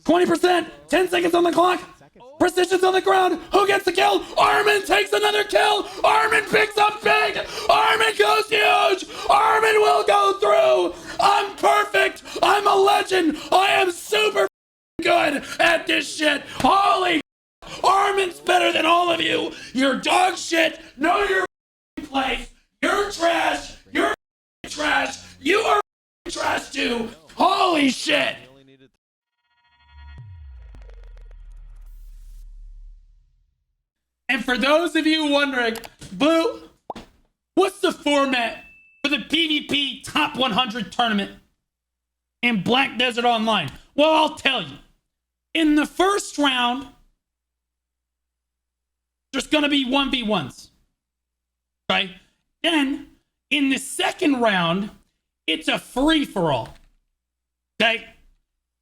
20%. 10 seconds on the clock. Precision's on the ground. Who gets the kill? Armin takes another kill. Armin picks up big. Armin goes huge. Armin will go through. I'm perfect. I'm a legend. I am super good at this shit. Holy Armin's better than all of you. You're dog shit. Know your place. You're trash. You're trash. You are trash too. Holy shit. And for those of you wondering, Blue, what's the format for the PvP Top 100 tournament in Black Desert Online? Well, I'll tell you. In the first round, there's going to be 1v1s. Okay? Then, in the second round, it's a free-for-all. Okay?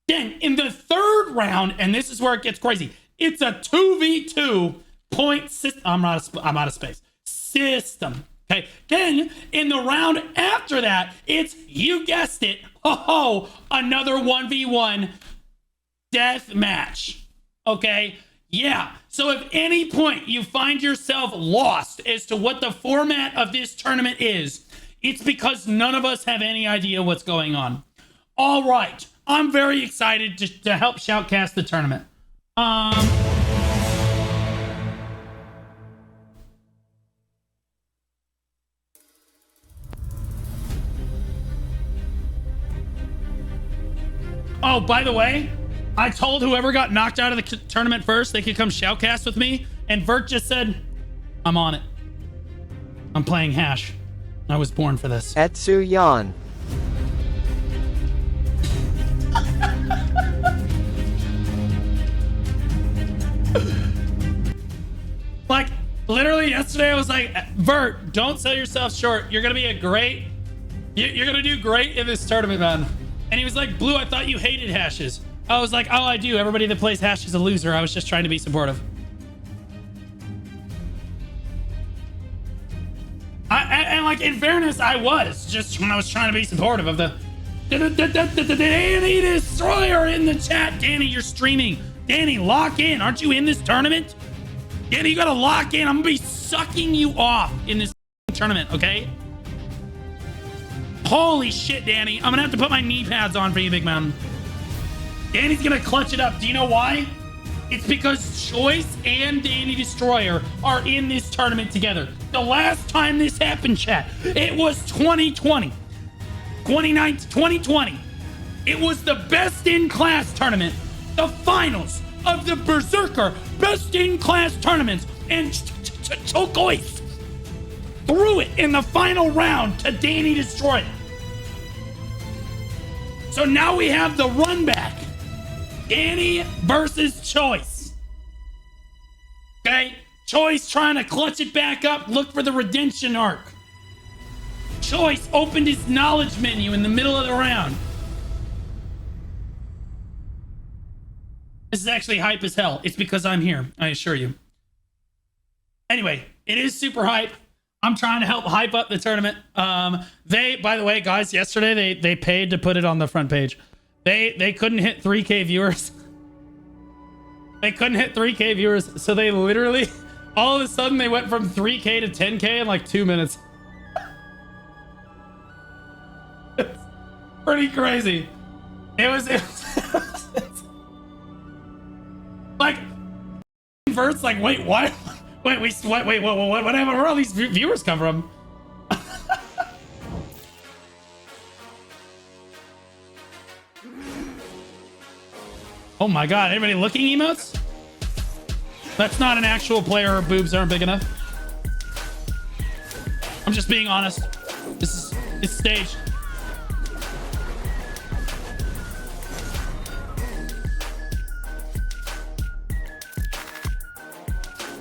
Then, in the third round, and this is where it gets crazy, it's a 2v2 point system. I'm out of space. System. Okay. Then in the round after that, it's, you guessed it, another 1v1 death match. Okay. Yeah. So if any point you find yourself lost as to what the format of this tournament is, it's because none of us have any idea what's going on. All right. I'm very excited to help shoutcast the tournament. Oh, by the way, I told whoever got knocked out of the tournament first, they could come shoutcast with me. And Vert just said, I'm on it. I'm playing Hash. I was born for this. Etsu Yan. Like, literally yesterday I was like, Vert, don't sell yourself short. You're going to be you're going to do great in this tournament, man. And he was like, Blue, I thought you hated hashes. I was like, oh, I do. Everybody that plays hash is a loser. I was just trying to be supportive. And like, in fairness, I was trying to be supportive of the Danny Destroyer in the chat. Danny, you're streaming. Danny, lock in. Aren't you in this tournament? Danny, you gotta lock in. I'm gonna be sucking you off in this tournament, okay? Holy shit, Danny. I'm gonna have to put my knee pads on for you, big man. Danny's gonna clutch it up. Do you know why? It's because Choice and Danny Destroyer are in this tournament together. The last time this happened, chat, it was 2020. 2020. It was the best in class tournament. The finals of the Berserker best in class tournaments. And Choice threw it in the final round to Danny Destroyer. So now we have the run back. Danny versus Choice. Okay? Choice trying to clutch it back up, look for the redemption arc. Choice opened his knowledge menu in the middle of the round. This is actually hype as hell. It's because I'm here, I assure you. Anyway, it is super hype. I'm trying to help hype up the tournament. By the way, guys, yesterday they paid to put it on the front page. They couldn't hit 3K viewers. They couldn't hit 3K viewers, so they literally, all of a sudden, they went from 3K to 10K in like 2 minutes. It's pretty crazy. It was like, Vert's like, wait, what? Wait, where all these viewers come from? Oh my god, anybody looking emotes? That's not an actual player. Her boobs aren't big enough. I'm just being honest. It's staged.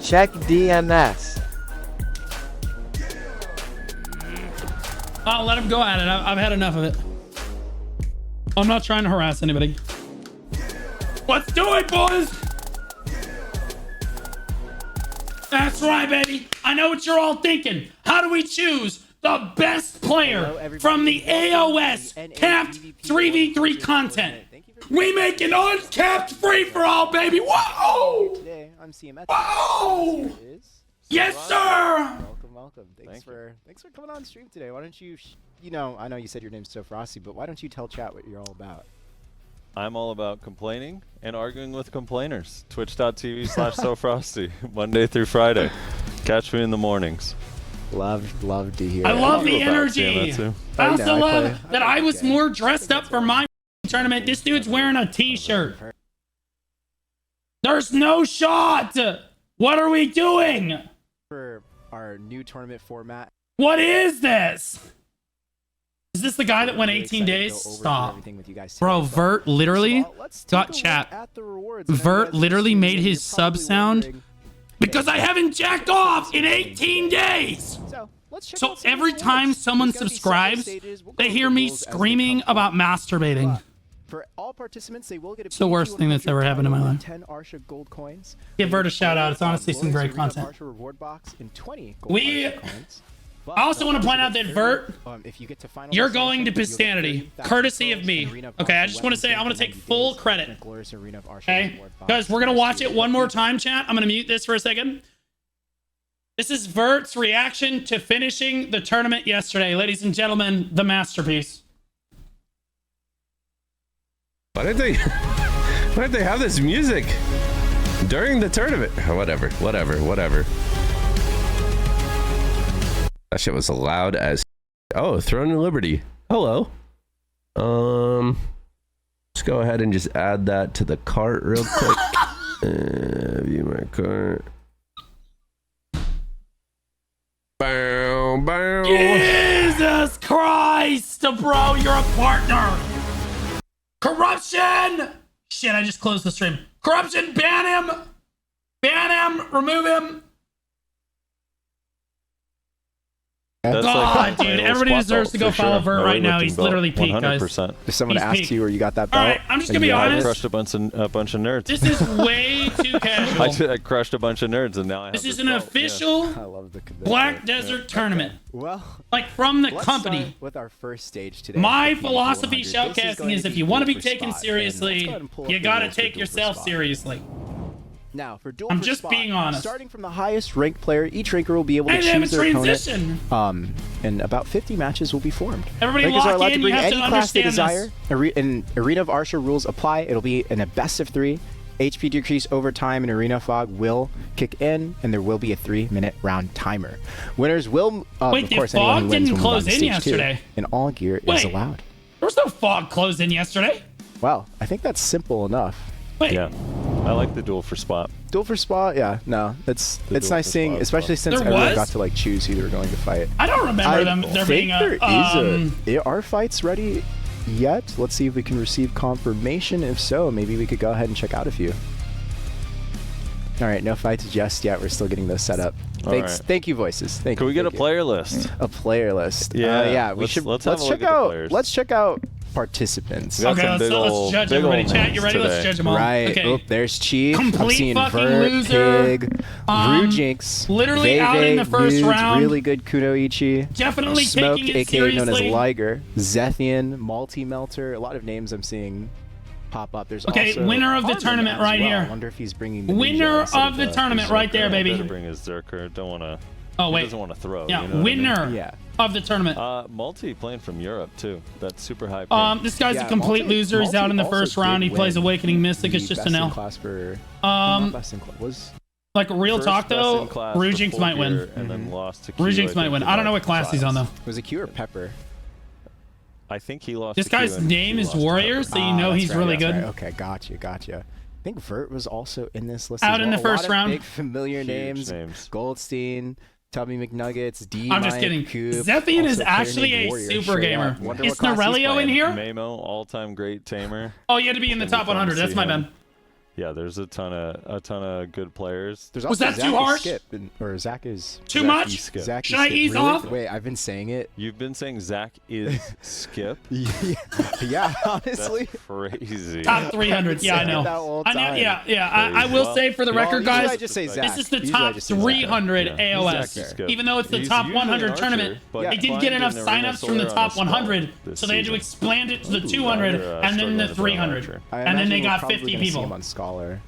Check DMS. I'll let him go at it. I've had enough of it. I'm not trying to harass anybody. Let's do it, boys! That's right, baby. I know what you're all thinking. How do we choose the best player from the AOS capped 3v3 content? We make an uncapped free-for-all, baby. Whoa! Today I'm CMS. Whoa! Yes, sir! Welcome. Thanks for coming on stream today. Why don't you, I know you said your name's So Frosty, but why don't you tell chat what you're all about? I'm all about complaining and arguing with complainers. Twitch.tv/SoFrosty, Monday through Friday. Catch me in the mornings. Love to hear. I it. love the about energy. CMS too. I also I love play- that I was okay. more dressed up for my tournament. This dude's wearing a t-shirt. There's no shot. What are we doing? For our new tournament format. What is this? Is this the guy that went Really 18 excited to days? go over Stop. everything with you guys Bro, today. Vert literally First of all, let's take got a look chat. at the rewards. And I know Vert as a literally streamer, made his you're sub probably sound wondering, because I haven't jacked off in 18 days. So, let's check So out some every rewards. time someone There's gonna be several subscribes, stages. We'll go they over hear the me rules as they screaming come about up. masturbating. But for all participants, they will get a It's the worst thing that's ever happened in my life. 10 Arsha gold coins. Give Vert a shout out. It's honestly some great Arena content. Arsha reward box and 20 gold We- Arsha coins. But I also want to point out that Vert, if you get to final you're destination, going to you'll get Pistanity, 30,000 courtesy of pearls me. and Arena of Okay, I Arsha just want to say, I weapons want to for take 90 full days, credit. and a glorious Arena of Arsha Okay, reward box guys, we're for gonna watch it Pistanity. one more time, chat. I'm gonna mute this for a second. This is Vert's reaction to finishing the tournament yesterday, ladies and gentlemen. The masterpiece. Why did they have this music during the tournament? Whatever. That shit was loud as. Oh, Throne of Liberty. Hello. Let's go ahead and just add that to the cart real quick. View my cart. Bow. Jesus Christ, bro, you're a partner. Corruption! Shit, I just closed the stream. Corruption, ban him! Ban him! Remove him! That's God, like dude, playing a everybody squat deserves belt to go for follow sure. Vert A right now. weightlifting He's belt, literally peak, guys. 100%. If someone He's asked peak. you where you got that belt, Alright, I'm just and gonna be you had it, I honest. crushed a bunch of nerds. This is way too casual. I crushed a bunch of nerds, and now I have This is this an belt. official I love the commitment. Black Desert tournament. Well, Like from the let's company. start with our first stage today. My the PvP philosophy 100. This shoutcasting going is to if be you want to be duel for taken spot. And let's go seriously, ahead and pull up you the gotta rules for take duel for yourself spot. seriously. Now, for duel I'm for just spot, being honest. starting from the highest ranked player, each ranker will be able to And they have a choose their opponent. transition. And about 50 matches will be formed. Everybody Rankers are lock allowed in, to you bring have any to class they understand desire. In Arena of Arsha, rules apply. It'll be in a best of 3. HP decrease over time, and Arena Fog will kick in, and there will be a 3-minute round timer. Winners will, Wait, of the course, anyone fog who wins didn't will move on close to in stage 2, yesterday. and all gear is Wait. allowed. There was no fog closed in yesterday. Well, I think that's simple enough. Wait, Yeah, I like the duel for spot. Duel for spot, yeah, no, it's duel nice for seeing, spot, especially since There everyone was? got to like choose who they were going to fight. I don't remember there being there a. is are fights ready yet? Let's see if we can receive confirmation. If so, maybe we could go ahead and check out a few. All right, no fights just yet. We're still getting those set up. Thanks, right. thank you, voices. Thank Can you. we get a thank you. player list? A player list. Yeah, yeah. We let's- should. let's Let's have a look check at the out. players. Let's check out participants. We got Okay, some let's big judge big everybody. ol' Chat, you ready? Let's today. judge them all. Right. Okay. Oh, there's Chief. Complete I'm seeing fucking Vert, loser. Pig, Rujinx, Literally out in the first Nudes, round. Really good Kunoichi. Definitely Smoke, taking it aka known as seriously. Liger, Zethian, Multi-Melter. A lot of names I'm seeing pop up. There's Okay, also winner of the Harmon tournament as right well. here. I wonder if he's bringing the Winner ninja instead of the tournament right there, Zerker. baby. Better bring his Zerker. Don't want to. Oh He wait. doesn't want to throw. Yeah, you know what I mean? winner Yeah. of the tournament. Multi playing from Europe too. That's super high. Ping. This guy's Yeah, a complete Multi- loser. He's out in the Multi first also round. He did plays win Awakening Mystic. It's the just best an in L. class for not best in class. Was Like real First talk best though, in class for Rujinx full might win. gear and then lost to Q, Rujinx I might think, win. in I don't know like what class he's on though. was it Q or Pepper? I think he lost. This to Q guy's and name Q is lost to Warrior, Pepper. so you know That's he's right, really that's good. right. Okay, gotcha. I think Vert was also in this list. Out as in well. the first A lot round. Of big familiar Huge names. Goldstein, Tubby McNuggets, D. I'm just kidding. Zethian is actually a super gamer. Is Norelio in here? Mamo, all-time great tamer. Oh, you had to be in the top 100. That's my bad. yeah, there's a ton of good players. There's Was also that Zach too is harsh? Skip, or Zach is Too Zach much? is Skip. Zach Should is I Skip. ease Really? off? Wait, I've been saying it. You've been saying Zach is Skip. Yeah, honestly. That's crazy. Top 300. Yeah, I know. That whole I know. time. Yeah. I will Well, say for the Well, record, usually guys, I just say Zach. this is the Usually I top just say Zach. 300 Yeah. AOS. Zach is Skip. Even though it's the He's top usually 100 an archer, tournament, but they didn't Klein get enough didn't arena signups from the Solaire top on a 100, this so they had to season. expand it to the Ooh, 200, another, and then struggling the with an 300, archer. I and then imagine they we're got probably 50 gonna see people. him on Scholar.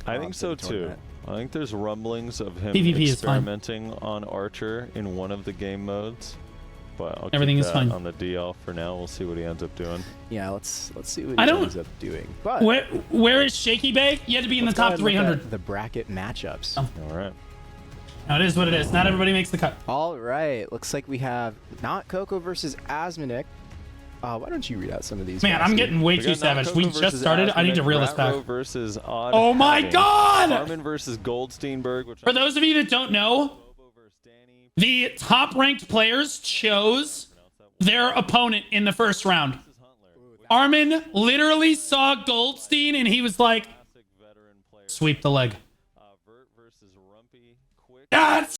I think so for the too. tournament. I think there's rumblings of him PvP is fine. experimenting on Archer in one of the game modes. But I'll Everything keep is that fine. on the DL for now. We'll see what he ends up doing. Yeah, let's see what I he don't- ends up doing. But Where is Shaky Bay? You had to be in the let's go top ahead and look 300. at the bracket matchups. Oh. All right. No, it is what it is. Not everybody makes the cut. All right, looks like we have not Coco versus Asmonic. Why don't you read out some of these? Man, I'm Basti? getting way We too got savage. Nako We versus just started. I need to Asmodee, reel this back. Ratro versus Odd Oh my Hatting, God! Carmen versus Goldsteinberg. Which For those of you that don't know, the top ranked players chose their opponent in the first round. Armin literally saw Goldstein and he was like, sweep the leg. Vert versus Rumpy. Quick. That's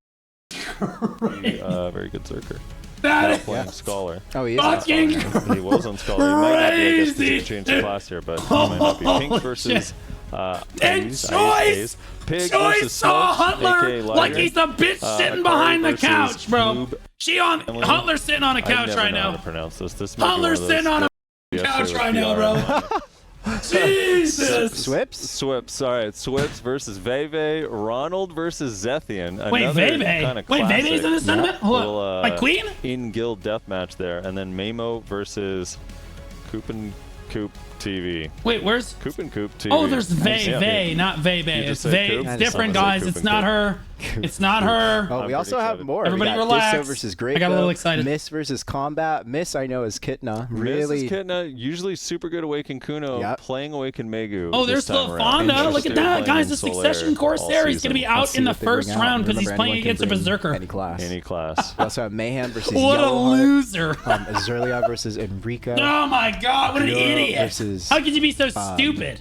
crazy. Very good Zerker. That Now is playing Scholar. Oh, he is. fucking He was on Scholar. He might not be, I guess, because crazy. he changed the class here, but he might not be. Pink Holy versus and Ace, Choice! Pig Choice versus saw Smokes, Huntler aka like Liger. he's a bitch sitting Akari behind the versus couch, bro. Boob. She on Emily. Huntler's sitting on a I couch never right know how now. to pronounce this. This might be one of Huntler's those sitting on a yesterday couch with right now, PR. bro. Jesus. Swips. Swips, all right. Swips versus Veve. Ronald versus Zethian. Wait, Another Veve. kinda Wait, Veve's in this classic tournament? Hold little, up. My queen? in-guild deathmatch there. And then Mamo versus Coop and Coop TV. Wait, where's? Coop and Coop TV. Oh, there's Veve, Yeah. not Veve. You It's just said Veve. Coop? It's I just different, wanna say guys. Coop It's and not Coop. her. It's not her. Oh, I'm we pretty also have excited. more. Everybody we got relax. Disso versus Great. I got a little excited. Miss versus Combat. Miss, I know, is Kitna. Really. Mrs. Kitna, usually super good Awaken Kuno, Yep. playing Awaken Megu. Oh, there's this time around. Fonda. And Look she's at that, playing guys. in The Solaire Succession all Corsair. He's season. going to be Let's out see in the what they bring first out. round because he's Remember, playing anyone can against a bring Berserker. Any class. Any class. We also have Mayhem versus What a Yellowheart. loser. Azurlia versus Enrico. Oh my God, what an Duel idiot. versus How could you be so stupid?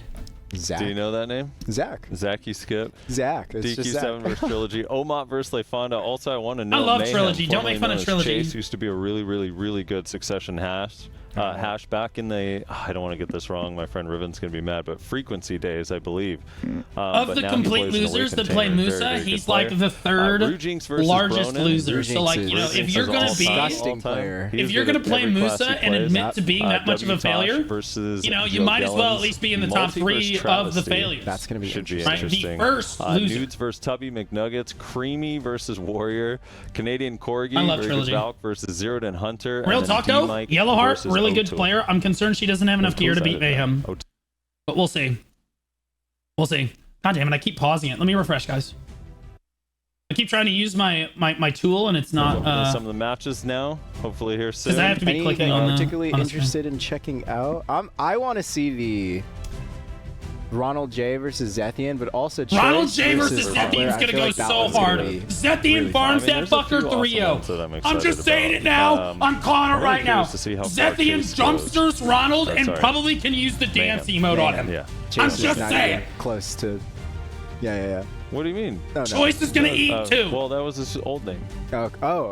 Zach. Do you know that name? Zach. Zachy Skip. Zach. It's just Zach. DQ7 versus Trilogy. Omot versus Lefonda. Also, I want to know. love Mayhem, Trilogy. Don't make fun formerly of known as Trilogy. Chase used to be a really, really, really good Succession hash. Hash back in the, I don't want to get this wrong, my friend Riven's going to be mad, but frequency days, I believe. Of But the now he complete plays an losers Awakened that play Tamer, very, Musa, very good he's like player. the third Rujinx versus largest Bronin. loser. So, like, you know, Rujinx if is you're going to be, disgusting all-time. player. He if is you're good going to at play every class Musa he and plays. admit to being that much of a Wtosh failure, versus you know, you Joe might as well Gellens. at least be in the top Multi versus 3 of the Travesty. failures. That's going to be Should be interesting. Right, the interesting. first loser. Nudes versus Tubby McNuggets, Creamy versus Warrior, Canadian Corgi, I love very good Trilogy. Valk versus Zeroed and Hunter. Real and then talk though, D-Mike Yellowheart, versus really good O'Toole. player. I'm concerned she doesn't have enough gear to beat O'Toole's added Mayhem. that. But we'll see. We'll see. God damn it, I keep pausing it. Let me refresh, guys. I keep trying to use my tool and it's not Some of the matches now, hopefully here soon. because I have to be Any clicking that on you're the particularly on the screen. interested in checking out? I want to see the Ronald J versus Zethian, but also Ronald Choice J versus Huntler. Zethian's I gonna feel go like that so one's gonna hard. be Zethian really farms I mean, that there's a few fucker awesome 3-0. ones that I'm I'm just excited saying about. it now. I'm calling it I'm right really now. curious to see how far Zethian Chase goes. dumpsters Ronald Oh, and sorry. probably can use the dance emote on him. Yeah. Chase I'm is just not saying. even close to. Yeah. What do you mean? No, no. Choice is gonna eat too. Well, that was his old name. Oh,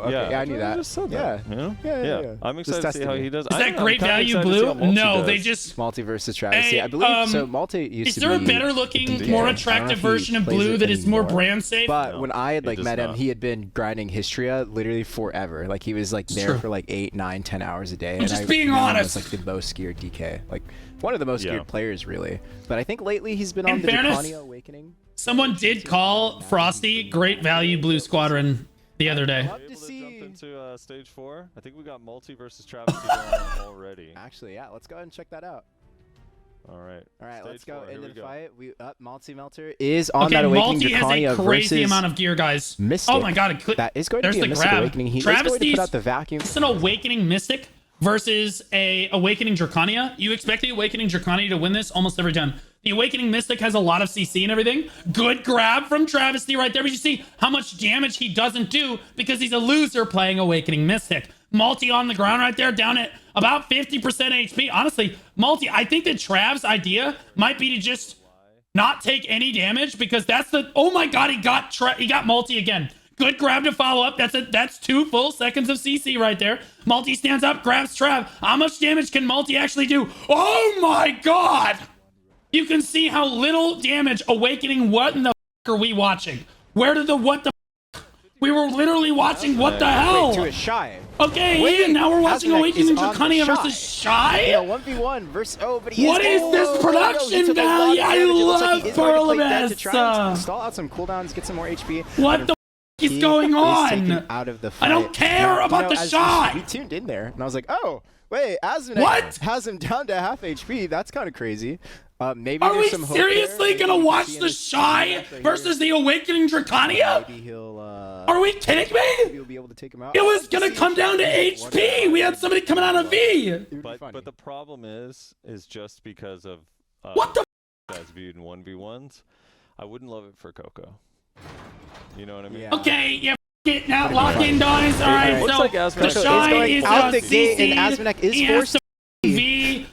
okay. Yeah, I knew that. just said Yeah. that. You know? Yeah. I'm Just excited to see testing how you. he does. Is I that don't know, great I'm kinda value excited to see blue? how Multi No, does. they just. Multi versus Travesty. Hey, I believe so. Multi used Is to there a be better looking, DK. more I don't know attractive if he version of plays blue it that is more anymore. brand safe? But No, when I had he like does met him, not. he had been grinding Histria literally forever. Like he was like there true. for like 8, 9, 10 hours a day. I'm and just I being knew him honest. as like the most geared DK, like one of the most Yeah. geared players really. But I think lately he's been In on the fairness- Dracania Awakening. Someone did call Frosty great value blue squadron the other day. Love to Able to see. jump into stage 4. I think we got Multi versus Travesty going already. Actually, yeah. Let's go ahead and check that out. All right. All right, Stage let's go 4, here into we the go. fight. We Multi Melter is on Okay, that Awakening Multi has Dracania a crazy versus amount of gear, guys. Mystic. Oh my god, That is going there's to be a the Mystic grab. Awakening. He is going to Travesties- put out the vacuum. It's an Awakening Mystic versus a Awakening Dracania. You expect the Awakening Dracania to win this almost every time. The Awakening Mystic has a lot of CC and everything. Good grab from Travesty right there. But you see how much damage he doesn't do because he's a loser playing Awakening Mystic. Multi on the ground right there, down at about 50% HP. Honestly, Multi, I think that Trav's idea might be to just not take any damage because that's the, oh my god, he got multi again. Good grab to follow up. That's 2 full seconds of CC right there. Multi stands up, grabs Trav. How much damage can multi actually do? Oh my god! You can see how little damage. Awakening, what in the f are we watching? Where did the what the f? We were literally watching what the hell? Wait, to a Shy. Okay, Wait, now we're watching Asmodee Awakening is on the Dracania Shy. versus Shy? Yeah, 1v1 versus, oh, but he What is this production value? I love Perlabest. Stall out some cooldowns, get some more HP. What the f is going on? Out of the fight. I don't care about the Shy. We tuned in there, and I was like, oh, wait, Asmodee What? has him down to half HP. That's kind of crazy. Maybe Are there's we some hope seriously there. gonna Maybe watch we see the in Shy matchup versus the Awakening Dracania? Maybe he'll, Are we kidding maybe me? he'll be able to take him out. It was gonna come down to HP. We had somebody coming out of V. But the problem is just because of What the? as viewed in 1v1s, I wouldn't love it for Coco. You know what I mean? Yeah. Okay, yeah. It now lock in dies. All right, Looks so like Asmodee the is Shy going is out the gate, CC. and Asmodee is He has forced to V.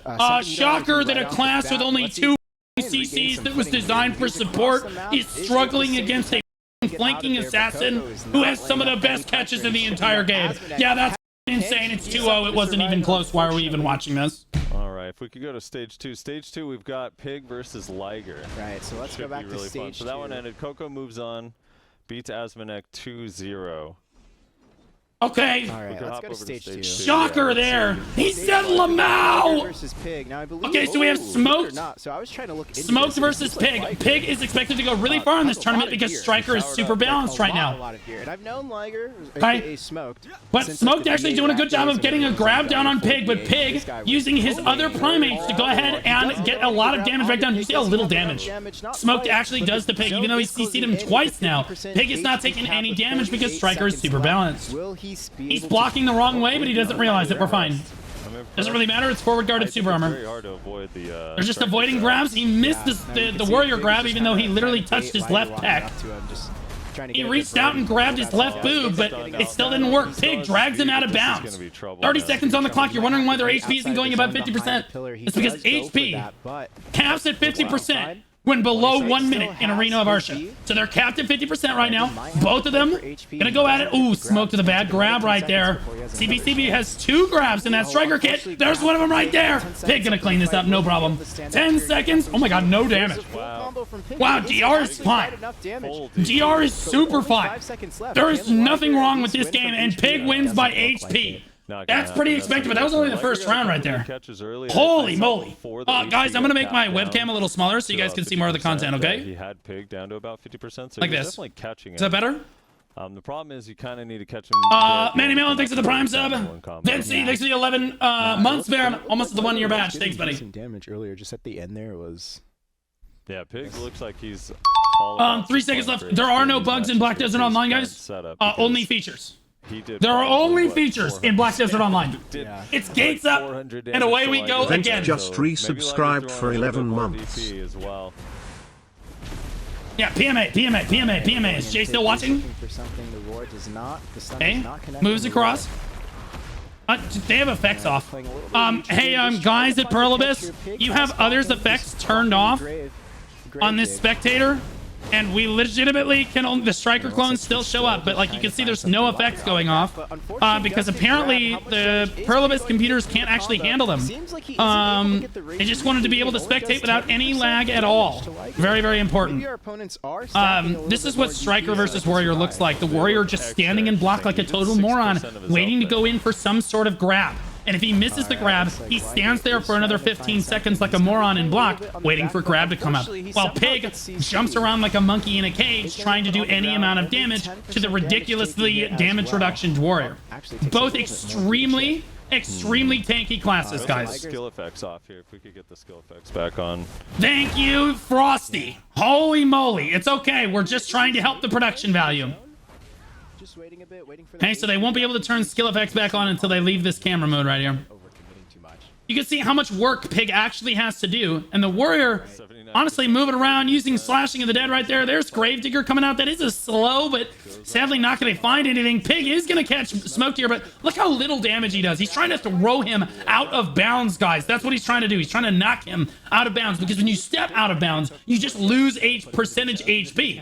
Shocker that a class with only 2 CCs that was designed for support is struggling against a flanking assassin who has some of the best catches in the entire game. Yeah, that's insane. It's 2-0. It wasn't even close. Why are we even watching this? All right, if we could go to stage 2. Stage 2, we've got Pig versus Liger. Right, so let's go Should back be to really fun. stage 2. So that one ended. Coco moves on, beats Asmodee 2-0. Okay. All right, We could let's hop go to over to stage 2. stage 2. Shocker there. He said Lamau. Versus Pig. Now I believe. Okay, so we have Smoked. So I was trying to look into Smoked this. versus Pig. Pig is expected to go really far in this tournament because Striker is super balanced right A now. lot of gear, and I've known Liger, Okay. aka Smoked. But since, Smoked the actually VA doing a good job days of getting a and grab everything. down on Pig, but This Pig guy was using his totally other primates to go ahead and get a lot of damage back down. You see how little damage Smoked actually does to Pig, even though he CC'd him twice now. Pig is not taking any damage because Striker is super balanced. He's blocking the wrong way, but he doesn't realize it. We're fine. Doesn't really matter. It's forward guarded super armor. Very hard to avoid the, They're just avoiding grabs. He missed the warrior grab, even though he literally touched his left pec. He reached out and grabbed his left boob, but it still didn't work. Pig drags him out of bounds. 30 seconds on the clock. You're wondering why their HP isn't going above 50%. It's because HP caps at 50% when below 1 minute in Arena of Arsha. So they're capped at 50% right now. Both of them gonna go at it. Ooh, Smoke to the bad grab right there. CBCB has 2 grabs in that striker kit. There's one of them right there. Pig gonna clean this up, no problem. 10 seconds. Oh my god, no damage. Wow, DR is fine. DR is super fine. There is nothing wrong with this game, and Pig wins by HP. That's pretty expected, but that was only the first round right there. Holy moly. Guys, I'm going to make my webcam a little smaller so you guys can see more of the content, okay? He had Pig down to about 50%, so Like he's this. definitely catching it. Is that better? The problem is you kind of need to catch him. Manny Mellon, thanks for the prime sub. Vinci, thanks for the 11 months, Baron. Almost at the 1 year badge. Thanks, buddy. Some damage earlier, just at the end there was. Yeah, Pig looks like he's. 3 seconds left. There are no bugs in Black Desert Online, guys. Only features. There are only features in Black Desert Online. It's gates up, and away we go Vince again. just resubscribed for 11 months. As well. Yeah, PMA. Is Jay still watching? Okay, moves across. They have effects off. Hey, guys at Perlabest, you have others' effects turned off on this spectator, and we legitimately can only, the striker clones still show up, but like you can see there's no effects going off because apparently the Perlabest computers can't actually handle them. They just wanted to be able to spectate without any lag at all. Very, very important. This is what striker versus warrior looks like. The warrior just standing in block like a total moron, waiting to go in for some sort of grab. And if he misses the grab, he stands there for another 15 seconds like a moron in block, waiting for grab to come up. While Pig jumps around like a monkey in a cage, trying to do any amount of damage to the ridiculously damage reduction warrior. Both extremely tanky classes, guys. Skill effects off here. If we could get the skill effects back on. Thank you, Frosty. Holy moly. It's okay. We're just trying to help the production value. Waiting a bit, waiting for Okay, so they won't be able to turn skill effects back on until they leave this camera mode right here. you can see how much work Pig actually has to do. And the Warrior, honestly, moving around, using Slashing of the Dead right there. There's Gravedigger coming out. That is a slow, but sadly not going to find anything. Pig is going to catch Smoked here, but look how little damage he does. He's trying to throw him out of bounds, guys. That's what he's trying to do. He's trying to knock him out of bounds, because when you step out of bounds, you just lose percentage HP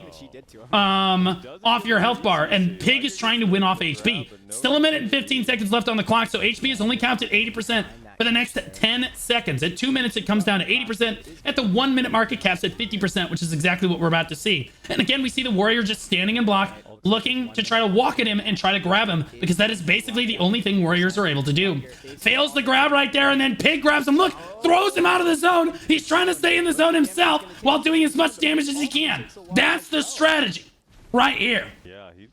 off your health bar, and Pig is trying to win off HP. Still a minute and 15 seconds left on the clock, so HP is only counted 80% for the next 10 seconds. At 2 minutes, it comes down to 80%. At the 1 minute mark, it caps at 50%, which is exactly what we're about to see. And again, we see the Warrior just standing in block, looking to try to walk at him and try to grab him, because that is basically the only thing Warriors are able to do. Fails the grab right there, and then Pig grabs him. Look, throws him out of the zone. He's trying to stay in the zone himself while doing as much damage as he can. That's the strategy right here. Yeah, he's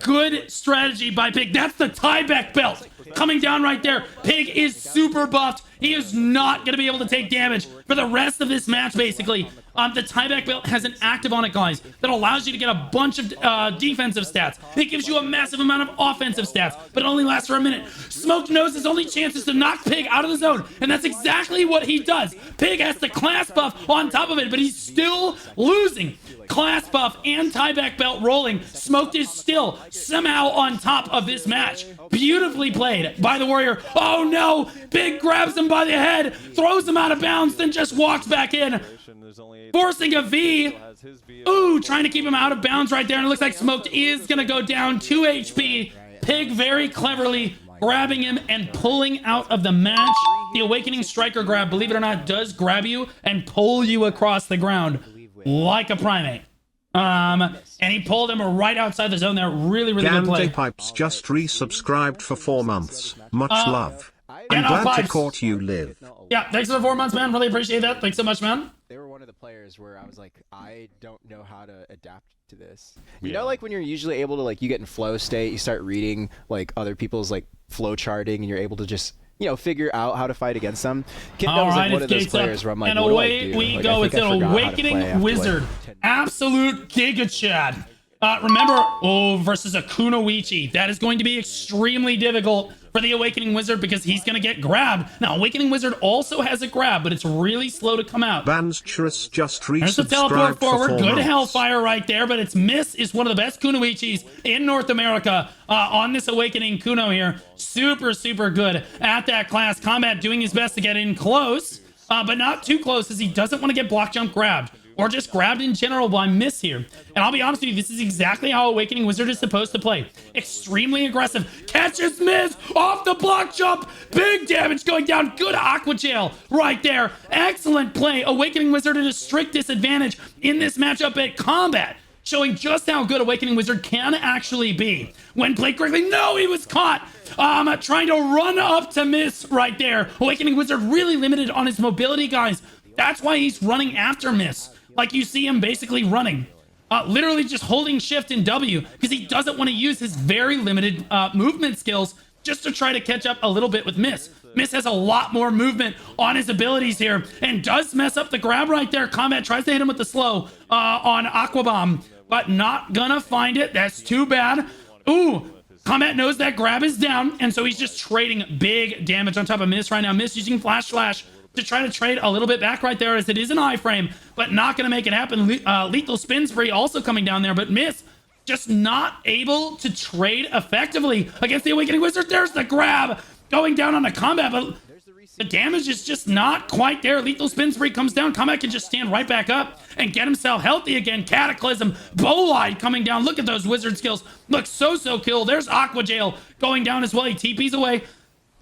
Good strategy by Pig. That's the tieback belt coming down right there. Pig is super buffed. He is not going to be able to take damage for the rest of this match, basically. The tieback belt has an active on it, guys, that allows you to get a bunch of defensive stats. It gives you a massive amount of offensive stats, but it only lasts for a minute. Smoked knows his only chance is to knock Pig out of the zone, and that's exactly what he does. Pig has the class buff on top of it, but he's still losing. Class buff and tieback belt rolling. Smoked is still somehow on top of this match. Beautifully played by the Warrior. Oh no! Pig grabs him by the head, throws him out of bounds, then just walks back in, forcing a V. Ooh, trying to keep him out of bounds right there, and it looks like Smoked is gonna go down 2 HP. Pig very cleverly grabbing him and pulling out of the match. The Awakening Striker grab, believe it or not, does grab you and pull you across the ground like a primate. And he pulled him right outside the zone there. Really, really good play. Gande Pipes just resubscribed for 4 months. Much love. I'm Gande glad to Pipes. court you live. Yeah, thanks for the 4 months, man. Really appreciate that. Thanks so much, man. They were one of the players where I was like, I don't know how to adapt to this. You know, like when you're usually able to, like, you get in flow state, you start reading like other people's like flow charting, and you're able to just, you know, figure out how to fight against them. All was right, like one it's of those gates up, players where I'm like, and what do I away do? we Like, go. I It's think I an forgot how to play Awakening after, like, Wizard. 10 Absolute Giga Chad. Remember, versus a Kunoichi. That is going to be extremely difficult for the Awakening Wizard, because he's going to get grabbed. Now, Awakening Wizard also has a grab, but it's really slow to come out. Banstress just There's the teleport resubscribed for forward. 4 Good months. Hellfire right there, but its miss is one of the best Kunoichis in North America on this Awakening Kuno here. Super, super good at that class. Combat doing his best to get in close, but not too close, as he doesn't want to get block jump grabbed, or just grabbed in general by miss here. And I'll be honest with you, this is exactly how Awakening Wizard is supposed to play. Extremely aggressive. Catches miss off the block jump. Big damage going down. Good Aqua Jail right there. Excellent play. Awakening Wizard at a strict disadvantage in this matchup at combat, showing just how good Awakening Wizard can actually be when played correctly. No, he was caught trying to run up to miss right there. Awakening Wizard really limited on his mobility, guys. That's why he's running after miss. Like, you see him basically running, literally just holding shift and W, because he doesn't want to use his very limited movement skills just to try to catch up a little bit with Miss. Miss has a lot more movement on his abilities here, and does mess up the grab right there. Combat tries to hit him with the slow on Aqua Bomb, but not gonna find it. That's too bad. Ooh, Combat knows that grab is down, and so he's just trading big damage on top of Miss right now. Miss using Flash to try to trade a little bit back right there, as it is an iframe, but not going to make it happen. Lethal Spin Spree also coming down there, but Miss just not able to trade effectively against the Awakening Wizard. There's the grab going down on the Combat, but the damage is just not quite there. Lethal Spin Spree comes down. Combat can just stand right back up and get himself healthy again. Cataclysm, Bolide coming down. Look at those wizard skills. Look, so kill. There's Aqua Jail going down as well. He TPs away.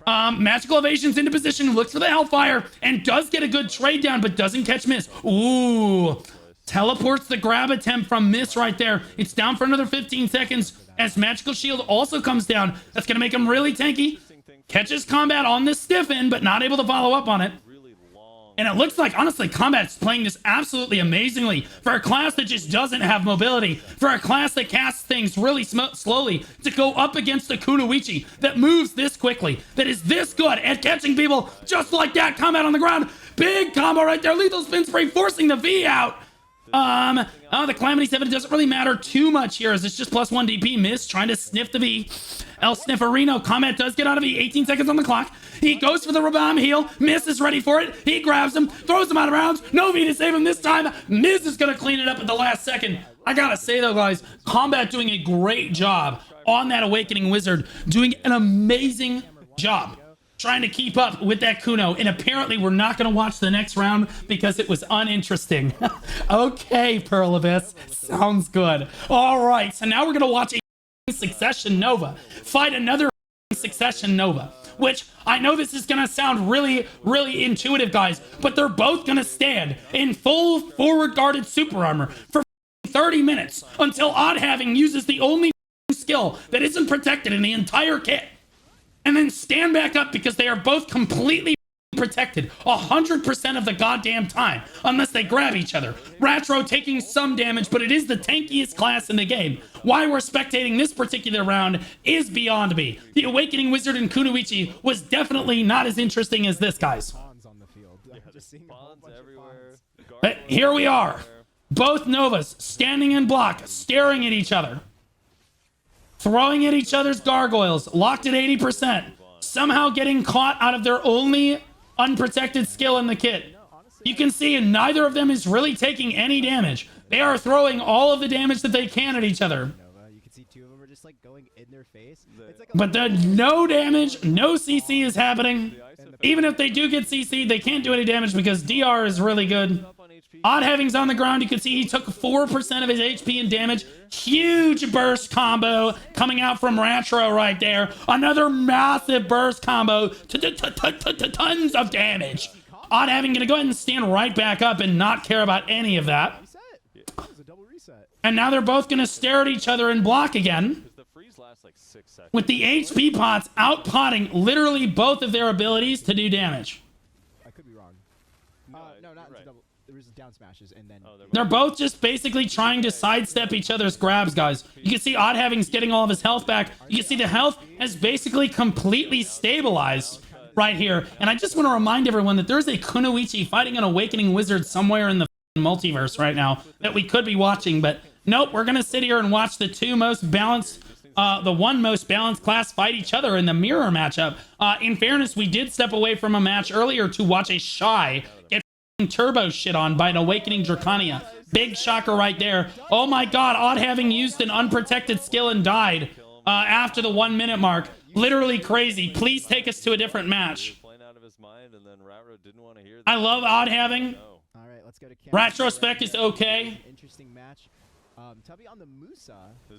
Magical Evasion's into position, looks for the Hellfire, and does get a good trade down, but doesn't catch Miss. Ooh, teleports the grab attempt from Miss right there. It's down for another 15 seconds as Magical Shield also comes down. That's going to make him really tanky. Catches Combat on the stiffen, but not able to follow up on it. And it looks like, honestly, Combat's playing this absolutely amazingly for a class that just doesn't have mobility, for a class that casts things really slowly, to go up against a Kunoichi that moves this quickly, that is this good at catching people just like that. Combat on the ground. Big combo right there. Lethal Spin Spree forcing the V out. The Calamity 7 doesn't really matter too much here as it's just plus 1 DP. Miss trying to sniff the V. El Snifferino. Combat does get out of V. 18 seconds on the clock. He goes for the Rabam heal. Miss is ready for it. He grabs him, throws him out of rounds. No V to save him this time. Miz is going to clean it up at the last second. I gotta say though, guys, Combat doing a great job on that Awakening Wizard. Doing an amazing job trying to keep up with that Kuno, and apparently we're not going to watch the next round because it was uninteresting. Okay, Pearl Abyss, sounds good. All right, so now we're going to watch a Succession Nova fight another Succession Nova, which I know this is going to sound really, really intuitive, guys, but they're both going to stand in full forward guarded super armor for 30 minutes until Odd Having uses the only skill that isn't protected in the entire kit, and then stand back up because they are both completely protected 100% of the goddamn time unless they grab each other. Ratro taking some damage, but it is the tankiest class in the game. Why we're spectating this particular round is beyond me. The Awakening Wizard in Kunoichi was definitely not as interesting as this, guys. But here we are. Both Novas standing in block, staring at each other. Throwing at each other's gargoyles, locked at 80%. Somehow getting caught out of their only unprotected skill in the kit. You can see neither of them is really taking any damage. They are throwing all of the damage that they can at each other. You can see two of them are just like going in their face. But no damage, no CC is happening. Even if they do get CC, they can't do any damage because DR is really good. Odd Having's on the ground. You can see he took 4% of his HP in damage. Huge burst combo coming out from Ratro right there. Another massive burst combo. Tons of damage. Odd Having gonna go ahead and stand right back up and not care about any of that. And now they're both gonna stare at each other and block again. With the HP pots out-potting literally both of their abilities to do damage. I could be wrong. No, not into double. There was down smashes and then. They're both just basically trying to sidestep each other's grabs, guys. You can see Odd Having's getting all of his health back. You can see the health has basically completely stabilized right here. And I just want to remind everyone that there's a Kunoichi fighting an Awakening Wizard somewhere in the multiverse right now that we could be watching. But nope, we're going to sit here and watch the two most balanced the one most balanced class fight each other in the mirror matchup. In fairness, we did step away from a match earlier to watch a Shy get turbo shit on by an Awakening Draconia. Big shocker right there. Oh my god, Odd Having used an unprotected skill and died after the 1 minute mark. Literally crazy. Please take us to a different match. I love Odd Having. All right, let's go to Retrospect is okay. Interesting match. Tubby on the Musa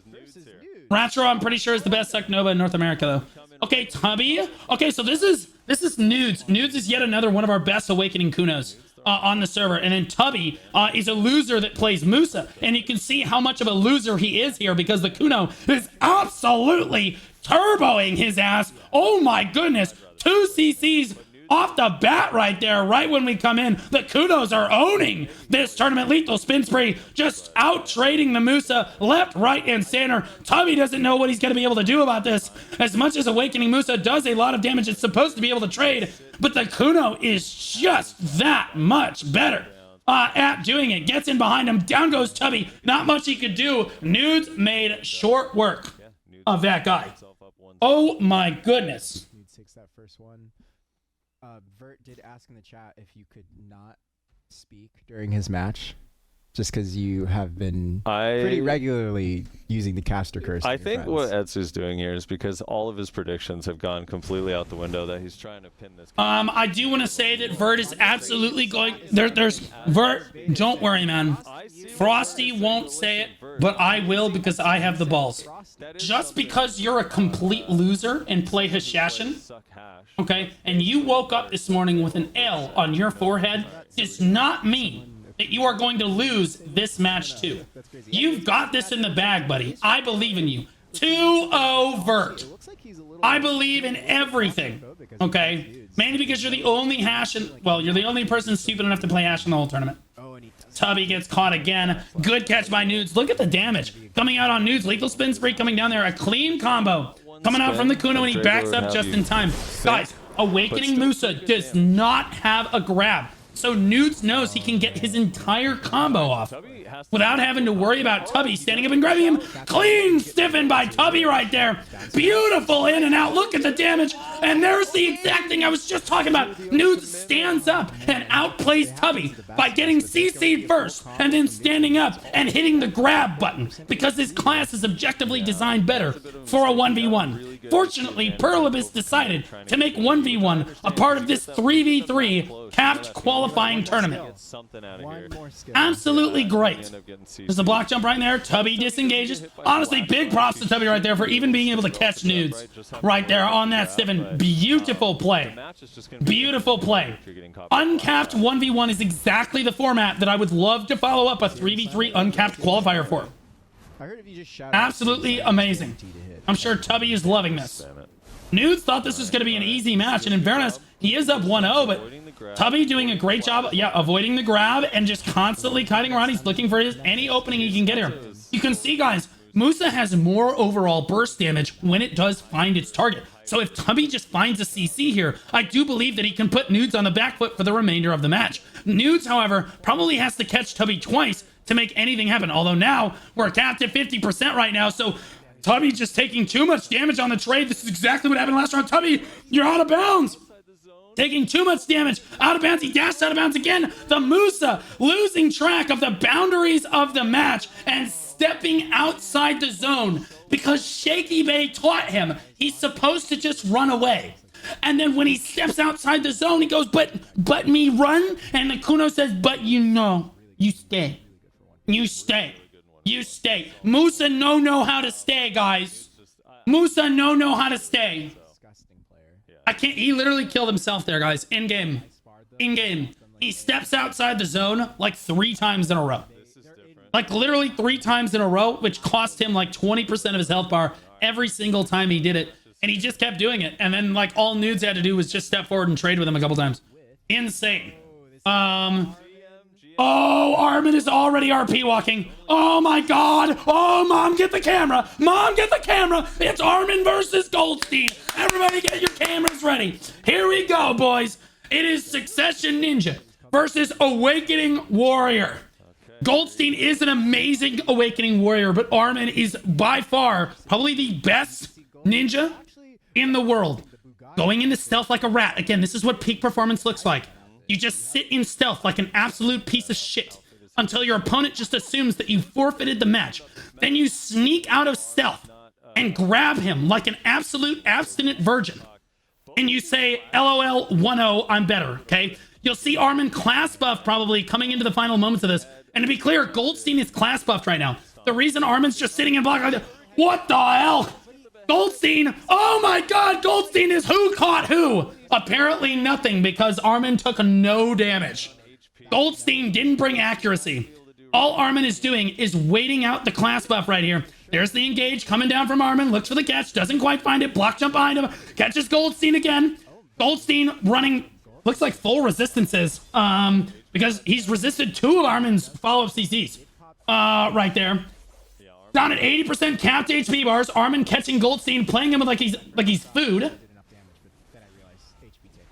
versus Nude. Ratro, I'm pretty sure is the best Suck Nova in North America, though. Okay, Tubby. Okay, so this is Nudes. Nudes is yet another one of our best Awakening Kunos on the server. And then Tubby is a loser that plays Musa. And you can see how much of a loser he is here because the Kuno is absolutely turboing his ass. Oh my goodness. 2 CCs off the bat right there, right when we come in. The Kunos are owning this tournament. Lethal Spin Spree just out trading the Musa left, right, and center. Tubby doesn't know what he's going to be able to do about this. As much as Awakening Musa does a lot of damage, it's supposed to be able to trade, but the Kuno is just that much better at doing it. Gets in behind him. Down goes Tubby. Not much he could do. Nudes made short work of that guy. Oh my goodness. Nude takes that first one. Vert did ask in the chat if you could not speak during his match, just because you have been pretty regularly using the caster curse. I think what Etsu's doing here is because all of his predictions have gone completely out the window that he's trying to pin this. I do want to say that Vert is absolutely going. There's Vert. Don't worry, man. Frosty won't say it, but I will because I have the balls. Just because you're a complete loser and play Hashashin, okay, and you woke up this morning with an L on your forehead, does not mean that you are going to lose this match too. You've got this in the bag, buddy. I believe in you. 2-0 Vert. I believe in everything, okay? Mainly because you're the only you're the only person stupid enough to play Hash in the whole tournament. Tubby gets caught again. Good catch by Nudes. Look at the damage coming out on Nudes. Lethal Spin Spree coming down there. A clean combo coming out from the Kuno, and he backs up just in time. Guys, Awakening Musa does not have a grab. So Nudes knows he can get his entire combo off without having to worry about Tubby standing up and grabbing him. Clean stiffened by Tubby right there. Beautiful in and out. Look at the damage. And there's the exact thing I was just talking about. Nudes stands up and outplays Tubby by getting CC'd first and then standing up and hitting the grab button because his class is objectively designed better for a 1v1. Fortunately, Perlibus decided to make 1v1 a part of this 3v3 capped qualifying tournament. Absolutely great. There's a block jump right there. Tubby disengages. Honestly, big props to Tubby right there for even being able to catch Nudes right there on that stiffen. Beautiful play. Beautiful play. Uncapped 1v1 is exactly the format that I would love to follow up a 3v3 uncapped qualifier for. Absolutely amazing. I'm sure Tubby is loving this. Nudes thought this was going to be an easy match, and in fairness, he is up 1-0, but Tubby doing a great job, avoiding the grab and just constantly kiting around. He's looking for any opening he can get here. You can see, guys, Musa has more overall burst damage when it does find its target. So if Tubby just finds a CC here, I do believe that he can put Nudes on the back foot for the remainder of the match. Nudes, however, probably has to catch Tubby twice to make anything happen. Although now we're capped at 50% right now, so Tubby just taking too much damage on the trade. This is exactly what happened last round. Tubby, you're out of bounds. Taking too much damage. Out of bounds. He dashed out of bounds again. The Musa losing track of the boundaries of the match and stepping outside the zone because Shaky Bay taught him he's supposed to just run away. And then when he steps outside the zone, he goes, but me run? And the Kuno says, but you stay. You stay. You stay. Musa know how to stay, guys. Musa know how to stay. I can't. He literally killed himself there, guys. In game. In game. He steps outside the zone like 3 times in a row. Like literally 3 times in a row, which cost him like 20% of his health bar every single time he did it. And he just kept doing it. And then like all Nudes had to do was just step forward and trade with him a couple times. Insane. Oh, Armin is already RP walking. Oh my God. Oh, Mom, get the camera. Mom, get the camera. It's Armin versus Goldstein. Everybody get your cameras ready. Here we go, boys. It is Succession Ninja versus Awakening Warrior. Goldstein is an amazing Awakening Warrior, but Armin is by far probably the best ninja in the world. Going into stealth like a rat. Again, this is what peak performance looks like. You just sit in stealth like an absolute piece of shit until your opponent just assumes that you forfeited the match. Then you sneak out of stealth and grab him like an absolute abstinent virgin. And you say, LOL 1-0, I'm better, okay? You'll see Armin class buff probably coming into the final moments of this. And to be clear, Goldstein is class buffed right now. The reason Armin's just sitting in block like that, what the hell? Goldstein, oh my God, Goldstein is who caught who? Apparently nothing because Armin took no damage. Goldstein didn't bring accuracy. All Armin is doing is waiting out the class buff right here. There's the engage coming down from Armin, looks for the catch, doesn't quite find it, block jump behind him, catches Goldstein again. Goldstein running, looks like full resistances because he's resisted 2 of Armin's follow-up CCs right there. Down at 80% capped HP bars. Armin catching Goldstein, playing him like he's food.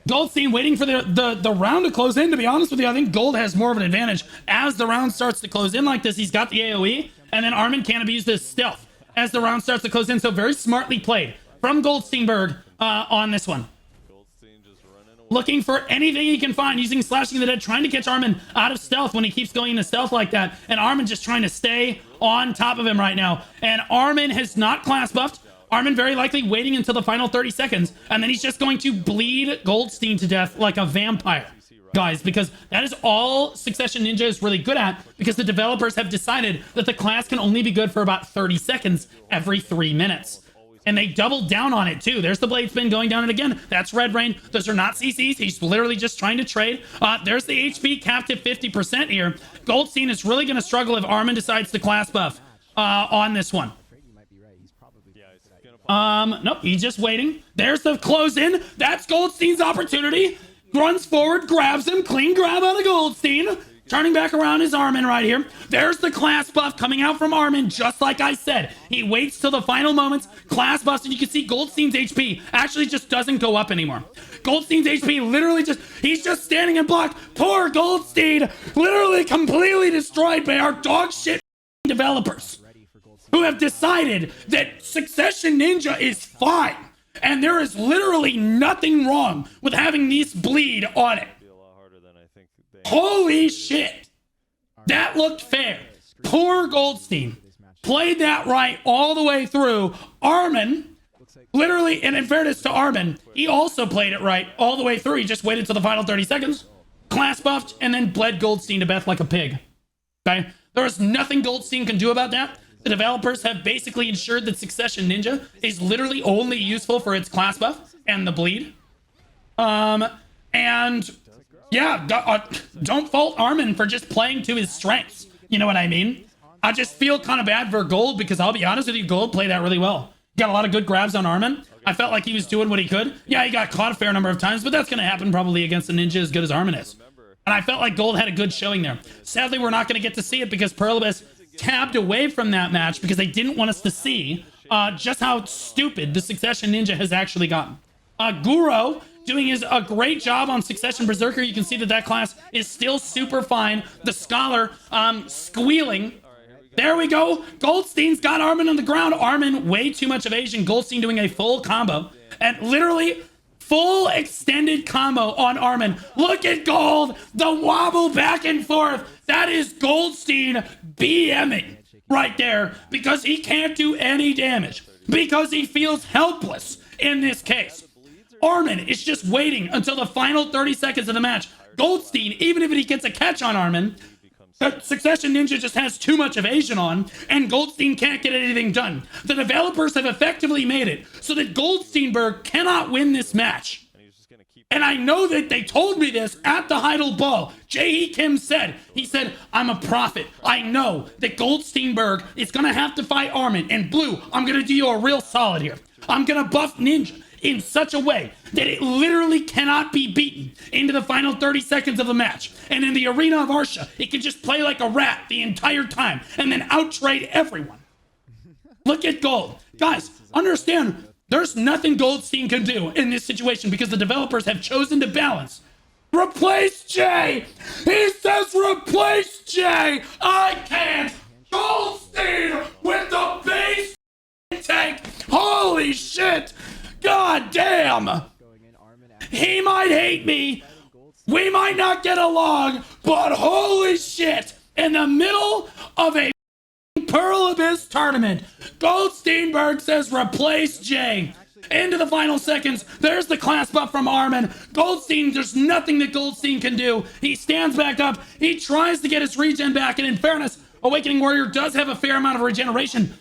Goldstein waiting for the round to close in. To be honest with you, I think Gold has more of an advantage. As the round starts to close in like this, he's got the AoE, and then Armin can't abuse this stealth as the round starts to close in. So very smartly played from Goldsteinberg on this one. Looking for anything he can find, using Slashing the Dead, trying to catch Armin out of stealth when he keeps going into stealth like that. And Armin just trying to stay on top of him right now. And Armin has not class buffed. Armin very likely waiting until the final 30 seconds. And then he's just going to bleed Goldstein to death like a vampire, guys, because that is all Succession Ninja is really good at, because the developers have decided that the class can only be good for about 30 seconds every 3 minutes. And they doubled down on it too. There's the blade spin going down it again. That's Red Rain. Those are not CCs. He's literally just trying to trade. There's the HP capped at 50% here. Goldstein is really going to struggle if Armin decides to class buff on this one. Nope, he's just waiting. There's the close in. That's Goldstein's opportunity. Runs forward, grabs him. Clean grab out of Goldstein. Turning back around is Armin right here. There's the class buff coming out from Armin, just like I said. He waits till the final moments, class buffs, and you can see Goldstein's HP actually just doesn't go up anymore. Goldstein's HP literally he's just standing in block. Poor Goldstein, literally completely destroyed by our dog shit developers who have decided that Succession Ninja is fine. And there is literally nothing wrong with having this bleed on it. Holy shit. That looked fair. Poor Goldstein. Played that right all the way through. Armin, literally, and in fairness to Armin, he also played it right all the way through. He just waited till the final 30 seconds, class buffed, and then bled Goldstein to death like a pig. Okay? There is nothing Goldstein can do about that. The developers have basically ensured that Succession Ninja is literally only useful for its class buff and the bleed. And yeah, don't fault Armin for just playing to his strengths. You know what I mean? I just feel kind of bad for Gold because I'll be honest with you, Gold played that really well. Got a lot of good grabs on Armin. I felt like he was doing what he could. Yeah, he got caught a fair number of times, but that's going to happen probably against a ninja as good as Armin is. And I felt like Gold had a good showing there. Sadly, we're not going to get to see it because Perlibus tabbed away from that match because they didn't want us to see just how stupid the Succession Ninja has actually gotten. Guro doing a great job on Succession Berserker. You can see that class is still super fine. The Scholar squealing. There we go. Goldstein's got Armin on the ground. Armin, way too much evasion. Goldstein doing a full combo. And literally full extended combo on Armin. Look at Gold. The wobble back and forth. That is Goldstein BMing right there because he can't do any damage. Because he feels helpless in this case. Armin is just waiting until the final 30 seconds of the match. Goldstein, even if he gets a catch on Armin, Succession Ninja just has too much evasion on, and Goldstein can't get anything done. The developers have effectively made it so that Goldsteinberg cannot win this match. And I know that they told me this at the Heidel Ball. Jae Kim said, I'm a prophet. I know that Goldsteinberg is going to have to fight Armin. And Blue, I'm going to do you a real solid here. I'm going to buff Ninja in such a way that it literally cannot be beaten into the final 30 seconds of the match. And in the arena of Arsha, it can just play like a rat the entire time and then out-trade everyone. Look at Gold. Guys, understand, there's nothing Goldstein can do in this situation because the developers have chosen to balance. Replace Jay! He says replace Jay! I can't! Goldstein with the base tank! Holy shit! God damn! He might hate me. We might not get along, but holy shit! In the middle of a Pearl Abyss tournament, Goldsteinberg says replace Jay. Into the final seconds, there's the class buff from Armin. Goldstein, there's nothing that Goldstein can do. He stands back up. He tries to get his regen back, and in fairness, Awakening Warrior does have a fair amount of regeneration,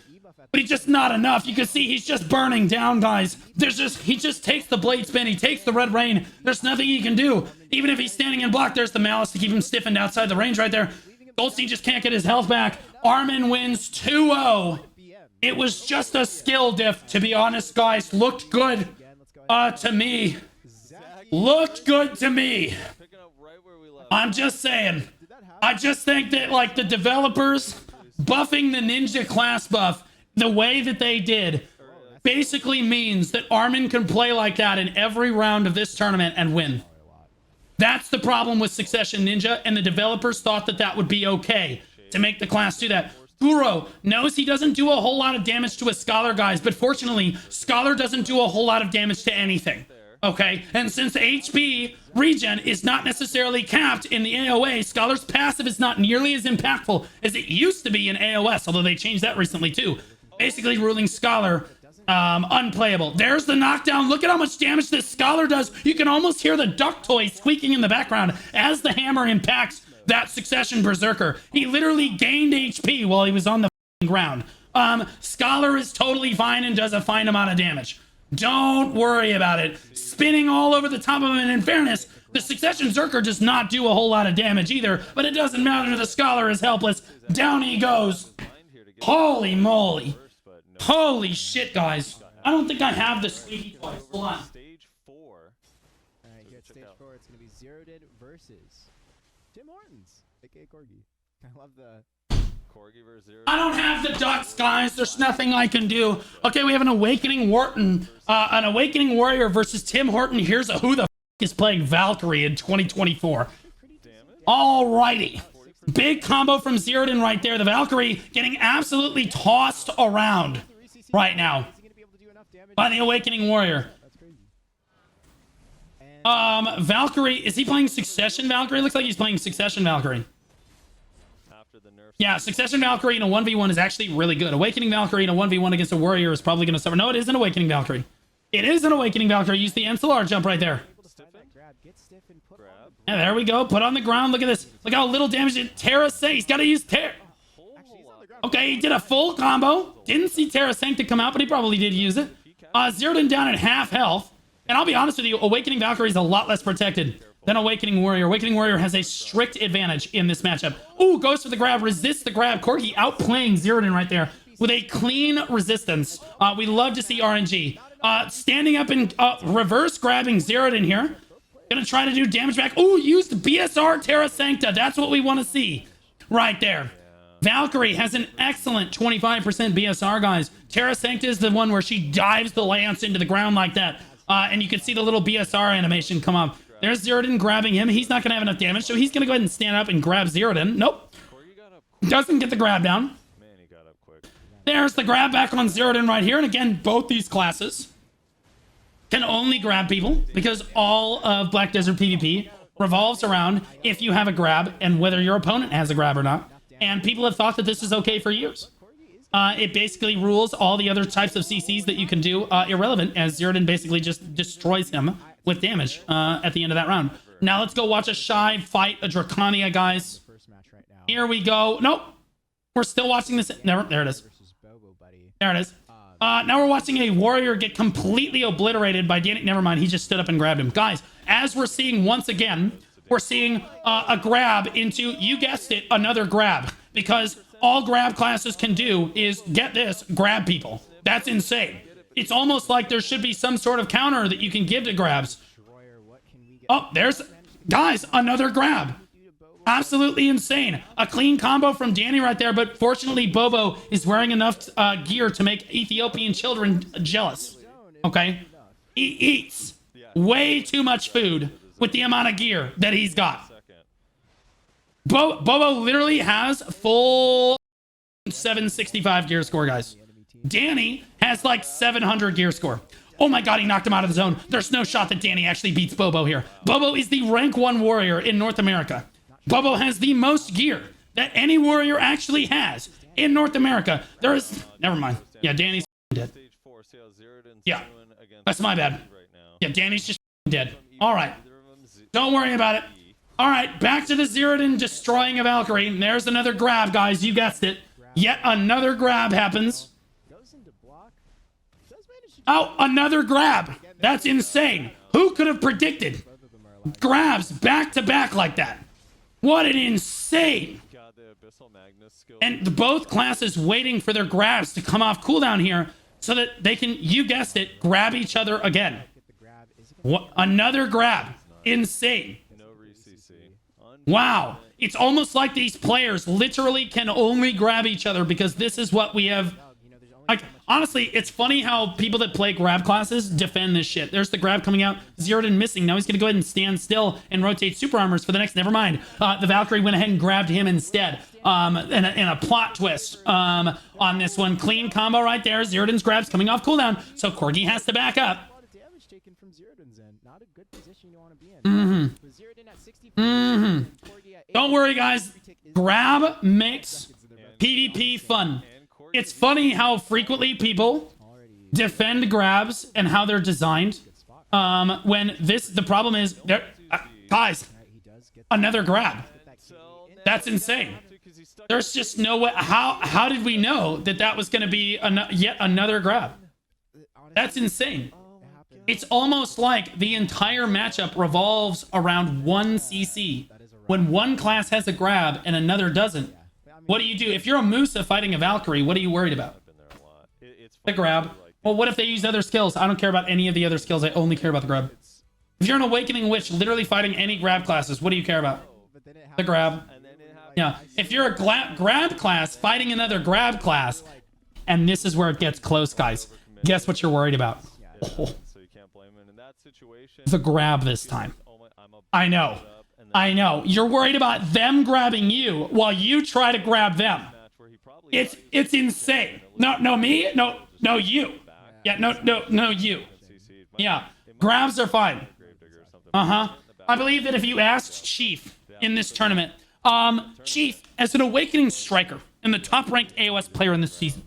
but he's just not enough. You can see he's just burning down, guys. He just takes the blade spin. He takes the red rain. There's nothing he can do. Even if he's standing in block, there's the malice to keep him stiffened outside the range right there. Goldstein just can't get his health back. Armin wins 2-0. It was just a skill diff, to be honest, guys. Looked good to me. Looked good to me. I'm just saying. I just think that, like, the developers buffing the ninja class buff the way that they did basically means that Armin can play like that in every round of this tournament and win. That's the problem with Succession Ninja, and the developers thought that that would be okay to make the class do that. Guro knows he doesn't do a whole lot of damage to a Scholar, guys, but fortunately, Scholar doesn't do a whole lot of damage to anything. Okay, and since HP regen is not necessarily capped in the AOA, Scholar's passive is not nearly as impactful as it used to be in AOS, although they changed that recently too. Basically ruling Scholar unplayable. There's the knockdown. Look at how much damage this Scholar does. You can almost hear the duck toy squeaking in the background as the hammer impacts that Succession Berserker. He literally gained HP while he was on the ground. Scholar is totally fine and does a fine amount of damage. Don't worry about it. Spinning all over the top of him, and in fairness, the Succession Berserker does not do a whole lot of damage either, but it doesn't matter. The Scholar is helpless. Down he goes. Holy moly. Holy shit, guys. I don't think I have the squeaky toys. Hold on. Stage 4. Alright, here at stage 4, it's going to be Zeroded versus Tim Hortons. AKA Corgi. I love the. Corgi versus Zero. I don't have the ducks, guys. There's nothing I can do. Okay, we have an Awakening Warrior versus Tim Horton. Here's who the is playing Valkyrie in 2024. Alrighty. Big combo from Zirdan right there. The Valkyrie getting absolutely tossed around right now by the Awakening Warrior. Valkyrie, is he playing Succession Valkyrie? Looks like he's playing Succession Valkyrie. Yeah, Succession Valkyrie in a 1v1 is actually really good. Awakening Valkyrie in a 1v1 against a Warrior is probably going to suffer. No, it is an Awakening Valkyrie. It is an Awakening Valkyrie. Use the MSLR jump right there. Yeah, there we go. Put on the ground. Look at this. Look how little damage Terra Sancta. He's got to use Terra. Okay, he did a full combo. Didn't see Terra Sancta come out, but he probably did use it. Zirdan down at half health. And I'll be honest with you, Awakening Valkyrie is a lot less protected than Awakening Warrior. Awakening Warrior has a strict advantage in this matchup. Ooh, goes for the grab, resists the grab. Corgi outplaying Zirdan right there with a clean resistance. We love to see RNG. Standing up and reverse grabbing Zirdan here. Gonna try to do damage back. Ooh, used BSR Terra Sancta. That's what we want to see right there. Valkyrie has an excellent 25% BSR, guys. Terra Sancta is the one where she dives the lance into the ground like that. And you can see the little BSR animation come up. There's Zirdan grabbing him. He's not going to have enough damage, so he's going to go ahead and stand up and grab Zirdan. Nope. Doesn't get the grab down. There's the grab back on Zirdan right here. And again, both these classes can only grab people because all of Black Desert PvP revolves around if you have a grab and whether your opponent has a grab or not. And people have thought that this is okay for years. It basically rules all the other types of CCs that you can do irrelevant, as Zirdan basically just destroys him with damage at the end of that round. Now let's go watch a Shy fight a Draconia, guys. Here we go. Nope. We're still watching this. There it is. There it is. Now we're watching a Warrior get completely obliterated by Danny. Never mind. He just stood up and grabbed him. Guys, as we're seeing once again, we're seeing a grab into, you guessed it, another grab. Because all grab classes can do is, get this, grab people. That's insane. It's almost like there should be some sort of counter that you can give to grabs. Oh, there's, guys, another grab. Absolutely insane. A clean combo from Danny right there, but fortunately Bobo is wearing enough gear to make Ethiopian children jealous. Okay? He eats way too much food with the amount of gear that he's got. Bobo literally has full 765 gear score, guys. Danny has like 700 gear score. Oh my god, he knocked him out of the zone. There's no shot that Danny actually beats Bobo here. Bobo is the rank 1 warrior in North America. Bobo has the most gear that any warrior actually has in North America. There is... Never mind. Yeah, Danny's dead. Yeah, that's my bad. Yeah, Danny's just dead. All right. Don't worry about it. All right, back to the Zirdan destroying a Valkyrie. And there's another grab, guys. You guessed it. Yet another grab happens. Oh, another grab. That's insane. Who could have predicted grabs back to back like that? What an insane. And both classes waiting for their grabs to come off cooldown here so that they can, you guessed it, grab each other again. What? Another grab. Insane. Wow. It's almost like these players literally can only grab each other because this is what we have. Like, honestly, it's funny how people that play grab classes defend this shit. There's the grab coming out. Zirdan missing. Now he's going to go ahead and stand still and rotate super armors for the next. Never mind. The Valkyrie went ahead and grabbed him instead. And a plot twist on this one. Clean combo right there. Zirdan's grab's coming off cooldown. So Corgi has to back up. Don't worry, guys. Grab makes PvP fun. It's funny how frequently people defend grabs and how they're designed. When the problem is, guys, another grab. That's insane. There's just no way. How did we know that that was going to be yet another grab? That's insane. It's almost like the entire matchup revolves around one CC. When one class has a grab and another doesn't, what do you do? If you're a Musa fighting a Valkyrie, what are you worried about? The grab. Well, what if they use other skills? I don't care about any of the other skills. I only care about the grab. If you're an Awakening Witch literally fighting any grab classes, what do you care about? The grab. Yeah, if you're a grab class fighting another grab class, and this is where it gets close, guys. Guess what you're worried about? So you can't blame him in that situation. The grab this time. I know. I know. You're worried about them grabbing you while you try to grab them. It's insane. No, me? No, you. Yeah, no, you. Yeah, grabs are fine. I believe that if you asked Chief in this tournament, Chief, as an awakening striker and the top ranked AOS player in this season,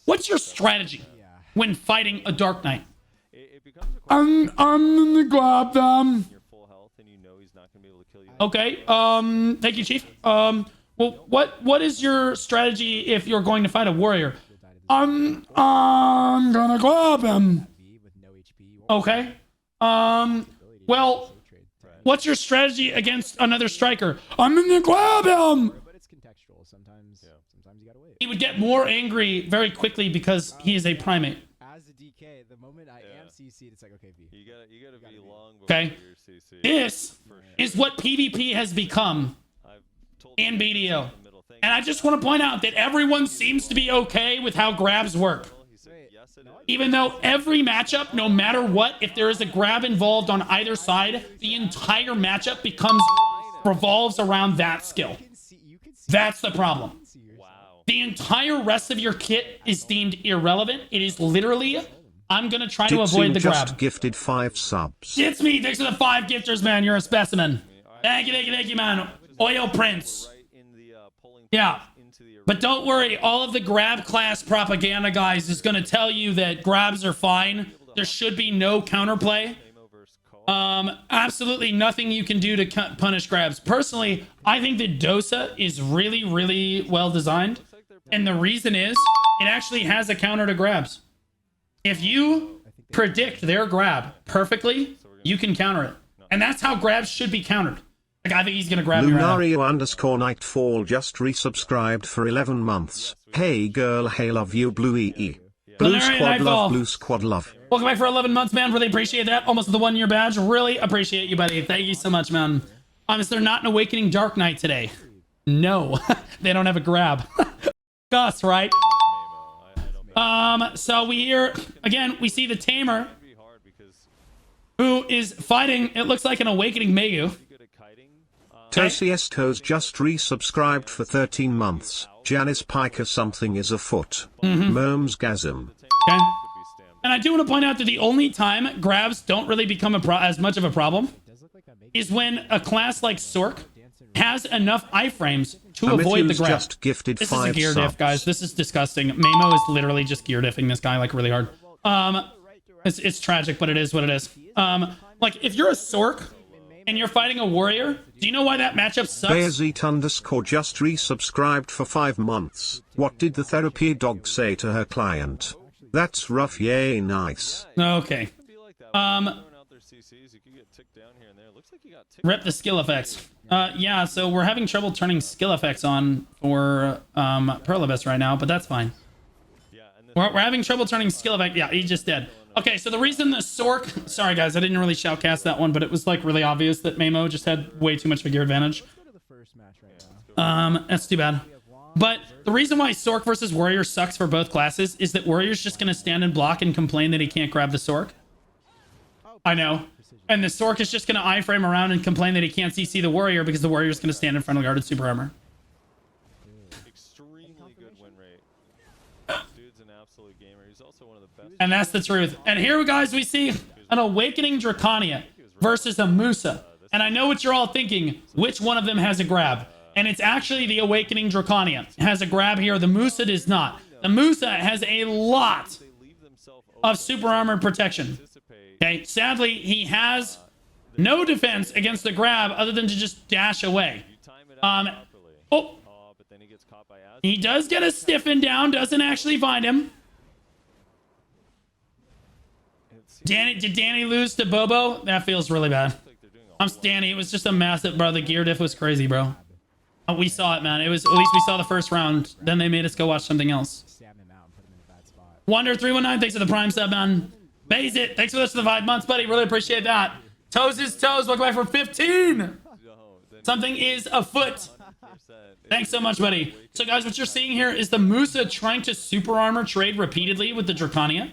what's your strategy when fighting a Dark Knight? I'm gonna grab them. Okay. Thank you, Chief. Well, what is your strategy if you're going to fight a warrior? I'm gonna grab him. Okay. Well, what's your strategy against another striker? I'm gonna grab him. But it's contextual. Sometimes you gotta wait. He would get more angry very quickly because he is a primate. As a DK, the moment I am CC'd, it's like, okay, V. You gotta be long before Okay. you're CC. This is what PvP has become in BDO. And I just want to point out that everyone seems to be okay with how grabs work. Even though every matchup, no matter what, if there is a grab involved on either side, the entire matchup revolves around that skill. That's the problem. The entire rest of your kit is deemed irrelevant. It is literally, I'm going to try to avoid the grab. Just gifted 5 subs. It's me. Thanks for the 5 gifters, man. You're a specimen. Thank you, man. Oil Prince. Yeah. But don't worry. All of the grab class propaganda, guys, is going to tell you that grabs are fine. There should be no counterplay. Absolutely nothing you can do to punish grabs. Personally, I think that Dosa is really, really well designed. And the reason is, it actually has a counter to grabs. If you predict their grab perfectly, you can counter it. And that's how grabs should be countered. Like, I think he's going to grab me right now. Lunario_Nightfall just resubscribed for 11 months. Hey girl, hey love you, Blue EE. Blue Squad love, Blue Squad love. Welcome back for 11 months, man. Really appreciate that. Almost the 1-year badge. Really appreciate you, buddy. Thank you so much, man. Is there not an Awakening Dark Knight today? No. They don't have a grab. Us, right? So we hear, again, we see the Tamer, who is fighting, it looks like an Awakening Megu. Tosiestos just resubscribed for 13 months. Janice Piker, something is afoot. Mermsgasm. Okay. And I do want to point out that the only time grabs don't really become as much of a problem is when a class like Sork has enough iframes to avoid the grab. Just gifted This is a 5 gear subs. diff, guys. This is disgusting. Mamo is literally just gear diffing this guy like really hard. It's tragic, but it is what it is. Like if you're a Sork and you're fighting a warrior, do you know why that matchup sucks? Bayazit_ just resubscribed for 5 months. What did the therapy dog say to her client? That's rough, yay, nice. Okay. Rip the skill effects. Yeah, so we're having trouble turning skill effects on for Perlibus right now, but that's fine. We're having trouble turning skill effect. Yeah, he just did. Okay, so the reason the Sork... Sorry, guys, I didn't really shoutcast that one, but it was, like, really obvious that Mamo just had way too much of a gear advantage. That's too bad. But the reason why Sork versus Warrior sucks for both classes is that Warrior's just going to stand and block and complain that he can't grab the Sork. I know. And the Sork is just going to iframe around and complain that he can't CC the Warrior because the Warrior's going to stand in front of guarded super armor. Extremely good win rate. Dude's an absolute gamer. He's also one of the best. And that's the truth. And here, guys, we see an Awakening Dracania versus a Musa. And I know what you're all thinking. Which one of them has a grab? And it's actually the Awakening Dracania. It has a grab here. The Musa does not. The Musa has a lot of super armor protection. Okay, sadly, he has no defense against the grab other than to just dash away. Oh, he does get a stiffen down, doesn't actually find him. Did Danny lose to Bobo? That feels really bad. I'm Danny. It was just a massive, bro. The gear diff was crazy, bro. We saw it, man. It was, at least we saw the first round. Then they made us go watch something else. Wonder319, thanks for the prime sub, man. Bazit, thanks for the 5 months, buddy. Really appreciate that. Toes is toes. Welcome back for 15. Something is afoot. Thanks so much, buddy. So, guys, what you're seeing here is the Musa trying to super armor trade repeatedly with the Dracania.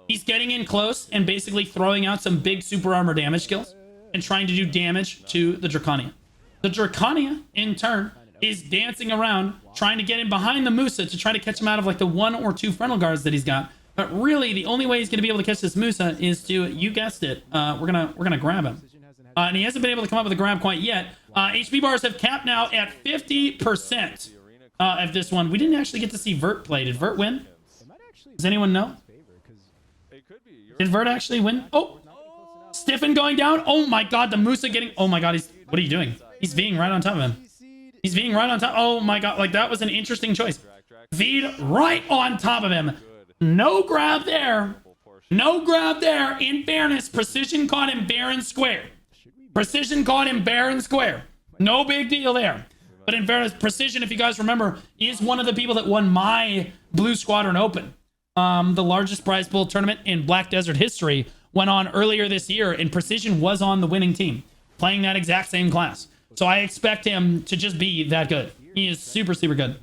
He's getting in close and basically throwing out some big super armor damage skills and trying to do damage to the Dracania. The Dracania, in turn, is dancing around trying to get in behind the Musa to try to catch him out of like the 1 or 2 frontal guards that he's got. But really, the only way he's going to be able to catch this Musa is to, you guessed it, we're gonna grab him. And he hasn't been able to come up with a grab quite yet. HP bars have capped now at 50% of this one. We didn't actually get to see Vert play. Did Vert win? Does anyone know? Did Vert actually win? Oh! Stiffen going down. Oh my god, the Musa getting... Oh my god, what are you doing? He's V'ing right on top of him. He's V'ing right on top. Oh my god, like that was an interesting choice. V'd right on top of him. No grab there. No grab there. In fairness, Precision caught him fair and square. Precision caught him fair and square. No big deal there. But in fairness, Precision, if you guys remember, is one of the people that won my Blue Squadron Open. The largest prize pool tournament in Black Desert history went on earlier this year, and Precision was on the winning team, playing that exact same class. So I expect him to just be that good. He is super, super good.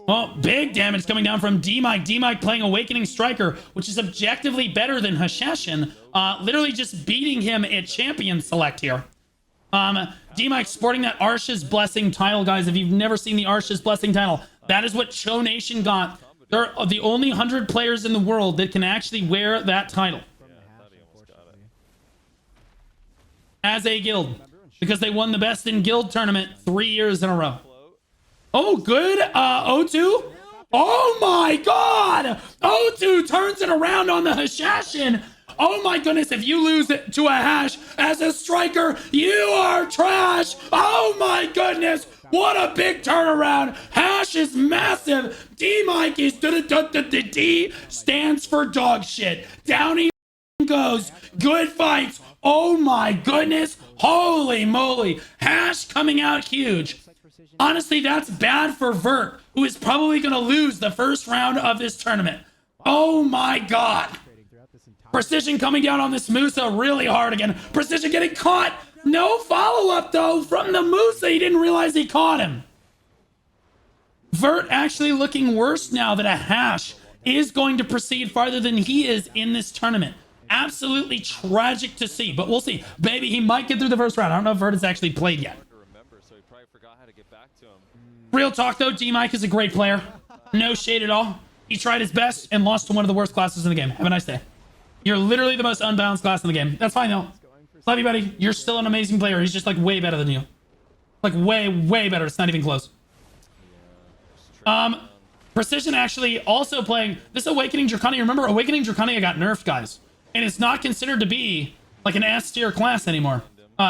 Oh, big damage coming down from D-Mike. D-Mike playing Awakening Striker, which is objectively better than Hashashin. Literally just beating him at Champion Select here. D-Mike sporting that Arsha's Blessing title, guys. If you've never seen the Arsha's Blessing title, that is what Cho Nation got. They're the only 100 players in the world that can actually wear that title. As a guild. Because they won the Best in Guild tournament 3 years in a row. Oh, good. O2. Oh my god! O2 turns it around on the Hashashin. Oh my goodness, if you lose it to a Hash as a striker, you are trash. Oh my goodness. What a big turnaround. Hash is massive. D-Mike is D stands for dog shit. Down he goes. Good fights. Oh my goodness. Holy moly. Hash coming out huge. Honestly, that's bad for Vert, who is probably going to lose the first round of this tournament. Oh my god. Precision coming down on this Musa really hard again. Precision getting caught. No follow-up, though, from the Musa. He didn't realize he caught him. Vert actually looking worse now that a Hash is going to proceed farther than he is in this tournament. Absolutely tragic to see, but we'll see. Maybe he might get through the first round. I don't know if Vert has actually played yet. Real talk, though, D-Mike is a great player. No shade at all. He tried his best and lost to one of the worst classes in the game. Have a nice day. You're literally the most unbalanced class in the game. That's fine, though. Love you, buddy. You're still an amazing player. He's just, like, way better than you. Like, way, way better. It's not even close. Precision actually also playing this Awakening Dracania. Remember, Awakening Dracania got nerfed, guys. And it's not considered to be, like, an S-tier class anymore.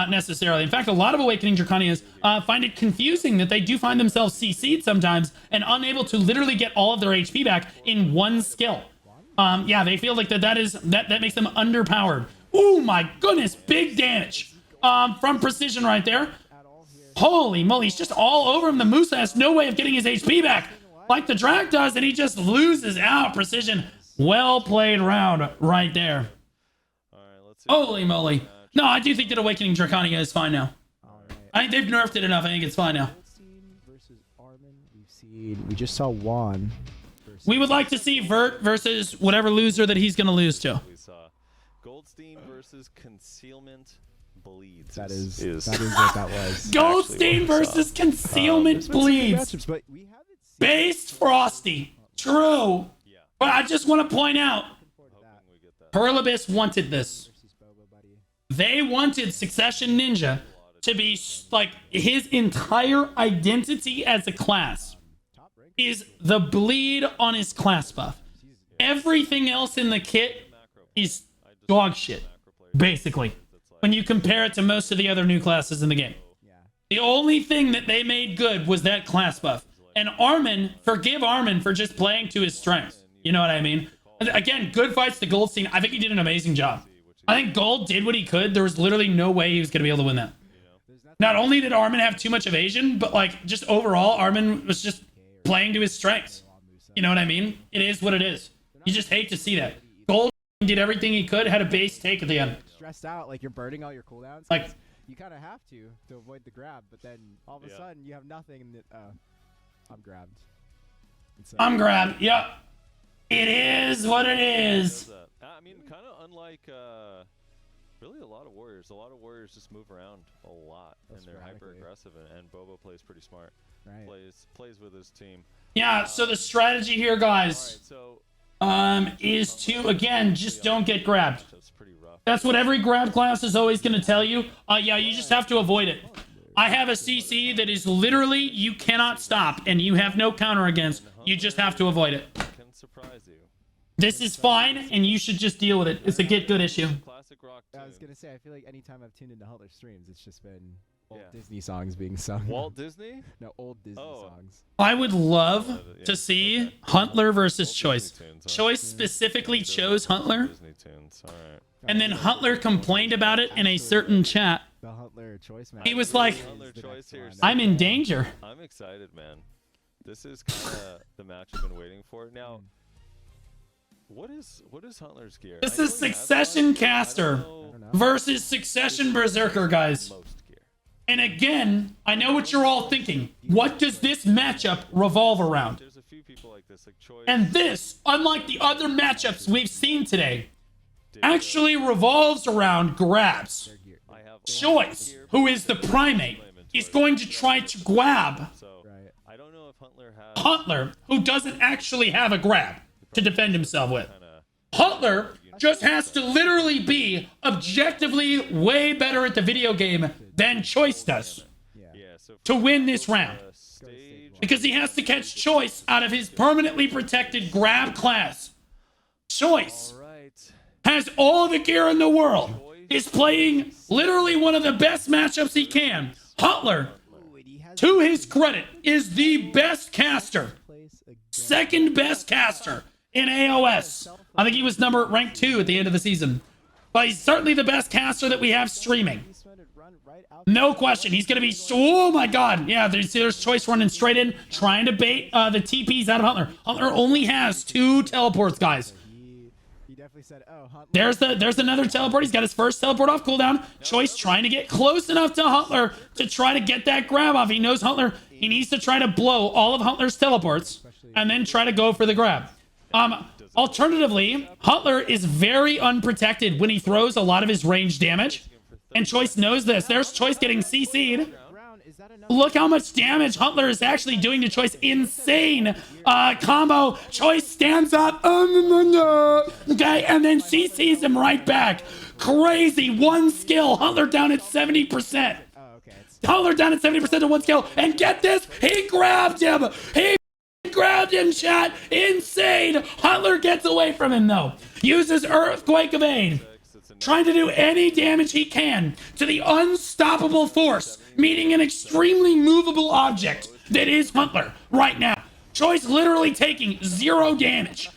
Necessarily. In fact, a lot of Awakening Draconias find it confusing that they do find themselves CC'd sometimes and unable to literally get all of their HP back in one skill. Yeah, they feel like that makes them underpowered. Oh my goodness, big damage from Precision right there. Holy moly, he's just all over him. The Musa has no way of getting his HP back like the Drac does, and he just loses out. Precision, well played round right there. Holy moly. No, I do think that Awakening Dracania is fine now. I think they've nerfed it enough. I think it's fine now. We just saw Juan. We would like to see Vert versus whatever loser that he's going to lose to. We saw Goldstein versus Concealment Bleeds. That is what that was. Goldstein versus Concealment Bleeds. Based Frosty. True. But I just want to point out, Perlibis wanted this. They wanted Succession Ninja to be like his entire identity as a class is the bleed on his class buff. Everything else in the kit is dog shit, basically, when you compare it to most of the other new classes in the game. The only thing that they made good was that class buff. And Armin, forgive Armin for just playing to his strengths. You know what I mean? Again, good fights to Goldstein. I think he did an amazing job. I think Gold did what he could. There was literally no way he was going to be able to win that. Not only did Armin have too much evasion, but like just overall, Armin was just playing to his strengths. You know what I mean? It is what it is. You just hate to see that. Gold did everything he could, had a base take at the end. stressed out, like you're burning all your cooldowns. Like- 'cause you kind of have to avoid the grab, but then all of a sudden you have nothing, and I'm grabbed. And so, I'm grabbed. Yep. It is what it is. I mean, kind of unlike really a lot of warriors. A lot of warriors just move around a lot, and they're hyper sporadically. aggressive. And Bobo plays pretty smart. Right. Plays with his team. Yeah, so the strategy here, guys, So is to, again, just don't get grabbed. that's pretty rough. That's what every grab class is always going to tell you. Yeah, you just have to avoid it. I have a CC that is literally, you cannot stop, and you have no counter against. You just have to avoid it. Can surprise you. This is fine, and you should just deal with it. It's a get good issue. Classic rock I was tune. gonna say, I feel like anytime I've tuned into Hunter streams, it's just been old Yeah. Disney songs being sung. Walt Disney? No, old Disney Oh. songs. I would love to see Huntler versus Choice. Disney tunes, Choice specifically chose Huntler, Disney tunes. All right. and then Huntler complained about it in a certain chat. The Huntler choice match. He was like, Hunter choice here. I'm in danger. I'm excited, man. This is kind of the match I've been waiting for. Now, what is Huntler's gear? This I is know he has Succession one, but I don't Caster know versus Succession Berserker, guys. most gear. And again, I know what you're all thinking. What does this matchup revolve around? There's a few people like this, like Choice. And this, unlike the other matchups we've seen today, Dig- actually revolves around grabs. I have Choice, who is the primate, is going to try to grab So Right. I don't know if Huntler has Huntler, who doesn't actually have a grab to defend himself with. kind of. Huntler just has to literally be objectively way better at the video game than Choice does Yeah. Yeah. So to win this round. stage. Because he has to catch Choice out of his permanently protected grab class. Choice All right. has all the gear in the world, is playing literally one of the best matchups he can. Huntler, Ooh, and he has to his credit, is the best caster, place again. second best caster in AOS. I think he was ranked 2 at the end of the season. But he's certainly the best caster that we have streaming. He's trying to run right out. No question. He's going to be... Oh, my God. Yeah, there's Choice running straight in, trying to bait the TPs out of Huntler. Huntler only has 2 teleports, guys. He definitely said, "Oh, Huntler." There's another teleport. He's got his first teleport off cooldown. Choice trying to get close enough to Huntler to try to get that grab off. He knows Huntler. He needs to try to blow all of Huntler's teleports and then try to go for the grab. Alternatively, Huntler is very unprotected when he throws a lot of his range damage. And Choice knows this. There's Choice getting CC'd. Brown, is that enough? Look how much damage Huntler is actually doing to Choice. Insane combo. Choice stands up. Okay, and then CC's him right back. Crazy. One skill. Huntler down at 70%. Oh, okay. It's Huntler down at 70% to one skill. And get this. He grabbed him. He grabbed him, chat. Insane. Huntler gets away from him, though. Uses Earthquake Evade. Trying to do any damage he can to the unstoppable force, meeting an extremely movable object that is Huntler right now. Choice literally taking 0 damage.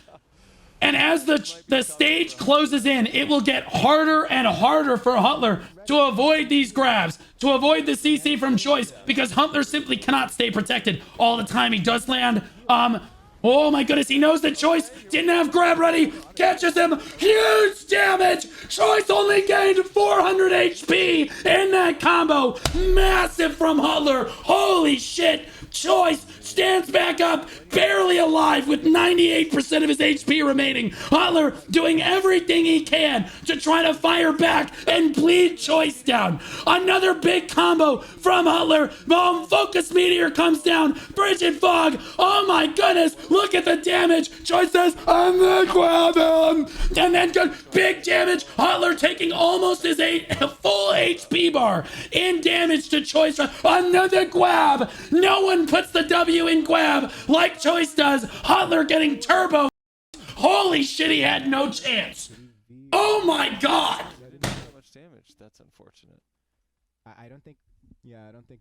And as the stage closes in, it will get harder and harder for Huntler to avoid these grabs, to avoid the CC from Choice, because Huntler simply cannot stay protected all the time. He does land, oh my goodness, he knows that Choice didn't have grab ready, catches him, huge damage! Choice only gained 400 HP in that combo, massive from Huntler, holy shit! Choice stands back up, barely alive with 98% of his HP remaining. Huntler doing everything he can to try to fire back and bleed Choice down. Another big combo from Huntler. Focus Meteor comes down. Frigid Fog. Oh my goodness. Look at the damage. Choice says, I'm gonna grab him. And then good big damage. Huntler taking almost his full HP bar in damage to Choice. Another grab. No one puts the W in grab like Choice does. Huntler getting turbo. Holy shit, he had no chance. Oh my god. Didn't do that much damage. That's unfortunate. I don't think. Yeah, I don't think.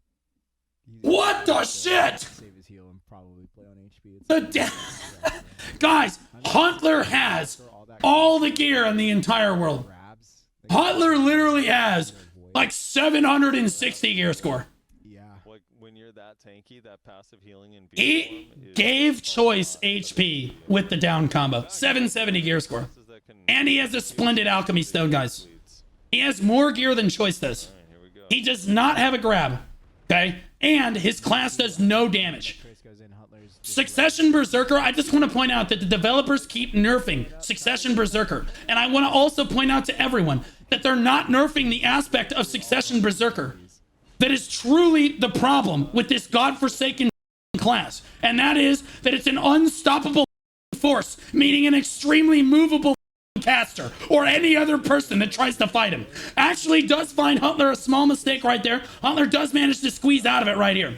He's What the shit? Save his heal and probably play on HP. It's The Guys, Huntler has all the gear in the entire world. grabs. Huntler literally has like 760 gear score. Yeah. Like when you're that tanky, that passive healing in He form is gave Choice HP with the down combo. 770 gear score. that can And he has a splendid alchemy stone, guys. leads. He has more gear than Choice does. Here we go. He does not have a grab. Okay? And his class does no damage. Succession Berserker, I just want to point out that the developers keep nerfing Succession Berserker. And I want to also point out to everyone that they're not nerfing the aspect of Succession Berserker that is truly the problem with this godforsaken class. And that is that it's an unstoppable force, meaning an extremely movable caster or any other person that tries to fight him. Actually does find Huntler a small mistake right there. Huntler does manage to squeeze out of it right here.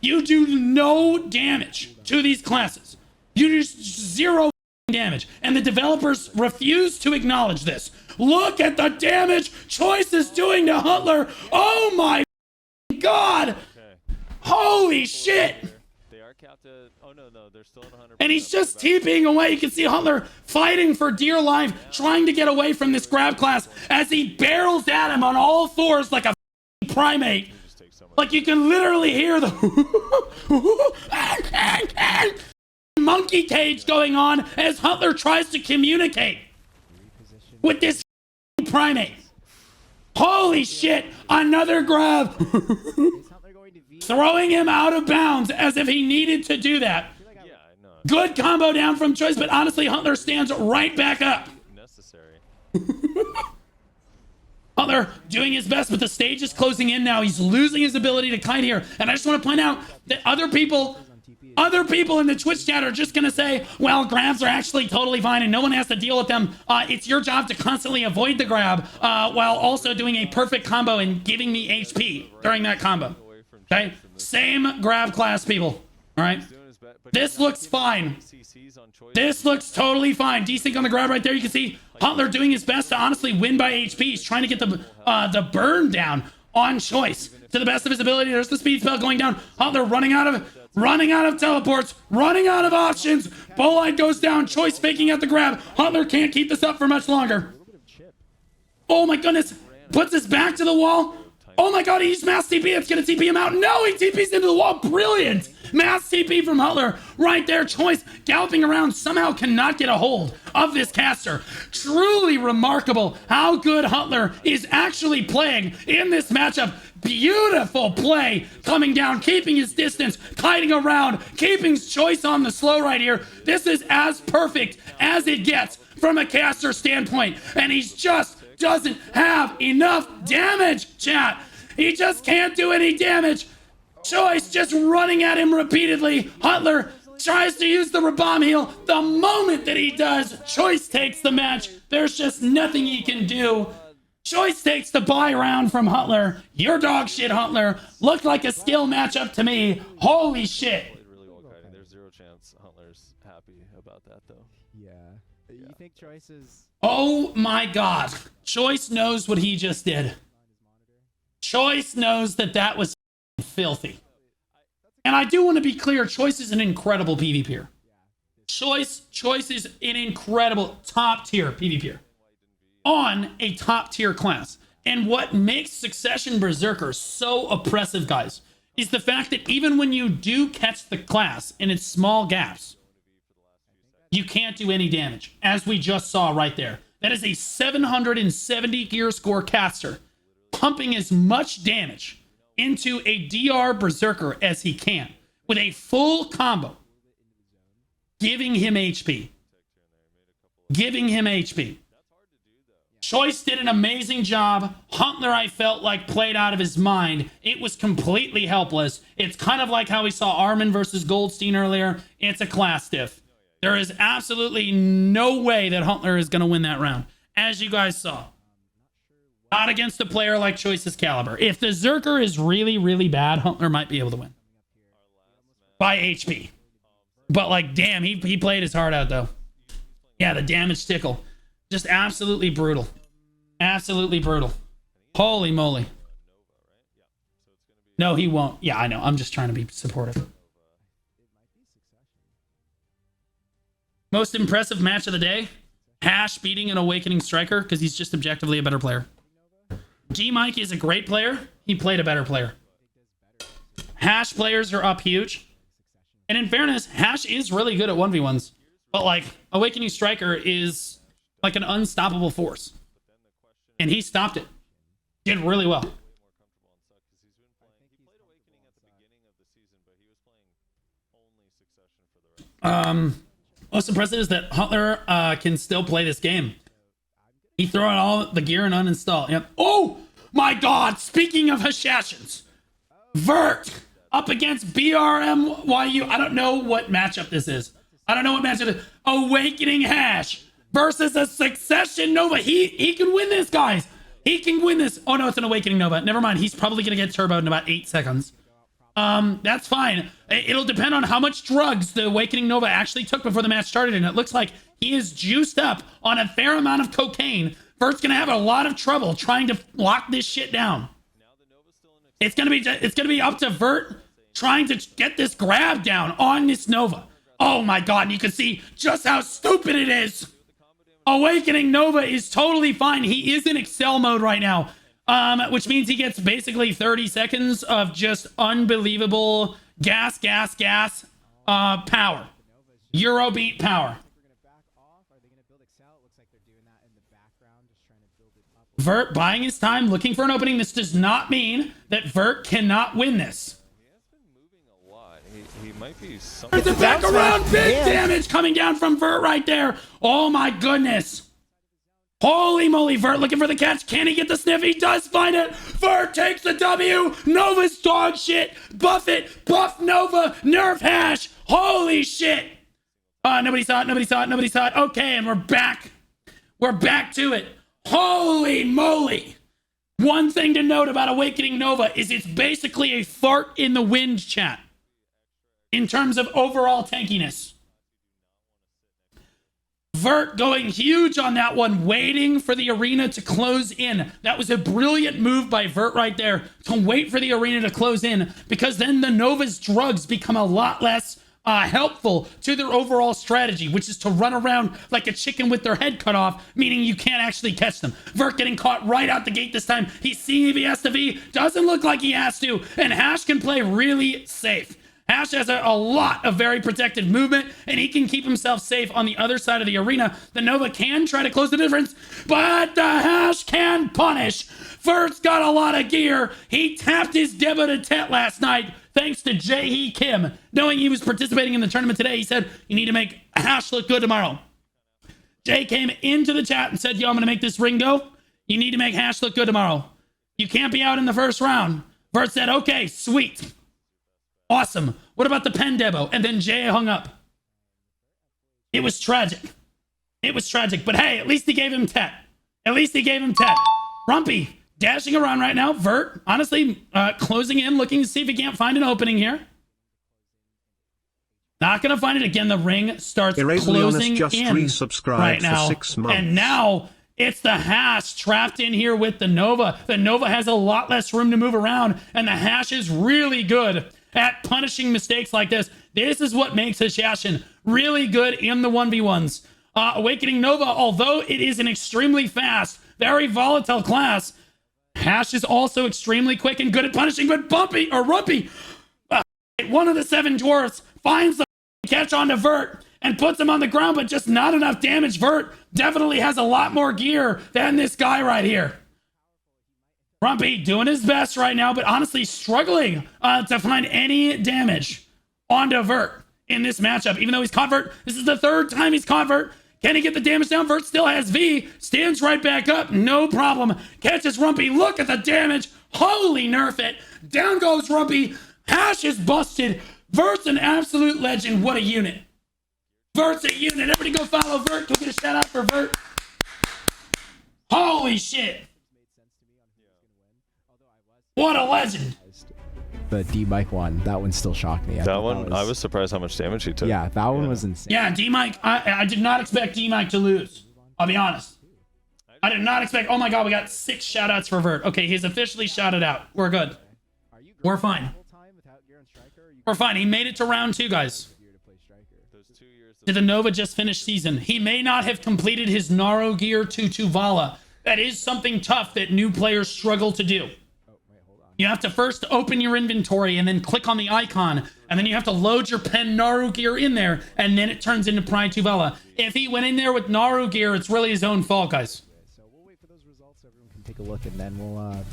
You do no damage to these classes. You do zero damage. And the developers refuse to acknowledge this. Look at the damage Choice is doing to Huntler. Oh my God. Okay. Holy shit. They are capped at... Oh, no, they're still at 100%. And he's just TPing away. You can see Huntler fighting for dear life, trying to get away from this grab class as he barrels at him on all fours like a primate. Like you can literally hear the monkey cage going on as Huntler tries to communicate with this primate. Holy shit, another grab. Throwing him out of bounds as if he needed to do that. Yeah, I know. Good combo down from Choice, but honestly, Huntler stands right back up. Necessary. Huntler doing his best, but the stage is closing in now. He's losing his ability to kite here. And I just want to point out that other people in the Twitch chat are just going to say, well, grabs are actually totally fine and no one has to deal with them. It's your job to constantly avoid the grab while also doing a perfect combo and giving me HP during that combo. Okay? Same grab class, people. All right? This looks fine. This looks totally fine. Desync on the grab right there. You can see Huntler doing his best to honestly win by HP. He's trying to get the burn down on Choice to the best of his ability. There's the speed spell going down. Huntler running out of teleports, running out of options. Bolide goes down. Choice faking out the grab. Huntler can't keep this up for much longer. Oh my goodness. Puts his back to the wall. Oh my God, he used mass TP. It's going to TP him out. No, he TPs into the wall. Brilliant. Mass TP from Huntler right there. Choice galloping around somehow cannot get a hold of this caster. Truly remarkable how good Huntler is actually playing in this matchup. Beautiful play coming down, keeping his distance, kiting around, keeping Choice on the slow right here. This is as perfect as it gets from a caster standpoint. And he's just doesn't have enough damage, chat. He just can't do any damage. Choice just running at him repeatedly. Huntler tries to use the Rabam heal. The moment that he does, Choice takes the match. There's just nothing he can do. Choice takes the buy round from Huntler. Your dog shit, Huntler. Looked like a skill matchup to me. Holy shit. Played really well, Cardi. There's zero chance Huntler's happy about that, though. Yeah. You think Choice is... Oh my God. Choice knows what he just did. Choice knows that was filthy. And I do want to be clear, Choice is an incredible PvPer. Choice is an incredible top tier PvPer on a top tier class. And what makes Succession Berserker so oppressive, guys, is the fact that even when you do catch the class in its small gaps, you can't do any damage, as we just saw right there. That is a 770 gear score caster pumping as much damage into a DR Berserker as he can with a full combo, giving him HP. Giving him HP. Choice did an amazing job. Huntler, I felt like, played out of his mind. It was completely helpless. It's kind of like how we saw Armin versus Goldstein earlier. It's a class diff. There is absolutely no way that Huntler is going to win that round, as you guys saw. Not against a player like Choice's caliber. If the Zerker is really, really bad, Huntler might be able to win. By HP. But, like, damn, he played his heart out, though. Yeah, the damage tickle. Just absolutely brutal. Absolutely brutal. Holy moly. No, he won't. Yeah, I know. I'm just trying to be supportive. Most impressive match of the day? Hash beating an Awakening Striker because he's just objectively a better player. G-Mike is a great player. He played a better player. Hash players are up huge. And in fairness, Hash is really good at 1v1s. But like, Awakening Striker is like an unstoppable force. And he stopped it. Did really well. Most impressive is that Hutler can still play this game. He threw out all the gear and uninstall. Yep. Oh my god, speaking of Hashashins, Vert up against BRMYU. I don't know what matchup this is. I don't know what matchup it is. Awakening Hash versus a Succession Nova. He can win this, guys. He can win this. Oh no, it's an Awakening Nova. Never mind. He's probably gonna get turboed in about 8 seconds. That's fine. It'll depend on how much drugs the Awakening Nova actually took before the match started, and it looks like he is juiced up on a fair amount of cocaine. Vert's gonna have a lot of trouble trying to lock this shit down. It's gonna be up to Vert trying to get this grab down on this Nova. Oh my god, and you can see just how stupid it is. Awakening Nova is totally fine. He is in Excel mode right now. Which means he gets basically 30 seconds of just unbelievable gas power. Eurobeat power. Vert buying his time, looking for an opening. This does not mean that Vert cannot win this. He might be some. There's a back around, big damage coming down from Vert right there. Oh my goodness. Holy moly, Vert looking for the catch. Can he get the sniff? He does find it. Vert takes the W. Nova's dog shit. Buff it. Buff Nova. Nerf Hash. Holy shit. Nobody saw it. Okay, and we're back. We're back to it. Holy moly. One thing to note about Awakening Nova is it's basically a fart in the wind, chat. In terms of overall tankiness. Vert going huge on that one, waiting for the arena to close in. That was a brilliant move by Vert right there to wait for the arena to close in, because then the Nova's drugs become a lot less helpful to their overall strategy, which is to run around like a chicken with their head cut off, meaning you can't actually catch them. Vert getting caught right out the gate this time. He's seeing if he has to V. Doesn't look like he has to, and Hash can play really safe. Hash has a lot of very protected movement, and he can keep himself safe on the other side of the arena. The Nova can try to close the difference, but the Hash can punish. Vert's got a lot of gear. He tapped his debit to Tet last night, thanks to Jae-hee Kim. Knowing he was participating in the tournament today, he said, you need to make Hash look good tomorrow. Jay came into the chat and said, yo, I'm going to make this ring go. You need to make Hash look good tomorrow. You can't be out in the first round. Vert said, okay, sweet. Awesome. What about the pen debo? And then Jay hung up. It was tragic. But hey, at least he gave him Tet. Rumpy dashing around right now. Vert, honestly, closing in, looking to see if he can't find an opening here. Not going to find it again. The ring starts closing just in right now. For 6 months. And now it's the Hash trapped in here with the Nova. The Nova has a lot less room to move around, and the Hash is really good at punishing mistakes like this. This is what makes Hashashin really good in the 1v1s. Awakening Nova, although it is an extremely fast, very volatile class, Hash is also extremely quick and good at punishing, but Rumpy, one of the 7 dwarfs, finds the catch onto Vert and puts him on the ground, but just not enough damage. Vert definitely has a lot more gear than this guy right here. Rumpy doing his best right now, but honestly struggling to find any damage onto Vert in this matchup. Even though he's caught Vert, this is the 3rd time he's caught Vert. Can he get the damage down? Vert still has V, stands right back up, no problem. Catches Rumpy, look at the damage. Holy nerf it. Down goes Rumpy. Hash is busted. Vert's an absolute legend. What a unit. Vert's a unit. Everybody go follow Vert. Go get a shout out for Vert. Holy shit. What a legend. The D-Mike one, that one still shocked me. I was surprised how much damage he took. Yeah, that one was insane. Yeah, D-Mike, I did not expect D-Mike to lose. I'll be honest. I did not expect, oh my god, we got 6 shout outs for Vert. Okay, he's officially shouted out. We're good. We're fine. We're fine. He made it to round 2, guys. Did the Nova just finish season? He may not have completed his Naro gear to Tuvala. That is something tough that new players struggle to do. You have to first open your inventory and then click on the icon, and then you have to load your pen Naru gear in there, and then it turns into Pride Tuvala. If he went in there with Naru gear, it's really his own fault, guys. take a look, and then we'll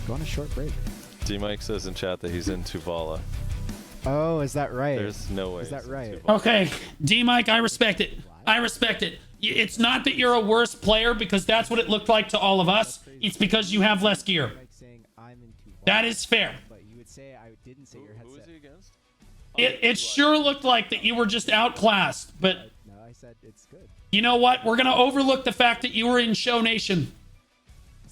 go on a short break. D-Mike says in chat that he's in Tuvala. Oh, is that right? There's no way. Is that he's in right? Tuvala. Okay, D-Mike, I respect it. I respect it. It's not that you're a worse player because that's what it looked like to all of us. It's because you have less gear. That is fair. But you would say I didn't say your Who is headset. he against? It sure looked like that you were just outclassed, but No, I said it's good. you know what? We're going to overlook the fact that you were in Show Nation.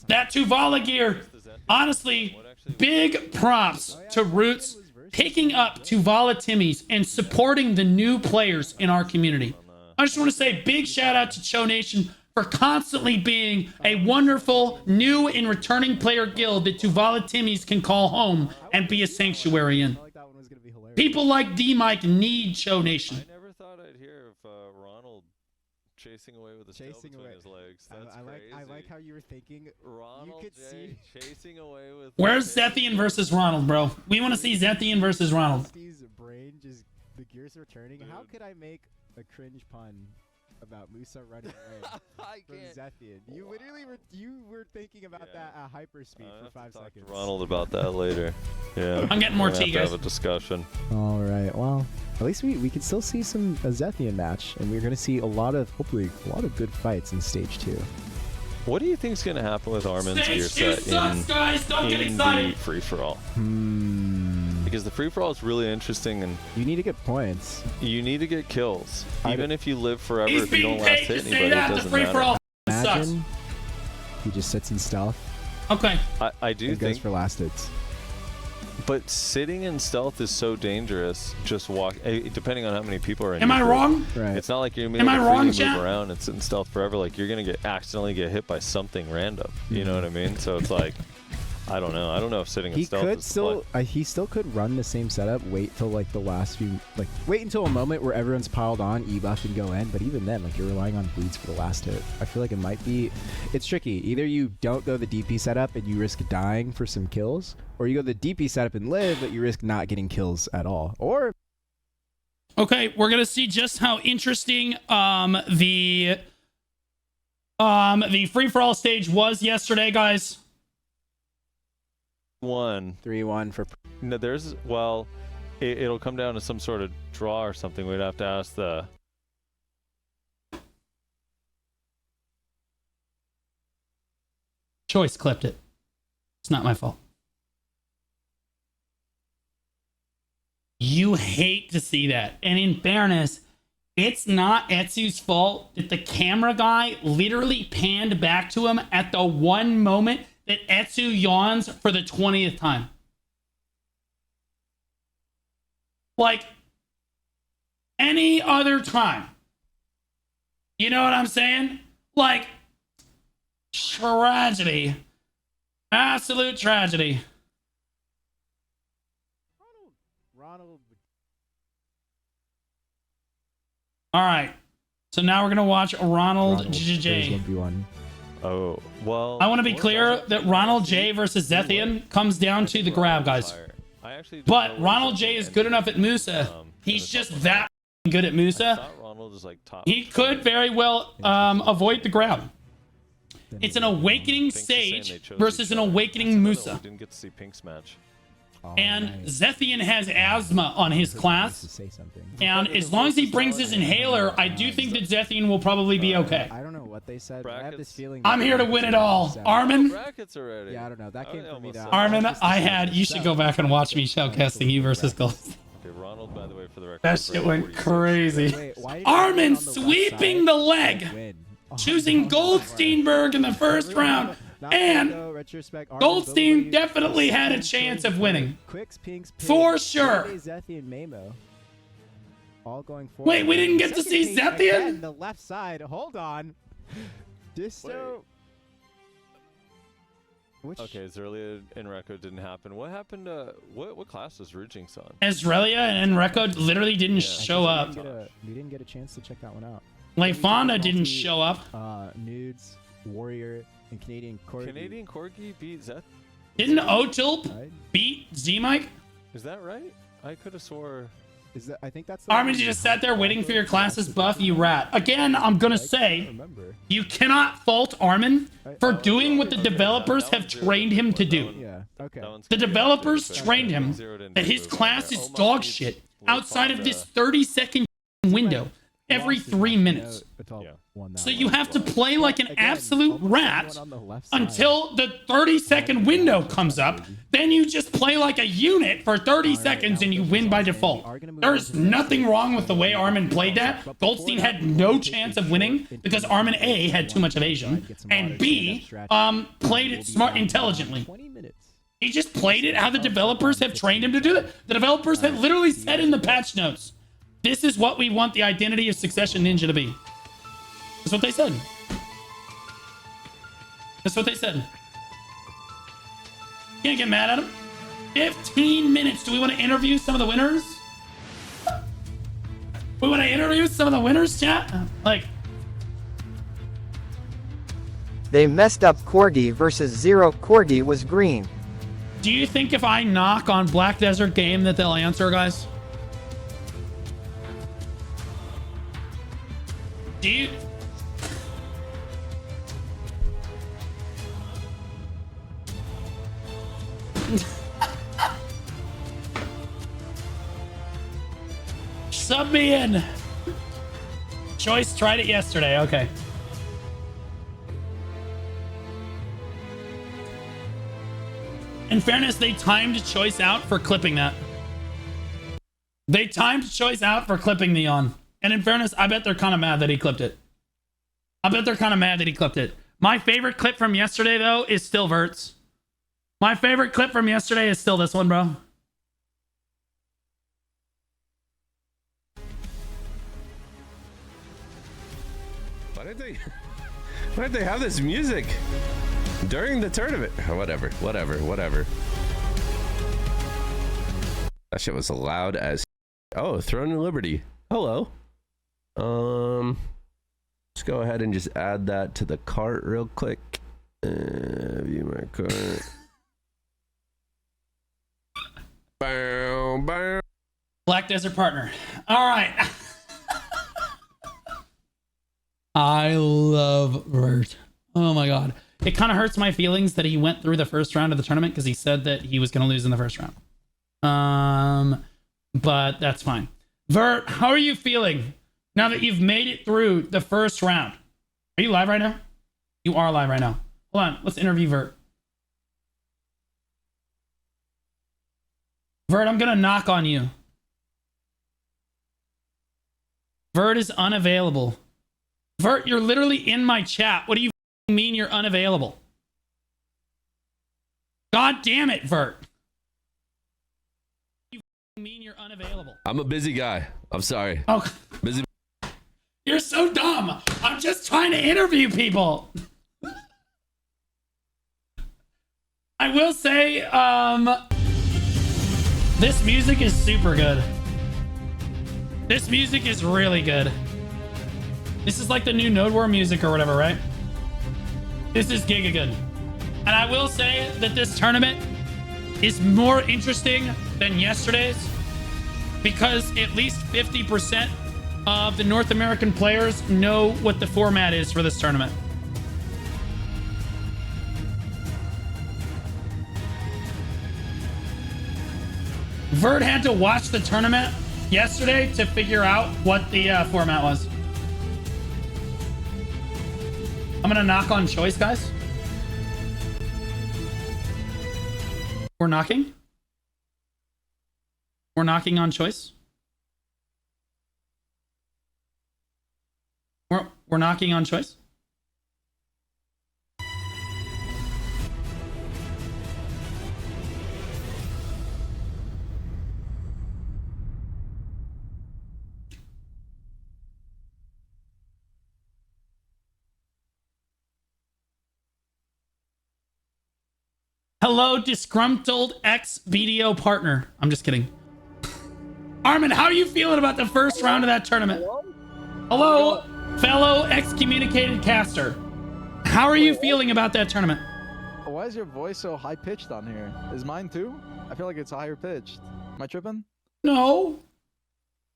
That Tuvala gear, honestly, big props to Roots picking up Tuvala Timmy's and supporting the new players in our community. I just want to say big shout out to Show Nation for constantly being a wonderful new and returning player guild that Tuvala Timmy's can call home and be a sanctuary in. I like that one was gonna be hilarious. People like D-Mike need Show Nation. I never thought I'd hear of Ronald chasing away with his tail Chasing between away. his legs. That's I crazy. like how you were thinking. Ronald could J chasing away with. Where's Zethian versus Ronald, bro? We want to see Zethian versus Ronald. Steve's brain just the gears are turning. How could I make a cringe pun about Musa running away I from can't. Zethian? You literally were thinking about that at hyperspeed I'll for have 5 to talk seconds. to Ronald about that later. Yeah. I'm getting more We're gonna tea, have guys. to have a discussion. All right. Well, at least we can still see some a Zethian match, and we're gonna see hopefully a lot of good fights in stage 2. What do you think's gonna happen with Armin's gear Stage 2 set sucks, guys. Don't get in excited. the free for all? Because the free for all is really interesting, and You need to get points. you need to get kills. I Even if you live forever, He's if you being don't last paid to hit say anybody, it that. The doesn't free for matter. all sucks. Imagine he just sits in stealth Okay. I do and goes think, for last hits. but sitting in stealth is so dangerous. Just walk, depending on how many people are in. Am your I group. wrong? Right. It's not like you're Am I able to wrong, freely chat? move around and sit in stealth forever. Like you're gonna accidentally get hit by something random. You know what I mean? So it's like, I don't know. I don't know if sitting in He stealth could is still he still could run the same setup, wait till like the last few, like wait until a moment where everyone's piled on, E-buff and go in, but even then, like you're relying on bleeds for the last hit. I feel like it might be, it's tricky. Either you don't go the DP setup and you risk dying for some kills, or you go the DP setup and live, but you risk not getting kills at all. Or Okay, we're gonna see just how interesting the free for all stage was yesterday, guys. 3-1 for No, it'll come down to some sort of draw or something. We'd have to ask the. Choice clipped it. It's not my fault. You hate to see that. And in fairness, it's not Etsu's fault that the camera guy literally panned back to him at the one moment that Etsu yawns for the 20th time. Like any other time. You know what I'm saying? Like, tragedy. Absolute tragedy. Ronald. All right. So now we're going to watch Ronald J. 1v1. Oh well. I want to be clear that Ronald J versus Zethian comes down to the grab, guys. I actually don't But know Ronald what J is Zethian good enough at Musa. He's just that good at I Musa. thought Ronald is like top. He could very well avoid the grab. It's an awakening Pink's just saying Sage they chose versus each an other. awakening That's another Musa. one. We didn't get to see Pink's match. And nice. Zethian has asthma on his To class. say something. And as long as he brings his inhaler, I do think that Zethian will probably be okay. I don't know what they said, but I have this Brackets. feeling. I'm here to win it all. Armin, Brackets already. Yeah, I don't know. That came from me. almost Though. said- Armin, I had. You should go back and watch me shoutcasting you versus Gold. Okay, Ronald, by the way, for the record. That shit went 46. crazy. Wait, why did Armin you on the left sweeping side the leg, win? Oh, choosing no, Goldsteinberg in the first round, Not and though, retrospect, Armin Goldstein Billy, definitely had a second chance choice of winning. Quicks, Pinks, For Pigs, sure. Monday, Zethian, Mamo. All going forward. Wait, we didn't get to Second see pink Zethian? again, the left side. Hold on. Disto. Which? Okay, Zerlia and Rekko didn't happen. What happened? What class was Ridging's on? Ezrelia and Rekko literally didn't show up. We didn't get a chance to check that one out. Leifonda didn't show up. Nudes, Warrior, and Canadian Corgi. Canadian Corgi beat Zeth. Didn't Otilp Right? beat Z-Mike? Is that right? I could have swore. Is that? I think that's. The Armin, you just sat there waiting for your classes buff, you rat. Again, I'm gonna say, you cannot fault Armin for doing what the developers have trained him to do. Yeah. Okay. The developers trained him that his class is dog shit outside of this 30-second window every 3 minutes. So you have to play like an absolute rat until the 30-second window comes up. Then you just play like a unit for 30 seconds and you win by default. There is nothing wrong with the way Armin played that. Goldstein had no chance of winning because Armin A had too much evasion and B played it smart intelligently. He just played it how the developers have trained him to do it. The developers have literally said in the patch notes, this is what we want the identity of Succession Ninja to be. That's what they said. That's what they said. Can't get mad at him. 15 minutes. Do we want to interview some of the winners? We want to interview some of the winners, chat? Like, They messed up. Corgi versus Zero. Corgi was green. do you think if I knock on Black Desert Game that they'll answer, guys? Do you... Sub me in. Choice tried it yesterday. Okay. In fairness, they timed Choice out for clipping that. They timed Choice out for clipping Neon. And in fairness, I bet they're kind of mad that he clipped it. I bet they're kind of mad that he clipped it. My favorite clip from yesterday, though, is still Vert's. My favorite clip from yesterday is still this one, bro. Why did they have this music during the tournament? Oh, whatever. That shit was loud as. Oh, Throne of Liberty. Hello. Let's go ahead and just add that to the cart real quick. View my cart. Bow, bow. Black Desert Partner. All right. I love Vert. Oh my god. It kind of hurts my feelings that he went through the first round of the tournament because he said that he was going to lose in the first round. But that's fine. Vert, how are you feeling now that you've made it through the first round? Are you live right now? You are live right now. Hold on. Let's interview Vert. Vert, I'm going to knock on you. Vert is unavailable. Vert, you're literally in my chat. What do you mean you're unavailable? God damn it, Vert. What do you mean you're unavailable? I'm a busy guy. I'm sorry. Oh, Busy. you're so dumb. I'm just trying to interview people. I will say, this music is super good. This music is really good. This is like the new Node War music or whatever, right? This is giga good. And I will say that this tournament is more interesting than yesterday's because at least 50% of the North American players know what the format is for this tournament. Vert had to watch the tournament yesterday to figure out what the format was. I'm gonna knock on Choice, guys. We're knocking. We're knocking on Choice. We're knocking on Choice. Hello, disgruntled ex-BDO partner. I'm just kidding. Armin, how are you feeling about the first round of that tournament? Hello, fellow excommunicated caster. How are you feeling about that tournament? Why is your voice so high-pitched on here? Is mine too? I feel like it's higher pitched. Am I tripping? No.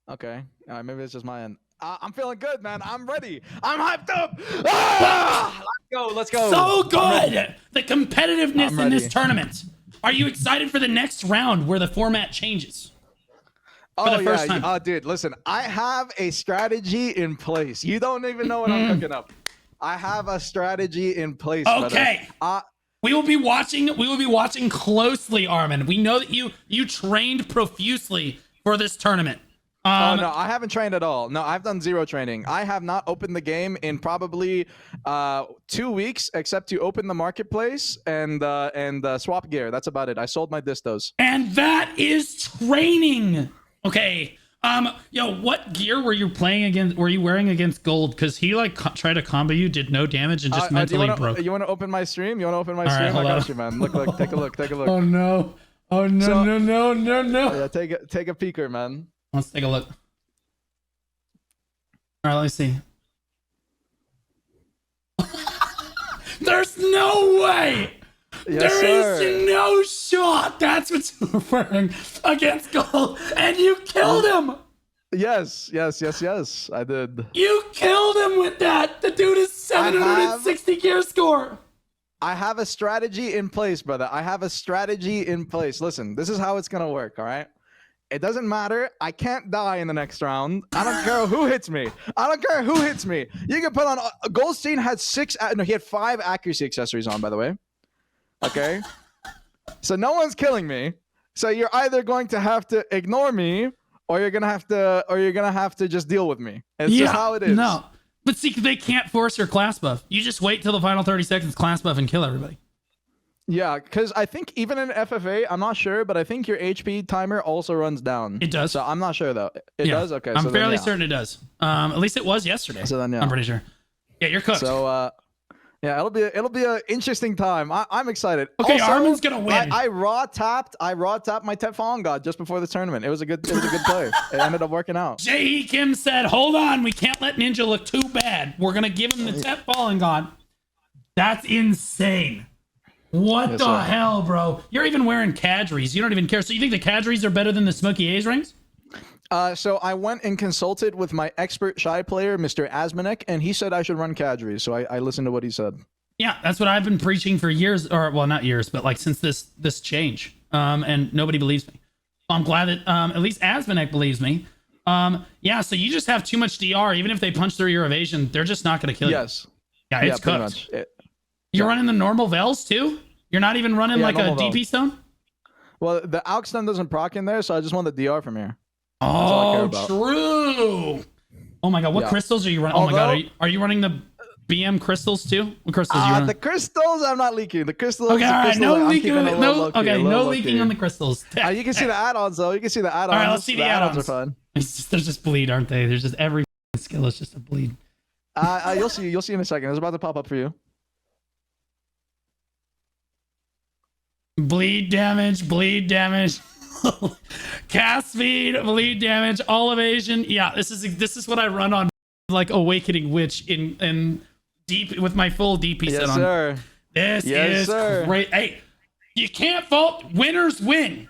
Okay. All right. Maybe it's just my end. I'm feeling good, man. I'm ready. I'm hyped up. Ah! Let's go. So good. The competitiveness I'm in this ready. tournament. Are you excited for the next round where the format changes? Oh the first time. Dude, listen. I have a strategy in place. You don't even know what I'm cooking up. I have a strategy in place. Okay. We will be watching closely, Armin. We know that you trained profusely for this tournament. Oh no, I haven't trained at all. No, I've done zero training. I have not opened the game in probably 2 weeks, except to open the marketplace and swap gear. That's about it. I sold my distos. And that is training. Okay. What gear were you playing against? Were you wearing against Gold? Because he like tried to combo you, did no damage, and just mentally broke. You want to open my stream? You want to open my All stream? right, I got you, man. Look, take a look. Take a look. Oh no! Oh no! So- No! Yeah, take a peeker, man. Let's take a look. All right, let me see. There's no way. Yes, There sir. is no shot. That's what you were wearing against Gold, and you killed him. Yes. I did. You killed him with that. The dude is 760 gear score. I have a strategy in place, brother. I have a strategy in place. Listen, this is how it's gonna work. All right. It doesn't matter. I can't die in the next round. I don't care who hits me. You can put on. Goldstein had he had 5 accuracy accessories on, by the way. Okay. So no one's killing me. So you're either going to have to ignore me, or you're gonna have to just deal with me. It's just how it is. No. But see, they can't force your class buff. You just wait till the final 30 seconds class buff and kill everybody. Yeah, because I think even in FFA, I'm not sure, but I think your HP timer also runs down. It does. So I'm not sure though. It does. Okay. I'm so fairly then, yeah. certain it does. At least it was yesterday. So then, yeah. I'm pretty sure. Yeah, you're cooked. So yeah, it'll be an interesting time. I'm excited. Okay, Also, Armin's gonna win. I raw tapped my Teflon God just before the tournament. It was a good play. It ended up working out. J.E. Kim said, hold on, we can't let Ninja look too bad. We're gonna give him the Tep Fallen God. That's insane. What Yes, the sir. hell, bro? You're even wearing Cadres. You don't even care. So you think the Cadres are better than the Smoky A's rings? So I went and consulted with my expert shy player, Mr. Asmanek, and he said I should run Kadri. So I listened to what he said. Yeah, that's what I've been preaching for years, or well, not years, but like since this change. And nobody believes me. I'm glad that at least Asmanek believes me. Yeah, so you just have too much DR. Even if they punch through your evasion, they're just not going to kill you. Yes. Yeah, it's pretty cooked. much. You're running the normal Vels too? You're not even running like a normal DP Vels. stone? Well, the Aux stun doesn't proc in there, so I just want the DR from here. all I care Oh, about. true. Oh my god, what Yeah. crystals are you running? Oh my god, are you running the BM crystals too? What crystals are you running? The crystals, I'm not leaking. The crystals. Okay, all right, no leaking. No low leaking key. on the crystals. You can see the add-ons though. You can see the add-ons. All right, let's see the add-ons. Are fun. There's just bleed, aren't they? There's just every skill is just a bleed. You'll see. You'll see in a second. It's about to pop up for you. Bleed damage, cast speed, bleed damage, all evasion. Yeah, this is what I run on like Awakening Witch in deep with my full DP set Yes, on. sir. This Yes, is sir. great. Hey, you can't fault winners win.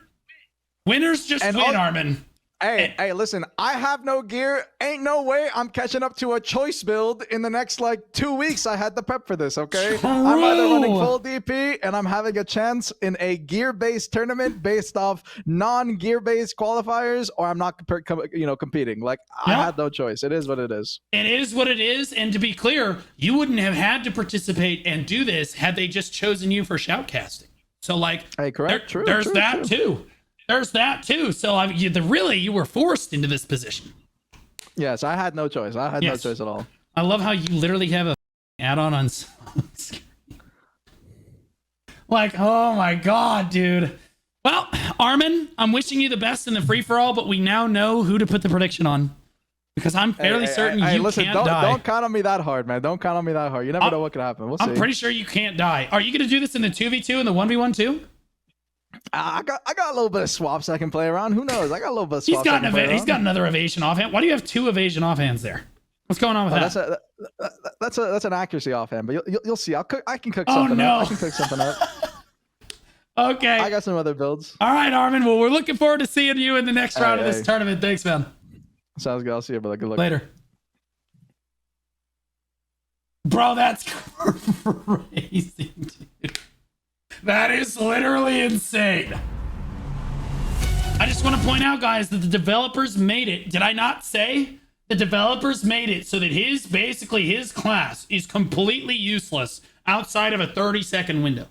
Winners just And win, Armin. Hey, listen, I have no gear. Ain't no way I'm catching up to a choice build in the next like 2 weeks. I had to prep for this, okay? I'm either running full DP and I'm having a chance in a gear-based tournament based off non-gear-based qualifiers, or I'm not competing. Like, I Yeah. had no choice. It is what it is. It is what it is, and to be clear, you wouldn't have had to participate and do this had they just chosen you for shoutcasting. So like, Hey, correct. True. there's true, that true. too. There's that too. So you were forced into this position. Yes, I had no choice. I had no Yes. choice at all. I love how you literally have a add-on on screen. Like, oh my god, dude. Well, Armin, I'm wishing you the best in the free-for-all, but we now know who to put the prediction on. Because I'm fairly certain you listen, can't don't, die. Don't count on me that hard, man. Don't count on me that hard. You never know what could happen. We'll see. I'm pretty sure you can't die. Are you going to do this in the 2v2 and the 1v1 too? I got a little bit of swaps I can play around. Who knows? I got a little bit of swaps. He's got another evasion offhand. Why do you have 2 evasion offhands there? What's going on with that? That's an accuracy offhand, but you'll see. I can cook Oh, something no. up. I can cook something up. Okay. I got some other builds. All right, Armin. Well, we're looking forward to seeing you in the next round of this hey. tournament. Thanks, man. Sounds good. I'll see you, brother. Good luck. Later. Bro, that's crazy, dude. That is literally insane. I just want to point out, guys, that the developers made it. Did I not say? The developers made it so that his class is completely useless outside of a 30-second window.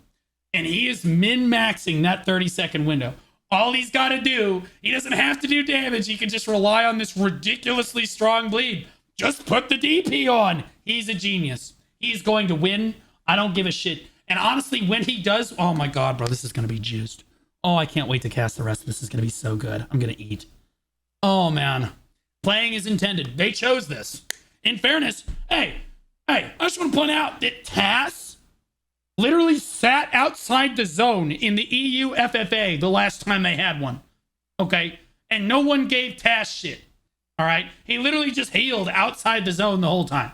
And he is min-maxing that 30-second window. All he's got to do, he doesn't have to do damage. He can just rely on this ridiculously strong bleed. Just put the DP on. He's a genius. He's going to win. I don't give a shit. And honestly, when he does, oh my God, bro, this is going to be juiced. Oh, I can't wait to cast the rest of this. Is going to be so good. I'm going to eat. Oh, man. Playing is intended. They chose this. In fairness, hey, I just want to point out that TAS literally sat outside the zone in the EU FFA the last time they had one. Okay? And no one gave TAS shit. All right? He literally just healed outside the zone the whole time.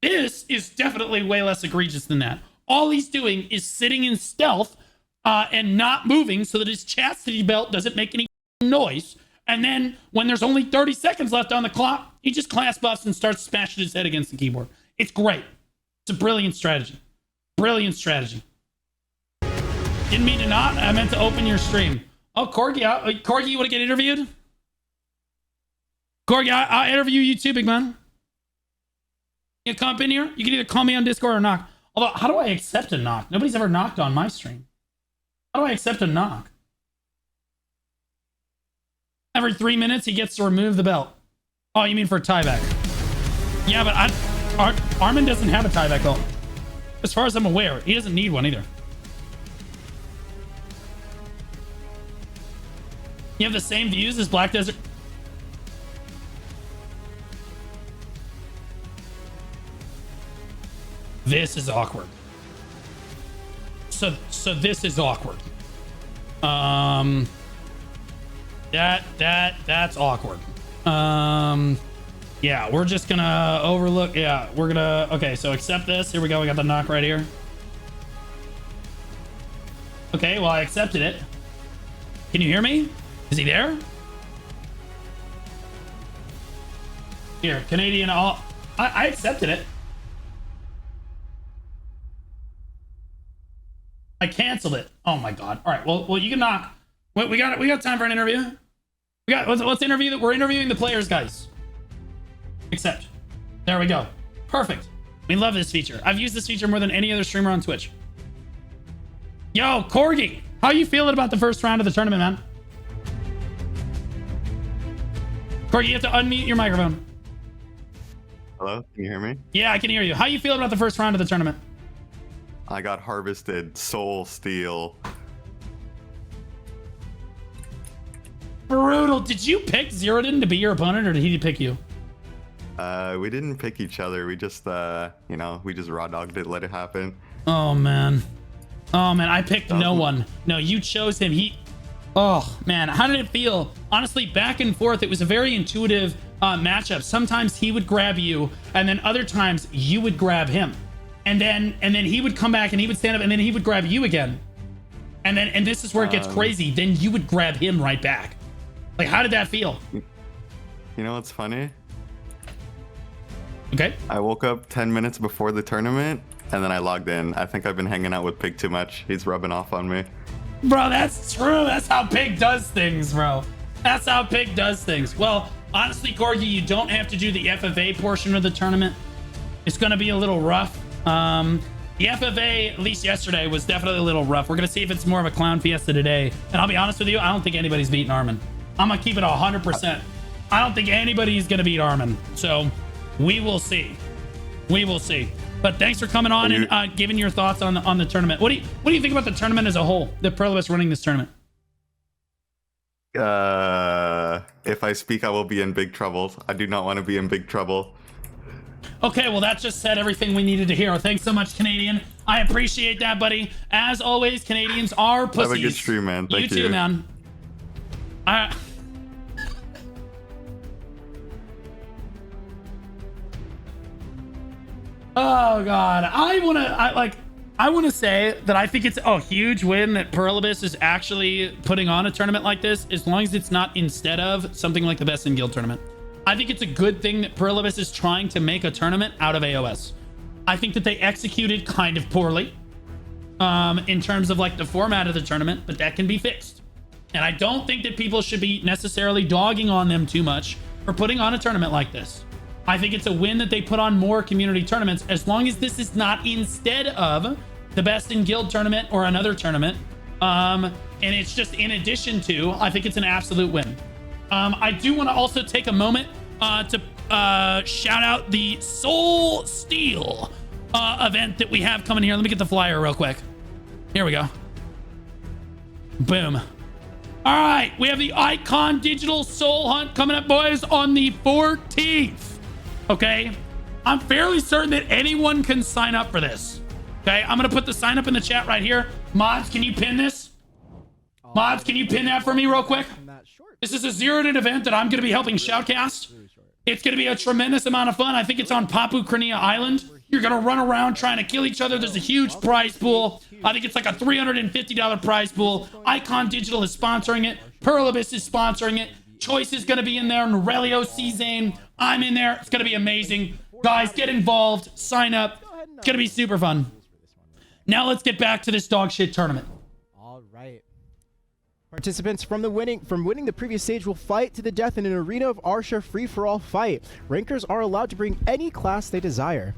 This is definitely way less egregious than that. All he's doing is sitting in stealth and not moving so that his chastity belt doesn't make any noise. And then when there's only 30 seconds left on the clock, he just class buffs and starts smashing his head against the keyboard. It's great. It's a brilliant strategy. Brilliant strategy. Didn't mean to not. I meant to open your stream. Oh, Corgi, Corgi, you want to get interviewed? Corgi, I'll interview you too, big man. You come up in here? You can either call me on Discord or knock. Although, how do I accept a knock? Nobody's ever knocked on my stream. How do I accept a knock? Every 3 minutes, he gets to remove the belt. Oh, you mean for a tieback? Yeah, but Armin doesn't have a tieback belt. As far as I'm aware, he doesn't need one either. You have the same views as Black Desert? This is awkward. So this is awkward. That's awkward. Yeah, we're just gonna overlook. Yeah, we're gonna. Okay, so accept this. Here we go. We got the knock right here. Okay, well, I accepted it. Can you hear me? Is he there? Here, Canadian. I accepted it. I canceled it. Oh my God. All right. Well, you can knock. We got time for an interview. Let's interview. We're interviewing the players, guys. Accept. There we go. Perfect. We love this feature. I've used this feature more than any other streamer on Twitch. Yo, Corgi, how you feeling about the first round of the tournament, man? Corgi, you have to unmute your microphone. Hello, can you hear me? Yeah, I can hear you. How you feeling about the first round of the tournament? I got harvested soul steel. Brutal. Did you pick Zerodin to be your opponent, or did he pick you? We didn't pick each other. We just, we just raw dogged it, let it happen. Oh man. I picked no one. No, you chose him. Oh man, how did it feel? Honestly, back and forth, it was a very intuitive matchup. Sometimes he would grab you, and then other times you would grab him, and then he would come back and he would stand up, and then he would grab you again, and this is where it gets crazy. Then you would grab him right back. Like, how did that feel? You know what's funny? Okay. I woke up 10 minutes before the tournament, and then I logged in. I think I've been hanging out with Pig too much. He's rubbing off on me. Bro, that's true. That's how Pig does things, bro. That's how Pig does things. Well, honestly, Corgi, you don't have to do the FFA portion of the tournament. It's going to be a little rough. The FFA, at least yesterday, was definitely a little rough. We're going to see if it's more of a clown fiesta today. And I'll be honest with you, I don't think anybody's beating Armin. I'm going to keep it 100%. I don't think anybody's going to beat Armin. So we will see. We will see. But thanks for coming on and giving your thoughts on the tournament. What do you think about the tournament as a whole? The Perlibus running this tournament. If I speak, I will be in big trouble. I do not want to be in big trouble. Okay, well, that just said everything we needed to hear. Thanks so much, Canadian. I appreciate that, buddy. As always, Canadians are pussies. Have a good stream, man. Thank you. You too, man. Oh God, I want to say that I think it's a huge win that Perlibus is actually putting on a tournament like this, as long as it's not instead of something like the Best in Guild tournament. I think it's a good thing that Pluribus is trying to make a tournament out of AOS. I think that they executed kind of poorly in terms of like the format of the tournament, but that can be fixed. And I don't think that people should be necessarily dogging on them too much for putting on a tournament like this. I think it's a win that they put on more community tournaments, as long as this is not instead of the Best in Guild tournament or another tournament. And it's just in addition to, I think it's an absolute win. I do want to also take a moment to shout out the Soul Steel event that we have coming here. Let me get the flyer real quick. Here we go. Boom. All right, we have the Icon Digital Soul Hunt coming up, boys, on the 14th. Okay, I'm fairly certain that anyone can sign up for this. Okay, I'm gonna put the sign up in the chat right here. Mods, can you pin this? Mods, can you pin that for me real quick? This is a zeroed-in event that I'm gonna be helping Shoutcast. It's gonna be a tremendous amount of fun. I think it's on Papua New Island. You're gonna run around trying to kill each other. There's a huge prize pool. I think it's like a $350 prize pool. Icon Digital is sponsoring it. Pluribus is sponsoring it. Choice is gonna be in there. Norelio, C-Zane. I'm in there. It's gonna be amazing. Guys, get involved. Sign up. It's gonna be super fun. Now let's get back to this dog shit tournament. All right. Participants from winning the previous stage will fight to the death in an arena of Arsha free-for-all fight. Rankers are allowed to bring any class they desire.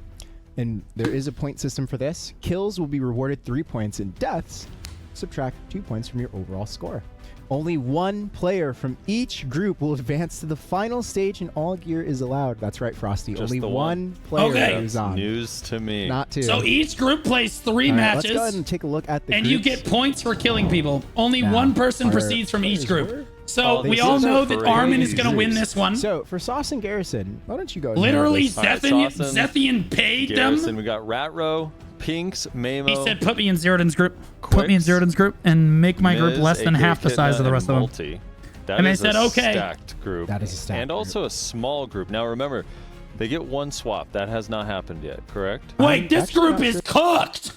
And there is a point system for this. Kills will be rewarded 3 points, and deaths subtract 2 points from your overall score. Only one player from each group will advance to the final stage, and all gear is allowed. That's right, Frosty. Just Only the one player Okay. is on. News to me. Not two. So each group plays 3 All right, matches. let's go ahead and take a look at the and you groups. get points for killing people. Only Now, one person our proceeds from each players group. were- So They we all said know so that for Armin is eight going to win groups. this one. So for Sauce and Garrison, why don't you go ahead and Literally, handle this? All right, Zethian paid Garrison, them. we got Ratro, Pinks, Mamo. He said, put me in Zerodin's group. Put me in Quicks, Zerodin's group and make my group Miz, less than aka half the size of the Kitna, rest of and them. Multi. That And they is said, a okay. stacked group. That is a stacked And also a small group. Now remember, they get one swap. That has not happened yet, correct? Wait, this actually group not is cooked.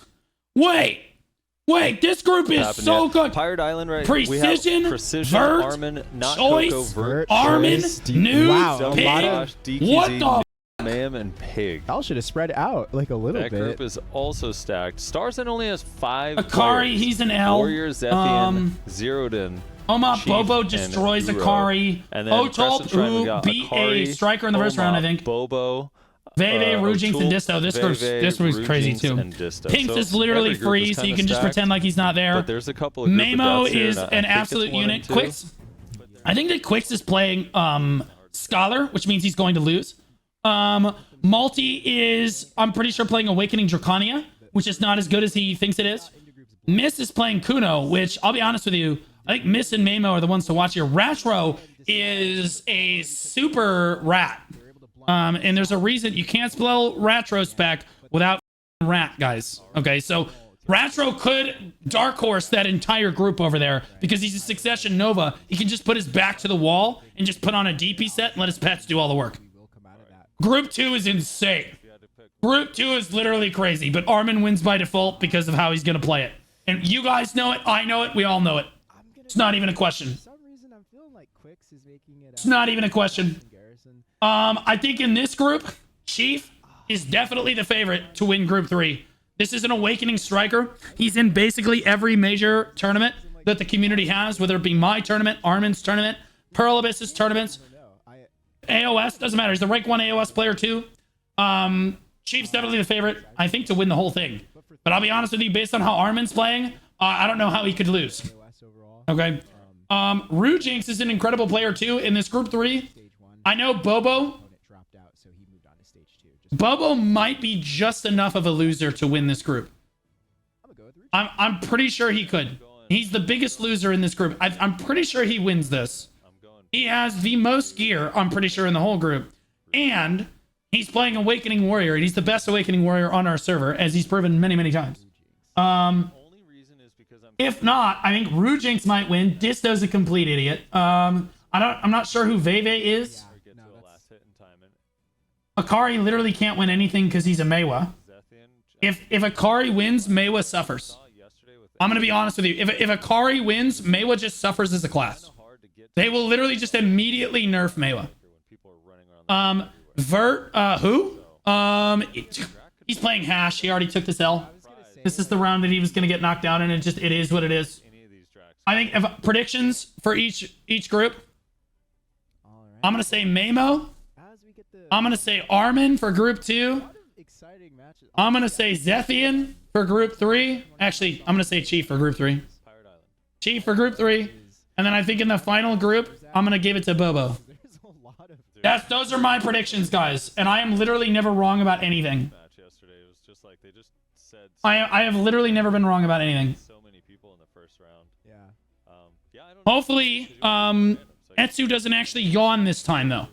Wait, this group is Happened so yet. cooked. Pirate Island, right? Precision, we have Precision, Vert, Armin, Not Choice, Coco, Vert, Armin, Choice, Nude, Wow, a Double Pig. lot of- Josh, DKZ, What the Mayhem, and Pig. Y'all should have spread out like a little That bit. group is also stacked. Starzen only has 5 Akari, players. he's an L. Warrior, Zethian, Zeroed In, Oma Chief, Bobo and destroys Uro. Akari. And then Otalt, Crescent Shrine, we who got beat a Akari, striker in the first round, I Oma, think. Bobo, Veve, Rujinx, and O'Toole, Disto. This Veve, group's crazy Rujinx, too. and Disto. Pinks So is literally every group free, is so you kinda can just stacked, pretend like he's not there. But there's a couple of group Mamo adepts here, is and I an think it's absolute 1 and unit. 2. Quicks, I think that Quicks is playing Scholar, which means he's going to lose. Multi is, I'm pretty sure, playing Awakening Draconia, which is not as good as he thinks it is. Miss is playing Kuno, which I'll be honest with you, I think Miss and Mamo are the ones to watch here. Ratro is a super rat. And there's a reason you can't spell Ratro spec without rat, guys. Okay, so Ratro could dark horse that entire group over there because he's a Succession Nova. He can just put his back to the wall and just put on a DP set and let his pets do all the work. Group 2 is insane. Group 2 is literally crazy, but Armin wins by default because of how he's going to play it. And you guys know it, I know it, we all know it. It's not even a question. For some reason, I'm feeling like Quicks is making it. It's not even a question. I think in this group, Chief is definitely the favorite to win Group 3. This is an Awakening striker. He's in basically every major tournament that the community has, whether it be my tournament, Armin's tournament, Pluribus's tournaments, AOS, doesn't matter. He's a rank 1 AOS player too. Chief's definitely the favorite, I think, to win the whole thing. But I'll be honest with you, based on how Armin's playing, I don't know how he could lose. Okay. Rujinx is an incredible player too in this Group 3. I know Bobo might be just enough of a loser to win this group. I'm pretty sure he could. He's the biggest loser in this group. I'm pretty sure he wins this. He has the most gear, I'm pretty sure, in the whole group. And he's playing Awakening Warrior, and he's the best Awakening Warrior on our server, as he's proven many, many times. If not, I think Rujinx might win. Disto's a complete idiot. I'm not sure who Veve is. Akari literally can't win anything because he's a Mewa. If Akari wins, Mewa suffers. I'm gonna be honest with you. If Akari wins, Mewa just suffers as a class. They will literally just immediately nerf Mewa. Vert, who? He's playing Hash. He already took this L. This is the round that he was gonna get knocked out in. It is what it is. I think if predictions for each group. I'm gonna say Mamo. I'm gonna say Armin for group 2. I'm gonna say Zethian for group 3. Actually, I'm gonna say Chief for group 3. Chief for group 3. And then I think in the final group, I'm gonna give it to Bobo. Those are my predictions, guys. And I am literally never wrong about anything. I have literally never been wrong about anything. So many people in the first round. Yeah. Hopefully, Etsu doesn't actually yawn this time, though.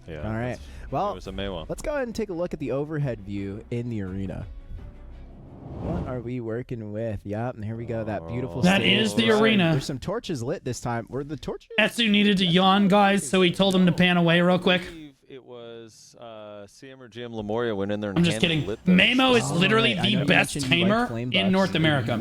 Yeah. All right. Well, let's go ahead and take a look at the overhead view in the arena. What are we working with? Yep, and here we go. That beautiful. That is the arena. There's some torches lit this time. Were the torches? Etsu needed to yawn, guys, so he told him to pan away real quick. It was CM or GM Lemuria went in there and I'm just kidding. Mamo is literally the best tamer in North America.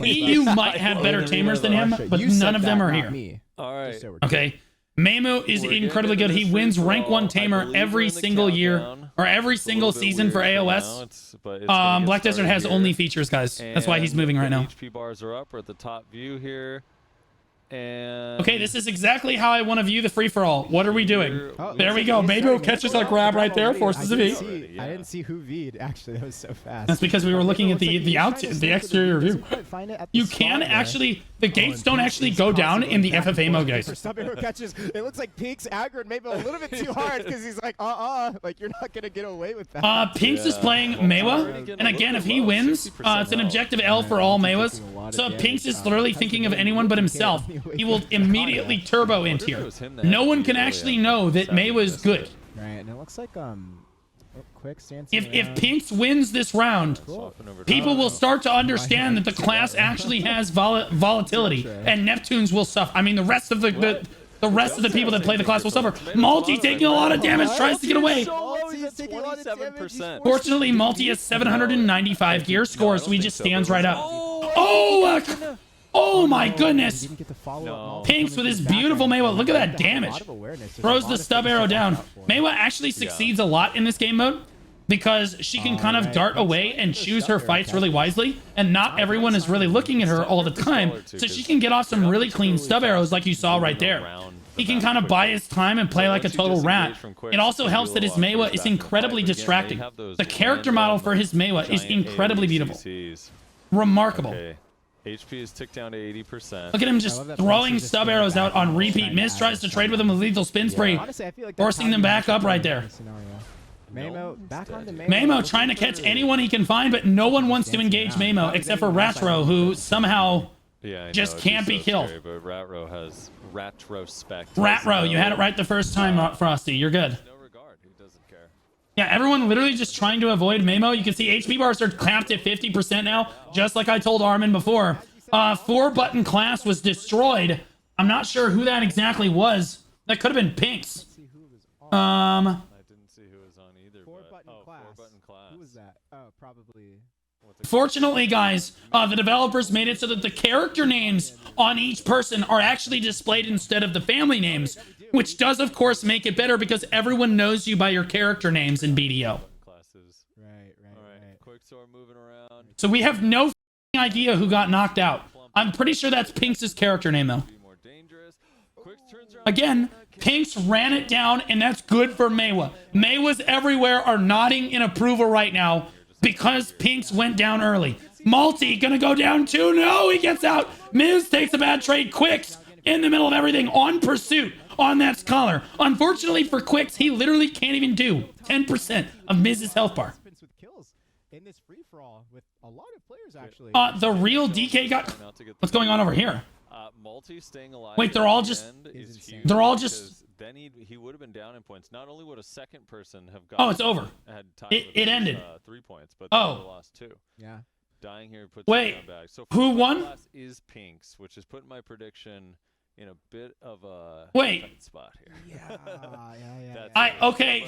EU might have better tamers than him, but none of them are here. All right. Okay. Mamo is incredibly good. He wins rank 1 tamer every single year or every single season for AOS. Black Desert has only features, guys. That's why he's moving right now. HP bars are up. We're at the top view here. And okay, this is exactly how I want to view the free-for-all. What are we doing? There we go. Mamo catches a grab right there, forces a V. I didn't see who V'd, actually. That was so fast. That's because we were looking at the exterior view. You can actually... The gates don't actually go down in the FFA mode, guys. Catches, it looks like Pink's aggroed maybe a little bit too hard because he's like, like you're not going to get away with that. Pinks is playing Mewa, and again, if he wins, it's an objective L for all Mewas. So if Pinks is literally thinking of anyone but himself, he will immediately turbo into here. No one can actually know that Mewa is good. Right, and it looks like quick stance. If Pinks wins this round, people will start to understand that the class actually has volatility, and Neptunes will suffer. I mean, the rest of the people that play the class will suffer. Multi taking a lot of damage, tries to get away. Fortunately, Multi has 795 gear score, so he just stands right up. Oh my goodness! Pinks with his beautiful Mewa. Look at that damage. Throws the stub arrow down. Mewa actually succeeds a lot in this game mode because she can kind of dart away and choose her fights really wisely, and not everyone is really looking at her all the time, so she can get off some really clean stub arrows like you saw right there. He can kind of buy his time and play like a total rat. It also helps that his Mewa is incredibly distracting. The character model for his Mewa is incredibly beautiful. Remarkable. HP is ticked down to 80%. Look at him just throwing stub arrows out on repeat. Miz tries to trade with him with lethal spin spree, forcing them back up right there. Mamo trying to catch anyone he can find, but no one wants to engage Mamo except for Ratro, who somehow just can't be killed. But Ratro has Ratrospect. Ratro, you had it right the first time, Frosty. You're good. Yeah, everyone literally just trying to avoid Mamo. You can see HP bars are capped at 50% now, just like I told Armin before. 4-button class was destroyed. I'm not sure who that exactly was. That could have been Pinks. I didn't see who was on either. 4-button class. Who was that? Oh, probably. Fortunately, guys, the developers made it so that the character names on each person are actually displayed instead of the family names, which does, of course, make it better because everyone knows you by your character names in BDO. Right. Quickstar moving around. So we have no idea who got knocked out. I'm pretty sure that's Pinks' character name, though. Again, Pinks ran it down, and that's good for Mewa. Mewas everywhere are nodding in approval right now because Pinks went down early. Multi gonna go down too. No, he gets out. Miz takes a bad trade. Quicks in the middle of everything on pursuit on that Scholar. Unfortunately for Quicks, he literally can't even do 10% of Miz's health bar. In this free for all with a lot of players actually. The real DK got. What's going on over here? Multi staying alive. Wait, they're all just. They're all just. Then he would have been down in points. Not only would a second person have got. Oh, it's over. It ended. 3 points, but oh, lost 2. Yeah. Dying here puts wait. Back. So who won? Is Pinks, which is putting my prediction in a bit of a spot here. Yeah. Okay.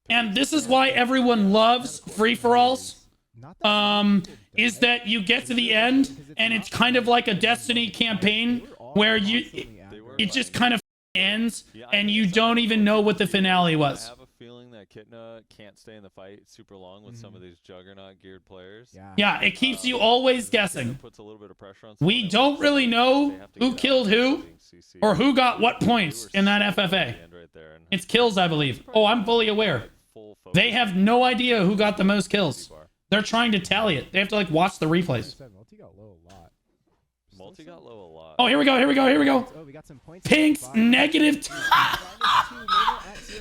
And this is why everyone loves free-for-alls. Is that you get to the end and it's kind of like a Destiny campaign where it just kind of ends, Yeah, I and think you it's don't even know what the finale I was. have a feeling that Kitna can't stay in the fight super long with some of these juggernaut geared players. Yeah, it keeps you always guessing. It puts a little bit of pressure on We don't really know who killed who or who got what points in that FFA. It's kills, I believe. Oh, I'm fully aware. They have no idea who got the most kills. They're trying to tally it. They have to like watch the replays. Multi got low a lot. Oh, here we go. Here we go. Here we go. Oh, we got some points. Pink's negative.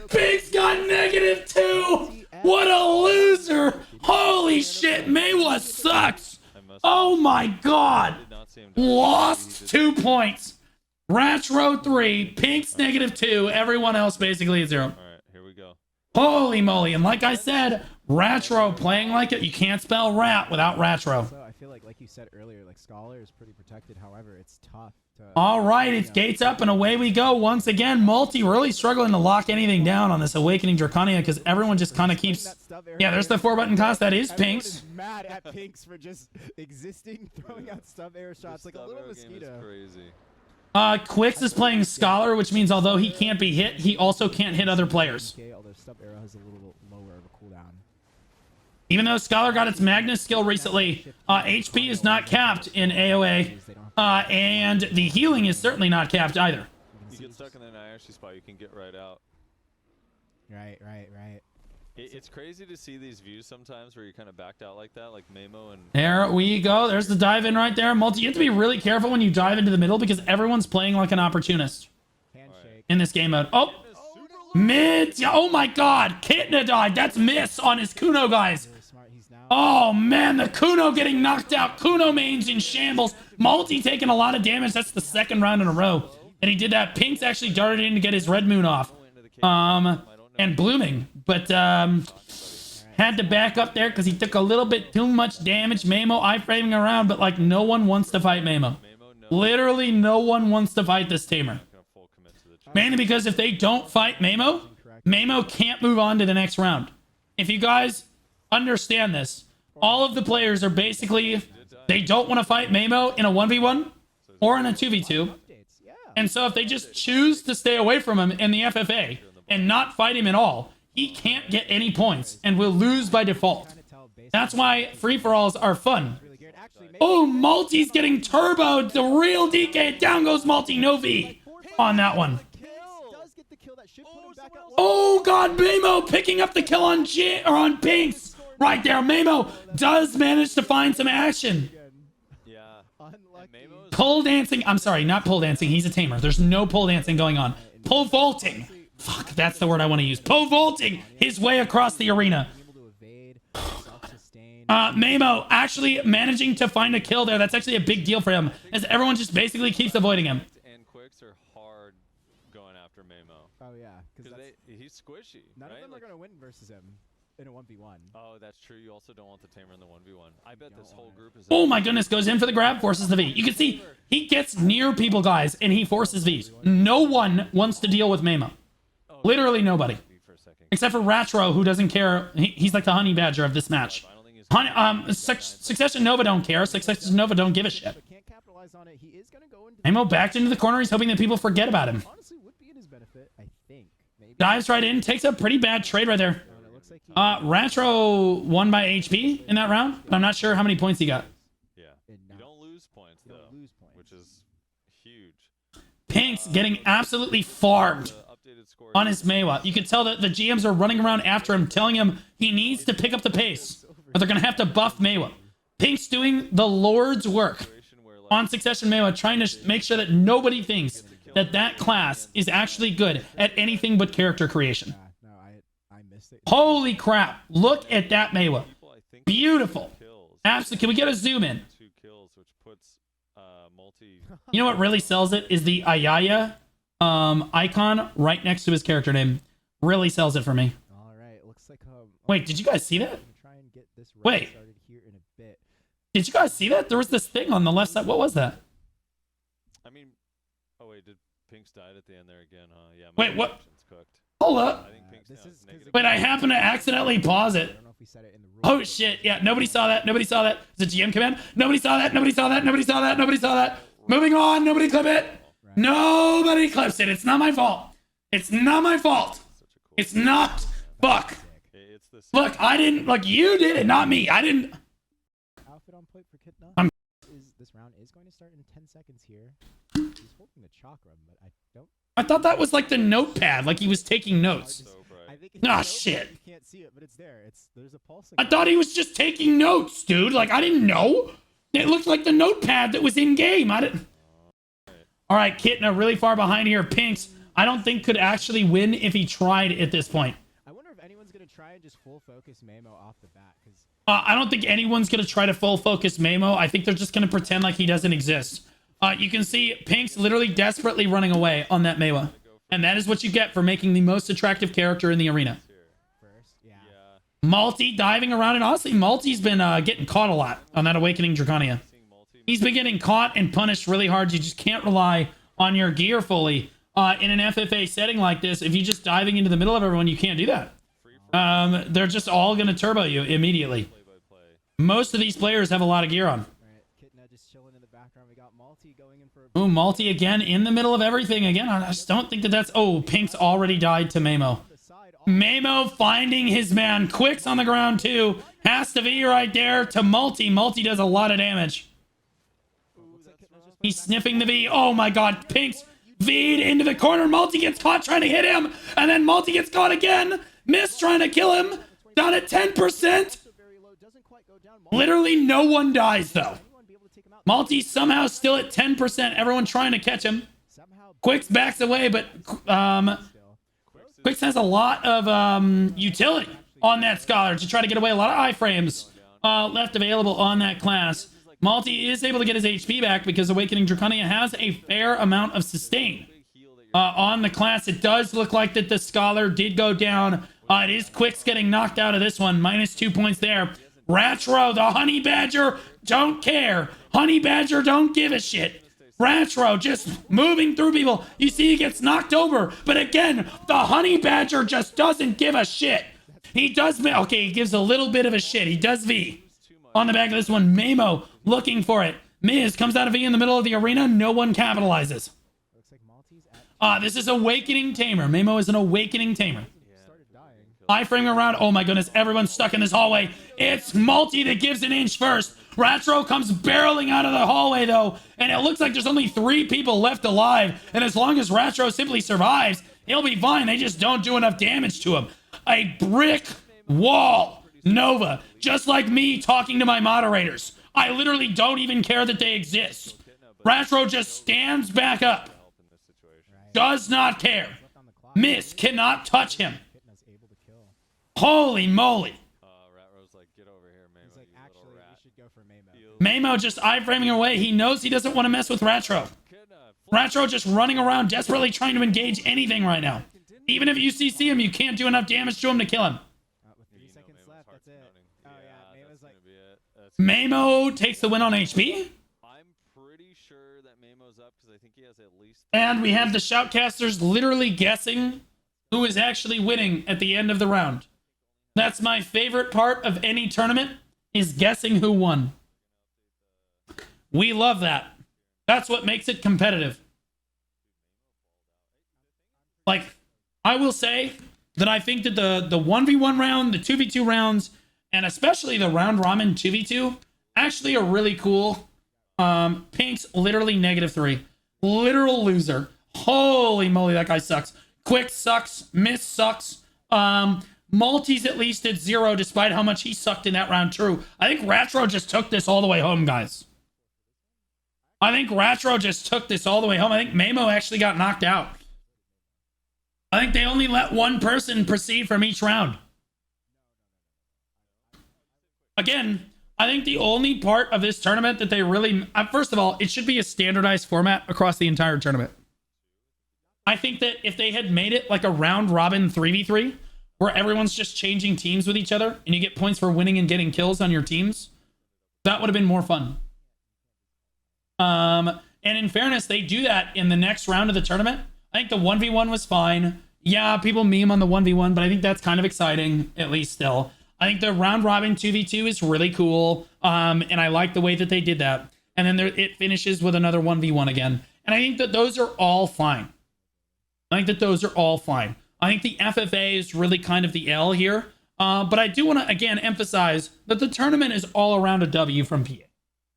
Pink's got -2. What a loser. Holy shit. Maywa sucks. Oh my god. Lost 2 points. Ratro 3. Pink's -2. Everyone else basically at 0. All right, here we go. Holy moly. And like I said, Ratro playing like it. You can't spell rat without Ratro. So I feel like you said earlier, like Scholar is pretty protected. However, it's tough to. All right, it's gates up and away we go. Once again, Multi really struggling to lock anything down on this Awakening Draconia because everyone just kind of keeps. Yeah, there's the 4-button cost. That is Pink's. Mad at Pink's for just existing, throwing out stub arrow shots like a little mosquito. Crazy. Quix is playing Scholar, which means although he can't be hit, he also can't hit other players. Okay, although stub arrow has a little bit lower of a cooldown. Even though Scholar got its Magnus skill recently, HP is not capped in AoA, and the healing is certainly not capped either. You get stuck in an IRC spot, you can get right out. Right. It's crazy to see these views sometimes where you're kind of backed out like that, like Mamo and... There we go. There's the dive in right there. Multi, you have to be really careful when you dive into the middle because everyone's playing like an opportunist in this game mode. Oh, mid. Oh my god. Kitna died. That's miss on his Kuno, guys. Oh man, the Kuno getting knocked out. Kuno mains in shambles. Multi taking a lot of damage. That's the second round in a row. And he did that. Pink's actually darted in to get his red moon off. And blooming. But had to back up there because he took a little bit too much damage. Mamo iframing around, but like no one wants to fight Mamo. Literally no one wants to fight this tamer. Mainly because if they don't fight Mamo, Mamo can't move on to the next round. If you guys understand this, all of the players are basically, they don't want to fight Mamo in a 1v1 or in a 2v2. And so if they just choose to stay away from him in the FFA and not fight him at all, he can't get any points and will lose by default. That's why free-for-alls are fun. Oh, Multi's getting turboed. The real DK. Down goes Multi. No V on that one. Oh, God. Mamo picking up the kill on on Pinks. Right there. Mamo does manage to find some action. Pole dancing. I'm sorry, not pole dancing. He's a tamer. There's no pole dancing going on. Pole vaulting. Fuck, that's the word I want to use. Pole vaulting his way across the arena. Mamo actually managing to find a kill there. That's actually a big deal for him, as everyone just basically keeps avoiding him. And Quicks are hard going after Mamo. Oh yeah, because he's squishy. None of them are gonna win versus him in a 1v1. Oh, that's true. You also don't want the tamer in the 1v1. I bet this whole group is... Oh my goodness, goes in for the grab, forces the V. You can see he gets near people, guys, and he forces Vs. No one wants to deal with Mamo. Literally nobody. Except for Ratro, who doesn't care. He's like the honey badger of this match. Succession Nova don't care. Succession Nova don't give a shit. Mamo backed into the corner. He's hoping that people forget about him. Dives right in. Takes a pretty bad trade right there. Ratro won by HP in that round. I'm not sure how many points he got. Yeah. You don't lose points, though, which is huge. Pink's getting absolutely farmed on his Meiwa. You can tell that the GMs are running around after him, telling him he needs to pick up the pace, or they're going to have to buff Meiwa. Pink's doing the Lord's work on Succession Meiwa, trying to make sure that nobody thinks that that class is actually good at anything but character creation. Holy crap. Look at that Meiwa. Beautiful. Absolutely. Can we get a zoom in? You know what really sells it is the Ayaya icon right next to his character name. Really sells it for me. All right, looks like wait, did you guys see that? Wait. Did you guys see that? There was this thing on the left side. What was that? I mean, oh wait, did Pinks died at the end there again, huh? Yeah. Wait, what? Hold up. Wait, I happened to accidentally pause it. Oh shit, yeah, nobody saw that. Nobody saw that. Is it GM command? Nobody saw that. Nobody saw that. Nobody saw that. Nobody saw that. Moving on. Nobody clip it. Nobody clips it. It's not my fault. It's not my fault. It's not. Fuck. Look, I didn't. Look, you did it, not me. I didn't. Outfit on point for Kitna. I'm- This round is going to start in 10 seconds here. He's holding the chakra, but I don't. I thought that was like the notepad, like he was taking notes. I think Ah, shit. You can't see it, but it's there. There's a pulse. I thought he was just taking notes, dude. Like, I didn't know. It looked like the notepad that was in game. I didn't. All right, Kitna really far behind here. Pinks, I don't think could actually win if he tried at this point. I wonder if anyone's going to try and just full focus Mamo off the bat. Because I don't think anyone's going to try to full focus Mamo. I think they're just going to pretend like he doesn't exist. You can see Pinks literally desperately running away on that Meiwa. And that is what you get for making the most attractive character in the arena. Malty diving around, and honestly, Malty's been getting caught a lot on that Awakening Draconia. He's been getting caught and punished really hard. You just can't rely on your gear fully. In an FFA setting like this, if you're just diving into the middle of everyone, you can't do that. They're just all going to turbo you immediately. Most of these players have a lot of gear on. Ooh, Malty again in the middle of everything. Again, I just don't think that that's... Oh, Pink's already died to Mamo. Mamo finding his man. Quick's on the ground too. Has to be right there to Malty. Malty does a lot of damage. He's sniffing the V. Oh my god, Pink's V'd into the corner. Malty gets caught trying to hit him. And then Malty gets caught again. Miss trying to kill him. Down at 10%. Literally no one dies though. Malty's somehow still at 10%. Everyone trying to catch him. Quicks backs away, but Quicks has a lot of utility on that Scholar to try to get away. A lot of iframes left available on that class. Malty is able to get his HP back because Awakening Draconia has a fair amount of sustain on the class. It does look like that the Scholar did go down. It is Quicks getting knocked out of this one. -2 points there. Ratro, the Honey Badger, don't care. Honey Badger don't give a shit. Ratro just moving through people. You see he gets knocked over. But again, the Honey Badger just doesn't give a shit. He does... Okay, he gives a little bit of a shit. He does V. On the back of this one, Mamo looking for it. Miz comes out of V in the middle of the arena. No one capitalizes. This is Awakening Tamer. Mamo is an Awakening Tamer. Iframe around. Oh my goodness, everyone's stuck in this hallway. It's Malty that gives an inch first. Ratro comes barreling out of the hallway though, and it looks like there's only 3 people left alive. And as long as Ratro simply survives, he'll be fine. They just don't do enough damage to him. A brick wall. Nova, just like me talking to my moderators. I literally don't even care that they exist. Ratro just stands back up. Does not care. Miss cannot touch him. Holy moly. Mamo just iframing away. He knows he doesn't want to mess with Ratro. Ratro just running around desperately trying to engage anything right now. Even if you CC him, you can't do enough damage to him to kill him. Mamo takes the win on HP. I'm pretty sure that Mamo's up because I think he has at least... And we have the Shoutcasters literally guessing who is actually winning at the end of the round. That's my favorite part of any tournament, is guessing who won. We love that. That's what makes it competitive. Like, I will say that I think that the 1v1 round, the 2v2 rounds, and especially the round ramen 2v2 actually are really cool. Pink's literally -3. Literal loser. Holy moly, that guy sucks. Quick sucks. Miss sucks. Malty's at least at 0 despite how much he sucked in that round too. I think Ratro just took this all the way home, guys. I think Ratro just took this all the way home. I think Mamo actually got knocked out. I think they only let one person proceed from each round. Again, I think the only part of this tournament that they really... first of all, it should be a standardized format across the entire tournament. I think that if they had made it like a round-robin 3v3, where everyone's just changing teams with each other, and you get points for winning and getting kills on your teams, that would have been more fun. And in fairness, they do that in the next round of the tournament. I think the 1v1 was fine. Yeah, people meme on the 1v1, but I think that's kind of exciting, at least still. I think the round robin 2v2 is really cool. And I like the way that they did that. And then it finishes with another 1v1 again. And I think that those are all fine. I think the FFA is really kind of the L here. But I do want to, again, emphasize that the tournament is all around a W from PA.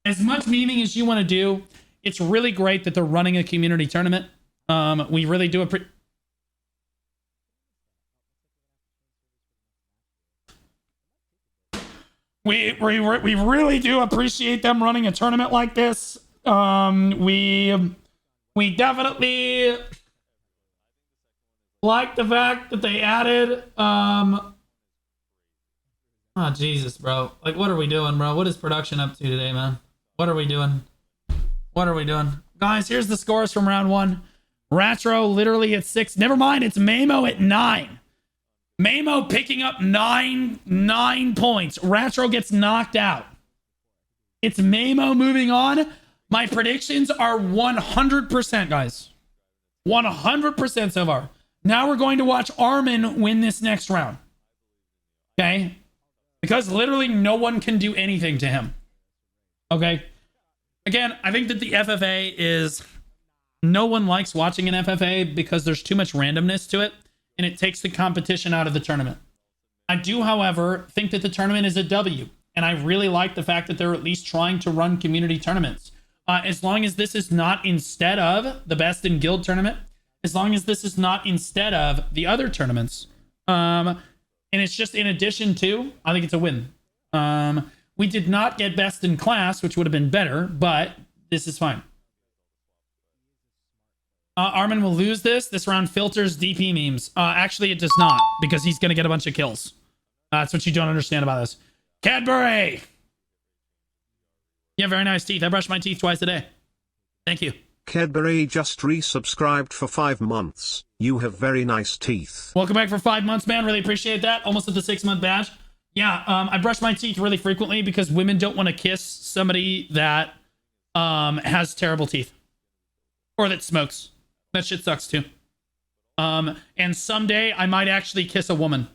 As much memeing as you want to do, it's really great that they're running a community tournament. We really do appreciate... We really do appreciate them running a tournament like this. We definitely like the fact that they added oh Jesus, bro. Like, what are we doing, bro? What is production up to today, man? What are we doing? Guys, here's the scores from round 1. Ratro literally at 6. Never mind, it's Mamo at 9. Mamo picking up 9 points. Ratro gets knocked out. It's Mamo moving on. My predictions are 100%, guys. 100% so far. Now we're going to watch Armin win this next round. Okay? Because literally no one can do anything to him. Okay? Again, I think that the FFA is... No one likes watching an FFA because there's too much randomness to it, and it takes the competition out of the tournament. I do, however, think that the tournament is a W, and I really like the fact that they're at least trying to run community tournaments. As long as this is not instead of the Best in Guild tournament, as long as this is not instead of the other tournaments, and it's just in addition to, I think it's a win. We did not get Best in Class, which would have been better, but this is fine. Armin will lose this. This round filters DP memes. Actually, it does not, because he's going to get a bunch of kills. That's what you don't understand about this. Cadbury! You have very nice teeth. I brush my teeth twice a day. Thank you. Cadbury just resubscribed for 5 months. You have very nice teeth. Welcome back for 5 months, man. Really appreciate that. Almost at the 6-month badge. Yeah, I brush my teeth really frequently because women don't want to kiss somebody that has terrible teeth. Or that smokes. That shit sucks too. And someday I might actually kiss a woman.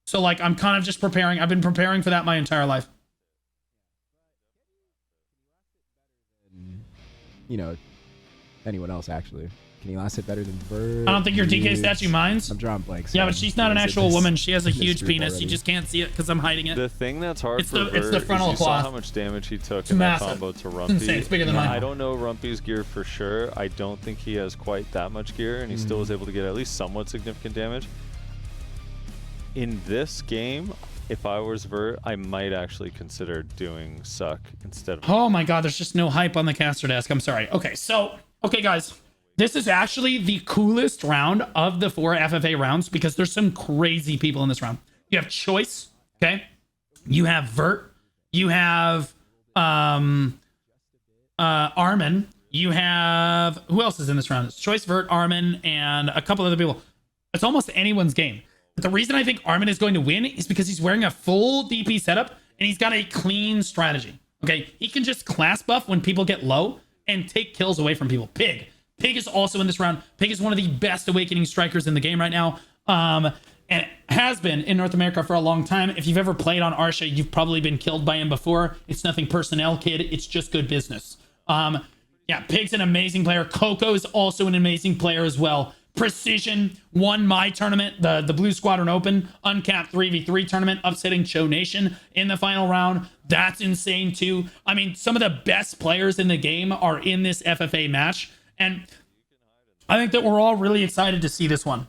So like, I'm kind of just preparing. I've been preparing for that my entire life. You know, anyone else actually. Can you last it better than Bird? I don't think your DK statue minds. I'm drawing blanks. Yeah, but she's not an actual woman. She has a huge penis. You just can't see it because I'm hiding it. The thing that's hard It's for the- it's the Vert frontal is you claw. saw how much damage he took It's in massive. that combo to Rumpy. It's insane. It's bigger than mine. I don't know Rumpy's gear for sure. I don't think he has quite that much gear, and he still was able to get at least somewhat significant damage. In this game, if I was Vert, I might actually consider doing Suck instead of... Oh my god, there's just no hype on the caster desk. I'm sorry. Okay, so... Okay, guys. This is actually the coolest round of the 4 FFA rounds because there's some crazy people in this round. You have Choice, okay? You have Vert. You have Armin. You have... Who else is in this round? It's Choice, Vert, Armin, and a couple other people. It's almost anyone's game. But the reason I think Armin is going to win is because he's wearing a full DP setup and he's got a clean strategy. Okay? He can just class buff when people get low and take kills away from people. Pig is also in this round. Pig is one of the best awakening strikers in the game right now. And has been in North America for a long time. If you've ever played on Arsha, you've probably been killed by him before. It's nothing personnel, kid. It's just good business. Yeah, Pig's an amazing player. Coco is also an amazing player as well. Precision won my tournament, the Blue Squadron Open, uncapped 3v3 tournament, upsetting Cho Nation in the final round. That's insane too. I mean, some of the best players in the game are in this FFA match. And I think that we're all really excited to see this one.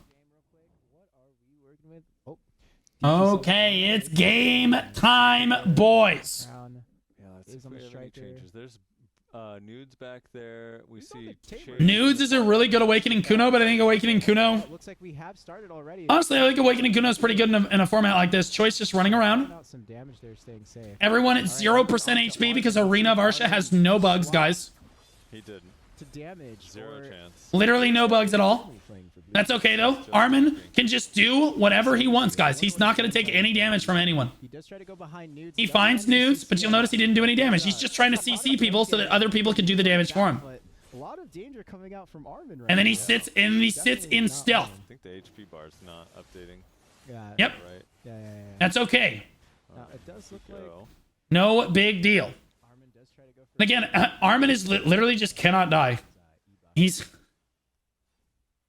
Okay, it's game time, boys. Yeah, let's see if we have any changes. There's Nudes back there. We see Nudes is a really good Awakening Kuno, but I think Awakening Kuno... Looks like we have started already. Honestly, I think Awakening Kuno is pretty good in a format like this. Choice just running around. Some damage there, staying safe. Everyone at 0% HP because Arena of Arsha has no bugs, guys. He didn't. To damage. Zero chance. Literally no bugs at all. That's okay, though. Armin can just do whatever he wants, guys. He's not going to take any damage from anyone. He does try to go behind Nudes. He finds Nudes, but you'll notice he didn't do any damage. He's just trying to CC people so that other people can do the damage for him. A lot of danger coming out from Armin right And then he now. sits in stealth. I think the HP bar's not updating. Yeah, Yep. Right. yeah. That's okay. It does look like Go. No big deal. Armin does try to go for Again, Armin is literally just cannot die. he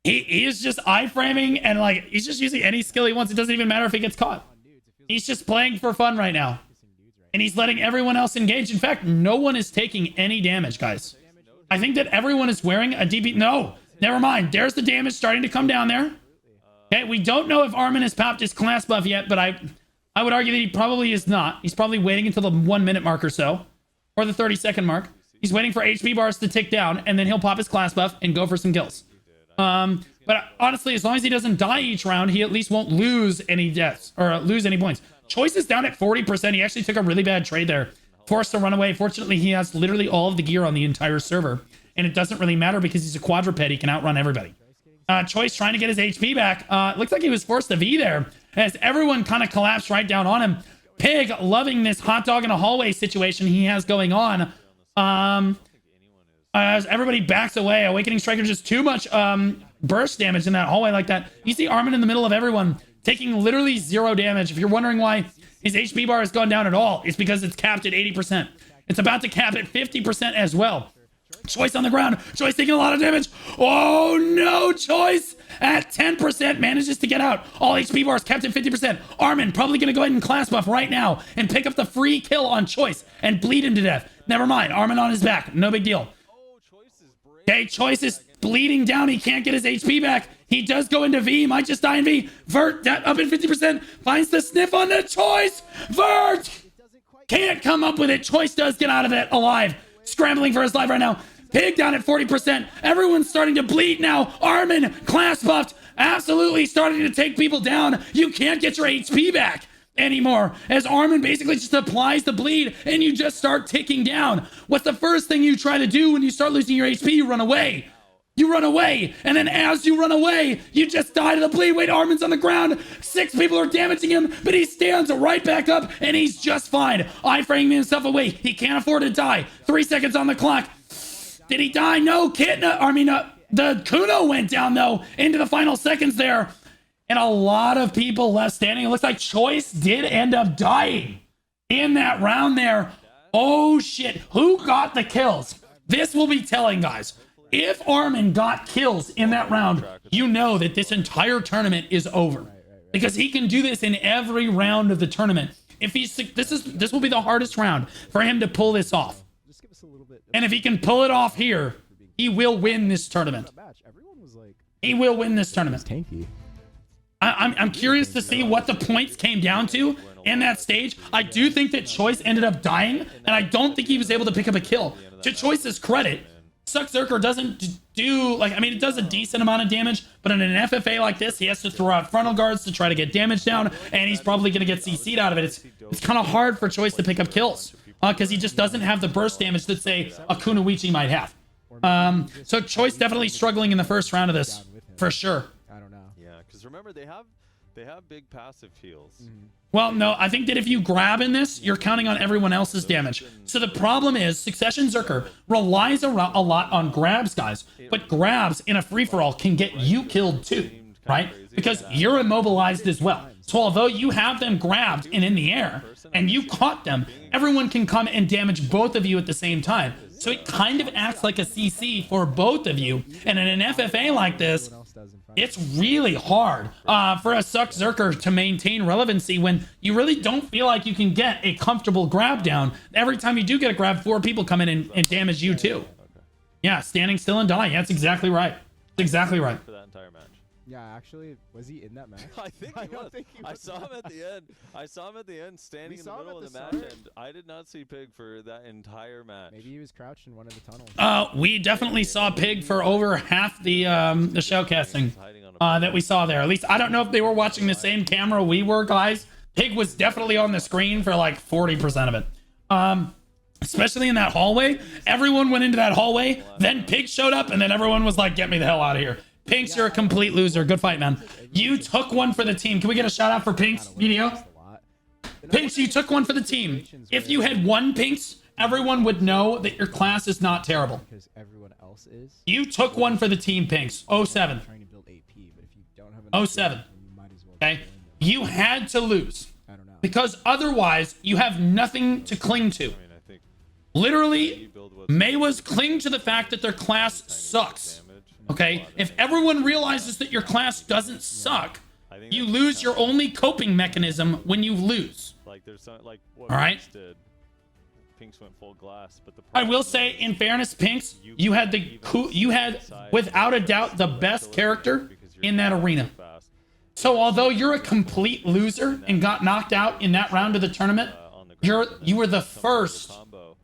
is just iframing and like he's just using any skill he wants. It doesn't even matter if he gets caught. He's just playing for fun right now. And he's letting everyone else engage. In fact, no one is taking any damage, guys. I think that everyone is wearing a DB. No, never mind. There's the damage starting to come down there. Okay, we don't know if Armin has popped his class buff yet, but I would argue that he probably is not. He's probably waiting until the 1 minute mark or so, or the 30-second mark. He's waiting for HP bars to tick down, and then he'll pop his class buff and go for some kills. But honestly, as long as he doesn't die each round, he at least won't lose any deaths or lose any points. Choice is down at 40%. He actually took a really bad trade there. Forced to run away. Fortunately, he has literally all of the gear on the entire server, and it doesn't really matter because he's a quadruped. He can outrun everybody. Choice trying to get his HP back. Looks like he was forced to V there as everyone kind of collapsed right down on him. Pig loving this hot dog in a hallway situation he has going on. As everybody backs away, Awakening Striker just too much burst damage in that hallway like that. You see Armin in the middle of everyone taking literally 0 damage. If you're wondering why his HP bar has gone down at all, it's because it's capped at 80%. It's about to cap at 50% as well. Choice on the ground. Choice taking a lot of damage. Oh no, Choice at 10% manages to get out. All HP bars kept at 50%. Armin probably going to go ahead and class buff right now and pick up the free kill on Choice and bleed him to death. Never mind. Armin on his back. No big deal. Okay, Choice is bleeding down. He can't get his HP back. He does go into V. Might just die in V. Vert up at 50%. Finds the sniff on the Choice. Vert can't come up with it. Choice does get out of it alive. Scrambling for his life right now. Pig down at 40%. Everyone's starting to bleed now. Armin, class buffed, absolutely starting to take people down. You can't get your HP back anymore as Armin basically just applies the bleed and you just start ticking down. What's the first thing you try to do when you start losing your HP? You run away. You run away, and then as you run away, you just die to the bleed. Wait, Armin's on the ground. 6 people are damaging him, but he stands right back up, and he's just fine. Iframing himself away. He can't afford to die. 3 seconds on the clock. Did he die? No, the Kuno went down, though, into the final seconds there. And a lot of people left standing. It looks like Choice did end up dying in that round there. Oh, shit. Who got the kills? This will be telling, guys. If Armin got kills in that round, you know that this entire tournament is over. Because he can do this in every round of the tournament. If he's this will be the hardest round for him to pull this off. And if he can pull it off here, he will win this tournament. He will win this tournament. I'm curious to see what the points came down to in that stage. I do think that Choice ended up dying, and I don't think he was able to pick up a kill. To Choice's credit, Suckzerker doesn't do, it does a decent amount of damage, but in an FFA like this, he has to throw out frontal guards to try to get damage down, and he's probably going to get CC'd out of it. It's kind of hard for Choice to pick up kills, because he just doesn't have the burst damage that, say, a Kunoichi might have. So Choice definitely struggling in the first round of this, for sure. I don't know. Yeah, because remember, they have big passive heals. Well, no, I think that if you grab in this, you're counting on everyone else's damage. So the problem is Succession Zerker relies a lot on grabs, guys. But grabs in a free-for-all can get you killed too, right? Because you're immobilized as well. So although you have them grabbed and in the air, and you caught them, everyone can come and damage both of you at the same time. So it kind of acts like a CC for both of you. And in an FFA like this, it's really hard for a Suckzerker to maintain relevancy when you really don't feel like you can get a comfortable grab down. Every time you do get a grab, 4 people come in and damage you too. Yeah, standing still and dying. That's exactly right. That's exactly right. For that entire match. Yeah, actually, was he in that match? I think he was. I saw him at the end. I saw him at the end standing in the middle of the match, and I did not see Pig for that entire match. Maybe he was crouched in one of the tunnels. We definitely saw Pig for over half the shoutcasting that we saw there. At least I don't know if they were watching the same camera we were, guys. Pig was definitely on the screen for like 40% of it. Especially in that hallway. Everyone went into that hallway, then Pig showed up, and then everyone was like, get me the hell out of here. Pinks, you're a complete loser. Good fight, man. You took one for the team. Can we get a shout out for Pinks, BDO? Pinks, you took one for the team. If you had 1 Pinks, everyone would know that your class is not terrible. Because everyone else is. You took one for the team, Pinks. 07. 07. Okay? You had to lose. Because otherwise, you have nothing to cling to. Literally, Meiwas cling to the fact that their class sucks. Okay? If everyone realizes that your class doesn't suck, you lose your only coping mechanism when you lose. Like there's some, like what All right? Pinks did. Pinks went full glass, but the I will say, in fairness, Pinks, you had without a doubt the best character in that arena. So although you're a complete loser and got knocked out in that round of the tournament, you were the first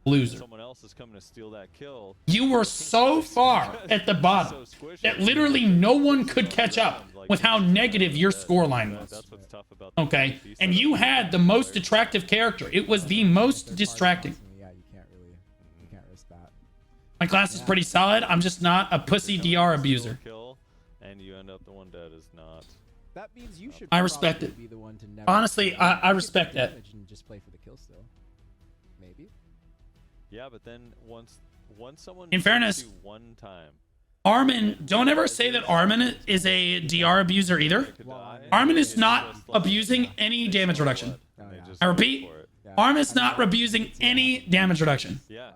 loser. Someone else is coming to steal that kill. You were so far at the bottom that literally no one could catch up with how negative your scoreline was. That's what's tough about Okay, and you had the most attractive character. It was the most distracting. Yeah, you can't risk that. My class is pretty solid. I'm just not a pussy DR abuser. Kill, and you end up the one dead is not. That means you should I respect probably it. be the one to never Honestly, I respect that. and just play for the kill still. Maybe. Yeah, but then once someone In fairness, you one time, Armin, don't ever say that Armin is a DR abuser either. Armin is not abusing any damage reduction. I repeat, Armin is not abusing any damage reduction. yeah,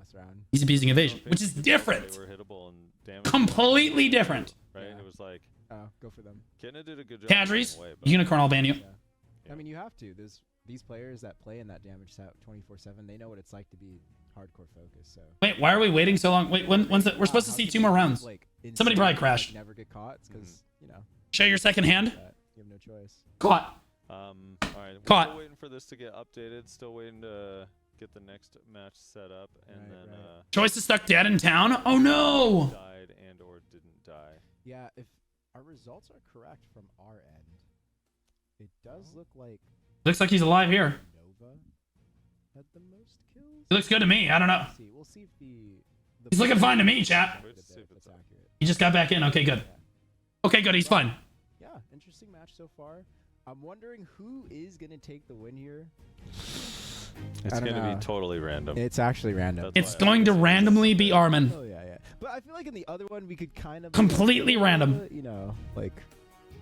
He's abusing evasion, which is different. they were hittable and damage. Completely different. Right? It was like Go for them. Kidna did a good job. Kadris, anyway, but- Unicorn, I'll ban you. I mean, you have to. These players that play in that damage set 24/7, they know what it's like to be hardcore focused. So. Wait, why are we waiting so long? Wait, when's that? We're supposed to see 2 more rounds. Like, Somebody probably crashed. Never get caught. It's because you know Show your second hand. you have no choice. Caught. All right, we're Caught. still waiting for this to get updated. Still waiting to get the next match set up, and then Choice is stuck dead in town. Oh no! died and or didn't die. Yeah, if our results are correct from our end, it does look like Looks like he's alive here. Nova had the most kills. He looks good to me. I don't know. We'll see if the He's looking fine to me, chat. Wait to see if it's accurate. He just got back in. Okay, good. Okay, good. He's fine. Yeah, interesting match so far. I'm wondering who is gonna take the win here. It's I don't gonna know. be totally random. It's actually random. That's It's why I going to always say randomly be Armin. Oh yeah. But I feel like in the other one we could kind of Completely random. You know, like,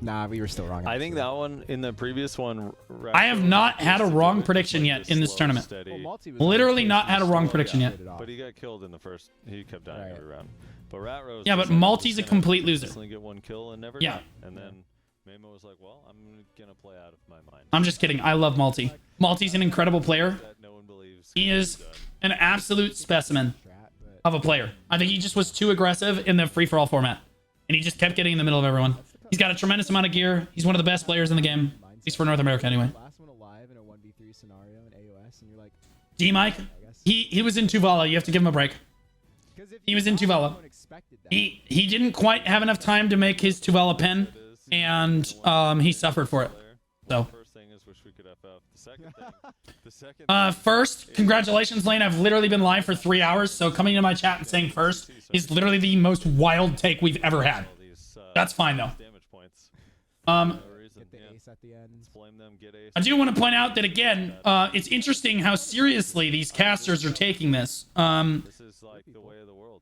nah, we were still wrong. I think that one in the previous one. I have not had a wrong prediction yet in this tournament. Literally not had a wrong prediction yet. But he got killed in the first. He kept dying every round. But Rat Rose. Yeah, was but like, Malty's a just gonna complete loser. consistently get one kill and never. Yeah. die. And then Mamo was like, "Well, I'm gonna play out of my mind." I'm just kidding. I love Malty. Malty's an incredible player. That no one believes. He is an absolute specimen of a player. I think he just was too aggressive in the free-for-all format. And he just kept getting in the middle of everyone. He's got a tremendous amount of gear. He's one of the best players in the game. At least for North America anyway. Last one alive in a 1v3 scenario in AOS, and you're like, D-Mike, he was in Tuvala. You have to give him a break. He was in Tuvala. He didn't quite have enough time to make his Tuvala pen, and he suffered for it. So. First thing is wish we could FF. The second thing. First, congratulations, Lane. I've literally been live for 3 hours, so coming into my chat and saying first is literally the most wild take we've ever had. That's fine though. Damage points. get the ace at the end. Blame them. Get ace. I do want to point out that again, it's interesting how seriously these casters are taking this. This is like the way of the world.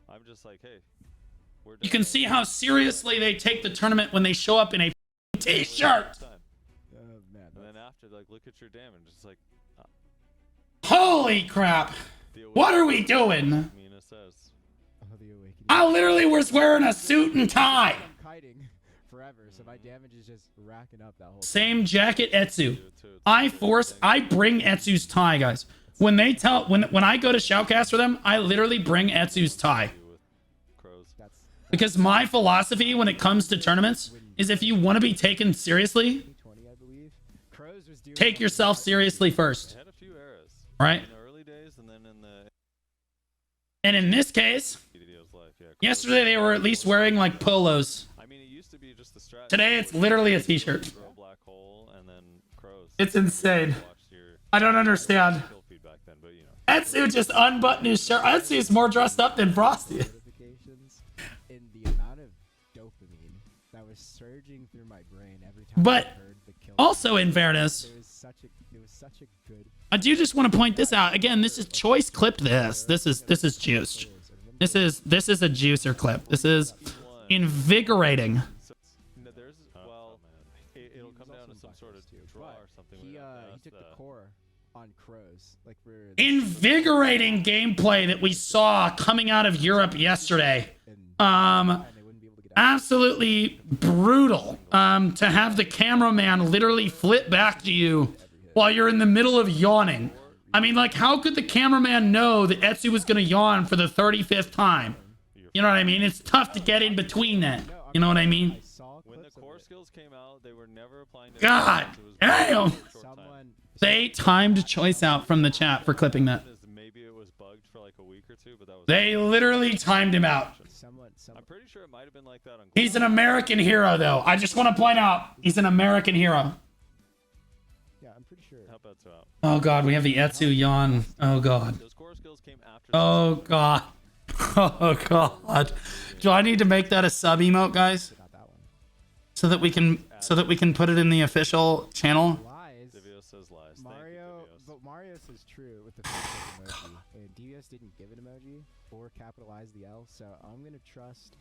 I'm just like, hey, we're You can see how seriously they take the tournament when they show up in a t-shirt. Man, And then after, like, look at your damage. It's like, Holy crap! What are we doing? Mina says. the awakening. I literally was wearing a suit and tie. I'm kiting forever, so my damage is just racking up that whole. Same jacket, Etsu. I bring Etsu's tie, guys. When they tell, when I go to Shoutcast for them, I literally bring Etsu's tie. Because my philosophy when it comes to tournaments is if you want to be taken seriously, 20, I believe. Crows was doing take yourself seriously first. They had a few eras. Right? In the early days and then in the And in this case, BDO's life, yeah. yesterday they were at least wearing like polos. I mean, it used to be just the strat. Today it's literally a t-shirt. Throw black hole and then crows. It's insane. Watch your I don't understand. kill feed back then, but you know. Etsu just unbuttoned his shirt. Etsu's more dressed up than Frosty. notifications and the amount of dopamine that was surging through my brain every time But I heard the kill. also, in fairness, It was such a good. I do just want to point this out. Again, this is choice clipped this. This is juiced. This is a juicer clip. This is invigorating. So, no, there's, well, it'll come down to some sort of draw or something. He we have to he ask took the that. core. on crows. Like for invigorating gameplay that we saw coming out of Europe yesterday. Absolutely brutal. To have the cameraman literally flip back to you while you're in the middle of yawning. I mean, like, how could the cameraman know that Etsu was going to yawn for the 35th time? You know what I mean? It's tough to get in between that. You know what I mean? When the core skills came out, they were never applying to God damn! They timed choice out from the chat for clipping that. Maybe it was bugged for like a week or two, but that was They literally timed him out. I'm pretty sure it might have been like that on He's an American hero, though. I just want to point out, he's an American hero. Yeah, I'm pretty sure. Help Etsu out. Oh god, we have the Etsu yawn. Oh god. Those core skills came after. Oh god. Oh god. Do I need to make that a sub emote, guys? So that we can put it in the official channel? Lies. Divio says lies. Mario, but Mario says true with the Facebook emoji. And DVS didn't give an emoji or capitalize the L, so I'm gonna trust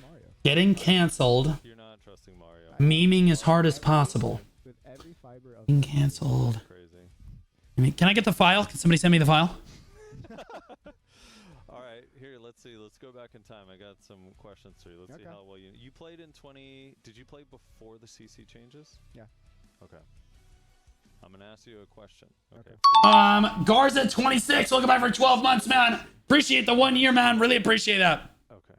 Mario. Getting canceled. You're not trusting Mario. Memeing as hard as possible. With every fiber of Being canceled. Crazy. I mean, can I get the file? Can somebody send me the file? All right, here. Let's see. Let's go back in time. I got some questions for you. Let's see how well you played in 20. Did you play before the CC changes? Yeah. Okay. I'm gonna ask you a question. Okay. Garza 26. Welcome back for 12 months, man. Appreciate the 1 year, man. Really appreciate that. Okay.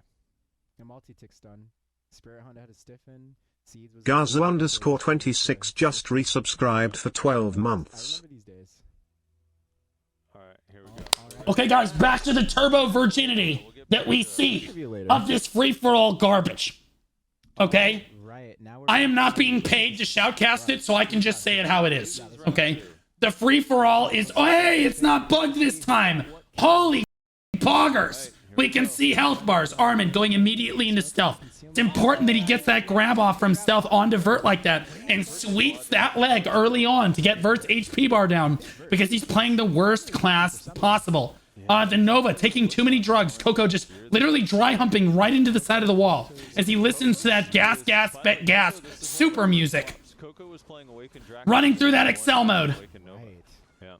A multi-tick stun. Spirit Honda had a stiffen. Seeds was Gaza_26 just resubscribed for 12 months. I remember these days. All right. Here we go. Okay, guys, back to the turbo virginity that we see of this free-for-all garbage. Okay? Right. Now we're I am not being paid to shoutcast it, so I can just say it how it is. Okay? The free-for-all is... Oh, hey, it's not bugged this time. Holy poggers. We can see health bars. Armin going immediately into stealth. It's important that he gets that grab off from stealth onto Vert like that and sweeps that leg early on to get Vert's HP bar down because he's playing the worst class possible. The Nova taking too many drugs. Coco just literally dry humping right into the side of the wall as he listens to that gas, gas, bet gas super music. Coco was playing Awakened Dragon. Running through that Excel mode. right. Yeah.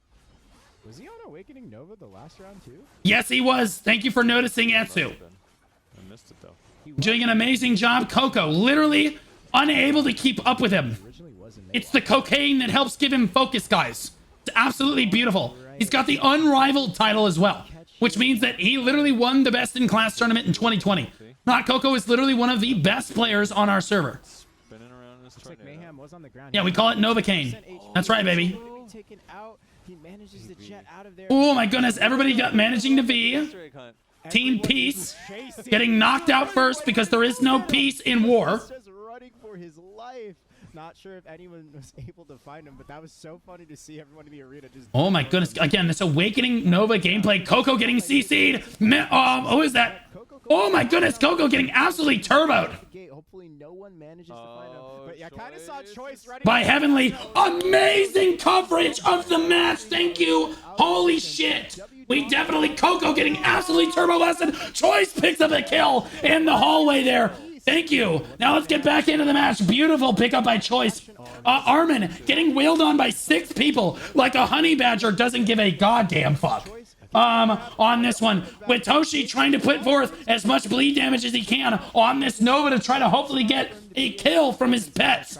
Was he on Awakening Nova the last round too? Yes, he was. Thank you for noticing, Etsu. I missed it though. Doing an amazing job. Coco literally unable to keep up with him. Originally wasn't. It's the cocaine that helps give him focus, guys. It's absolutely beautiful. He's got the unrivaled title as well, which means that he literally won the best in class tournament in 2020. Not Coco is literally one of the best players on our server. Spinning around in this Looks like tornado. Mayhem was on the ground. Yeah, we call it Novocaine. That's right, baby. Taken out. He manages to jet out of there. Oh my goodness, everybody got managing to V. Easter egg hunt. Team Peace getting knocked out first because there is no peace in war. He's just running for his life. Not sure if anyone was able to find him, but that was so funny to see everyone in the arena just. Oh my goodness, again, this Awakening Nova gameplay. Coco getting CC'd. Who is that? Oh my goodness, Coco getting absolutely turboed. Hopefully no one manages to find him. But yeah, I kind of saw Choice running By Heavenly. Amazing coverage of the match. Thank you. Holy shit. We definitely, Coco getting absolutely turbo blasted. Choice picks up a kill in the hallway there. Thank you. Now let's get back into the match. Beautiful pickup by Choice. Armin getting wheeled on by 6 people like a honey badger doesn't give a goddamn fuck. On this one, with Toshi trying to put forth as much bleed damage as he can on this Nova to try to hopefully get a kill from his pets.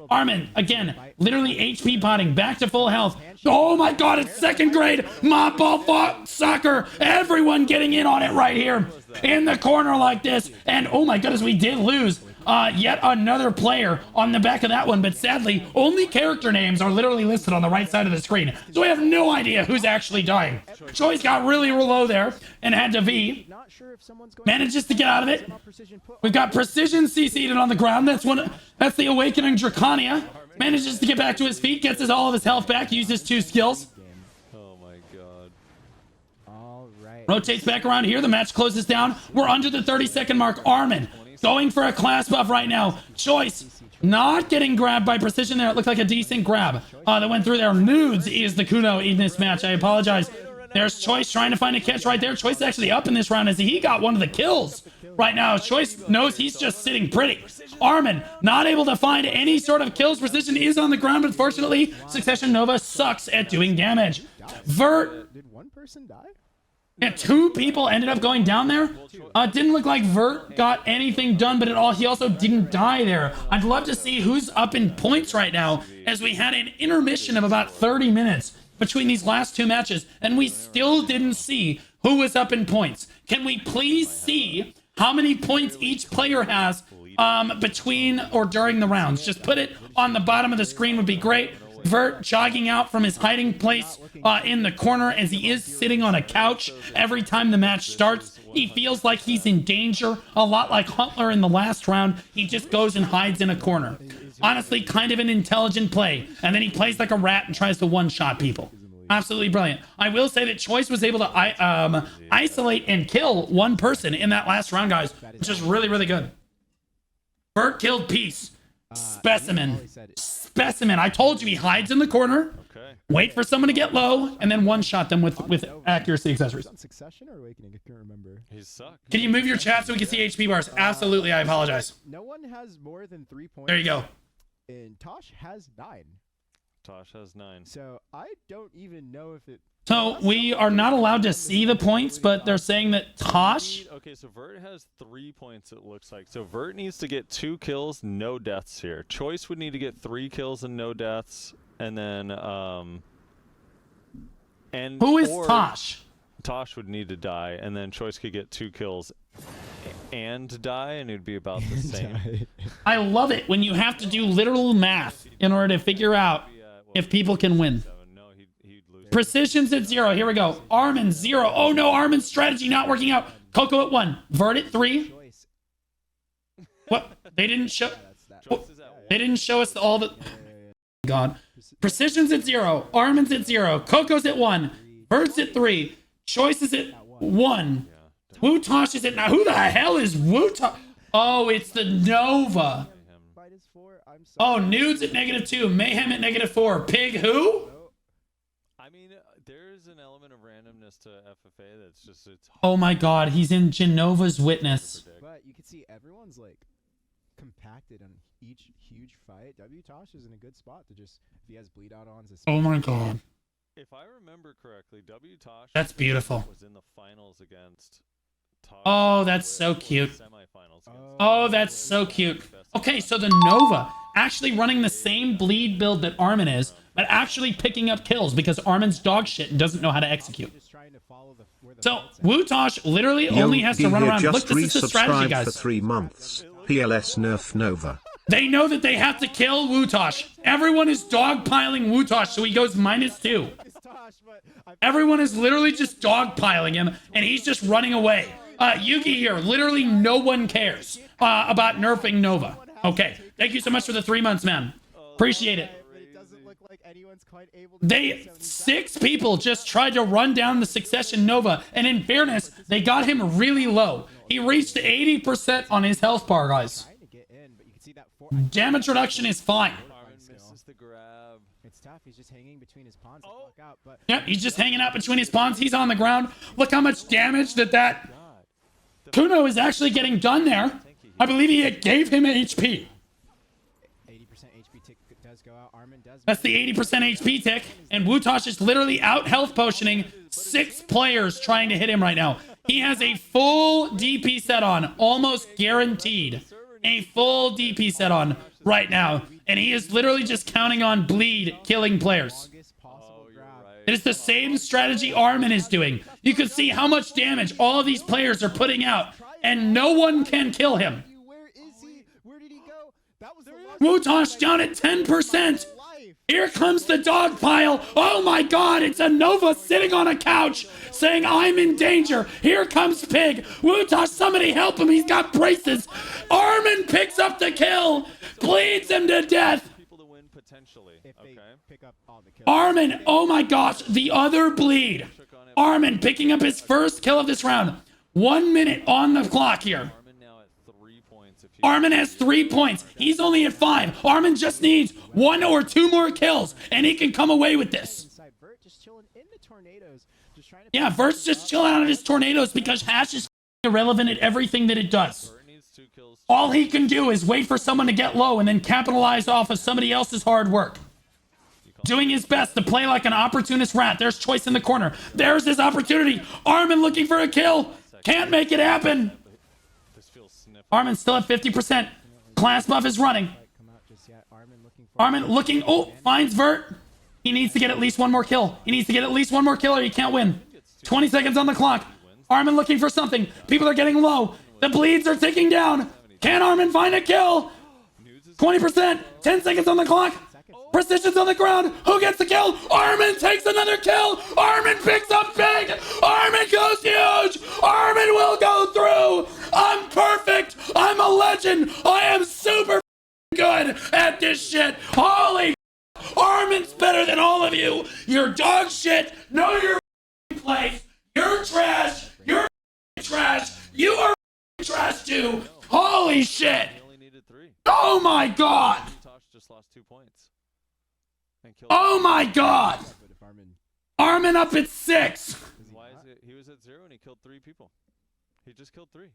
Armin, again, literally HP potting, back to full health. Oh my god, it's second grade mob ball soccer. Everyone getting in on it right here in the corner like this. And oh my goodness, we did lose yet another player on the back of that one, but sadly, only character names are literally listed on the right side of the screen, so we have no idea who's actually dying. Choice got really low there and had to V. Manages to get out of it. We've got Precision CC'd on the ground. That's the Awakening Draconia. Manages to get back to his feet, gets all of his health back, uses 2 skills. Oh my god. All right. Rotates back around here. The match closes down. We're under the 30-second mark. Armin going for a class buff right now. Choice not getting grabbed by Precision there. It looked like a decent grab that went through there. Nudes is the Kuno in this match. I apologize. There's Choice trying to find a catch right there. Choice actually up in this round as he got one of the kills right now. Choice knows he's just sitting pretty. Armin, not able to find any sort of kills. Precision is on the ground, but fortunately, Succession Nova sucks at doing damage. Vert. Did one person die? Yeah, 2 people ended up going down there. Didn't look like Vert got anything done, but he also didn't die there. I'd love to see who's up in points right now, as we had an intermission of about 30 minutes between these last 2 matches, and we still didn't see who was up in points. Can we please see how many points each player has between or during the rounds? Just put it on the bottom of the screen would be great. Vert jogging out from his hiding place in the corner, as he is sitting on a couch every time the match starts. He feels like he's in danger, a lot like Huntler in the last round. He just goes and hides in a corner. Honestly, kind of an intelligent play. And then he plays like a rat and tries to one-shot people. Absolutely brilliant. I will say that Choice was able to isolate and kill 1 person in that last round, guys, which is really, really good. Vert killed Peace. Specimen. Specimen. I told you he hides in the corner. Okay. Wait for someone to get low, and then one-shot them with accuracy accessories. Succession or Awakening? I can't remember. He's sucked. Can you move your chat so we can see HP bars? Absolutely. I apologize. No one has more than 3 points. There you go. And Tosh has 9. Tosh has 9. So I don't even know if it. So we are not allowed to see the points, but they're saying that Tosh... Okay, so Vert has 3 points, it looks like. So Vert needs to get 2 kills, no deaths here. Choice would need to get 3 kills and no deaths. And then, Who is Tosh? Tosh would need to die, and then Choice could get 2 kills and die, and it would be about the same. I love it when you have to do literal math in order to figure out if people can win. No, he'd lose. Precision's at 0. Here we go. Armin 0. Oh no, Armin's strategy not working out. Coco at 1. Vert at 3. What? They didn't show. They didn't show us all the. God. Precision's at 0. Armin's at 0. Coco's at 1. Vert's at 3. Choice is at 1. Wutosh is at now. Who the hell is Wutosh? Oh, it's the Nova. Oh, Nudes at -2. Mayhem at -4. Pig who? I mean, there's an element of randomness to FFA that's just, it's hard. Oh my god, he's in Genova's Witness. But you can see everyone's like compacted on each huge fight. Tosh is in a good spot to just, if he has bleed out on. Oh my god. If I remember correctly, Tosh That's beautiful. was in the finals against Tosh. Oh, that's so cute. Semifinals against Oh, that's so cute. Okay, so the Nova actually running the same bleed build that Armin is, but actually picking up kills because Armin's dog shit and doesn't know how to execute. So Wutosh literally only has to run around. Look, this is the strategy, for guys. 3 months. PLS nerf Nova. They know that they have to kill Wutosh. Everyone is dogpiling Wutosh, so he goes -2. Everyone is literally just dogpiling him, and he's just running away. Yugi here, literally no one cares about nerfing Nova. Okay, thank you so much for the 3 months, man. Appreciate it. They 6 people just tried to run down the Succession Nova, and in fairness, they got him really low. He reached 80% on his health bar, guys. Damage reduction is fine. It's tough. He's just hanging between his pawns. Yep, he's just hanging out between his pawns. He's on the ground. Look how much damage that Kuno is actually getting done there. I believe he gave him HP. 80% HP tick does go out. Armin does. That's the 80% HP tick. And Wutosh is literally out health potioning 6 players trying to hit him right now. He has a full DP set on, almost guaranteed. A full DP set on right now. And he is literally just counting on bleed killing players. It is the same strategy Armin is doing. You can see how much damage all of these players are putting out, and no one can kill him. Where is he? Where did he go? That was Wutosh down at 10%. Here comes the dog pile. Oh my god, it's a Nova sitting on a couch saying, I'm in danger. Here comes Pig. Wutosh, somebody help him. He's got braces. Armin picks up the kill. Bleeds him to death. Armin, oh my gosh, the other bleed. Armin picking up his first kill of this round. 1 minute on the clock here. Armin has 3 points. He's only at 5. Armin just needs 1 or 2 more kills, and he can come away with this. Yeah, Vert's just chilling out of his tornadoes because Hash is irrelevant at everything that it does. Vert needs 2 kills. All he can do is wait for someone to get low and then capitalize off of somebody else's hard work. Doing his best to play like an opportunist rat. There's choice in the corner. There's his opportunity. Armin looking for a kill. Can't make it happen. This feels sniffy. Armin still at 50%. Class buff is running. Armin looking. Oh, finds Vert. He needs to get at least one more kill. He needs to get at least one more kill or he can't win. 20 seconds on the clock. Armin looking for something. People are getting low. The bleeds are ticking down. Can Armin find a kill? 20%. 10 seconds on the clock. Precision's on the ground. Who gets the kill? Armin takes another kill. Armin picks up big. Armin goes huge. Armin will go through. I'm perfect. I'm a legend. I am super good at this shit. Holy Armin's better than all of you. You're dog shit. Know your place. You're trash. You're trash. You are trash too. Holy shit. He only needed 3. Oh my god. Tosh just lost 2 points. And killed Oh my god. Armin up at 6. Why is it? He was at 0 and he killed 3 people. He just killed 3.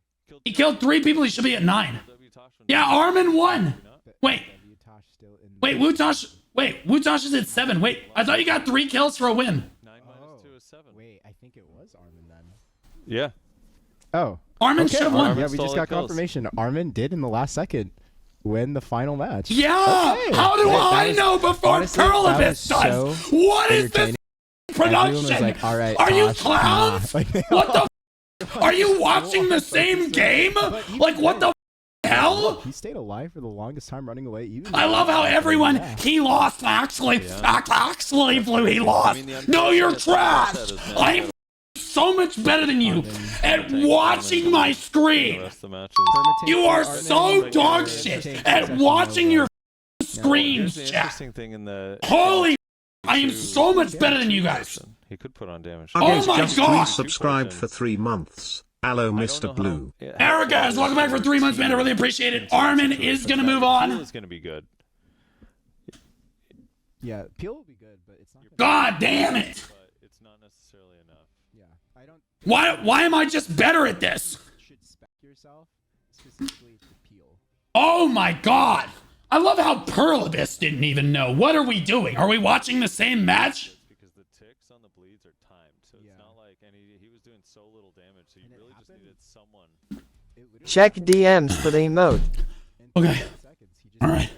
He killed 3 people. He should be at 9. W Tosh when- Yeah, Armin won. Wait. Tosh still in Wait, Wutosh. Wait, Wutosh is at 7. Wait, I thought you got 3 kills for a win. 9 minus 2 is 7. Wait, I think it was Armin then. Yeah. Oh. Armin Okay, should have won. Yeah, we stole just the got kills. confirmation. Armin did in the last second win the final match. Yeah. Okay. How do That I was- know before honestly, that Perlibus was does? so What is this entertaining. Everyone was production? like, all right, Are you Tosh, clowns? like, they What all- the? Are you watching the same game? Like what the hell? He stayed alive for the longest time running away. Even I love how everyone Yeah. he lost actually Blue he lost. No, you're trash. I'm so much better than you at watching my The screen. rest of the matches. You are so dog shit at watching your Here's screens, the chat. interesting thing in the. Holy, I am so much better than you guys. He could put on damage. Oh Against my just God. resubscribed for 3 months. Hello, Mr. Blue. Eric, guys, welcome back for 3 months, man. I really appreciate it. Armin is gonna move on. Is gonna be good. Yeah, Peel will be good, but it's not. God damn it! But it's not necessarily enough. Yeah, I don't. Why am I just better at this? Should spec yourself specifically to Peel. Oh my God! I love how Perlibus didn't even know. What are we doing? Are we watching the same match? Because the ticks on the bleeds are timed, so it's not like he was doing so little damage, so you really just needed someone. Check DMs for the emote. Okay. All right.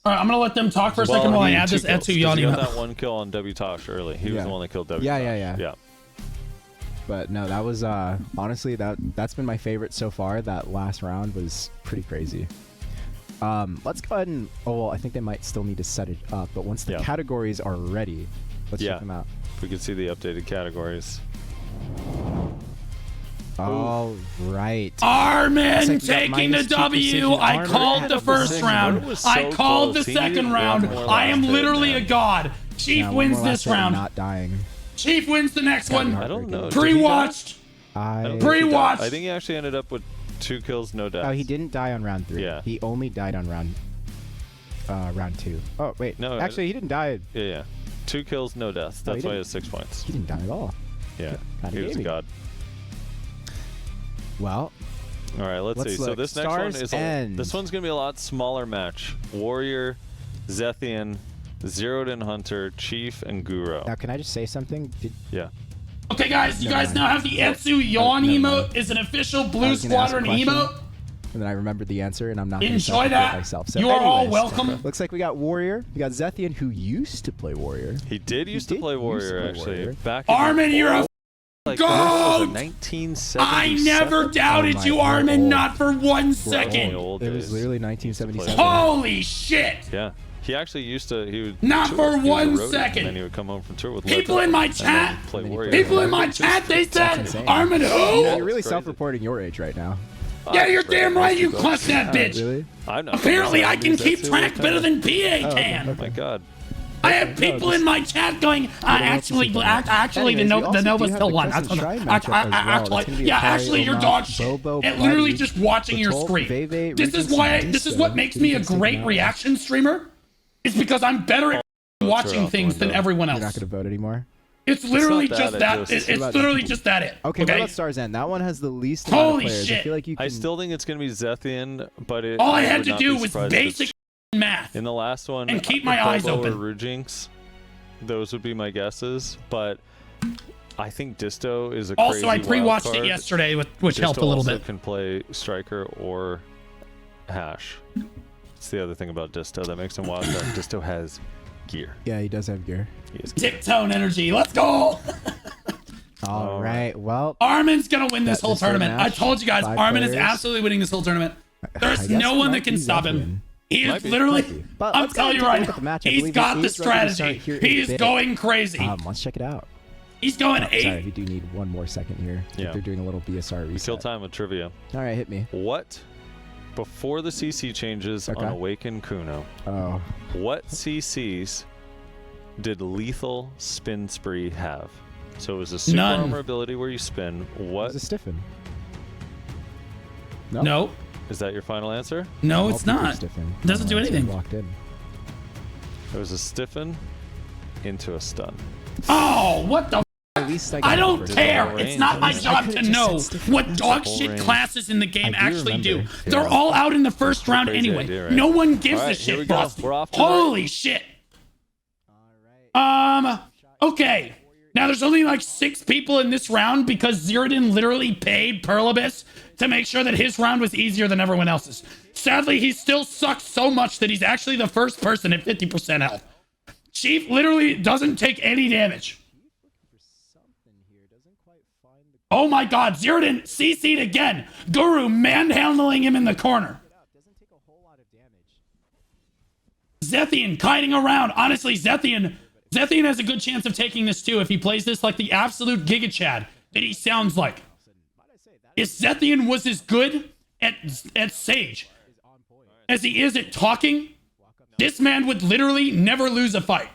All right, I'm gonna let them talk for a second while I add this Etsu He Yanni. got that 1 kill on W Tosh early. He was the one that killed W. Yeah. Yeah. But no, that was honestly that's been my favorite so far. That last round was pretty crazy. Let's go ahead and I think they might still need to set it up, but once the categories are ready, let's check them out. If we could see the updated categories. All right. Armin Looks like we got taking the -2 W. precision I armor called at the the first precision. round. was I so called the close. He second needed round. one more I am last hit, literally a man. god. Chief Yeah, one wins more this last hit, round. Not dying. Chief wins the next one. I don't know. Did he die? Pre-watched. I don't think Pre- he died. Pre-watched. I think he actually ended up with 2 kills, no deaths. Oh, he didn't die on round 3. Yeah. He only died on round 2. Oh wait. No, actually, he didn't die. Yeah. 2 kills, no deaths. No, That's he why he didn't. has 6 points. He didn't die at all. Yeah. Kinda He was a gaming. god. Well, All right, let's see. So look. this next one Stars is End. this one's gonna be a lot smaller match. Warrior, Zethian, Zeroed In Hunter, Chief, and Guro. now can I just say something? Yeah. Okay, guys, you Never guys mind. now have the Etsu Yawn never emote. mind. Is an official I Blue was gonna ask a Squadron question, emote. And then I remembered the answer, and I'm not gonna Enjoy self-report that. myself. So You are all anyways, welcome. Looks like we got Warrior. We got Zethian, who used to play Warrior. He did used to did play used to Warrior play actually. Warrior. Back in Armin, you're a like goat! 1977. I never doubted Oh my you, God. Armin, not for 1 In the second. old It was days. literally 1977. Holy shit! Yeah. He actually used to. He would Not tour. for He was a 1 roadie, second. And then he would come home from tour with People Leto, in my and then chat- play And then he Warrior. played People in my chat, they said, insane. Armin Yeah, who? you're really crazy. self-reporting your age right now. Yeah, you're damn right you Most clutched that Oh, bitch. really? I'm not Apparently I can That's keep the track way better it than PA Oh, can. Oh my god. I have people in my chat going, actually, the Anyways, we also Nova do have still the won. Crescent That's Shrine matchup as well. That's gonna be Yeah, Akari, actually, you're Omar, dog shit. Bobo, At literally Bloody, just watching your Batol, screen. Veve, This is Regis, why. and This is Disto. what makes me a Who do you think's great taking out? reaction streamer. It's because I'm better at watching off the things than window. everyone You're not else. gonna vote anymore. It's literally not just that, that. I just- It's literally just that it. Okay, what about Star's End? That one has the least amount Holy of players. shit. I feel like you can... I still think it's going to be Zethian, but it. All I had would to not do be was surprised if it's- basic math. In the last one, and keep my eyes Bobo open. Or Rujinx, those would be my guesses, but I think Disto is a crazy Also, I pre-watched wild it card. yesterday, which Disto helped a little also bit. can play Striker or Hash. It's the other thing about Disto that makes him wild card. Disto has gear. Yeah, he does have gear. He has Dick tone energy. Let's go. All right, well... Armin's gonna win this That whole this third tournament. I match, told you guys, 5 Armin is players. absolutely winning this whole tournament. I There's guess no it one might that can be stop him. Zethian. He Might is be. literally. Might be. But I'm let's go telling you take a right look at the now, match. I he's believe got he the is ready to start strategy. here in a He's bit. going crazy. Let's check it out. He's going Sorry, 8. we do need one more second here. Yeah. They're doing a little BSR reset. kill time with trivia. All right, hit me. What, before the CC changes Okay. on Awaken Kuno, Oh, what CCs did Lethal Spin Spree have? So it was a super None. armor ability where you spin. What it's a stiffen. No, No, is that your final answer? no, All it's people not. Stiffen. Doesn't do It's anything. Locked in. It was a stiffen into a stun. Oh, what the? At least I, I got don't it first. care. range. It's not my I job to could've just know said Stiffen. what dog full shit range. classes in the game I do actually do. remember. They're Yeah. all out in the first round Crazy anyway. idea, right? No one gives All a right, here we shit, go. Frosty. We're off to the Holy shit. Okay. Now there's only like 6 people in this round because Zirdan literally paid Perlibus to make sure that his round was easier than everyone else's. Sadly, he still sucks so much that he's actually the first person at 50% health. Chief literally doesn't take any damage. Oh my god, Zirdan CC'd again. Guru manhandling him in the corner. Zethian kiting around. Honestly, Zethian has a good chance of taking this too if he plays this like the absolute Giga Chad that he sounds like. If Zethian was as good at Sage as he is at talking, this man would literally never lose a fight.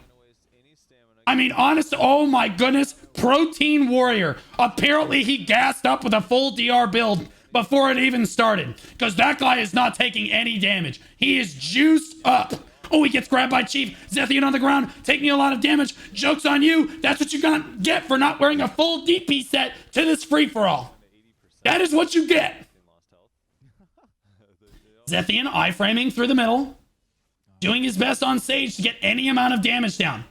I mean, honest, oh my goodness, Protein Warrior. Apparently he gassed up with a full DR build before it even started, because that guy is not taking any damage. He is juiced up. Oh, he gets grabbed by Chief. Zethian on the ground, taking a lot of damage. Joke's on you. That's what you're gonna get for not wearing a full DP set to this free-for-all. That is what you get. Zethian iframing through the middle, doing his best on Sage to get any amount of damage down.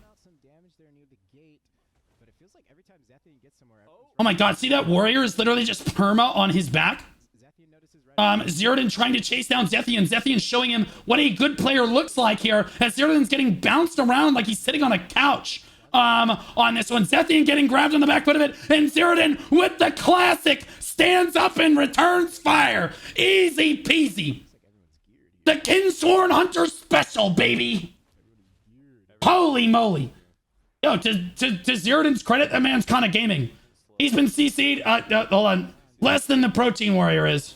Oh my god, see that warrior is literally just perma on his back? Zirdan trying to chase down Zethian. Zethian showing him what a good player looks like here, as Zirdan's getting bounced around like he's sitting on a couch. On this one, Zethian getting grabbed on the back foot of it, and Zirdan with the classic stands up and returns fire. Easy peasy. The Kinsworn Hunter special, baby. Holy moly. Yo, to Zirdan's credit, that man's kind of gaming. He's been CC'd, hold on, less than the Protein Warrior is.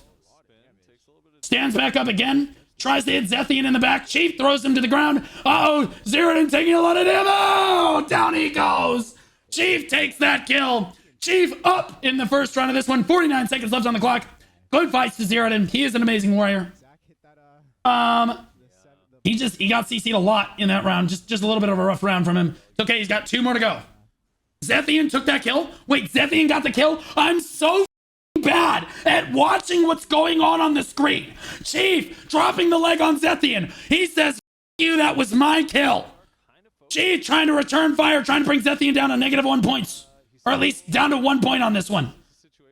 Stands back up again, tries to hit Zethian in the back. Chief throws him to the ground. Uh-oh, Zirdan taking a lot of damage. Oh, down he goes. Chief takes that kill. Chief up in the first round of this one. 49 seconds left on the clock. Good fights to Zirdan. He is an amazing warrior. He got CC'd a lot in that round. Just a little bit of a rough round from him. It's okay, he's got 2 more to go. Zethian took that kill. Wait, Zethian got the kill? I'm so bad at watching what's going on the screen. Chief dropping the leg on Zethian. He says, you, that was my kill. Chief trying to return fire, trying to bring Zethian down to -1 points. Or at least down to 1 point on this one.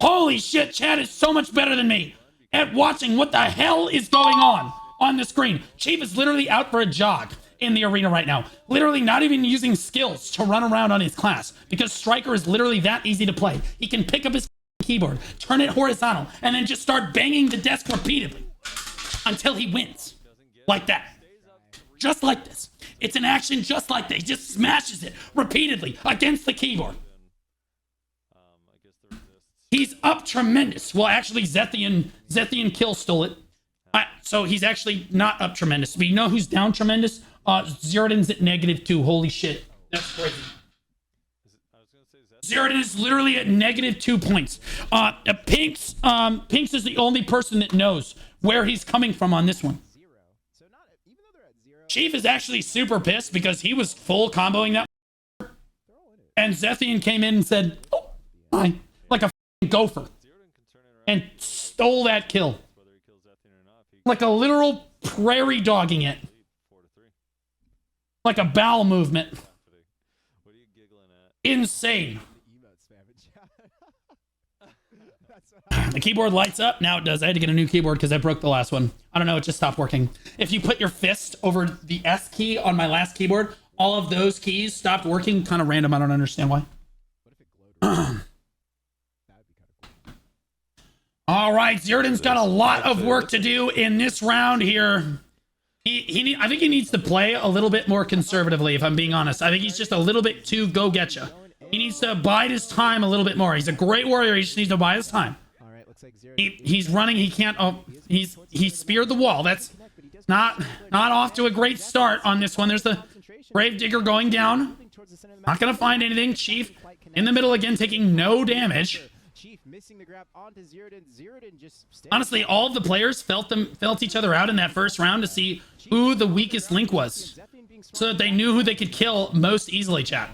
Holy shit, Chad is so much better than me at watching what the hell is going on the screen. Chief is literally out for a jog in the arena right now. Literally not even using skills to run around on his class, because Striker is literally that easy to play. He can pick up his keyboard, turn it horizontal, and then just start banging the desk repeatedly until he wins. Like that. Just like this. It's an action just like that. He just smashes it repeatedly against the keyboard. He's up tremendous. Well, actually, Zethian kill stole it. So he's actually not up tremendous. But you know who's down tremendous? Zirdan's at -2. Holy shit. That's crazy. Zirdan is literally at -2 points. Pinks is the only person that knows where he's coming from on this one. Chief is actually super pissed because he was full comboing that. And Zethian came in and said, oh, hi, like a f***ing gopher, and stole that kill. Like a literal prairie dogging it. Like a bowel movement. Insane. The keyboard lights up. Now it does. I had to get a new keyboard because I broke the last one. I don't know. It just stopped working. If you put your fist over the S key on my last keyboard, all of those keys stopped working. Kind of random. I don't understand why. All right. Zirdan's got a lot of work to do in this round here. I think he needs to play a little bit more conservatively, if I'm being honest. I think he's just a little bit too go-getcha. He needs to bide his time a little bit more. He's a great warrior. He just needs to bide his time. He's running. He can't. Oh, he speared the wall. That's not off to a great start on this one. There's the Grave Digger going down. Not going to find anything. Chief in the middle again, taking no damage. Honestly, all of the players felt each other out in that first round to see who the weakest link was, so that they knew who they could kill most easily, chat.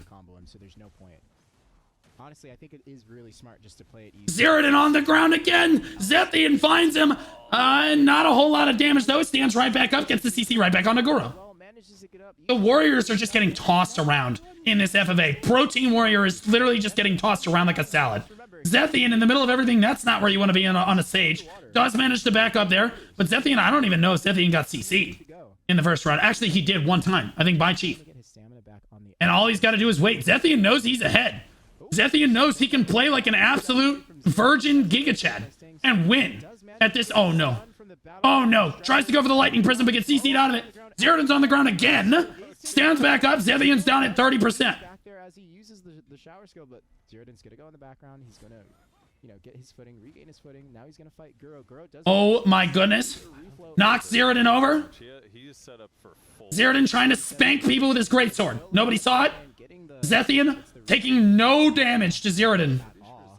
Honestly, I think it is really smart just to play it easy. Zirdan on the ground again. Zethian finds him. Not a whole lot of damage, though. Stands right back up, gets the CC right back on Naguro. The Warriors are just getting tossed around in this FFA. Protein Warrior is literally just getting tossed around like a salad. Zethian in the middle of everything, that's not where you want to be on a stage. Does manage to back up there, but Zethian, I don't even know if Zethian got CC'd in the first round. Actually, he did one time, I think, by Chief. And all he's got to do is wait. Zethian knows he's ahead. Zethian knows he can play like an absolute virgin Giga Chad and win at this. Oh, no. Oh, no. Tries to go for the Lightning Prism, but gets CC'd out of it. Zirdan's on the ground again. Stands back up. Zethian's down at 30%. As he uses the shower skill, but Zirdan's going to go in the background. He's going to, get his footing, regain his footing. Now he's going to fight Guro. Guro does. Oh, my goodness. Knocks Zirdan over. Zirdan trying to spank people with his greatsword. Nobody saw it. Zethian taking no damage to Zirdan.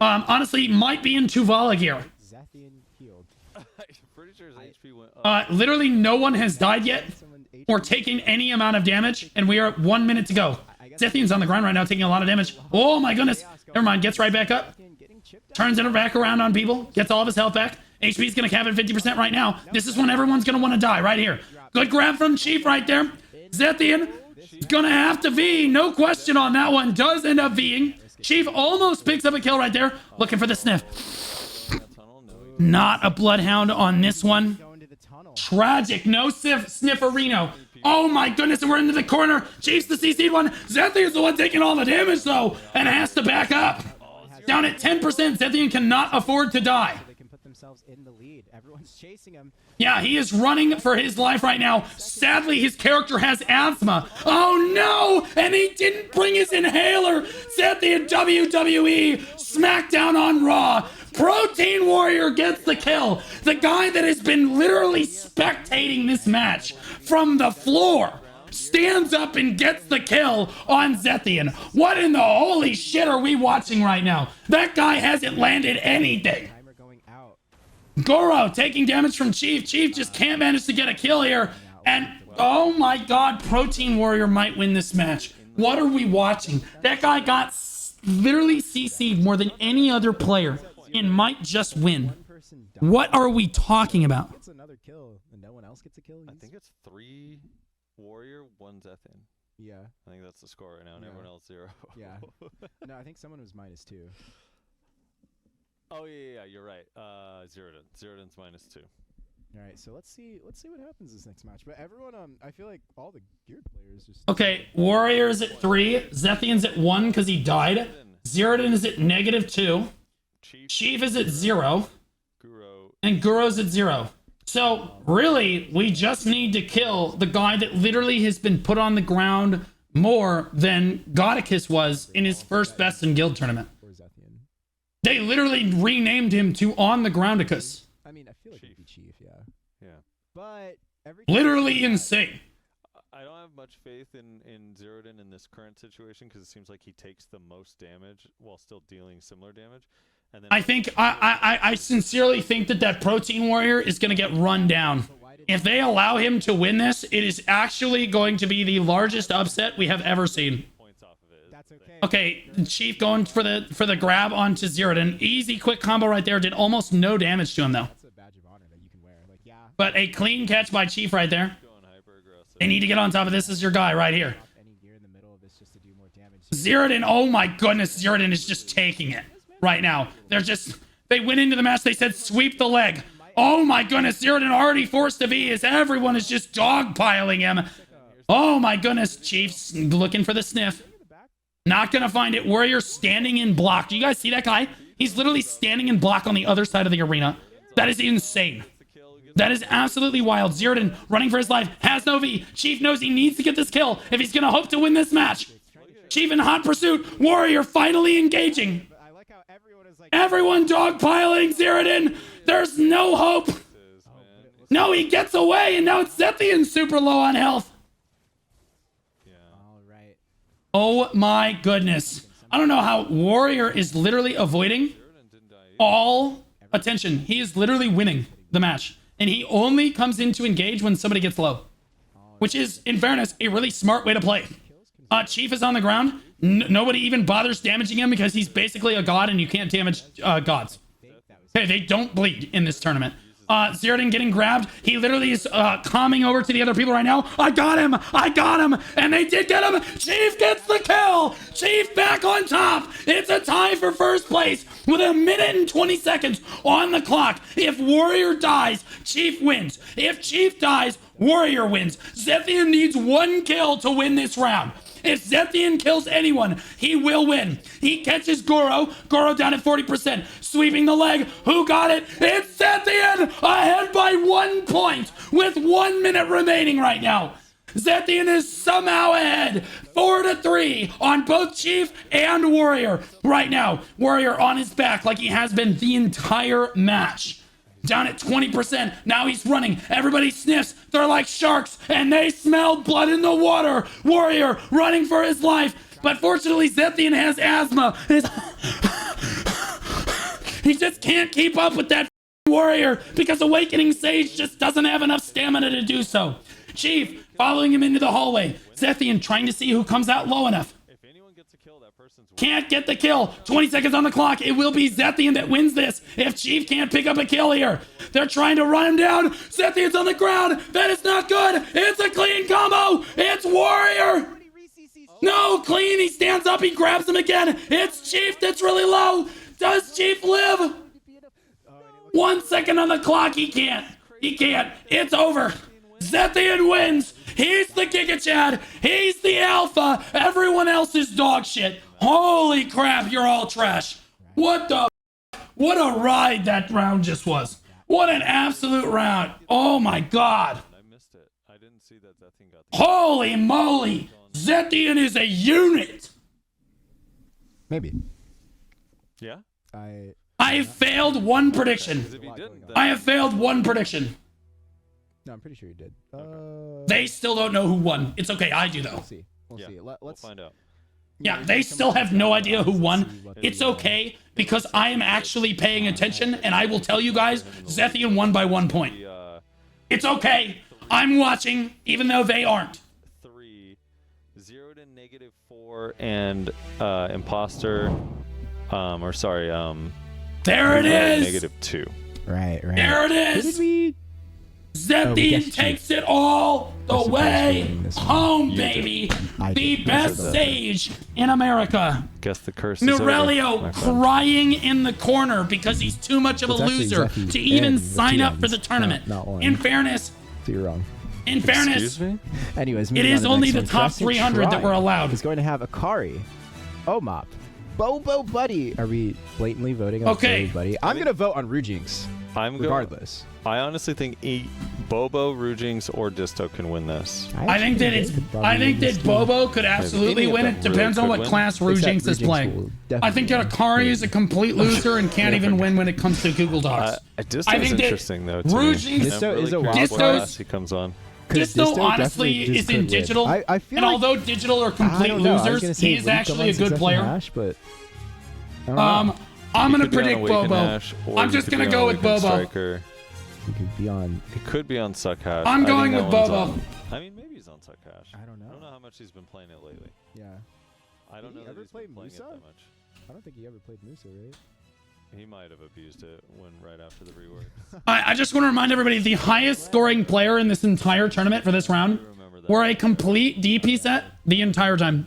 Honestly, might be in Tuvala gear. Literally no one has died yet or taken any amount of damage, and we are at 1 minute to go. Zethian's on the ground right now, taking a lot of damage. Oh my goodness. Never mind, gets right back up. Turns it back around on people, gets all of his health back. HP's gonna cap at 50% right now. This is when everyone's gonna want to die, right here. Good grab from Chief right there. Zethian gonna have to V, no question on that one. Does end up V'ing. Chief almost picks up a kill right there. Looking for the sniff. Not a bloodhound on this one. Tragic, no snifferino. Oh my goodness, and we're into the corner. Chief's the CC'd one. Zethian's the one taking all the damage though, and has to back up. Down at 10%, Zethian cannot afford to die. They can put themselves in the lead. Everyone's chasing him. Yeah, he is running for his life right now. Sadly, his character has asthma. Oh no! And he didn't bring his inhaler. Zethian WWE SmackDown on Raw. Protein Warrior gets the kill. The guy that has been literally spectating this match from the floor stands up and gets the kill on Zethian. What in the holy shit are we watching right now? That guy hasn't landed anything. Goro taking damage from Chief. Chief just can't manage to get a kill here. And oh my god, Protein Warrior might win this match. What are we watching? That guy got literally CC'd more than any other player and might just win. What are we talking about? Gets another kill and no one else gets a kill. I think it's 3 Warrior, 1 Zethian. Yeah. I think that's the score right now, and everyone else 0. Yeah. No, I think someone was -2. Oh yeah, you're right. Zirdan's -2. All right, so let's see what happens this next match. But everyone, I feel like all the geared players just. Okay, Warrior's at 3. Zethian's at 1 because he died. Zirdan is at -2. Chief is at 0. And Guro's at 0. So really, we just need to kill the guy that literally has been put on the ground more than Godicus was in his first Best in Guild tournament. They literally renamed him to On the Groundicus. I mean, I feel like it'd be Chief, yeah. Yeah. But literally insane. I don't have much faith in Zirdan in this current situation because it seems like he takes the most damage while still dealing similar damage. And then I sincerely think that Protein Warrior is going to get run down. If they allow him to win this, it is actually going to be the largest upset we have ever seen. That's okay. Okay, Chief going for the grab onto Zeratin. Easy, quick combo right there. Did almost no damage to him though. That's a badge of honor that you can wear. Like, yeah. But a clean catch by Chief right there. They need to get on top of this. This is your guy right here. Any gear in the middle of this just to do more damage. Zeratin, oh my goodness, Zeratin is just taking it right now. They went into the match, they said sweep the leg. Oh my goodness, Zeratin already forced to be as everyone is just dogpiling him. Oh my goodness, Chief's looking for the sniff. Not gonna find it. Warrior standing in block. Do you guys see that guy? He's literally standing in block on the other side of the arena. That is insane. That is absolutely wild. Zeratin running for his life. Has no V. Chief knows he needs to get this kill if he's going to hope to win this match. Chief in hot pursuit. Warrior finally engaging. Everyone dogpiling Zeratin. There's no hope. No, he gets away, and now it's Zethian super low on health. Oh my goodness. I don't know how Warrior is literally avoiding all attention. He is literally winning the match. And he only comes in to engage when somebody gets low. Which is, in fairness, a really smart way to play. Chief is on the ground. Nobody even bothers damaging him because he's basically a god and you can't damage gods. Okay, they don't bleed in this tournament. Zeratin getting grabbed. He literally is calming over to the other people right now. I got him! I got him! And they did get him! Chief gets the kill! Chief back on top! It's a tie for first place with 1 minute and 20 seconds on the clock. If Warrior dies, Chief wins. If Chief dies, Warrior wins. Zethian needs 1 kill to win this round. If Zethian kills anyone, he will win. He catches Goro. Goro down at 40%. Sweeping the leg. Who got it? It's Zethian ahead by 1 point with 1 minute remaining right now. Zethian is somehow ahead. 4-3 on both Chief and Warrior right now. Warrior on his back like he has been the entire match. Down at 20%. Now he's running. Everybody sniffs. They're like sharks, and they smell blood in the water. Warrior running for his life. But fortunately, Zethian has asthma. He just can't keep up with that Warrior because Awakening Sage just doesn't have enough stamina to do so. Chief following him into the hallway. Zethian trying to see who comes out low enough. Can't get the kill. 20 seconds on the clock. It will be Zethian that wins this if Chief can't pick up a kill here. They're trying to run him down. Zethian's on the ground. That is not good. It's a clean combo. It's Warrior. No, clean. He stands up. He grabs him again. It's Chief that's really low. Does Chief live? 1 second on the clock. He can't. He can't. It's over. Zethian wins. He's the Giga Chad. He's the alpha. Everyone else is dog shit. Holy crap, you're all trash. What a ride that round just was. What an absolute round. Oh my god. I missed it. I didn't see that Zethian got the Holy moly. Zethian is a unit. Maybe. Yeah? I failed 1 prediction. If he didn't, then I have failed 1 prediction. No, I'm pretty sure you did. They still don't know who won. It's okay, I do though. We'll see. We'll see. we'll Let's find out. Yeah, they still have no idea who won. It's okay because I am actually paying attention and I will tell you guys Zethian won by 1 point. It's okay. I'm watching even though they aren't. 3, 0 to -4, and imposter, There it is. -2. Right. There it is. Who did we? Zethian takes it all the way home, baby. The best sage in America. Guess the curse is over, Norelio my friend. crying in the corner because he's too much of a loser to even sign up for the tournament. In fairness, So you're wrong. in fairness, Excuse me? Anyways, it is only the top 300 that were allowed. Is going to have Akari, Omop, Bobo Buddy. Are we blatantly voting on Okay. Bobo Buddy? I'm gonna vote on Rujinx. Regardless. I honestly think Bobo, Rujinx, or Disto can win this. I think that Bobo could absolutely Any of win. them It depends really on what could win. class Rujinx is playing. I think Akari is a complete loser and can't even win when it comes to Google Docs. Disto's I think that interesting though. To me. Rujinx- I'm Disto really is a curious wild what card. class he comes on. Disto honestly is in digital, I feel and like, although digital are complete losers, he is actually a good player. But I'm gonna He could be on predict Awaken Bobo. Ash, or I'm he just could gonna be go on with Awaken Bobo. Striker. he could be on. He could be on Suckhash. I'm I going think with that one's Bobo. on- I mean, maybe he's on Suckhash. I don't know. I don't know how much he's been playing it lately. Yeah. I don't know he that ever he's played been playing it Musa? that much. I don't think he ever played Musa, right? He might have abused it when right after the rework. I just want to remind everybody, the highest scoring player in this entire tournament for this round were a complete DP set the entire time.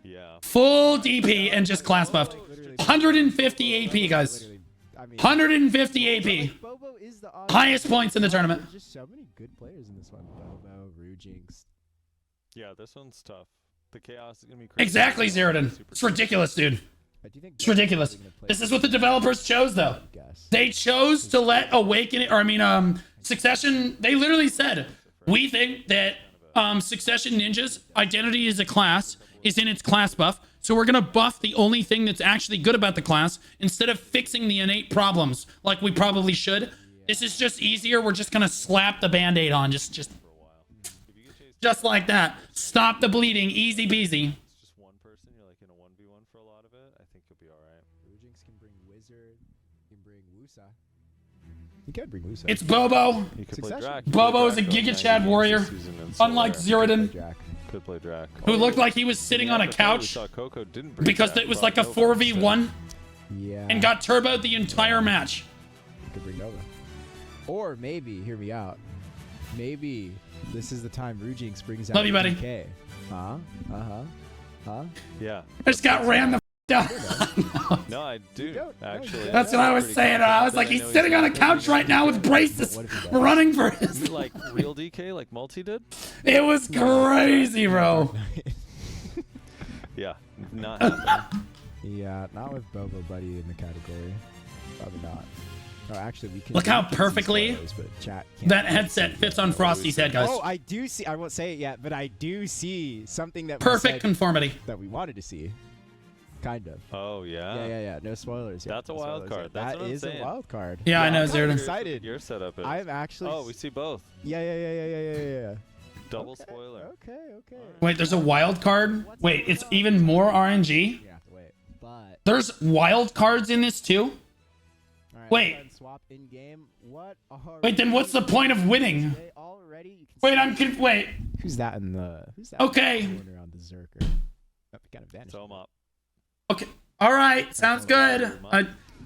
Yeah. Full DP and just class buffed. 150 AP, guys. 150 AP. Bobo is the Highest points in the tournament. There's just so many good players in this one. Bobo, Rujinx. Yeah, this one's tough. The chaos is gonna be crazy. Exactly, Zeratin. It's ridiculous, dude. It's ridiculous. This is what the developers chose, though. They chose to let Awakening, or I mean, Succession. They literally said, we think that Succession Ninja's identity as a class is in its class buff, so we're gonna buff the only thing that's actually good about the class instead of fixing the innate problems like we probably should. This is just easier. We're just gonna slap the band-aid on, just like that. Stop the bleeding, easy peasy. Just one person, you're like in a 1v1 for a lot of it. I think you'll be alright. Rujinx can bring Wizard. He can bring Wusa. He could bring Wusa. It's Bobo. You could play Succession. Drac. Bobo is a Giga Chad warrior, unlike Zeratin, Could play Drac. who looked like he was sitting on a couch because it was like a 4v1 Yeah. and got turboed the entire match. He could bring Nova. Or maybe, hear me out. Maybe this is the time Rujinx brings out Love you, buddy. DK. Huh? Yeah. I just got ran the down. No, I do actually. That's what I was saying. I was like, he's sitting on a couch right now with braces, running for his. Like real DK, like multi did. It was crazy, bro. Yeah, not happening. Yeah, not with Bobo Buddy in the category. Probably not. Oh, actually, we can. Look how perfectly spoilers, but chat can't that headset fits on Frosty's head, guys. Oh, I do see. I won't say it yet, but I do see something that we Perfect said conformity. that we wanted to see. Kind of. Oh yeah. Yeah. No spoilers. Yet. That's a No wild spoilers card. yet. That's That what I'm is saying. a wild card. Yeah, I know, I'm kind of Zeratin. excited. Your setup is. I'm actually. Oh, we see both. Yeah. Double Okay, spoiler. Okay. Wait, there's a wild card? Wait, it's even more RNG? You have to wait. But. There's wild cards in this too? All right, Wait. go ahead and swap in game. What are Wait, then what's the point of winning? they already? You can Wait, see- wait. Who's that in the? Who's that? Okay. In the corner on the Zerker. Oh, we got him vanished. Throw 'em up. Okay. All right. Sounds good.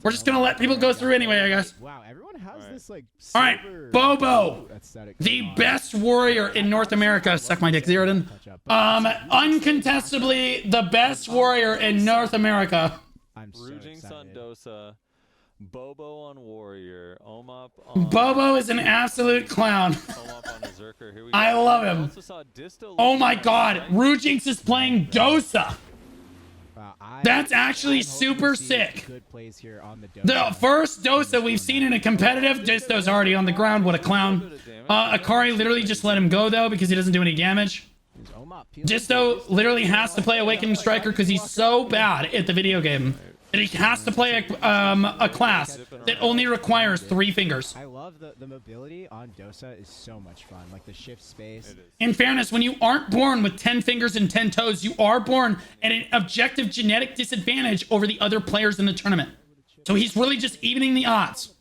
We're just going to let people go through anyway, I guess. Wow, everyone has this like. All right. super Bobo. aesthetic The going on. best warrior in North America. Suck my dick, Zeratin. Uncontestably the best warrior in North America. I'm so Rujinx on excited. Dosa, Bobo on Warrior, Omop on. Bobo is an absolute clown. Omop on Berserker. Here we go. I love We him. also saw Disto Oh my lose god. that. Rujinx is playing Dosa. That's actually I'm hoping super to see sick. Good plays here on the The Dosa. first Dosa we've seen in a competitive. Disto's already on the ground. What a clown. Akari literally just let him go though because he doesn't do any damage. Disto literally has to play Awakening Striker because he's so bad at the video game that he has to play a class that only requires 3 fingers. I love the mobility on Dosa is so much fun. Like the shift space. In fairness, when you aren't born with 10 fingers and 10 toes, you are born at an objective genetic disadvantage over the other players in the tournament. So he's really just evening the odds.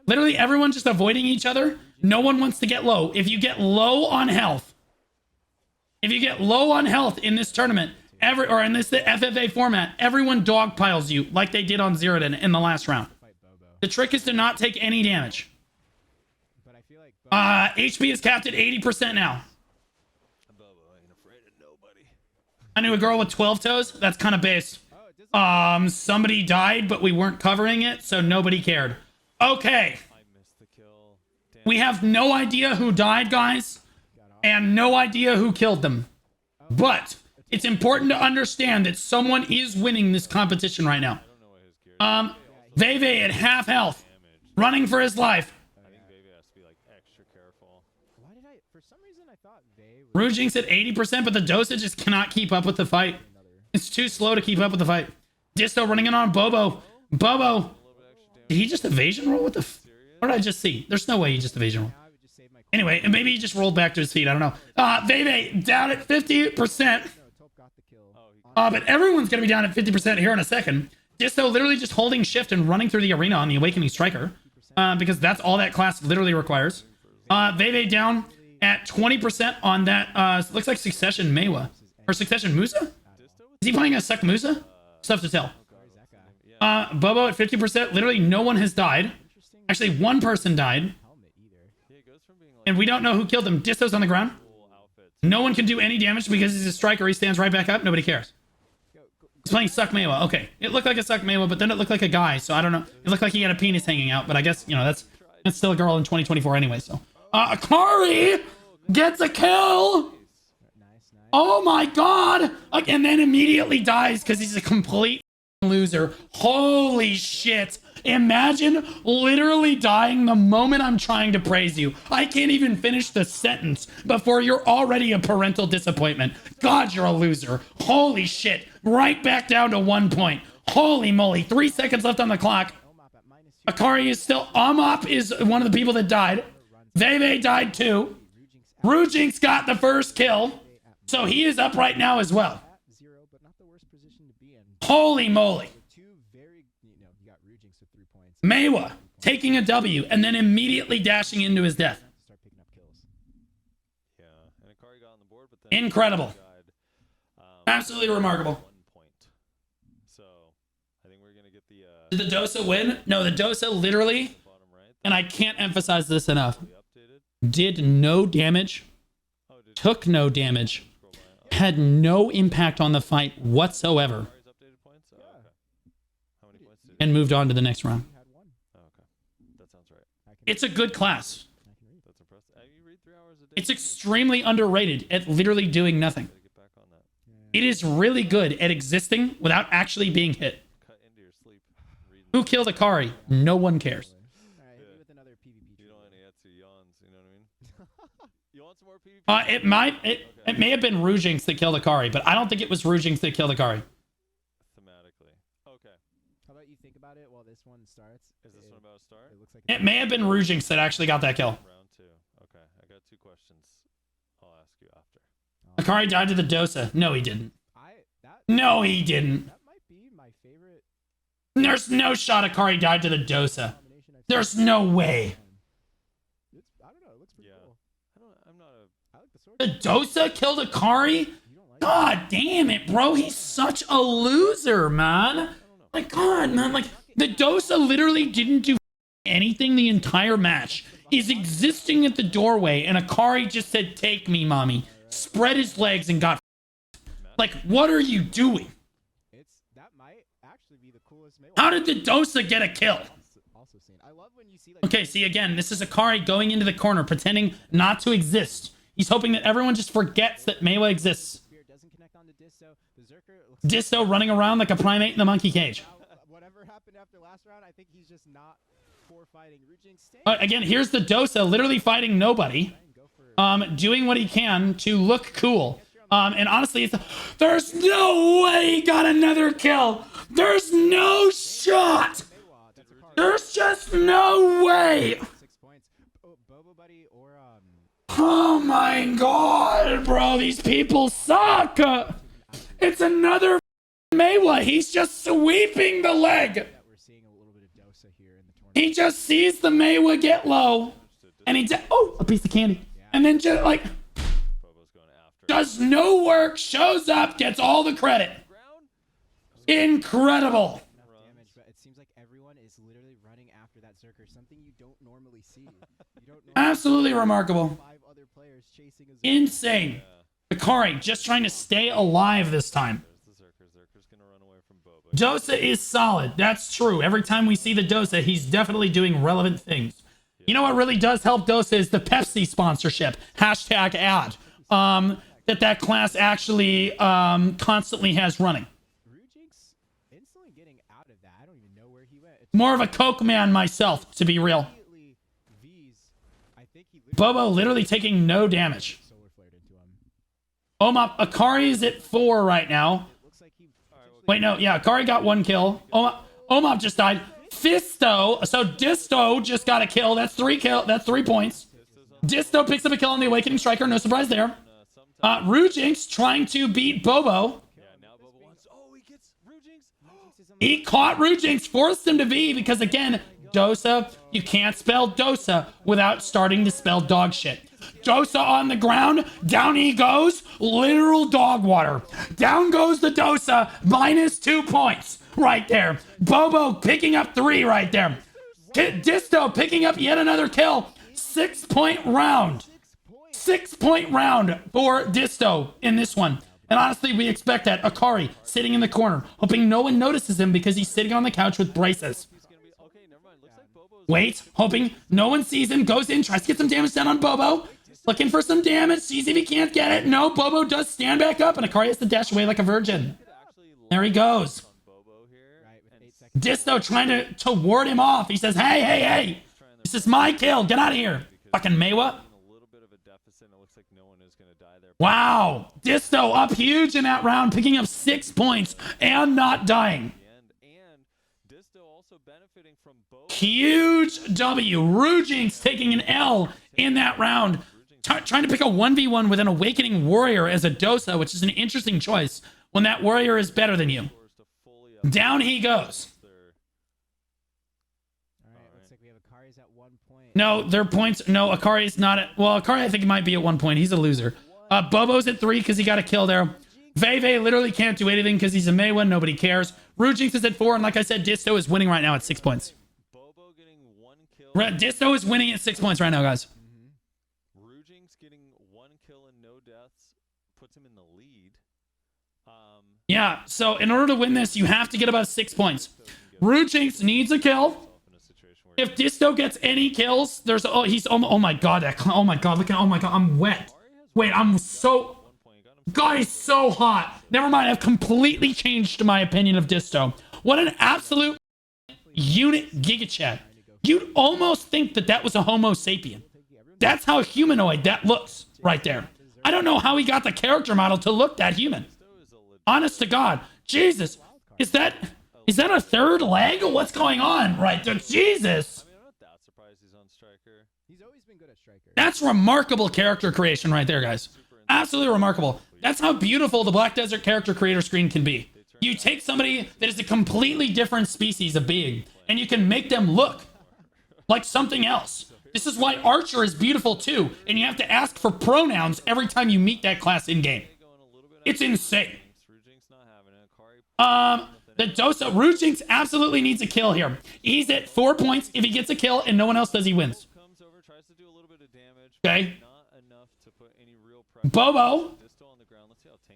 Literally everyone just avoiding each other. No one wants to get low. If you get low on health, in this tournament, or in this FFA format, everyone dogpiles you like they did on Zeratin in the last round. The trick is to not take any damage. HP is capped at 80% now. I knew a girl with 12 toes. That's kind of based. Somebody died, but we weren't covering it, so nobody cared. Okay. We have no idea who died, guys, and no idea who killed them. But it's important to understand that someone is winning this competition right now. Veve at half health, running for his life. I think Veve has to be like extra careful. Why did I? For some reason, I thought they. Rujinx at 80%, but the Dosa just cannot keep up with the fight. It's too slow to keep up with the fight. Disto running in on Bobo. Bobo. Did he just evasion roll? What the what did I just see? There's no way he just evasion roll. Anyway, and maybe he just rolled back to his feet. I don't know. Veve down at 50%. But everyone's going to be down at 50% here in a second. Disto literally just holding shift and running through the arena on the Awakening Striker. Because that's all that class literally requires. Veve down. at 20% on that. Looks like Succession Mewa or Succession Musa. Is he playing a Suck Musa? Stuff to tell. Bobo at 50%. Literally no one has died. Actually, one person died. And we don't know who killed him. Disto's on the ground. No one can do any damage because he's a striker. He stands right back up. Nobody cares. He's playing Suck Mewa. Okay. It looked like a Suck Mewa, but then it looked like a guy. So I don't know. It looked like he had a penis hanging out. But I guess, you know, that's still a girl in 2024 anyway. So Akari gets a kill. Oh my god. And then immediately dies because he's a complete loser. Holy shit. Imagine literally dying the moment I'm trying to praise you. I can't even finish the sentence before you're already a parental disappointment. God, you're a loser. Holy shit. Right back down to 1 point. Holy moly. 3 seconds left on the clock. Akari is still... Amop is one of the people that died. Veve died too. Rujinx got the first kill. So he is up right now as well. Holy moly. Mewa taking a W and then immediately dashing into his death. Incredible. Absolutely remarkable. Did the Dosa win? No, the Dosa literally, and I can't emphasize this enough, did no damage, took no damage, had no impact on the fight whatsoever, and moved on to the next round. It's a good class. It's extremely underrated at literally doing nothing. It is really good at existing without actually being hit. Who killed Akari? No one cares. It may have been Rujinx that killed Akari, but I don't think it was Rujinx that killed Akari. It may have been Rujinx that actually got that kill. Round 2. Okay, I got 2 questions. I'll ask you after. Akari died to the Dosa. No, he didn't. No, he didn't. That might be my favorite. There's no shot Akari died to the Dosa. There's no way. I don't know. It looks pretty cool. I'm not a... I like the sword. The Dosa killed Akari? God damn it, bro. He's such a loser, man. Like, God, man. Like, the Dosa literally didn't do anything the entire match. He's existing at the doorway, and Akari just said, "Take me, mommy." Spread his legs and got... Like, what are you doing? That might actually be the coolest. How did the Dosa get a kill? Okay, see, again, this is Akari going into the corner, pretending not to exist. He's hoping that everyone just forgets that Mewa exists. Disto running around like a primate in the monkey cage. Whatever happened after last round, I think he's just not for fighting. Again, here's the Dosa literally fighting nobody. Doing what he can to look cool. And honestly, there's no way he got another kill. There's no shot. There's just no way. Oh my god, bro. These people suck. It's another Mewa. He's just sweeping the leg. He just sees the Mewa get low. And he oh, a piece of candy. And then just like... does no work, shows up, gets all the credit. Incredible. It seems like everyone is literally running after that Zerker, something you don't normally see. Absolutely remarkable. Insane. Akari just trying to stay alive this time. Dosa is solid. That's true. Every time we see the Dosa, he's definitely doing relevant things. You know what really does help Dosa is the Pepsi sponsorship. Hashtag ad. That class actually constantly has running. More of a Coke man myself, to be real. Bobo literally taking no damage. Omop, Akari is at 4 right now. Wait, no, yeah, Akari got 1 kill. Omop just died. Fisto, so Disto just got a kill. That's 3 points. Disto picks up a kill on the Awakening Striker. No surprise there. Rujinx trying to beat Bobo. He caught Rujinx, forced him to V because, again, Dosa, you can't spell Dosa without starting to spell dog shit. Dosa on the ground. Down he goes. Literal dog water. Down goes the Dosa. -2 points right there. Bobo picking up 3 right there. Disto picking up yet another kill. 6-point round. 6-point round for Disto in this one. And honestly, we expect that. Akari sitting in the corner, hoping no one notices him because he's sitting on the couch with braces. Wait, hoping no one sees him, goes in, tries to get some damage down on Bobo. Looking for some damage, sees if he can't get it. No, Bobo does stand back up, and Akari has to dash away like a virgin. There he goes. Disto trying to ward him off. He says, hey, hey, hey. This is my kill. Get out of here. Fucking Mewa. Wow. Disto up huge in that round, picking up 6 points and not dying. Huge W. Rujinx taking an L in that round. Trying to pick a 1v1 with an Awakening Warrior as a Dosa, which is an interesting choice when that warrior is better than you. Down he goes. No, their points. No, Akari's not at. Well, Akari, I think, might be at 1 point. He's a loser. Bobo's at 3 because he got a kill there. Veve literally can't do anything because he's a Maywa. Nobody cares. Rujinx is at 4. And like I said, Disto is winning right now at 6 points. Disto is winning at 6 points right now, guys. Rujinx getting 1 kill and no deaths puts him in the lead. Yeah, so in order to win this, you have to get about 6 points. Rujinx needs a kill. If Disto gets any kills, there's oh my god, oh my god, look at, oh my god, I'm wet. Wait, I'm so, god, he's so hot. Never mind, I've completely changed my opinion of Disto. What an absolute unit gigachat. You'd almost think that that was a Homo sapien. That's how humanoid that looks right there. I don't know how he got the character model to look that human. Honest to God. Jesus. Is that a third leg? What's going on right there? Jesus. That's remarkable character creation right there, guys. Absolutely remarkable. That's how beautiful the Black Desert character creator screen can be. You take somebody that is a completely different species of being, and you can make them look like something else. This is why Archer is beautiful too, and you have to ask for pronouns every time you meet that class in game. It's insane. The Dosa, Rujinx absolutely needs a kill here. He's at 4 points. If he gets a kill and no one else does, he wins. Okay. Bobo.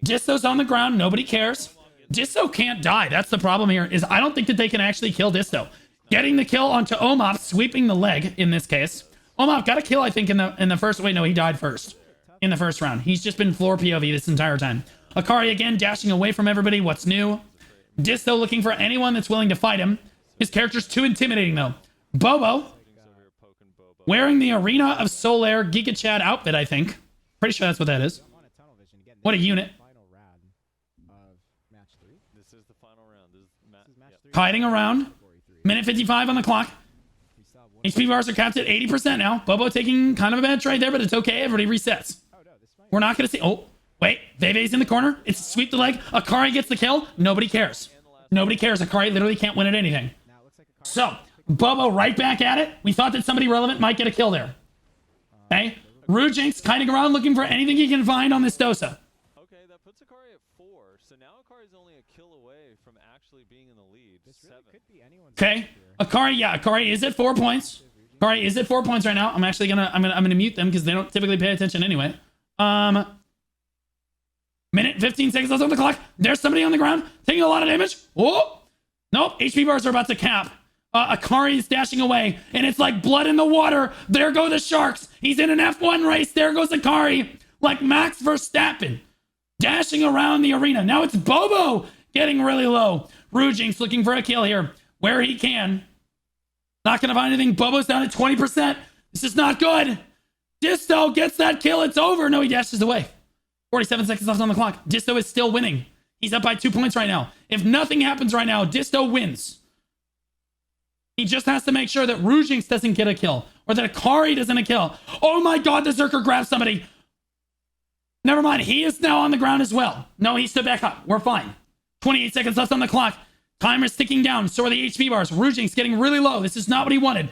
Disto's on the ground. Nobody cares. Disto can't die. That's the problem here, is I don't think that they can actually kill Disto. Getting the kill onto Omop, sweeping the leg in this case. Omop got a kill, I think, in the first. Wait, no, he died first in the first round. He's just been floor POV this entire time. Akari again dashing away from everybody. What's new? Disto looking for anyone that's willing to fight him. His character's too intimidating though. Bobo wearing the Arena of Solaire Giga Chad outfit, I think. Pretty sure that's what that is. What a unit. Hiding around. Minute 55 on the clock. HP bars are capped at 80% now. Bobo taking kind of a bad trade there, but it's okay. Everybody resets. We're not going to see... Oh, wait. Veve's in the corner. It's sweep the leg. Akari gets the kill. Nobody cares. Nobody cares. Akari literally can't win at anything. So, Bobo right back at it. We thought that somebody relevant might get a kill there. Okay. Rujinx kiting around looking for anything he can find on this Dosa. Okay, that puts Akari at 4. So now Akari's only a kill away from actually being in the lead. 7. Okay. Akari, yeah, Akari is at 4 points. Akari is at 4 points right now. I'm actually gonna mute them because they don't typically pay attention anyway. Minute 15 seconds left on the clock. There's somebody on the ground taking a lot of damage. Oh, nope. HP bars are about to cap. Akari is dashing away, and it's like blood in the water. There go the Sharks. He's in an F1 race. There goes Akari, like Max Verstappen, dashing around the arena. Now it's Bobo getting really low. Rujinx looking for a kill here where he can. Not going to find anything. Bobo's down at 20%. This is not good. Disto gets that kill. It's over. No, he dashes away. 47 seconds left on the clock. Disto is still winning. He's up by 2 points right now. If nothing happens right now, Disto wins. He just has to make sure that Rujinx doesn't get a kill, or that Akari doesn't get a kill. Oh my god, the Zerker grabs somebody. Never mind, he is now on the ground as well. No, he stood back up. We're fine. 28 seconds left on the clock. Timer's ticking down. So are the HP bars. Rujinx getting really low. This is not what he wanted.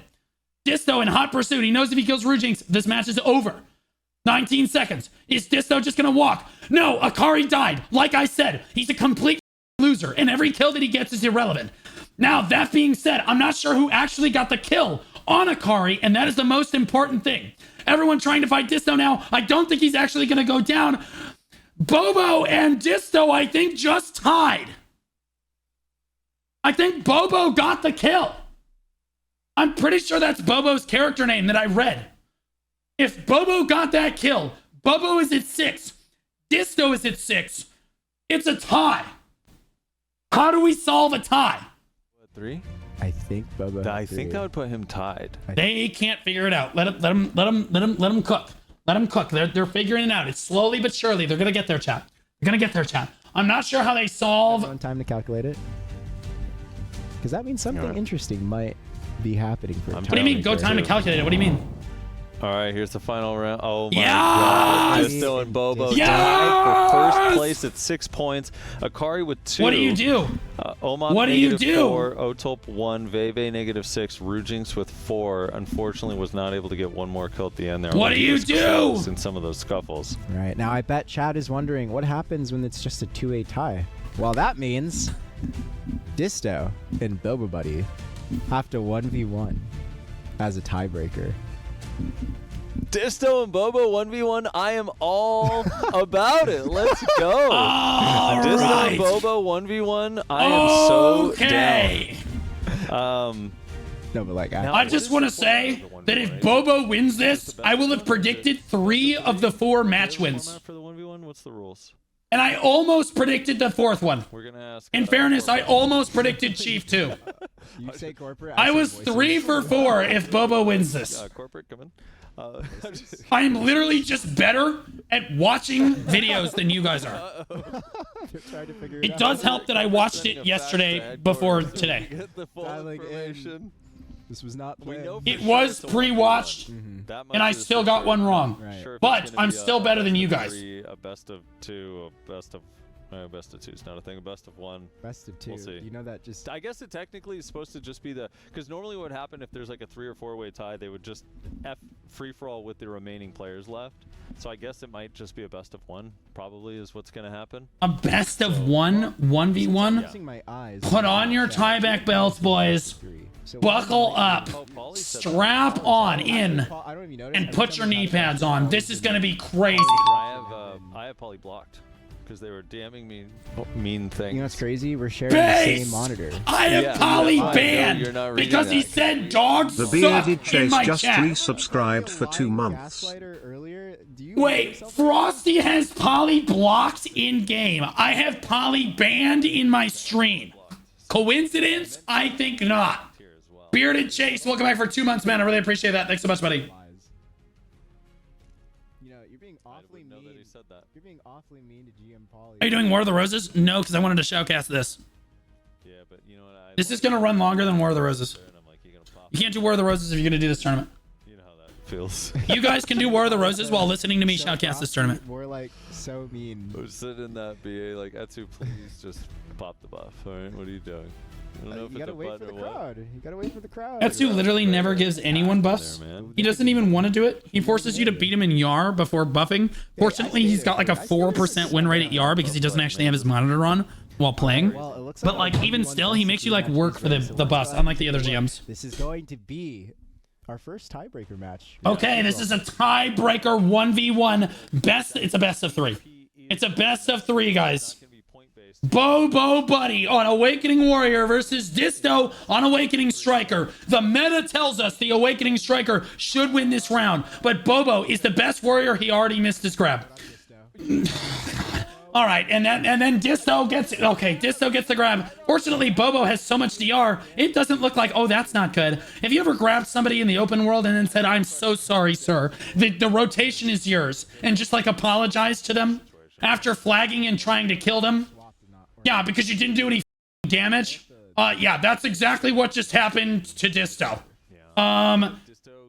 Disto in hot pursuit. He knows if he kills Rujinx, this match is over. 19 seconds. Is Disto just gonna walk? No, Akari died. Like I said, he's a complete loser, and every kill that he gets is irrelevant. Now, that being said, I'm not sure who actually got the kill on Akari, and that is the most important thing. Everyone trying to fight Disto now. I don't think he's actually gonna go down. Bobo and Disto, I think, just tied. I think Bobo got the kill. I'm pretty sure that's Bobo's character name that I read. If Bobo got that kill, Bobo is at 6. Disto is at 6. It's a tie. How do we solve a tie? 3? I think Bobo. I think that would put him tied. They can't figure it out. Let them cook. Let them cook. They're figuring it out. It's slowly but surely. They're gonna get their chat. They're gonna get their chat. I'm not sure how they solve. On time to calculate it. Because that means something interesting might be happening for. What do you mean? Go time to calculate it. What do you mean? All right, here's the final round. Oh my Yes! God! Disto and Bobo tied for first place at 6 points. Akari with 2. What do you do? Omop What do you negative do? 4, Otulp 1, Veve negative 6, Rujinx with 4. Unfortunately, was not able to get one more kill at the end there. What do you do? In some of those scuffles. Right now, I bet Chad is wondering what happens when it's just a 2-way tie. Well, that means Disto and Bobo Buddy have to 1v1 as a tiebreaker. Disto and Bobo 1v1. I am all about it. Let's go. Disto and Bobo 1v1. I am so down. No, but like I just want to say that if Bobo wins this, I will have predicted 3 of the 4 match wins. For the 1v1, what's the rules? And I almost predicted the 4th one. We're gonna ask. In fairness, I almost predicted Chief too. You say corporate. I was 3 for 4 if Bobo wins this. Corporate, come in. I am literally just better at watching videos than you guys are. It does help that I watched it yesterday before today. Get the full information. This was not planned. It was pre-watched, and I still got one wrong. Right. But I'm still better than you guys. A best of 2, a best of 2 is not a thing. A best of 1. Best of 2. We'll see. You know that just. I guess it technically is supposed to just be the, because normally what would happen if there's like a 3 or 4-way tie, they would just free for all with the remaining players left. So I guess it might just be a best of 1. Probably is what's gonna happen. A best of 1, 1v1. Using my eyes. Put on your tieback belts, boys. Buckle up. Strap on in. And put your knee pads on. This is gonna be crazy. I have Poly blocked because they were DMing me mean things. You know what's crazy? We're sharing the same monitor. I have Poly banned because he said dogs The suck bearded in Chase my just chat. resubscribed for 2 months. Wait, Frosty has Poly blocked in game. I have Poly banned in my stream. Coincidence? I think not. Bearded Chase, welcome back for 2 months, man. I really appreciate that. Thanks so much, buddy. You know, you're being awfully mean. You're being awfully mean to GM Poly. Are you doing War of the Roses? No, because I wanted to shoutcast this. Yeah, but you know what? This is going to run longer than War of the Roses. You can't do War of the Roses if you're going to do this tournament. You know how that feels. You guys can do War of the Roses while listening to me shoutcast this tournament. More like so mean. We're sitting in that BA like, Etsu, please just pop the buff. All right, what are you doing? I don't know if You it's gotta a wait button for the or what. crowd. You gotta wait for the crowd. Etsu literally never gives anyone buffs. He doesn't even want to do it. He forces you to beat him in YAR before buffing. Fortunately, he's got like a 4% win rate at YAR because he doesn't actually have his monitor on while playing. But like even still, he makes you like work for the buffs, unlike the other GMs. This is going to be our first tiebreaker match. Okay, this is a tiebreaker 1v1. It's a best of 3. It's a best of 3, guys. Bobo Buddy on Awakening Warrior versus Disto on Awakening Striker. The meta tells us the Awakening Striker should win this round, but Bobo is the best warrior. He already missed his grab. All right, and then Disto gets it. Okay, Disto gets the grab. Fortunately, Bobo has so much DR, it doesn't look like, oh, that's not good. Have you ever grabbed somebody in the open world and then said, I'm so sorry, sir. The rotation is yours, and just like apologize to them after flagging and trying to kill them? Yeah, because you didn't do any damage. Yeah, that's exactly what just happened to Disto.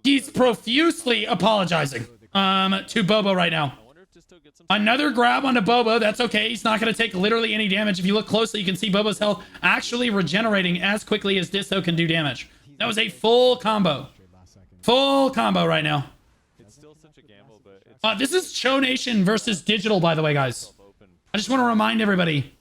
He's profusely apologizing to Bobo right now. Another grab onto Bobo. That's okay. He's not going to take literally any damage. If you look closely, you can see Bobo's health actually regenerating as quickly as Disto can do damage. That was a full combo. Full combo right now. It's still such a gamble, but This is Cho Nation versus Digital, by the way, guys. I just want to remind everybody.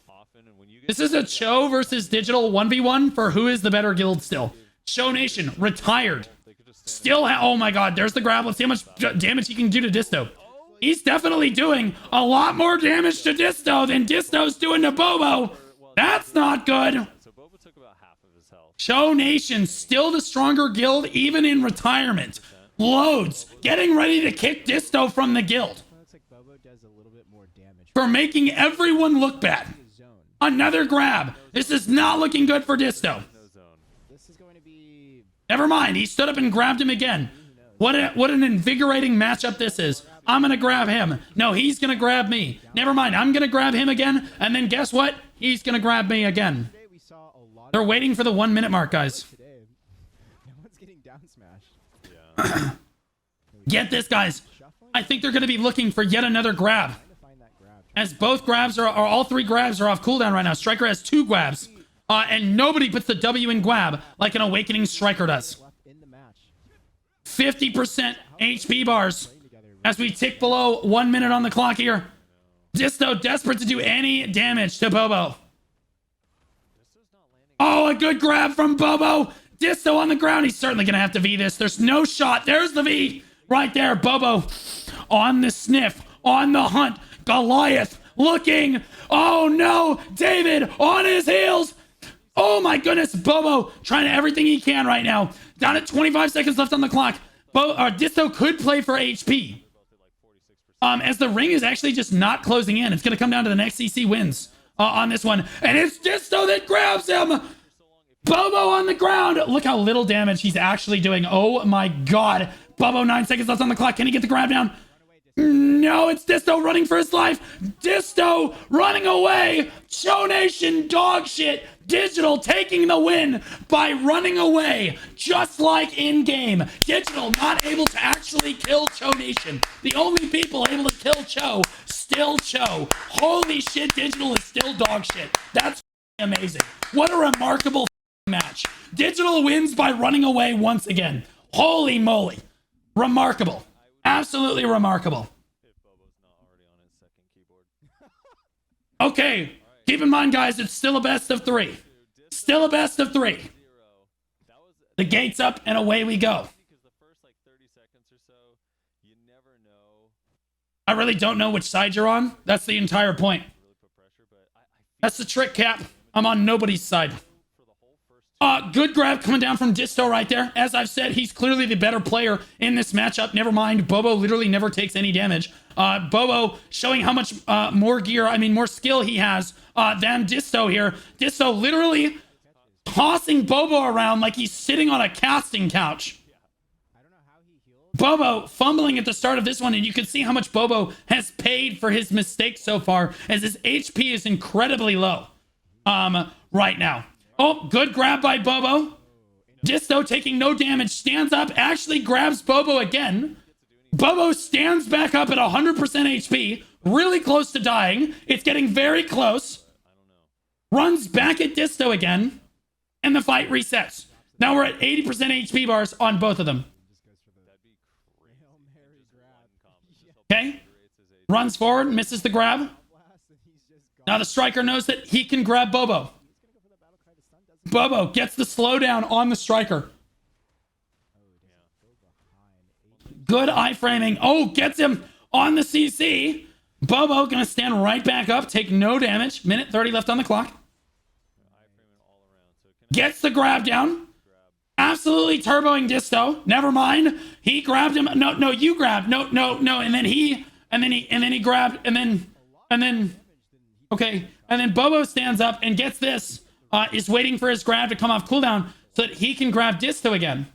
This is a Cho versus Digital 1v1 for who is the better guild still. Cho Nation, retired. Still, oh my god, there's the grab. Let's see how much damage he can do to Disto. He's definitely doing a lot more damage to Disto than Disto's doing to Bobo. That's not good. Cho Nation, still the stronger guild, even in retirement. Loads, getting ready to kick Disto from the guild. For making everyone look bad. Another grab. This is not looking good for Disto. Never mind, he stood up and grabbed him again. What an invigorating matchup this is. I'm gonna grab him. No, he's gonna grab me. Never mind, I'm gonna grab him again, and then guess what? He's gonna grab me again. They're waiting for the 1 minute mark, guys. Get this, guys. I think they're gonna be looking for yet another grab. As both grabs are, or all three grabs are off cooldown right now. Striker has 2 grabs. And nobody puts the W in grab like an Awakening Striker does. 50% HP bars as we tick below 1 minute on the clock here. Disto desperate to do any damage to Bobo. Oh, a good grab from Bobo. Disto on the ground. He's certainly going to have to V this. There's no shot. There's the V right there. Bobo on the sniff, on the hunt. Goliath looking. Oh no, David on his heels. Oh my goodness, Bobo trying everything he can right now. Down at 25 seconds left on the clock. Disto could play for HP. As the ring is actually just not closing in. It's going to come down to the next CC wins on this one. And it's Disto that grabs him. Bobo on the ground. Look how little damage he's actually doing. Oh my god. Bobo, 9 seconds left on the clock. Can he get the grab down? No, it's Disto running for his life. Disto running away. Cho Nation dog shit. Digital taking the win by running away, just like in game. Digital not able to actually kill Cho Nation. The only people able to kill Cho, still Cho. Holy shit, Digital is still dog shit. That's amazing. What a remarkable match. Digital wins by running away once again. Holy moly. Remarkable. Absolutely remarkable. Okay, keep in mind, guys, it's still a best of 3. Still a best of 3. The gate's up and away we go. I really don't know which side you're on. That's the entire point. That's the trick, Cap. I'm on nobody's side. Good grab coming down from Disto right there. As I've said, he's clearly the better player in this matchup. Never mind, Bobo literally never takes any damage. Bobo showing how much more skill he has than Disto here. Disto literally tossing Bobo around like he's sitting on a casting couch. Bobo fumbling at the start of this one, and you can see how much Bobo has paid for his mistakes so far, as his HP is incredibly low right now. Oh, good grab by Bobo. Disto taking no damage, stands up, actually grabs Bobo again. Bobo stands back up at 100% HP, really close to dying. It's getting very close. Runs back at Disto again, and the fight resets. Now we're at 80% HP bars on both of them. Okay. Runs forward, misses the grab. Now the striker knows that he can grab Bobo. Bobo gets the slowdown on the striker. Good iframing. Oh, gets him on the CC. Bobo gonna stand right back up, take no damage. Minute 30 left on the clock. Gets the grab down. Absolutely turboing Disto. Never mind. He grabbed him. No, you grabbed. No. And then he grabbed, and then, okay. And then Bobo stands up and gets this. Is waiting for his grab to come off cooldown so that he can grab Disto again.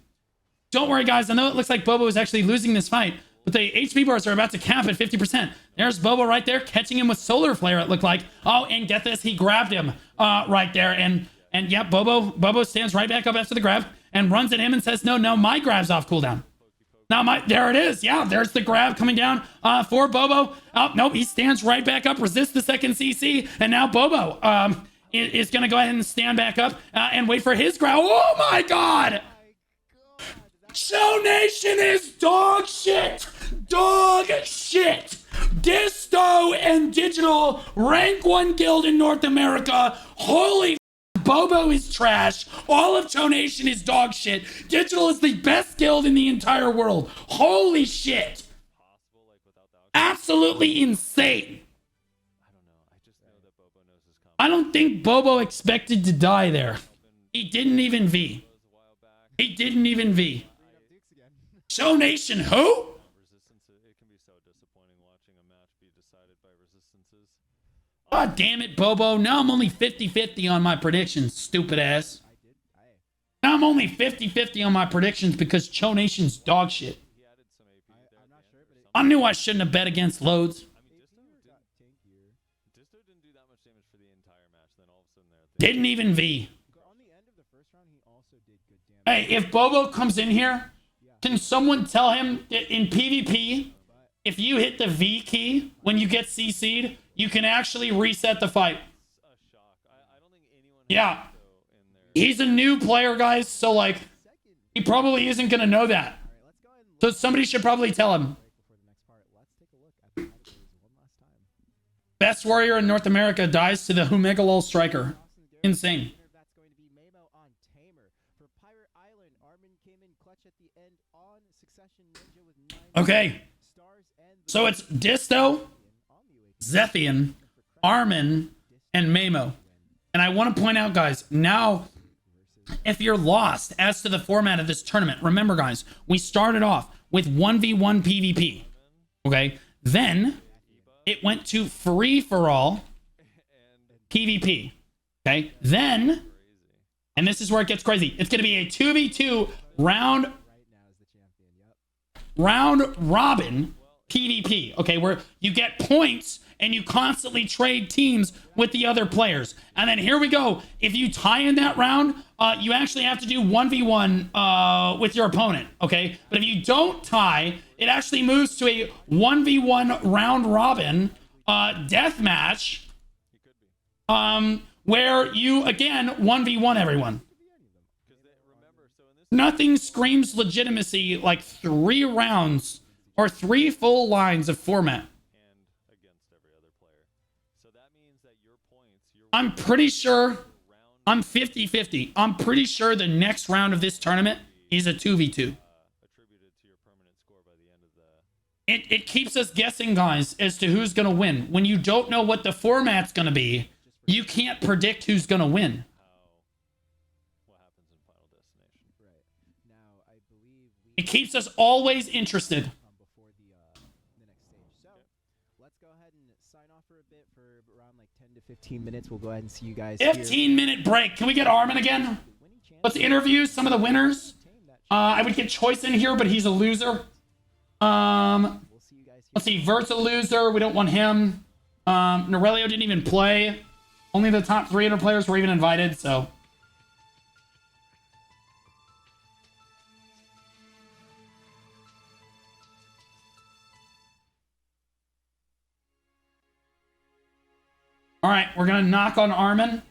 Don't worry, guys. I know it looks like Bobo is actually losing this fight, but the HP bars are about to cap at 50%. There's Bobo right there, catching him with Solar Flare, it looked like. Oh, and get this, he grabbed him right there. And yeah, Bobo stands right back up after the grab and runs at him and says, no, my grab's off cooldown. Now there it is. Yeah, there's the grab coming down for Bobo. Oh, nope, he stands right back up, resists the second CC, and now Bobo is going to go ahead and stand back up and wait for his grab. Oh my god! Show Nation is dog shit. Dog shit. Disto and Digital rank 1 guild in North America. Holy Bobo is trash. All of Show Nation is dog shit. Digital is the best guild in the entire world. Holy shit. Absolutely insane. I don't think Bobo expected to die there. He didn't even V. He didn't even V. Show Nation who? God damn it, Bobo. Now I'm only 50-50 on my predictions, stupid ass. Now I'm only 50-50 on my predictions because Show Nation's dog shit. I knew I shouldn't have bet against loads. Didn't even V. Hey, if Bobo comes in here, can someone tell him that in PvP, if you hit the V key when you get CC'd, you can actually reset the fight. Yeah. He's a new player, guys, so like, he probably isn't going to know that. So somebody should probably tell him. Best warrior in North America dies to the Humegalol striker. Insane. Okay. So it's Disto, Zethian, Armin, and Mamo. And I want to point out, guys, now, if you're lost as to the format of this tournament, remember, guys, we started off with 1v1 PvP. Okay? Then it went to free-for-all PvP. Okay? Then, and this is where it gets crazy, it's going to be a 2v2 round robin PvP. Okay? Where you get points and you constantly trade teams with the other players. And then here we go. If you tie in that round, you actually have to do 1v1 with your opponent, okay? But if you don't tie, it actually moves to a 1v1 round robin death match where you, again, 1v1 everyone. Nothing screams legitimacy like 3 rounds or 3 full lines of format. I'm pretty sure, I'm 50-50. I'm pretty sure the next round of this tournament is a 2v2. It keeps us guessing, guys, as to who's going to win. When you don't know what the format's going to be, you can't predict who's going to win. It keeps us always interested. 15 minutes. We'll go ahead and see you guys. 15-minute break. Can we get Armin again? Let's interview some of the winners. I would get Choice in here, but he's a loser. Let's see. Vert's a loser. We don't want him. Norelio didn't even play. Only the top 300 players were even invited, so. All right, we're going to knock on Armin.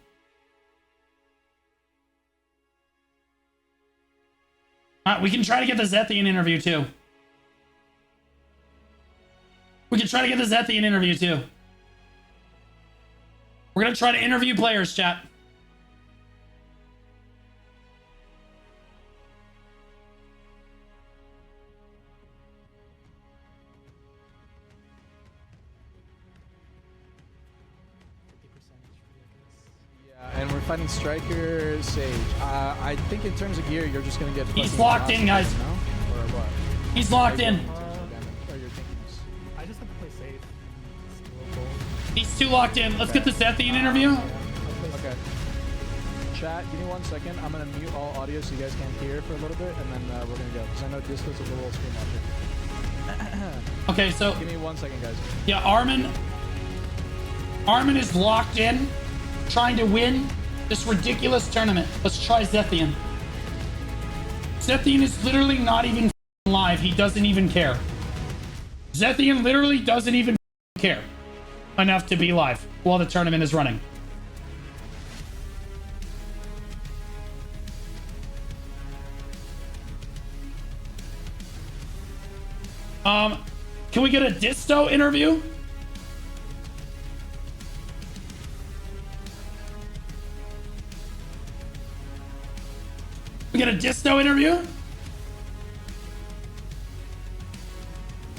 All right, we can try to get the Zethian interview, too. We can try to get the Zethian interview, too. We're going to try to interview players, chat. And we're fighting Striker Sage. I think in terms of gear, you're just gonna get. He's locked in, guys. No? Or what? He's locked in. I just have to play safe. He's too locked in. Let's get the Zethian interview. Okay. Chat, give me 1 second. I'm gonna mute all audio so you guys can't hear for a little bit, and then we're gonna go. Because I know Disco's a little screen watching. Okay, so. Give me 1 second, guys. Yeah, Armin is locked in, trying to win this ridiculous tournament. Let's try Zethian. Zethian is literally not even live. He doesn't even care. Zethian literally doesn't even care enough to be live while the tournament is running. Can we get a Disto interview? We get a Disto interview?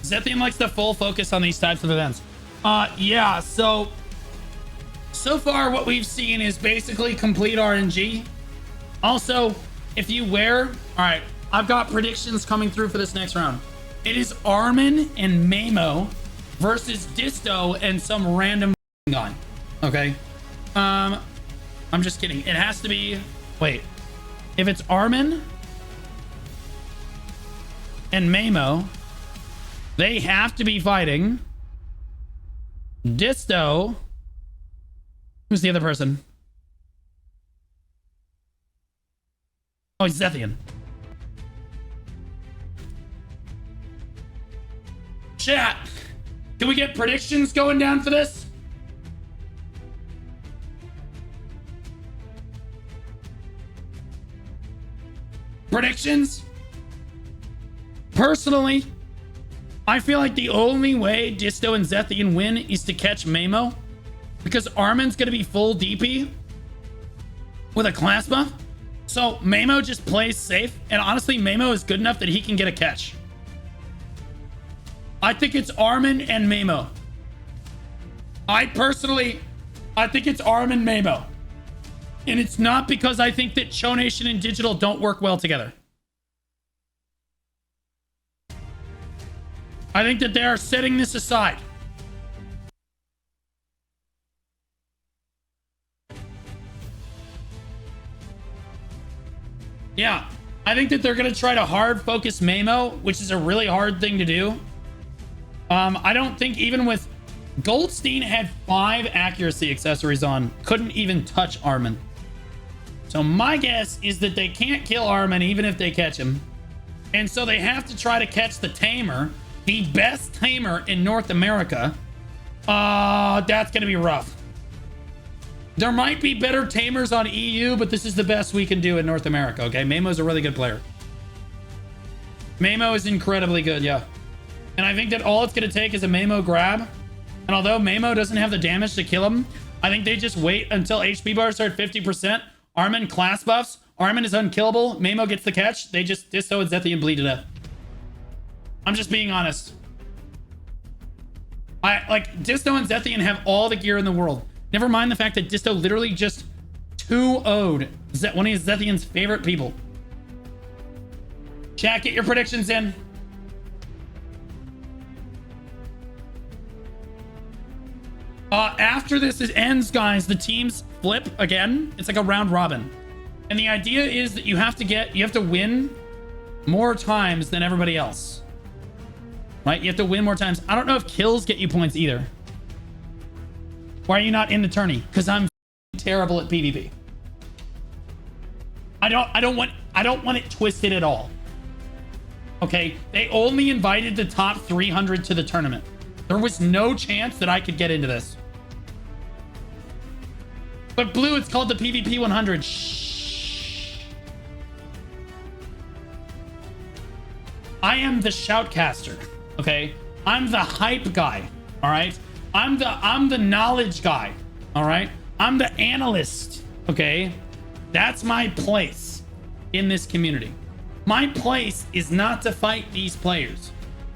Zethian likes the full focus on these types of events. Yeah, so far what we've seen is basically complete RNG. Also, if you wear... Alright, I've got predictions coming through for this next round. It is Armin and Mamo versus Disto and some random guy. Okay? I'm just kidding. It has to be... Wait. If it's Armin and Mamo, they have to be fighting Disto. Who's the other person? Oh, it's Zethian. Chat, can we get predictions going down for this? Predictions? Personally, I feel like the only way Disto and Zethian win is to catch Mamo, because Armin's going to be full DP with a class buff. So Mamo just plays safe, and honestly, Mamo is good enough that he can get a catch. I think it's Armin and Mamo. I think it's Armin Mamo. And it's not because I think that Cho Nation and Digital don't work well together. I think that they are setting this aside. Yeah, I think that they're going to try to hard focus Mamo, which is a really hard thing to do. I don't think even with... Goldstein had 5 accuracy accessories on. Couldn't even touch Armin. So my guess is that they can't kill Armin even if they catch him. And so they have to try to catch the Tamer. The best Tamer in North America. That's going to be rough. There might be better Tamers on EU, but this is the best we can do in North America, okay? Mamo's a really good player. Mamo is incredibly good, yeah. And I think that all it's going to take is a Mamo grab. And although Mamo doesn't have the damage to kill him, I think they just wait until HP bars are at 50%. Armin class buffs. Armin is unkillable. Mamo gets the catch. They just Disto and Zethian bleed to death. I'm just being honest. Disto and Zethian have all the gear in the world. Never mind the fact that Disto literally just 2-0'd one of Zethian's favorite people. Chat, get your predictions in. After this ends, guys, the teams flip again. It's like a round robin. And the idea is that you have to win more times than everybody else. Right? You have to win more times. I don't know if kills get you points either. Why are you not in the tourney? Because I'm terrible at PvP. I don't want it twisted at all. Okay? They only invited the top 300 to the tournament. There was no chance that I could get into this. But Blue, it's called the PvP 100. Shh. I am the shoutcaster, okay? I'm the hype guy, all right? I'm the knowledge guy, all right? I'm the analyst, okay? That's my place in this community. My place is not to fight these players.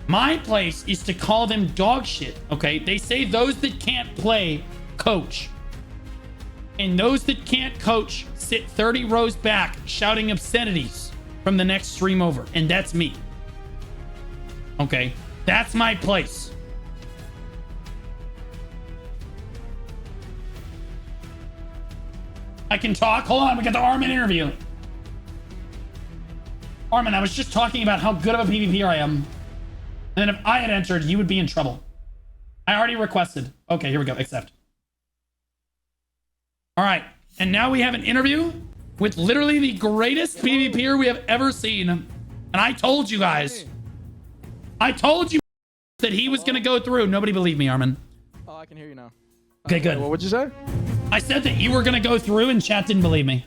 My place is to call them dog shit, okay? They say those that can't play, coach. And those that can't coach sit 30 rows back shouting obscenities from the next stream over. And that's me. Okay? That's my place. I can talk. Hold on, we got the Armin interview. Armin, I was just talking about how good of a PvPer I am. And then if I had entered, you would be in trouble. I already requested. Okay, here we go. Accept. All right. And now we have an interview with literally the greatest PvPer we have ever seen. And I told you guys. I told you that he was going to go through. Nobody believed me, Armin. Oh, I can hear you now. Okay, good. What would you say? I said that you were going to go through and chat didn't believe me.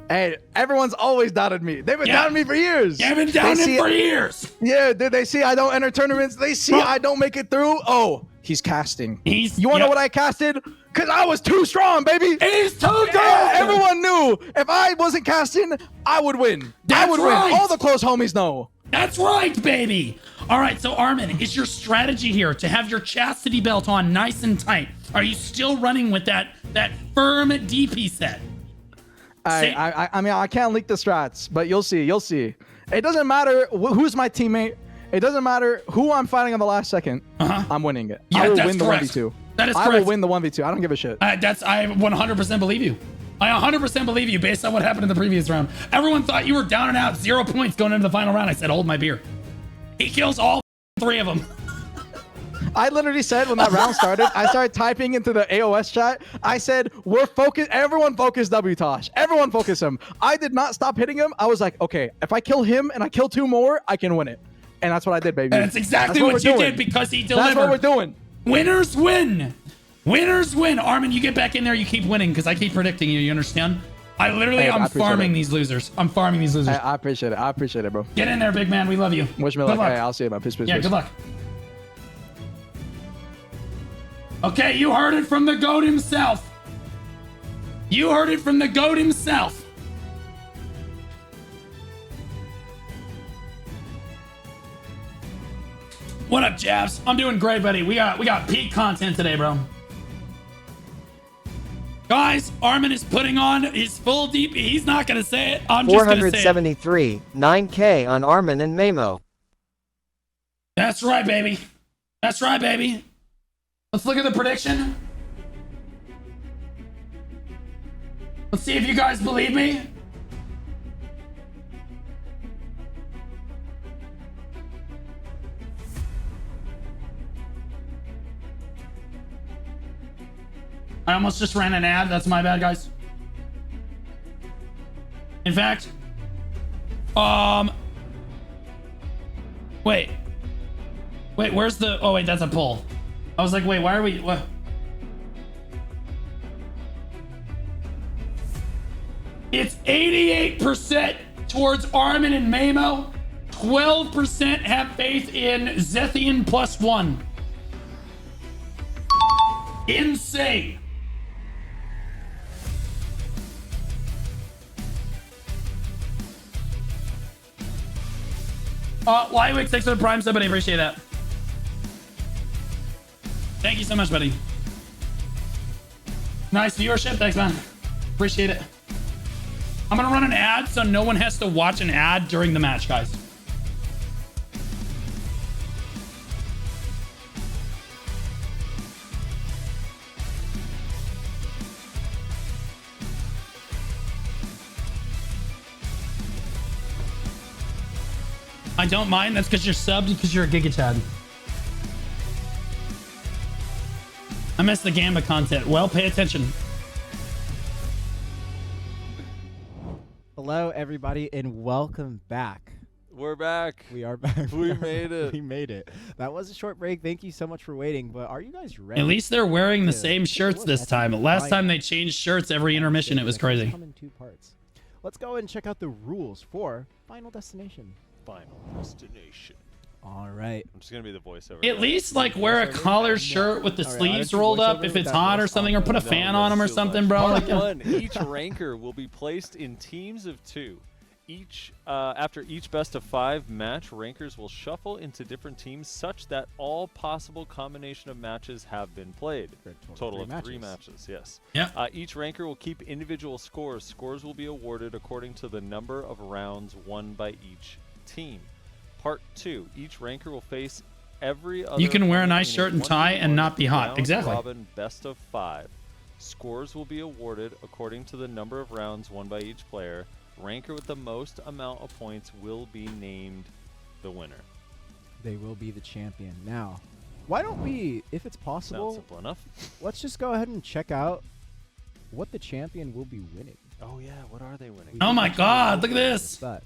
Hey, everyone's always doubted me. They've been doubting me for years. You've been doubting him for years. Yeah, did they see I don't enter tournaments? They see I don't make it through. Oh, he's casting. You want to know what I casted? Because I was too strong, baby. He's too good. Everyone knew if I wasn't casting, I would win. I would win. All the close homies know. That's right, baby. All right, so Armin, is your strategy here to have your chastity belt on nice and tight? Are you still running with that firm DP set? I mean, I can't leak the strats, but you'll see. You'll see. It doesn't matter who's my teammate. It doesn't matter who I'm fighting on the last second. I'm winning it. Yeah, I will that's win the correct. 1v2. That is I correct. will win the 1v2. I don't give a shit. I 100% believe you. I 100% believe you based on what happened in the previous round. Everyone thought you were down and out, 0 points going into the final round. I said, hold my beer. He kills all 3 of them. I literally said when that round started, I started typing into the AOS chat. I said, we're focused. Everyone focus W Tosh. Everyone focus him. I did not stop hitting him. I was like, okay, if I kill him and I kill 2 more, I can win it. And that's what I did, baby. And that's exactly what you did because he delivered. That's what we're doing. Winners win. Winners win. Armin, you get back in there. You keep winning because I keep predicting you. You understand? I literally, I'm farming these losers. I'm farming these losers. I appreciate it. I appreciate it, bro. Get in there, big man. We love you. Wish me luck. Hey, I'll see you, man. Peace, peace, Yeah, peace. good luck. Okay, you heard it from the GOAT himself. You heard it from the GOAT himself. What up, Jabs? I'm doing great, buddy. We got peak content today, bro. Guys, Armin is putting on his full DP. He's not gonna say it. I'm just gonna say it. 473, 9K on Armin and Mamo. That's right, baby. That's right, baby. Let's look at the prediction. Let's see if you guys believe me. I almost just ran an ad. That's my bad, guys. In fact, wait, where's the, oh wait, that's a poll. I was like, wait, why are we, what? It's 88% towards Armin and Mamo. 12% have faith in Zethian +1. Insane. Lywick, thanks for the prime sub, buddy. Appreciate that. Thank you so much, buddy. Nice viewership. Thanks, man. Appreciate it. I'm gonna run an ad so no one has to watch an ad during the match, guys. I don't mind. That's because you're subbed, because you're a Giga Chad. I missed the Gamba content. Well, pay attention. Hello, everybody, and welcome back. We're back. We are back. We made it. We made it. That was a short break. Thank you so much for waiting. But are you guys ready? At least they're wearing the same shirts this time. Last time they changed shirts every intermission. It was crazy. Come in 2 parts. Let's go and check out the rules for Final Destination. Final Destination. All right. I'm just gonna be the voiceover. At least like wear a collared shirt with the sleeves rolled up if it's hot or something, or put a fan on them or something, bro. Part Like, one, each ranker will be placed in teams of 2. After each best of 5 match, rankers will shuffle into different teams such that all possible combination of matches have been played. Total of 3 matches, yes. Yeah. Each ranker will keep individual scores. Scores will be awarded according to the number of rounds won by each team. Part 2, each ranker will face every other. You can wear a opponent nice in shirt and tie and not be hot. round Exactly. robin best of 5. Scores will be awarded according to the number of rounds won by each player. Ranker with the most amount of points will be named the winner. They will be the champion. Now, why don't we, if it's possible, Sounds simple enough. let's just go ahead and check out what the champion will be winning. Oh yeah, what are they winning? Oh my God, look at this. But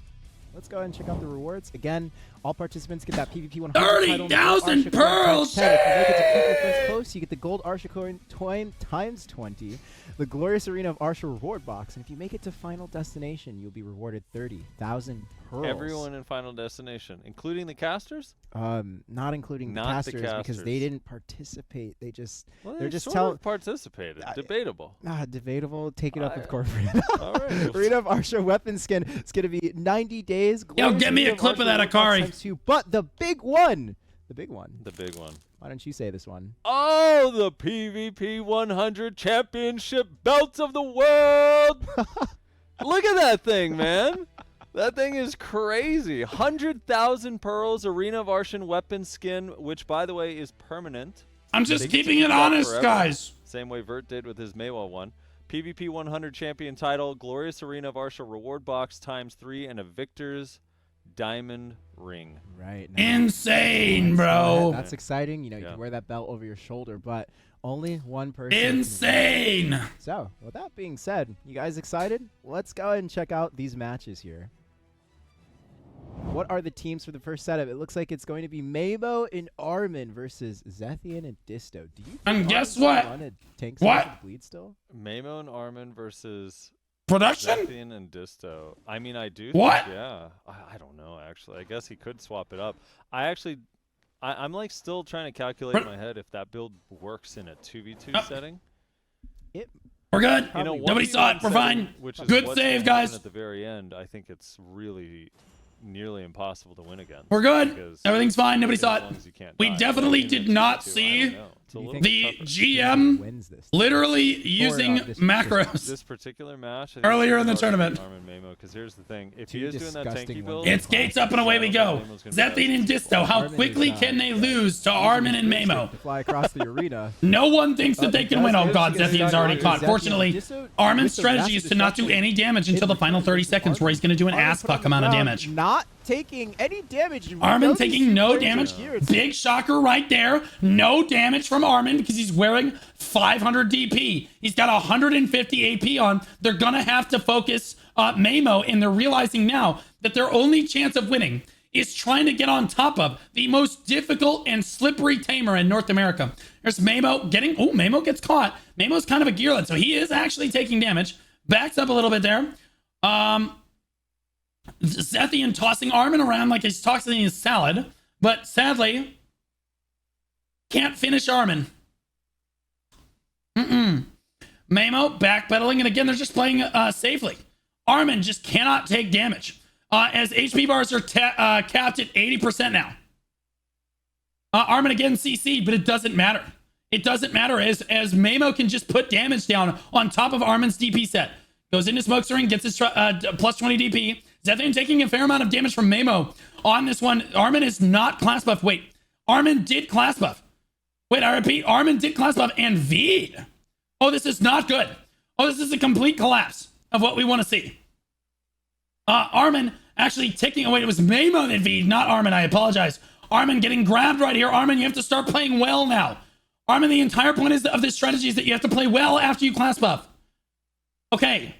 let's go ahead and check out the rewards. Again, all participants get that PvP 100 30,000 pearls. If you make it to People Friends host, you get the gold Arsha coin times 20, the glorious Arena of Arsha reward box, and if you make it to Final Destination, you'll be rewarded 30,000 pearls. Everyone in Final Destination, including the casters? Not including the Not the casters because they casters. didn't participate. They just Well, they're they just sort telling. of participated. Debatable. Debatable. Take it up with corporate. All right. Arena of Arsha weapon skin. It's gonna be 90 days. Yo, Glorious get me Arena a of clip of Arsha that reward box Akari. times 2, but the big one. The big one. The big one. Why don't you say this one? Oh, the PvP 100 Championship Belts of the World! Look at that thing, man. That thing is crazy. 100,000 pearls, Arena of Arshan weapon skin, which, by the way, is permanent. I'm just They get to keeping keep it that honest, forever. guys. Same way Vert did with his Maywa one. PvP 100 champion title, Glorious Arena of Arsha reward box times 3, and a Victor's Diamond ring. Right. Insane, bro. That's exciting. You know, you Yeah. can wear that belt over your shoulder, but only one person. can Insane. wear it. So, with that being said, you guys excited? Let's go ahead and check out these matches here. What are the teams for the first setup? It looks like it's going to be Mabo and Armin versus Zethian and Disto. Do you And think guess Armin's gonna what? run a tank What? side with bleed still? Mamo and Armin versus Production? Zethian and Disto. I mean, I do. What? Think, yeah. I don't know, actually. I guess he could swap it up. I'm like still trying to calculate in my head if that build works in a 2v2 setting. We're good. You know, Nobody saw it. 1v1 We're setting, fine. which is Good what's save, gonna happen guys. At the very end, I think it's really nearly impossible to win against. We're good. because Everything's fine. Nobody saw as long it. as you can't We die. definitely Even did in not 2v2, I see don't know. It's a little bit the tougher. GM Wins this. literally using this- macros. This particular match I think Earlier it's in the hard to tournament. beat Armin Mamo, because here's the thing: if Two he is doing that disgusting tanky build, ones. It's gates up and away we go. Mamo's gonna be Zethian and Disto, how Armin quickly is, can they lose to Armin and Mamo? To fly across the arena. No one thinks that they can win. Oh god, Zethian's already caught. Zethian- Fortunately, Disto- Armin's Disto strategy is massive to not do destruction. any damage until the final 30 seconds where he's going to do an Armin ass put on fuck the amount of ground, damage. Not taking any damage. Armin Notice taking no players damage. are geared. Big shocker right there. No damage from Armin because he's wearing 500 DP. He's got 150 AP on. They're going to have to focus Mamo, and they're realizing now that their only chance of winning is trying to get on top of the most difficult and slippery tamer in North America. There's Mamo getting... Oh, Mamo gets caught. Mamo's kind of a gearlet, so he is actually taking damage. Backs up a little bit there. Zethian tossing Armin around like he's tossing his salad, but sadly can't finish Armin. Mamo backpedaling, and again they're just playing safely. Armin just cannot take damage as HP bars are capped at 80% now. Armin again CC'd, but it doesn't matter. It doesn't matter as Mamo can just put damage down on top of Armin's DP set. Goes into smoke ring, gets his plus 20 DP. Zethian taking a fair amount of damage from Mamo on this one. Armin is not class buff. Wait, Armin did class buff. Wait, I repeat, Armin did class buff and V'd. Oh, this is not good. Oh, this is a complete collapse of what we want to see. Armin actually taking... Oh, wait, it was Mamo that V'd, not Armin. I apologize. Armin getting grabbed right here. Armin, you have to start playing well now. Armin, the entire point of this strategy is that you have to play well after you class buff. Okay.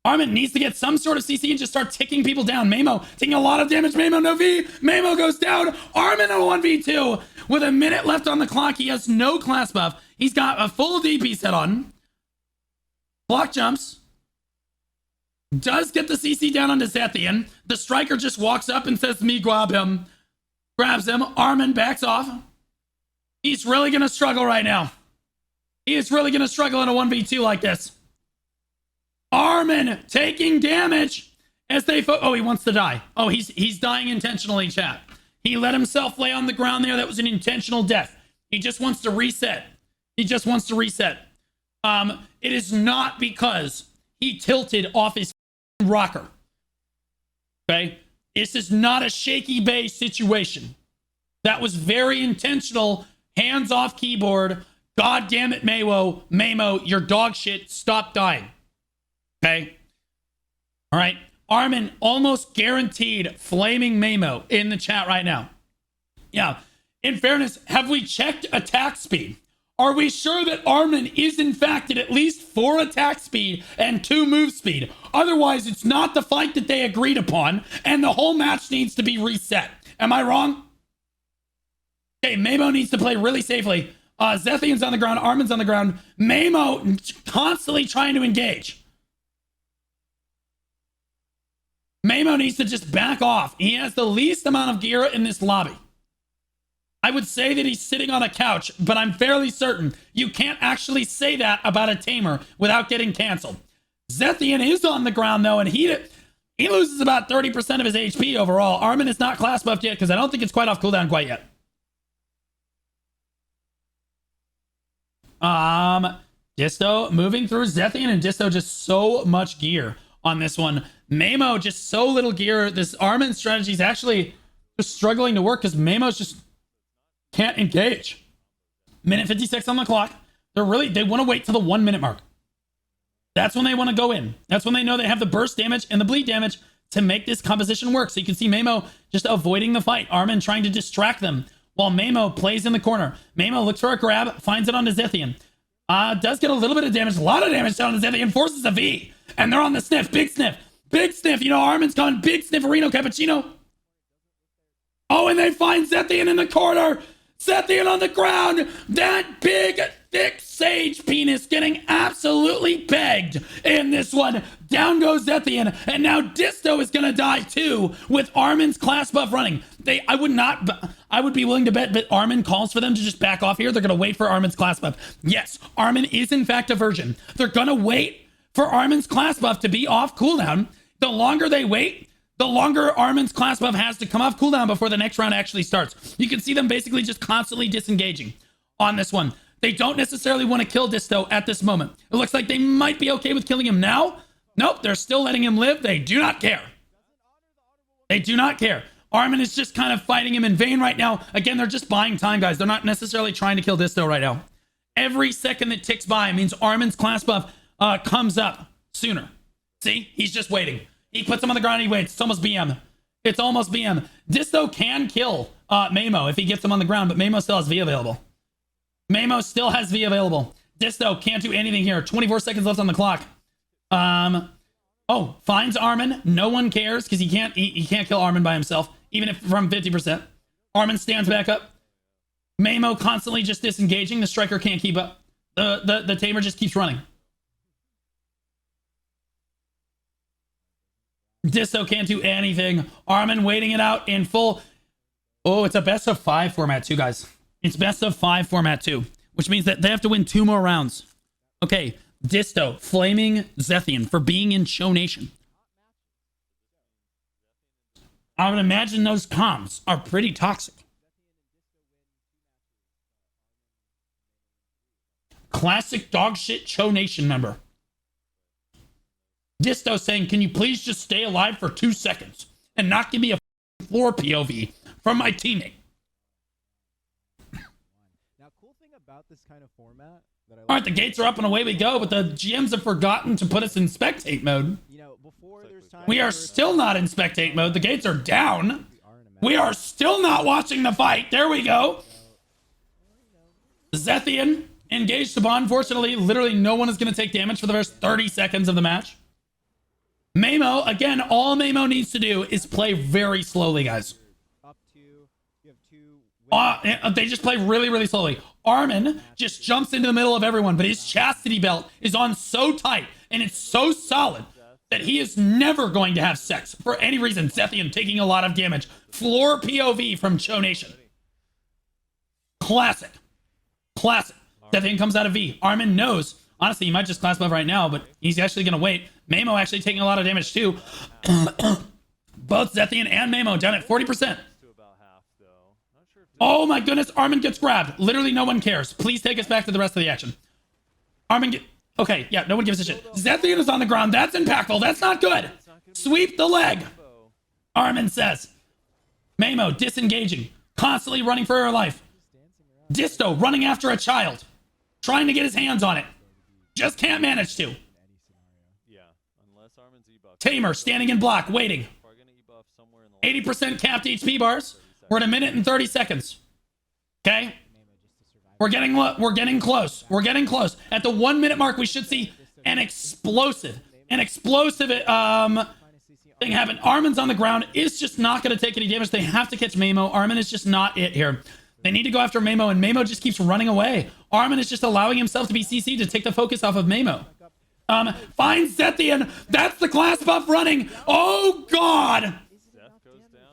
Armin needs to get some sort of CC and just start ticking people down. Mamo taking a lot of damage. Mamo no V. Mamo goes down. Armin a 1v2 with a minute left on the clock. He has no class buff. He's got a full DP set on. Block jumps. Does get the CC down onto Zethian. The striker just walks up and says, me grab him. Grabs him. Armin backs off. He's really going to struggle right now. He is really going to struggle in a 1v2 like this. Armin taking damage as they... Oh, he wants to die. Oh, he's dying intentionally, chat. He let himself lay on the ground there. That was an intentional death. He just wants to reset. He just wants to reset. It is not because he tilted off his rocker. Okay? This is not a shaky bay situation. That was very intentional. Hands off keyboard. God damn it, Mamo, you're dog shit. Stop dying. Okay? All right. Armin almost guaranteed flaming Mamo in the chat right now. Yeah. In fairness, have we checked attack speed? Are we sure that Armin is in fact at least 4 attack speed and 2 move speed? Otherwise, it's not the fight that they agreed upon, and the whole match needs to be reset. Am I wrong? Okay, Mamo needs to play really safely. Zethian's on the ground. Armin's on the ground. Mamo constantly trying to engage. Mamo needs to just back off. He has the least amount of gear in this lobby. I would say that he's sitting on a couch, but I'm fairly certain you can't actually say that about a tamer without getting canceled. Zethian is on the ground, though, and he loses about 30% of his HP overall. Armin is not class buffed yet because I don't think it's quite off cooldown quite yet. Disto moving through Zethian, and Disto just so much gear on this one. Mamo just so little gear. This Armin strategy is actually just struggling to work because Mamo's just can't engage. Minute 56 on the clock. They want to wait till the 1 minute mark. That's when they want to go in. That's when they know they have the burst damage and the bleed damage to make this composition work. So you can see Mamo just avoiding the fight. Armin trying to distract them while Mamo plays in the corner. Mamo looks for a grab, finds it on Zethian. Does get a little bit of damage, a lot of damage down on Zethian, forces a V. And they're on the sniff, big sniff. Big sniff, you know, Armin's coming, big snifferino cappuccino. Oh, and they find Zethian in the corner. Zethian on the ground. That big, thick sage penis getting absolutely pegged in this one. Down goes Zethian, and now Disto is gonna die too with Armin's class buff running. I would be willing to bet that Armin calls for them to just back off here. They're gonna wait for Armin's class buff. Yes, Armin is in fact a virgin. They're gonna wait for Armin's class buff to be off cooldown. The longer they wait, the longer Armin's class buff has to come off cooldown before the next round actually starts. You can see them basically just constantly disengaging on this one. They don't necessarily want to kill Disto at this moment. It looks like they might be okay with killing him now. Nope, they're still letting him live. They do not care. They do not care. Armin is just kind of fighting him in vain right now. Again, they're just buying time, guys. They're not necessarily trying to kill Disto right now. Every second that ticks by means Armin's class buff comes up sooner. See? He's just waiting. He puts him on the ground and he waits. It's almost BM. It's almost BM. Disto can kill Mamo if he gets him on the ground, but Mamo still has V available. Mamo still has V available. Disto can't do anything here. 24 seconds left on the clock. Oh, finds Armin. No one cares because he can't kill Armin by himself, even if from 50%. Armin stands back up. Mamo constantly just disengaging. The striker can't keep up. The tamer just keeps running. Disto can't do anything. Armin waiting it out in full. Oh, it's a best of 5 format too, guys. It's best of 5 format too, which means that they have to win 2 more rounds. Okay, Disto flaming Zethian for being in Show Nation. I would imagine those comms are pretty toxic. Classic dog shit Show Nation member. Disto saying, can you please just stay alive for 2 seconds and not give me a floor POV from my teammate? Now, cool thing about this kind of format that I like. All right, the gates are up and away we go, but the GMs have forgotten to put us in spectate mode. You know, before there's time We are still not in spectate mode. The gates are down. We are still not watching the fight. There we go. Zethian engaged to bond. Fortunately, literally no one is going to take damage for the first 30 seconds of the match. Mamo, again, all Mamo needs to do is play very slowly, guys. They just play really, really slowly. Armin just jumps into the middle of everyone, but his chastity belt is on so tight and it's so solid that he is never going to have sex for any reason. Zethian taking a lot of damage. Floor POV from Show Nation. Classic. Classic. Zethian comes out of V. Armin knows. Honestly, he might just class buff right now, but he's actually going to wait. Mamo actually taking a lot of damage too. Both Zethian and Mamo down at 40%. Oh my goodness, Armin gets grabbed. Literally no one cares. Please take us back to the rest of the action. Okay, yeah, no one gives a shit. Zethian is on the ground. That's impactful. That's not good. Sweep the leg, Armin says. Mamo disengaging. Constantly running for her life. Disto running after a child. Trying to get his hands on it. Just can't manage to. Tamer standing in block, waiting. 80% capped HP bars. We're at 1 minute and 30 seconds. Okay? We're getting close. We're getting close. At the 1 minute mark, we should see an explosive thing happen. Armin's on the ground. Is just not going to take any damage. They have to catch Mamo. Armin is just not it here. They need to go after Mamo, and Mamo just keeps running away. Armin is just allowing himself to be CC'd to take the focus off of Mamo. Finds Zethian. That's the class buff running. Oh, God.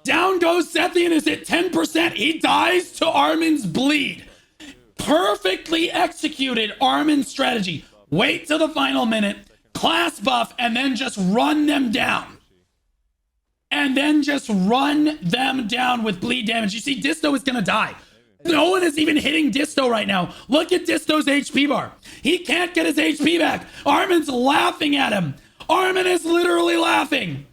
Down goes Zethian. Is it 10%? He dies to Armin's bleed. Perfectly executed Armin's strategy. Wait till the final minute. Class buff, and then just run them down. And then just run them down with bleed damage. You see, Disto is going to die. No one is even hitting Disto right now. Look at Disto's HP bar. He can't get his HP back. Armin's laughing at him. Armin is literally laughing.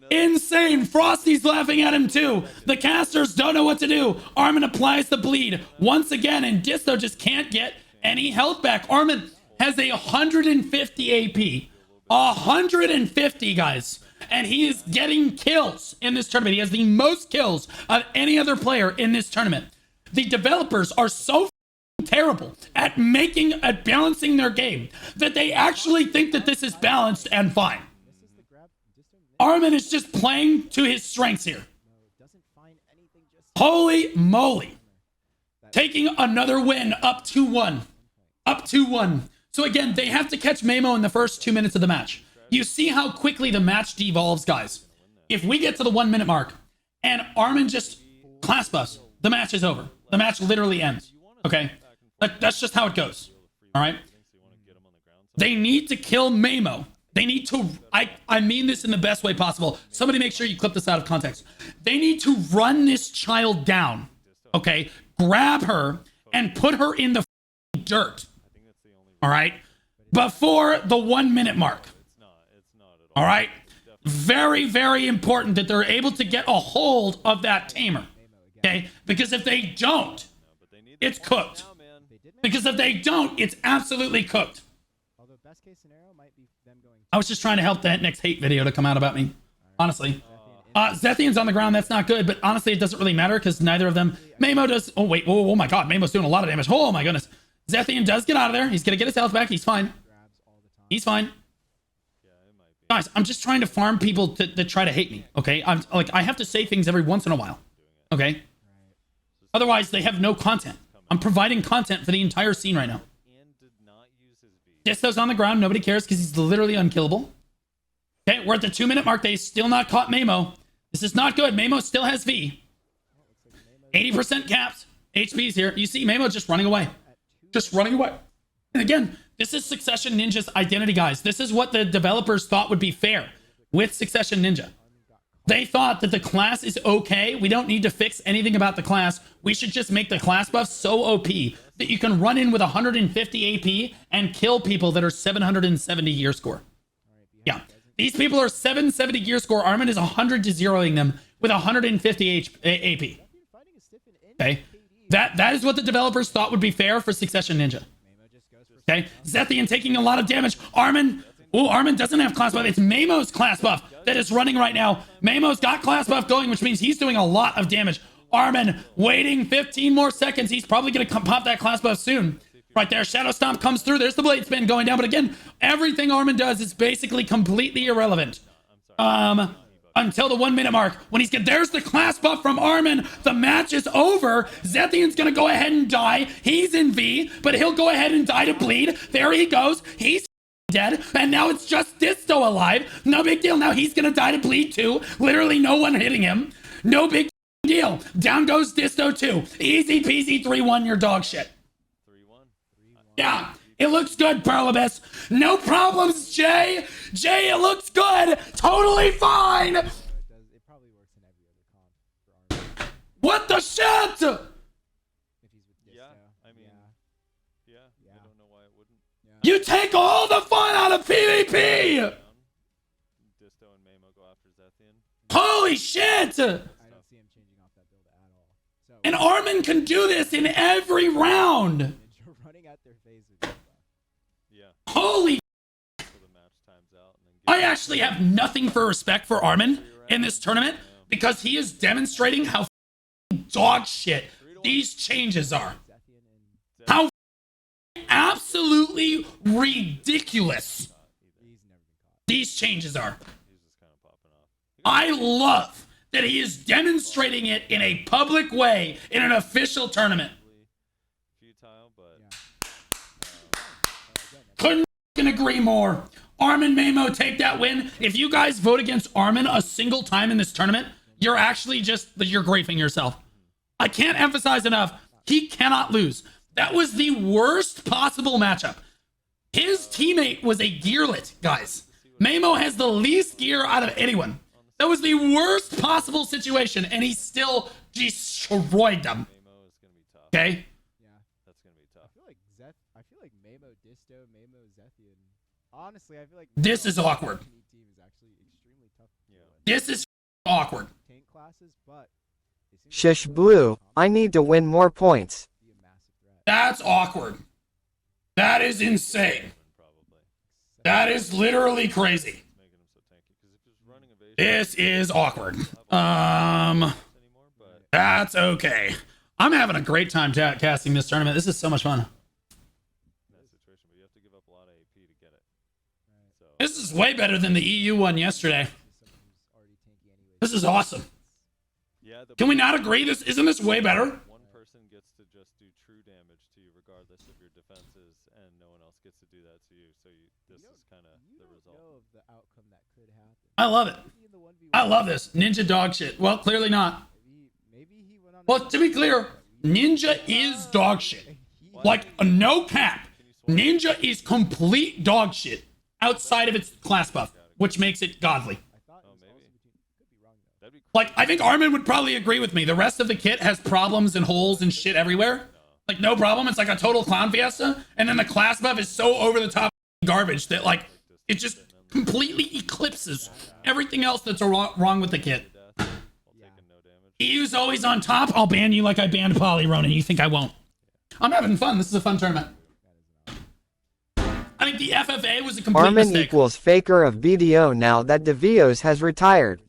Insane. Frosty's laughing at him too. The casters don't know what to do. Armin applies the bleed once again, and Disto just can't get any health back. Armin has a 150 AP. 150, guys. And he is getting kills in this tournament. He has the most kills of any other player in this tournament. The developers are so terrible at balancing their game that they actually think that this is balanced and fine. Armin is just playing to his strengths here. Holy moly. Taking another win, up 2-1. Up 2-1. So again, they have to catch Mamo in the first 2 minutes of the match. You see how quickly the match devolves, guys. If we get to the 1 minute mark and Armin just class buffs, the match is over. The match literally ends. Okay? That's just how it goes. All right? They need to kill Mamo. They need to, I mean this in the best way possible. Somebody make sure you clip this out of context. They need to run this child down. Okay? Grab her and put her in the dirt. All right? Before the 1 minute mark. All right? Very, very important that they're able to get a hold of that tamer. Okay? Because if they don't, it's cooked. Because if they don't, it's absolutely cooked. I was just trying to help that next hate video to come out about me. Honestly. Zethian's on the ground. That's not good. But honestly, it doesn't really matter because neither of them... Mamo does... Oh, wait. Oh my God. Mamo's doing a lot of damage. Oh, my goodness. Zethian does get out of there. He's going to get his health back. He's fine. He's fine. Guys, I'm just trying to farm people to try to hate me, okay? I'm like, I have to say things every once in a while, okay? Otherwise, they have no content. I'm providing content for the entire scene right now. Disto's on the ground. Nobody cares because he's literally unkillable. Okay, we're at the 2 minute mark. They still not caught Mamo. This is not good. Mamo still has V. 80% caps. HP's here. You see Mamo just running away. Just running away. And again, this is Succession Ninja's identity, guys. This is what the developers thought would be fair with Succession Ninja. They thought that the class is okay. We don't need to fix anything about the class. We should just make the class buff so OP that you can run in with 150 AP and kill people that are 770 gear score. Yeah, these people are 770 gear score. Armin is 100 to zeroing them with 150 AP. Okay, that is what the developers thought would be fair for Succession Ninja. Okay, Zethian taking a lot of damage. Armin doesn't have class buff. It's Mamo's class buff that is running right now. Mamo's got class buff going, which means he's doing a lot of damage. Armin waiting 15 more seconds. He's probably going to pop that class buff soon. Right there, Shadow Stomp comes through. There's the blade spin going down. But again, everything Armin does is basically completely irrelevant. Until the 1 minute mark. When there's the class buff from Armin. The match is over. Zethian's gonna go ahead and die. He's in V, but he'll go ahead and die to bleed. There he goes. He's dead. And now it's just Disto alive. No big deal. Now he's gonna die to bleed too. Literally no one hitting him. No big deal. Down goes Disto too. Easy peasy 3-1, your dog shit. 3-1. Yeah. It looks good, Perlibus. No problems, Jay. Jay, it looks good. Totally fine. It probably works in every other comp. What the shit? Yeah, I mean, yeah. I don't know why it wouldn't. You take all the fun out of PvP. Disto and Mamo go after Zethian. Holy shit. I don't see him changing off that build at all. So, And Armin can do this in every round. running at their faces. Yeah. Holy. So the match times out and then I actually have nothing for respect for Armin in this tournament because he is demonstrating how dog shit these changes are. How absolutely ridiculous these changes are. I love that he is demonstrating it in a public way in an official tournament. Futile, but Couldn't agree more. Armin Mamo, take that win. If you guys vote against Armin a single time in this tournament, you're actually you're griefing yourself. I can't emphasize enough. He cannot lose. That was the worst possible matchup. His teammate was a gearlet, guys. Mamo has the least gear out of anyone. That was the worst possible situation, and he still destroyed them. Mamo is gonna be tough. Okay? Yeah. That's gonna be tough. I feel like Mamo, Disto, Mamo, Zethian. Honestly, I feel like This is awkward. team is actually extremely tough. This is awkward. Tank classes, but Shish Blue, I need to win more points. be a massive threat. That's awkward. That is insane. Probably. That is literally crazy. Making him so tanky. Because if he's running evasion This is awkward. anymore, but That's okay. I'm having a great time casting this tournament. This is so much fun. in that situation, but you have to give up a lot of AP to get it. So This is way better than the EU one yesterday. This is awesome. yeah, Can we not agree? Isn't this way better? one person gets to just do true damage to you regardless of your defenses, and no one else gets to do that to you. So this is kind of the result. Know of the outcome that could happen. I love it. Maybe in the 1v1, I love this. Ninja dog shit. Well, clearly not. maybe he went on. Well, to be clear, Ninja is dog shit. Like, no cap. Ninja is complete dog shit outside of its class buff, which makes it godly. Oh, maybe. Could be wrong though. That'd be Like, I think Armin would probably agree with me. The rest of the kit has problems and holes and shit everywhere. Like, no problem. It's like a total clown fiesta. And then the class buff is so over the top garbage that, like, it just completely eclipses everything else that's wrong with the kit. while taking no damage. EU's always on top. I'll ban you like I banned Poly, Ronan. You think I won't? I'm having fun. This is a fun tournament. I think the FFA was a complete Armin mistake. equals faker of BDO now that DeVios has retired.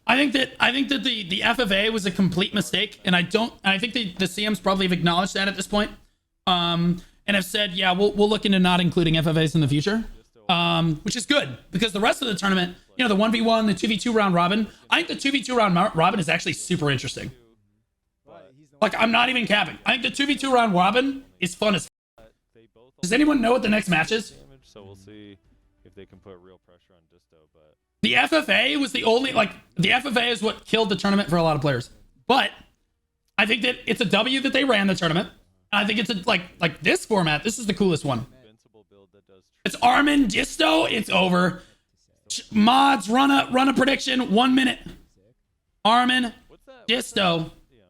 I think that the FFA was a complete mistake, and I think the CMs probably have acknowledged that at this point, and have said, yeah, we'll look into not including FFAs in the future, which is good because the rest of the tournament, you know, the 1v1, the 2v2 round robin, I think the 2v2 round robin is actually super interesting. Like, I'm not even capping. I think the 2v2 round robin is fun as. They both Does anyone know what the next match is? damage, so we'll see if they can put real pressure on Disto. But The FFA was the only, like, the FFA is what killed the tournament for a lot of players. But I think that it's a W that they ran the tournament. I think it's a, like this format. This is the coolest one. invincible build that does. It's Armin Disto. It's over. Mods, run a prediction. 1 minute. Armin What's that? Disto Yeah.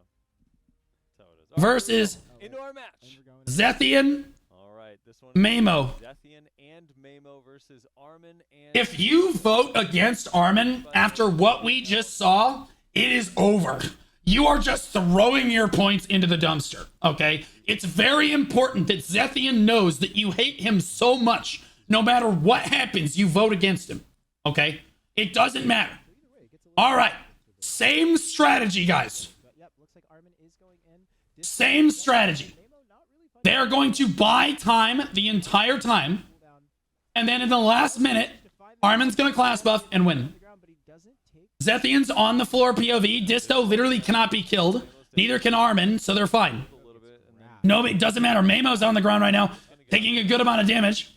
That's how it is. versus Indoor match. Zethian All right, this one. Mamo. Zethian and Mamo versus Armin and. If you vote against Armin after what we just saw, it is over. You are just throwing your points into the dumpster, okay? It's very important that Zethian knows that you hate him so much, no matter what happens, you vote against him, okay? It doesn't matter. All right, same strategy, guys. Same strategy. They are going to buy time the entire time, and then in the last minute, Armin's going to class buff and win. Zethian's on the floor POV. Disto literally cannot be killed. Neither can Armin, so they're fine. No, it doesn't matter. Mamo's on the ground right now, taking a good amount of damage.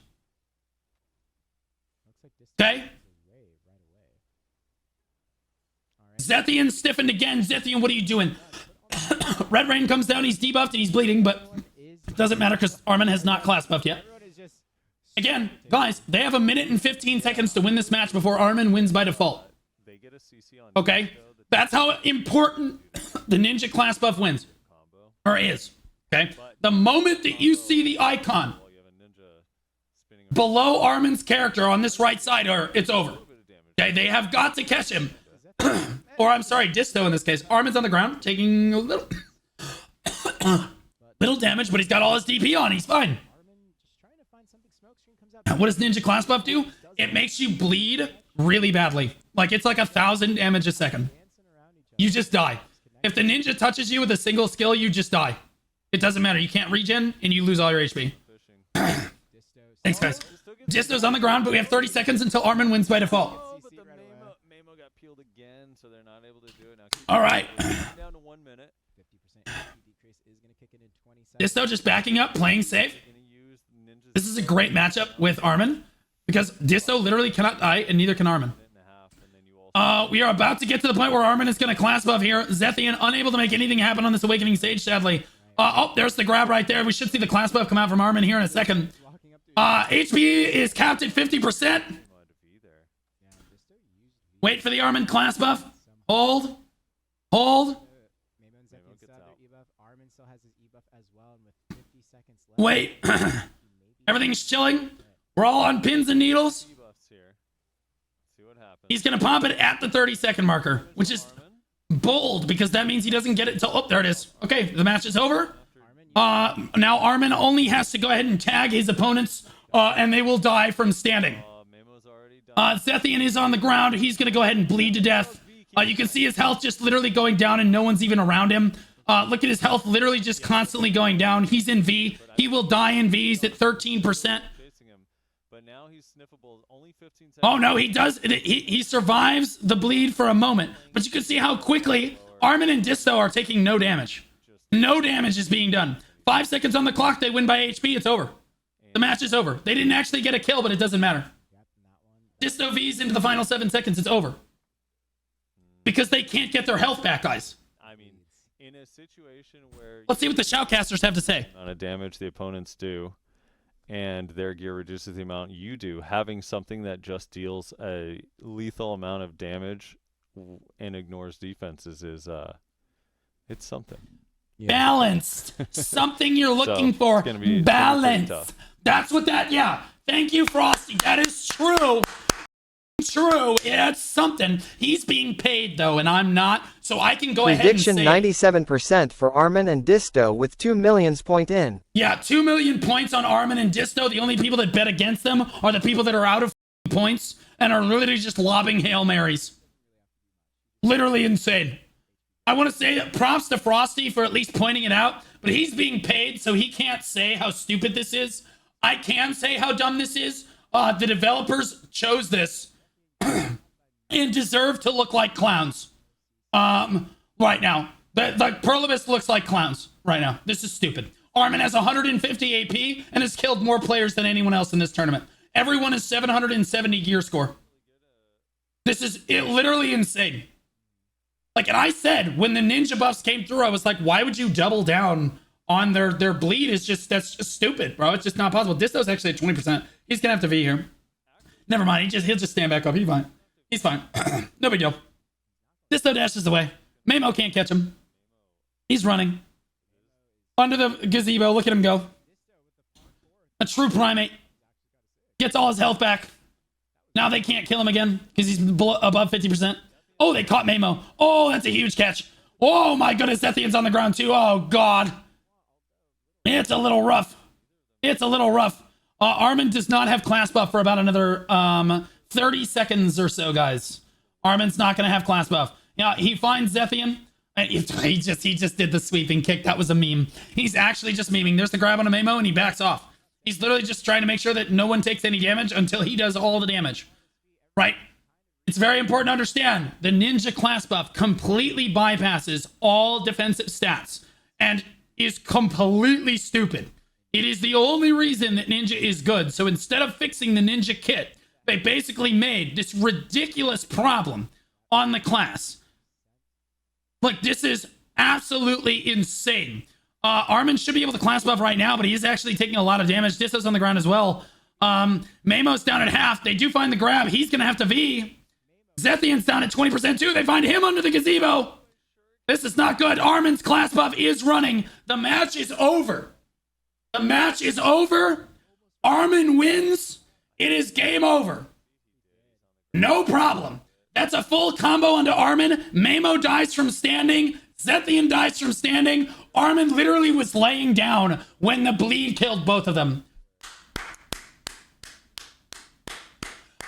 Okay? Zethian stiffened again. Zethian, what are you doing? Red Rain comes down. He's debuffed and he's bleeding, but it doesn't matter because Armin has not class buffed yet. Again, guys, they have 1 minute and 15 seconds to win this match before Armin wins by default. They get a CC on. Okay? That's how important the ninja class buff wins. Or is. Okay? The moment that you see the icon Well, you have a ninja spinning. below Armin's character on this right side, or it's over. Okay? They have got to catch him. Or I'm sorry, Disto in this case. Armin's on the ground, taking a little little damage, but he's got all his DP on. He's fine. What does ninja class buff do? It makes you bleed really badly. Like, it's like 1,000 damage a second. You just die. If the ninja touches you with a single skill, you just die. It doesn't matter. You can't regen, and you lose all your HP. Thanks, guys. Disto's on the ground, but we have 30 seconds until Armin wins by default. Oh, but the Mamo got peeled again, so they're not able to do it now. All right. Down to 1 minute. 50% decrease is going to kick in 20 seconds. Disto just backing up, playing safe. This is a great matchup with Armin because Disto literally cannot die and neither can Armin. We are about to get to the point where Armin is going to class buff here. Zethian unable to make anything happen on this Awakening Sage, sadly. Oh, there's the grab right there. We should see the class buff come out from Armin here in a second. HP is capped at 50%. Wait for the Armin class buff. Hold. Hold. Wait. Everything's chilling. We're all on pins and needles. He's going to pop it at the 30-second marker, which is bold because that means he doesn't get it until... Oh, there it is. Okay, the match is over. Now Armin only has to go ahead and tag his opponents, and they will die from standing. Zethian is on the ground. He's going to go ahead and bleed to death. You can see his health just literally going down, and no one's even around him. Look at his health literally just constantly going down. He's in V. He will die in V. He's at 13%. Oh no, he does. He survives the bleed for a moment, but you can see how quickly Armin and Disto are taking no damage. No damage is being done. 5 seconds on the clock. They win by HP. It's over. The match is over. They didn't actually get a kill, but it doesn't matter. Disto V's into the final 7 seconds. It's over because they can't get their health back, guys. I mean, in a situation where let's see what the Shoutcasters have to say. On a damage the opponents do, and their gear reduces the amount you do, having something that just deals a lethal amount of damage and ignores defenses is it's something. Yeah. Balanced. Something you're looking for. Balance. That's what that, yeah. Thank you, Frosty. That is true. True. Yeah, it's something. He's being paid, though, and I'm not. So I can go ahead and say... Prediction 97% for Armin and Disto with 2 millions point in. Yeah, 2 million points on Armin and Disto. The only people that bet against them are the people that are out of points and are literally just lobbing Hail Marys. Literally insane. I want to say props to Frosty for at least pointing it out, but he's being paid, so he can't say how stupid this is. I can say how dumb this is. The developers chose this and deserve to look like clowns. Right now. The Perlibus looks like clowns right now. This is stupid. Armin has 150 AP and has killed more players than anyone else in this tournament. Everyone is 770 gear score. This is literally insane. Like, and I said, when the ninja buffs came through, I was like, why would you double down on their bleed? That's just stupid, bro. It's just not possible. Disto's actually at 20%. He's gonna have to V here. Never mind. He'll just stand back up. He's fine. He's fine. No big deal. Disto dashes away. Mamo can't catch him. He's running. Under the gazebo. Look at him go. A true primate. Gets all his health back. Now they can't kill him again because he's above 50%. Oh, they caught Mamo. Oh, that's a huge catch. Oh my goodness, Zethian's on the ground too. Oh God. It's a little rough. It's a little rough. Armin does not have class buff for about another 30 seconds or so, guys. Armin's not going to have class buff. Yeah, he finds Zethian. He just did the sweeping kick. That was a meme. He's actually just memeing. There's the grab on a Mamo and he backs off. He's literally just trying to make sure that no one takes any damage until he does all the damage. Right? It's very important to understand the ninja class buff completely bypasses all defensive stats and is completely stupid. It is the only reason that ninja is good. So instead of fixing the ninja kit, they basically made this ridiculous problem on the class. Look, this is absolutely insane. Armin should be able to class buff right now, but he is actually taking a lot of damage. Disto's on the ground as well. Mamo's down at half. They do find the grab. He's going to have to V. Zethian's down at 20% too. They find him under the gazebo. This is not good. Armin's class buff is running. The match is over. The match is over. Armin wins. It is game over. No problem. That's a full combo onto Armin. Mamo dies from standing. Zethian dies from standing. Armin literally was laying down when the bleed killed both of them.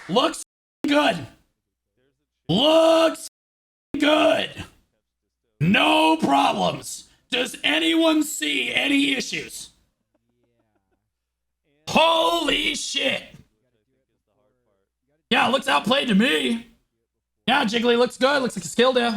Looks good. Looks good. No problems. Does anyone see any issues? Holy shit. Yeah, looks outplayed to me. Yeah, Jiggly looks good. Looks like a skill dev.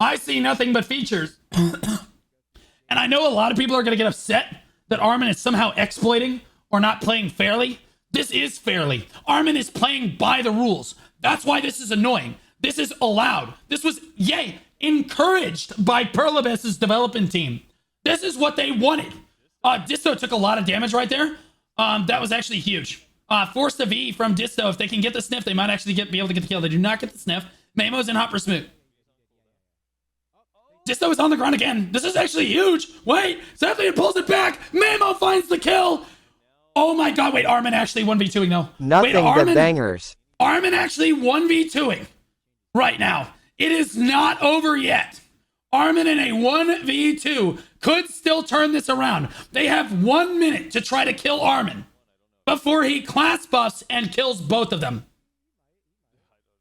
I see nothing but features. And I know a lot of people are going to get upset that Armin is somehow exploiting or not playing fairly. This is fairly. Armin is playing by the rules. That's why this is annoying. This is allowed. This was, yay, encouraged by Perlabess's development team. This is what they wanted. Disto took a lot of damage right there. That was actually huge. Forced a V from Disto. If they can get the sniff, they might actually be able to get the kill. They do not get the sniff. Memo's in hot pursuit. Disto is on the ground again. This is actually huge. Wait, Zethian pulls it back. Memo finds the kill. Oh my god, wait, Armin actually 1v2ing though. Nothing wait, but bangers. Armin actually 1v2ing right now. It is not over yet. Armin in a 1v2 could still turn this around. They have 1 minute to try to kill Armin before he class buffs and kills both of them.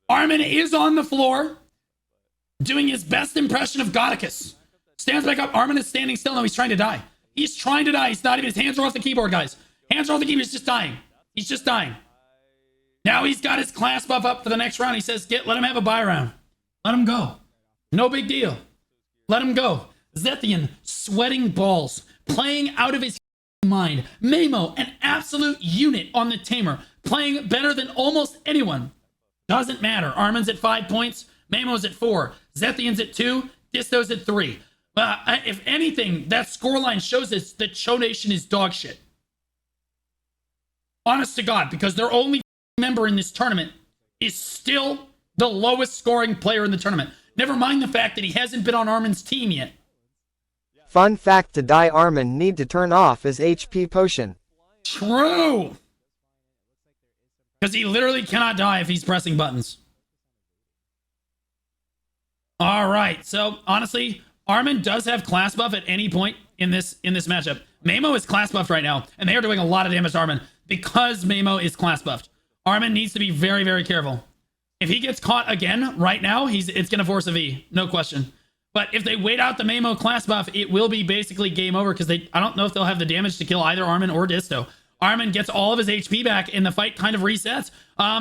Armin is on the floor doing his best impression of Godicus. Stands back up. Armin is standing still. No, he's trying to die. He's trying to die. He's not even, his hands are off the keyboard, guys. Hands are off the keyboard. He's just dying. He's just dying. Now he's got his class buff up for the next round. He says, let him have a bye round. Let him go. No big deal. Let him go. Zethian, sweating balls, playing out of his mind. Memo, an absolute unit on the tamer, playing better than almost anyone. Doesn't matter. Armin's at 5 points. Memo's at 4. Zethian's at 2. Disto's at 3. If anything, that scoreline shows us that Cho Nation is dog shit. Honest to God, because their only member in this tournament is still the lowest scoring player in the tournament. Never mind the fact that he hasn't been on Armin's team yet. Fun fact, to die Armin need to turn off his HP potion. True! Because he literally cannot die if he's pressing buttons. Alright, so honestly, Armin does have class buff at any point in this matchup. Memo is class buffed right now, and they are doing a lot of damage to Armin because Memo is class buffed. Armin needs to be very, very careful. If he gets caught again right now, it's going to force a V, no question. But if they wait out the Memo class buff, it will be basically game over because I don't know if they'll have the damage to kill either Armin or Disto. Armin gets all of his HP back and the fight kind of resets.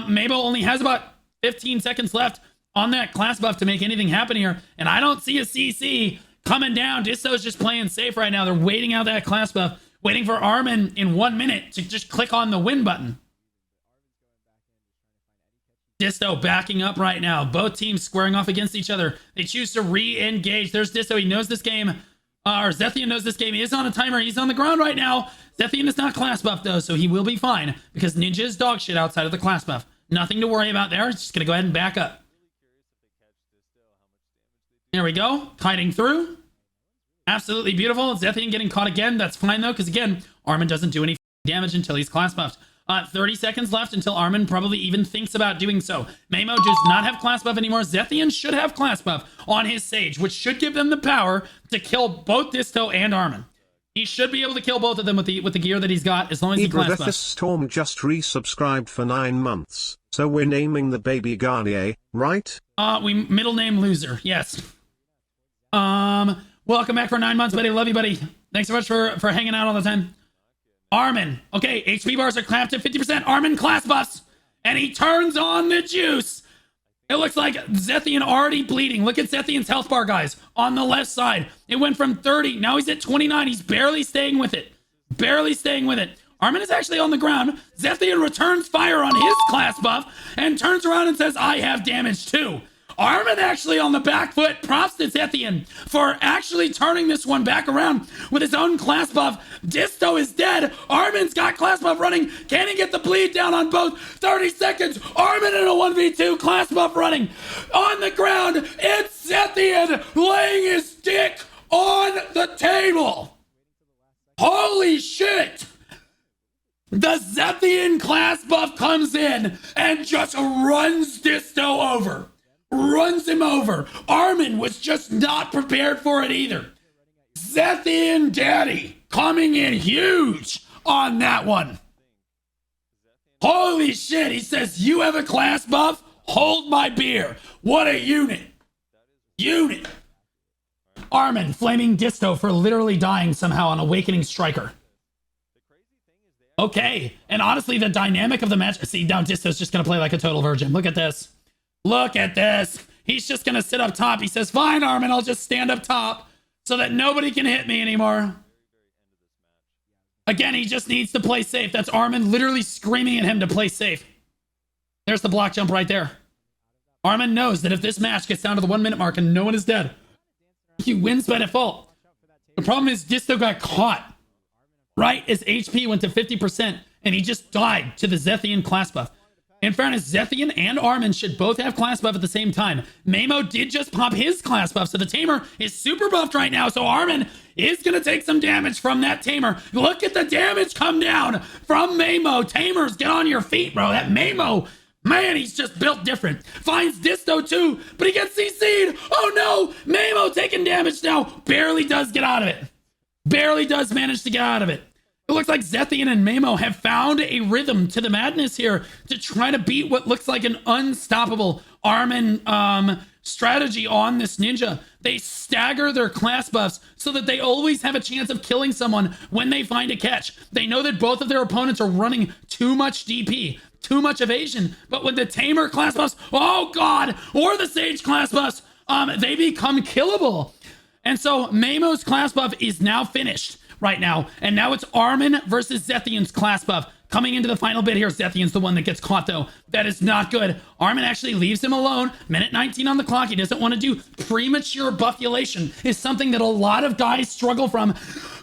Memo only has about 15 seconds left on that class buff to make anything happen here. And I don't see a CC coming down. Disto's just playing safe right now. They're waiting out that class buff, waiting for Armin in 1 minute to just click on the win button. Disto backing up right now. Both teams squaring off against each other. They choose to re-engage. There's Disto. He knows this game, or Zethian knows this game. He is on a timer. He's on the ground right now. Zethian is not class buff though, so he will be fine because Ninja is dog shit outside of the class buff. Nothing to worry about there. It's just going to go ahead and back up. There we go. Kiting through. Absolutely beautiful. Zethian getting caught again. That's fine though, because again, Armin doesn't do any damage until he's class buffed. 30 seconds left until Armin probably even thinks about doing so. Memo does not have class buff anymore. Zethian should have class buff on his Sage, which should give them the power to kill both Disto and Armin. He should be able to kill both of them with the gear that he's got as long as he class buffs. Storm just resubscribed for 9 months, so we're naming the baby Garnier, right? We middle name loser, yes. Welcome back for 9 months, buddy. Love you, buddy. Thanks so much for hanging out all the time. Armin. Okay, HP bars are clamped at 50%. Armin class buffs. And he turns on the juice. It looks like Zethian already bleeding. Look at Zethian's health bar, guys. On the left side. It went from 30. Now he's at 29. He's barely staying with it. Barely staying with it. Armin is actually on the ground. Zethian returns fire on his class buff and turns around and says, I have damage too. Armin actually on the back foot. Props to Zethian for actually turning this one back around with his own class buff. Disto is dead. Armin's got class buff running. Can he get the bleed down on both? 30 seconds. Armin in a 1v2. Class buff running. On the ground, it's Zethian laying his dick on the table. Holy shit. The Zethian class buff comes in and just runs Disto over. Runs him over. Armin was just not prepared for it either. Zethian Daddy coming in huge on that one. Holy shit, he says, you have a class buff? Hold my beer. What a unit. Unit. Armin flaming Disto for literally dying somehow on Awakening Striker. Okay, and honestly, the dynamic of the match... See, now Disto's just going to play like a total virgin. Look at this. Look at this. He's just going to sit up top. He says, fine, Armin, I'll just stand up top so that nobody can hit me anymore. Again, he just needs to play safe. That's Armin literally screaming at him to play safe. There's the block jump right there. Armin knows that if this match gets down to the 1 minute mark and no one is dead, he wins by default. The problem is Disto got caught right as HP went to 50% and he just died to the Zethian class buff. In fairness, Zethian and Armin should both have class buff at the same time. Mamo did just pop his class buff, so the Tamer is super buffed right now, so Armin is going to take some damage from that Tamer. Look at the damage come down from Mamo. Tamers, get on your feet, bro. That Mamo, man, he's just built different. Finds Disto too, but he gets CC'd. Oh no, Mamo taking damage now. Barely does get out of it. Barely does manage to get out of it. It looks like Zethian and Mamo have found a rhythm to the madness here to try to beat what looks like an unstoppable Armin strategy on this ninja. They stagger their class buffs so that they always have a chance of killing someone when they find a catch. They know that both of their opponents are running too much DP, too much evasion, but with the Tamer class buffs, oh god, or the Sage class buffs, they become killable. And so Mamo's class buff is now finished right now. And now it's Armin versus Zethian's class buff. Coming into the final bit here, Zethian's the one that gets caught though. That is not good. Armin actually leaves him alone. Minute 19 on the clock. He doesn't want to do premature buffulation is something that a lot of guys struggle from.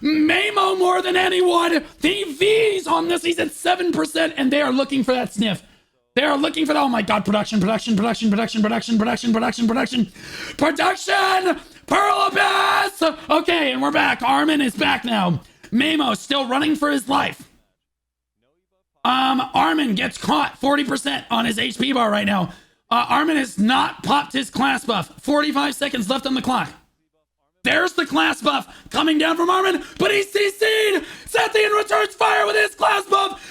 Mamo more than anyone. The V's on this. He's at 7% and they are looking for that sniff. They are looking for, oh my god, production. Pearl Abyss! Okay, and we're back. Armin is back now. Mamo still running for his life. Armin gets caught 40% on his HP bar right now. Armin has not popped his class buff. 45 seconds left on the clock. There's the class buff coming down from Armin, but he's CC'd! Zethian returns fire with his class buff!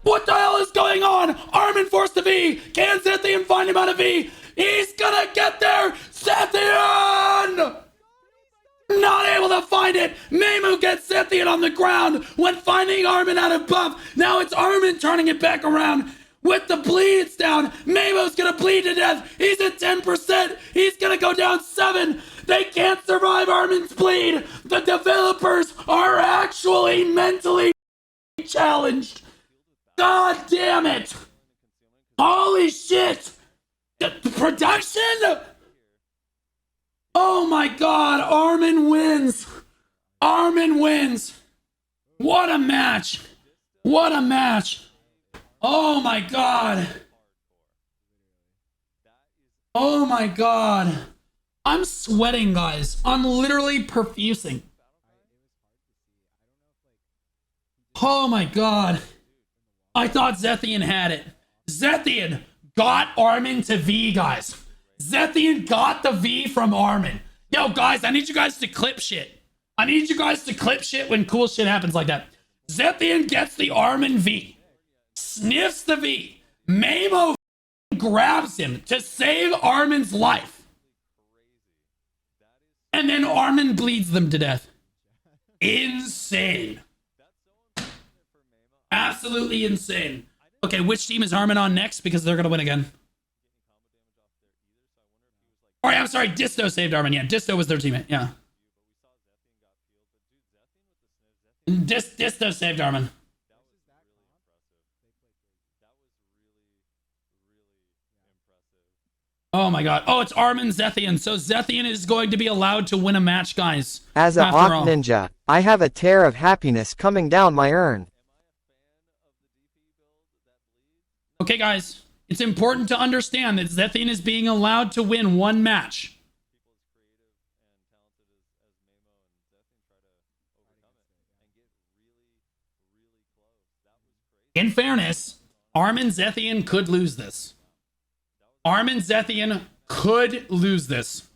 What the hell is going on? Armin forced a V. Can Zethian find him out of V? He's gonna get there! Zethian! Not able to find it! Mamo gets Zethian on the ground when finding Armin out of buff. Now it's Armin turning it back around with the bleeds down. Mamo's gonna bleed to death. He's at 10%. He's gonna go down 7. They can't survive Armin's bleed. The developers are actually mentally challenged. God damn it! Holy shit! The production? Oh my god, Armin wins! Armin wins! What a match! What a match! Oh my god! Oh my god! I'm sweating, guys. I'm literally profusing. Oh my god. I thought Zethian had it. Zethian got Armin to V, guys. Zethian got the V from Armin. Yo, guys, I need you guys to clip shit. I need you guys to clip shit when cool shit happens like that. Zethian gets the Armin V. Sniffs the V. Mamo grabs him to save Armin's life. And then Armin bleeds them to death. Insane. Absolutely insane. Okay, which team is Armin on next? Because they're going to win again. Oh, yeah, I'm sorry. Disto saved Armin. Yeah, Disto was their teammate. Yeah. Disto saved Armin. Oh my god. Oh, it's Armin Zethian. So Zethian is going to be allowed to win a match, guys. As a hawk ninja, I have a tear of happiness coming down my urn. Okay, guys. It's important to understand that Zethian is being allowed to win one match. In fairness, Armin Zethian could lose this. Armin Zethian could lose this.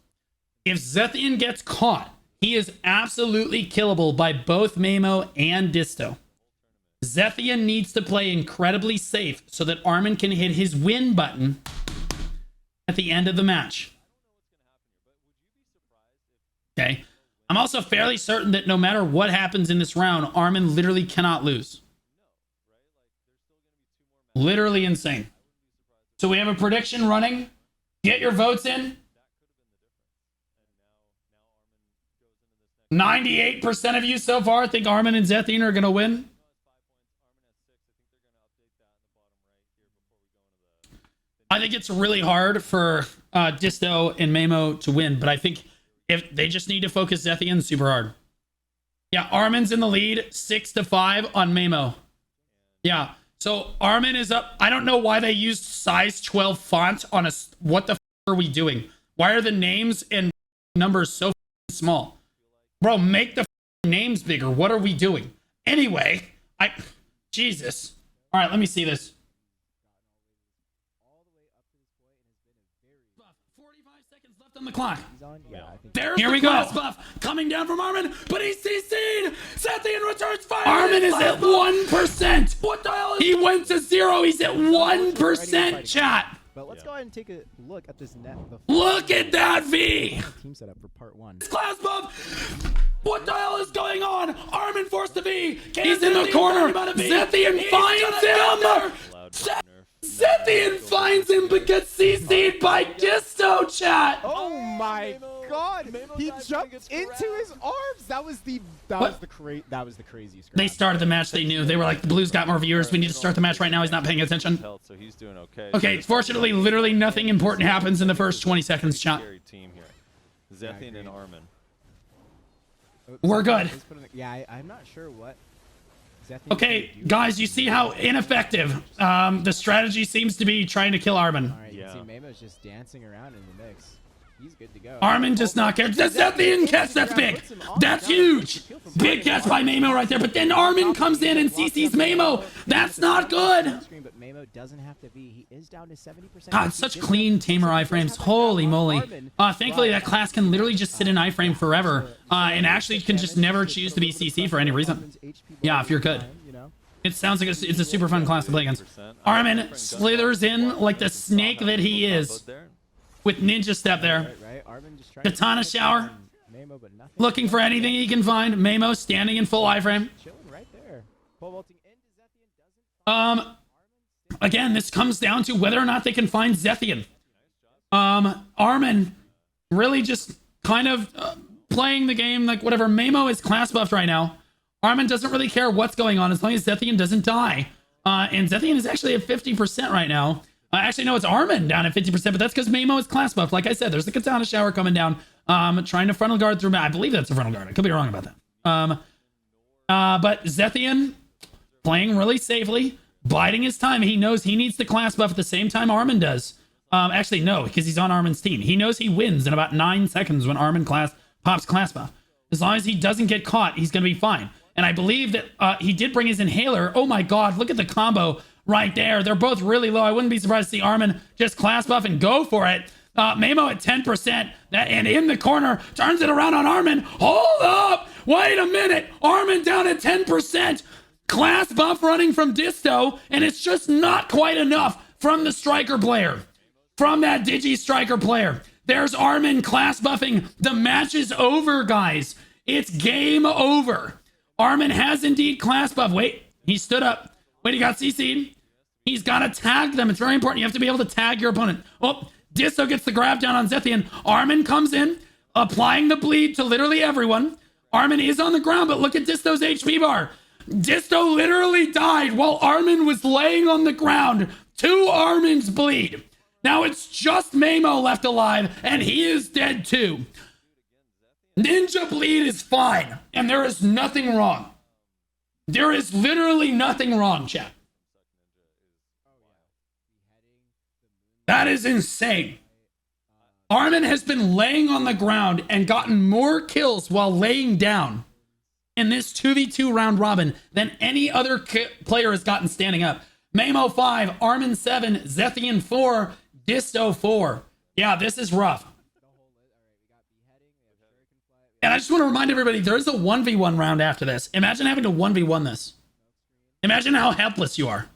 If Zethian gets caught, he is absolutely killable by both Mamo and Disto. Zethian needs to play incredibly safe so that Armin can hit his win button at the end of the match. Okay. I'm also fairly certain that no matter what happens in this round, Armin literally cannot lose. Literally insane. So we have a prediction running Get your votes in. 98% of you so far think Armin and Zethian are going to win. I think it's really hard for Disto and Mamo to win, but I think if they just need to focus Zethian super hard. Yeah, Armin's in the lead, 6-5 on Mamo. Yeah, so Armin is up. I don't know why they used size 12 font on a. What the f are we doing? Why are the names and numbers so small? Bro, make the names bigger. What are we doing? Anyway, Jesus. All right, let me see this. 45 seconds left on the clock. Here we go. Buff coming down from Armin, but he's CC'd. Zethian returns fire. Armin is at 1%. What the hell? He went to 0. He's at 1%, chat. But let's go ahead and take a look at this net. Look at that V. Team setup for part 1. Class buff. What the hell is going on? Armin forced the V. He's in the corner. Zethian finds him. Zethian finds him but gets CC'd by Disto, chat. Oh my god! He jumped into his arms. That was the craziest. They started the match. They knew. They were like, the Blues got more viewers. We need to start the match right now. He's not paying attention. So he's doing okay. Okay, fortunately, literally nothing important happens in the first 20 seconds, chat. Team here. Zethian and Armin. We're good. Yeah, I'm not sure what. Okay, guys, you see how ineffective the strategy seems to be trying to kill Armin. All right, you can see Mamo's just dancing around in the mix. He's good to go. Armin does not catch. That's Zethian catch. That's big. That's huge. Big catch by Mamo right there. But then Armin comes in and CC's Mamo. That's not good. But Mamo doesn't have to be. He is down to 70%. God, such clean tamer iframes. Holy moly. Thankfully, that class can literally just sit in iframe forever. And actually can just never choose to be CC for any reason. Yeah, if you're good. It sounds like it's a super fun class to play against. Armin slithers in like the snake that he is. With ninja step there. Katana shower. Looking for anything he can find. Mamo standing in full iframe. Again, this comes down to whether or not they can find Zethian. Armin really just kind of playing the game like whatever. Mamo is class buffed right now. Armin doesn't really care what's going on as long as Zethian doesn't die. And Zethian is actually at 50% right now. Actually, no, it's Armin down at 50%, but that's because Mamo is class buff. Like I said, there's the Katana shower coming down. Trying to frontal guard through. I believe that's a frontal guard. I could be wrong about that. But Zethian playing really safely, biding his time. He knows he needs the class buff at the same time Armin does. Actually, no, because he's on Armin's team. He knows he wins in about 9 seconds when Armin pops class buff. As long as he doesn't get caught, he's going to be fine. And I believe that he did bring his inhaler. Oh my God, look at the combo right there. They're both really low. I wouldn't be surprised to see Armin just class buff and go for it. Mamo at 10%. And in the corner, turns it around on Armin. Hold up! Wait a minute! Armin down at 10%. Class buff running from Disto, and it's just not quite enough from the striker player. From that Digi striker player. There's Armin class buffing. The match is over, guys. It's game over. Armin has indeed class buff. Wait, he stood up. Wait, he got CC'd. He's got to tag them. It's very important. You have to be able to tag your opponent. Oh, Disto gets the grab down on Zethian. Armin comes in, applying the bleed to literally everyone. Armin is on the ground, but look at Disto's HP bar. Disto literally died while Armin was laying on the ground. 2 Armin's bleed. Now it's just Mamo left alive, and he is dead too. Ninja bleed is fine, and there is nothing wrong. There is literally nothing wrong, chat. That is insane. Armin has been laying on the ground and gotten more kills while laying down in this 2v2 round robin than any other player has gotten standing up. Mamo 5, Armin 7, Zethian 4, Disto 4. Yeah, this is rough. And I just want to remind everybody, there is a 1v1 round after this. Imagine having to 1v1 this. Imagine how helpless you are.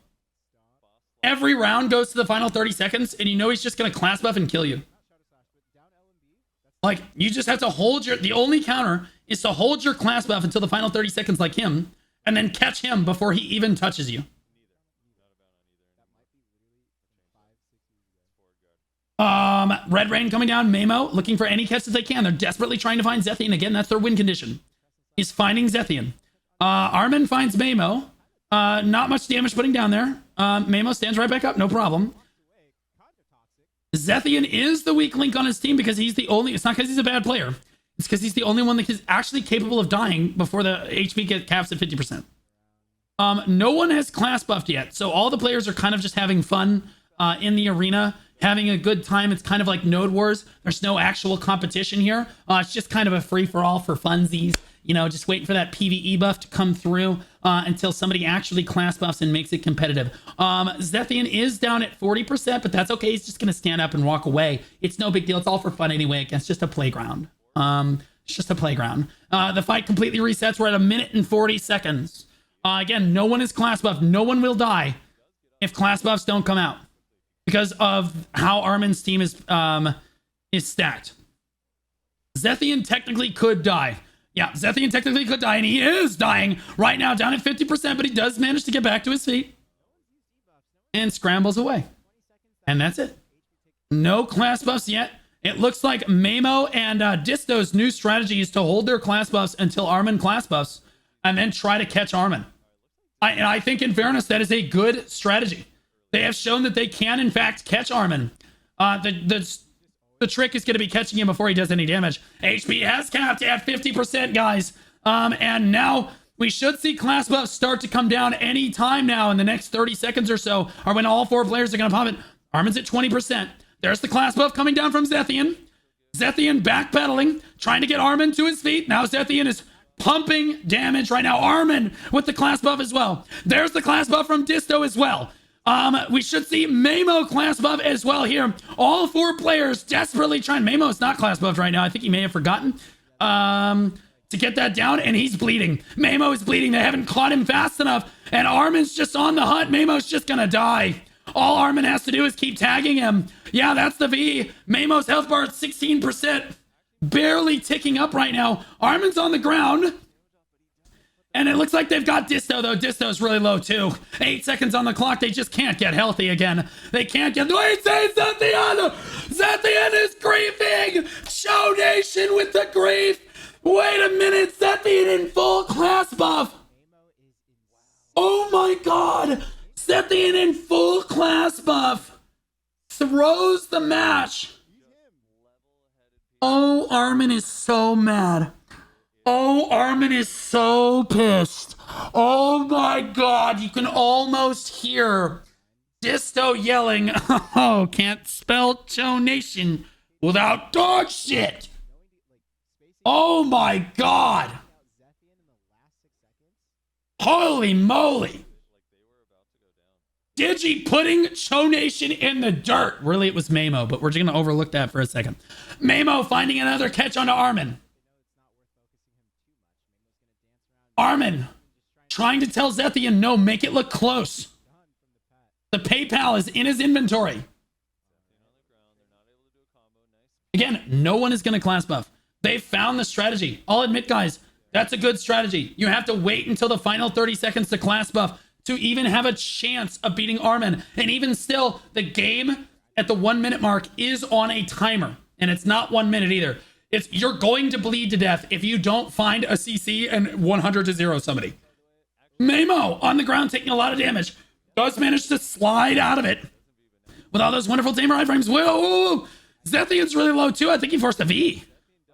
Every round goes to the final 30 seconds, and you know he's just going to class buff and kill you. Like, you just have to hold your... The only counter is to hold your class buff until the final 30 seconds like him, and then catch him before he even touches you. Red Rain coming down. Mamo looking for any catch that they can. They're desperately trying to find Zethian. Again, that's their win condition. Is finding Zethian. Armin finds Mamo. Not much damage putting down there. Mamo stands right back up. No problem. Zethian is the weak link on his team because he's the only... It's not because he's a bad player. It's because he's the only one that is actually capable of dying before the HP gets caps at 50%. No one has class buffed yet, so all the players are kind of just having fun in the arena, having a good time. It's kind of like Node Wars. There's no actual competition here. It's just kind of a free-for-all for funsies. You know, just waiting for that PvE buff to come through until somebody actually class buffs and makes it competitive. Zethian is down at 40%, but that's okay. He's just going to stand up and walk away. It's no big deal. It's all for fun anyway. It's just a playground. It's just a playground. The fight completely resets. We're at 1 minute and 40 seconds. Again, no one is class buffed. No one will die if class buffs don't come out because of how Armin's team is stacked. Zethian technically could die. Yeah, Zethian technically could die, and he is dying right now, down at 50%, but he does manage to get back to his feet and scrambles away. And that's it. No class buffs yet. It looks like Mamo and Disto's new strategy is to hold their class buffs until Armin class buffs and then try to catch Armin. I think, in fairness, that is a good strategy. They have shown that they can, in fact, catch Armin. The trick is going to be catching him before he does any damage. HP has capped at 50%, guys. And now we should see class buffs start to come down any time now in the next 30 seconds or so, or when all 4 players are going to pop it. Armin's at 20%. There's the class buff coming down from Zethian. Zethian backpedaling, trying to get Armin to his feet. Now Zethian is pumping damage right now. Armin with the class buff as well. There's the class buff from Disto as well. We should see Mamo class buff as well here. All 4 players desperately trying. Mamo's not class buffed right now. I think he may have forgotten to get that down, and he's bleeding. Mamo is bleeding. They haven't caught him fast enough, and Armin's just on the hunt. Mamo's just gonna die. All Armin has to do is keep tagging him. Yeah, that's the V. Mamo's health bar at 16%. Barely ticking up right now. Armin's on the ground. And it looks like they've got Disto, though. Disto's really low, too. 8 seconds on the clock. They just can't get healthy again. They can't get... Wait, say Zethian! Zethian is griefing! Show Nation with the grief! Wait a minute! Zethian in full class buff! Oh my god! Zethian in full class buff! Throws the match! Oh, Armin is so mad. Oh, Armin is so pissed. Oh my god, you can almost hear Disto yelling, oh, can't spell Show Nation without dog shit. Oh my god. Holy moly. Digi putting Show Nation in the dirt. Really, it was Mamo, but we're just going to overlook that for a second. Mamo finding another catch onto Armin. Armin trying to tell Zethian, no, make it look close. The PayPal is in his inventory. Again, no one is going to class buff. They found the strategy. I'll admit, guys, that's a good strategy. You have to wait until the final 30 seconds to class buff to even have a chance of beating Armin. And even still, the game at the 1 minute mark is on a timer. And it's not 1 minute either. You're going to bleed to death if you don't find a CC and 100-0 somebody. Mamo on the ground taking a lot of damage. Does manage to slide out of it with all those wonderful tamer iframes. Whoa! Zethian's really low too. I think he forced a V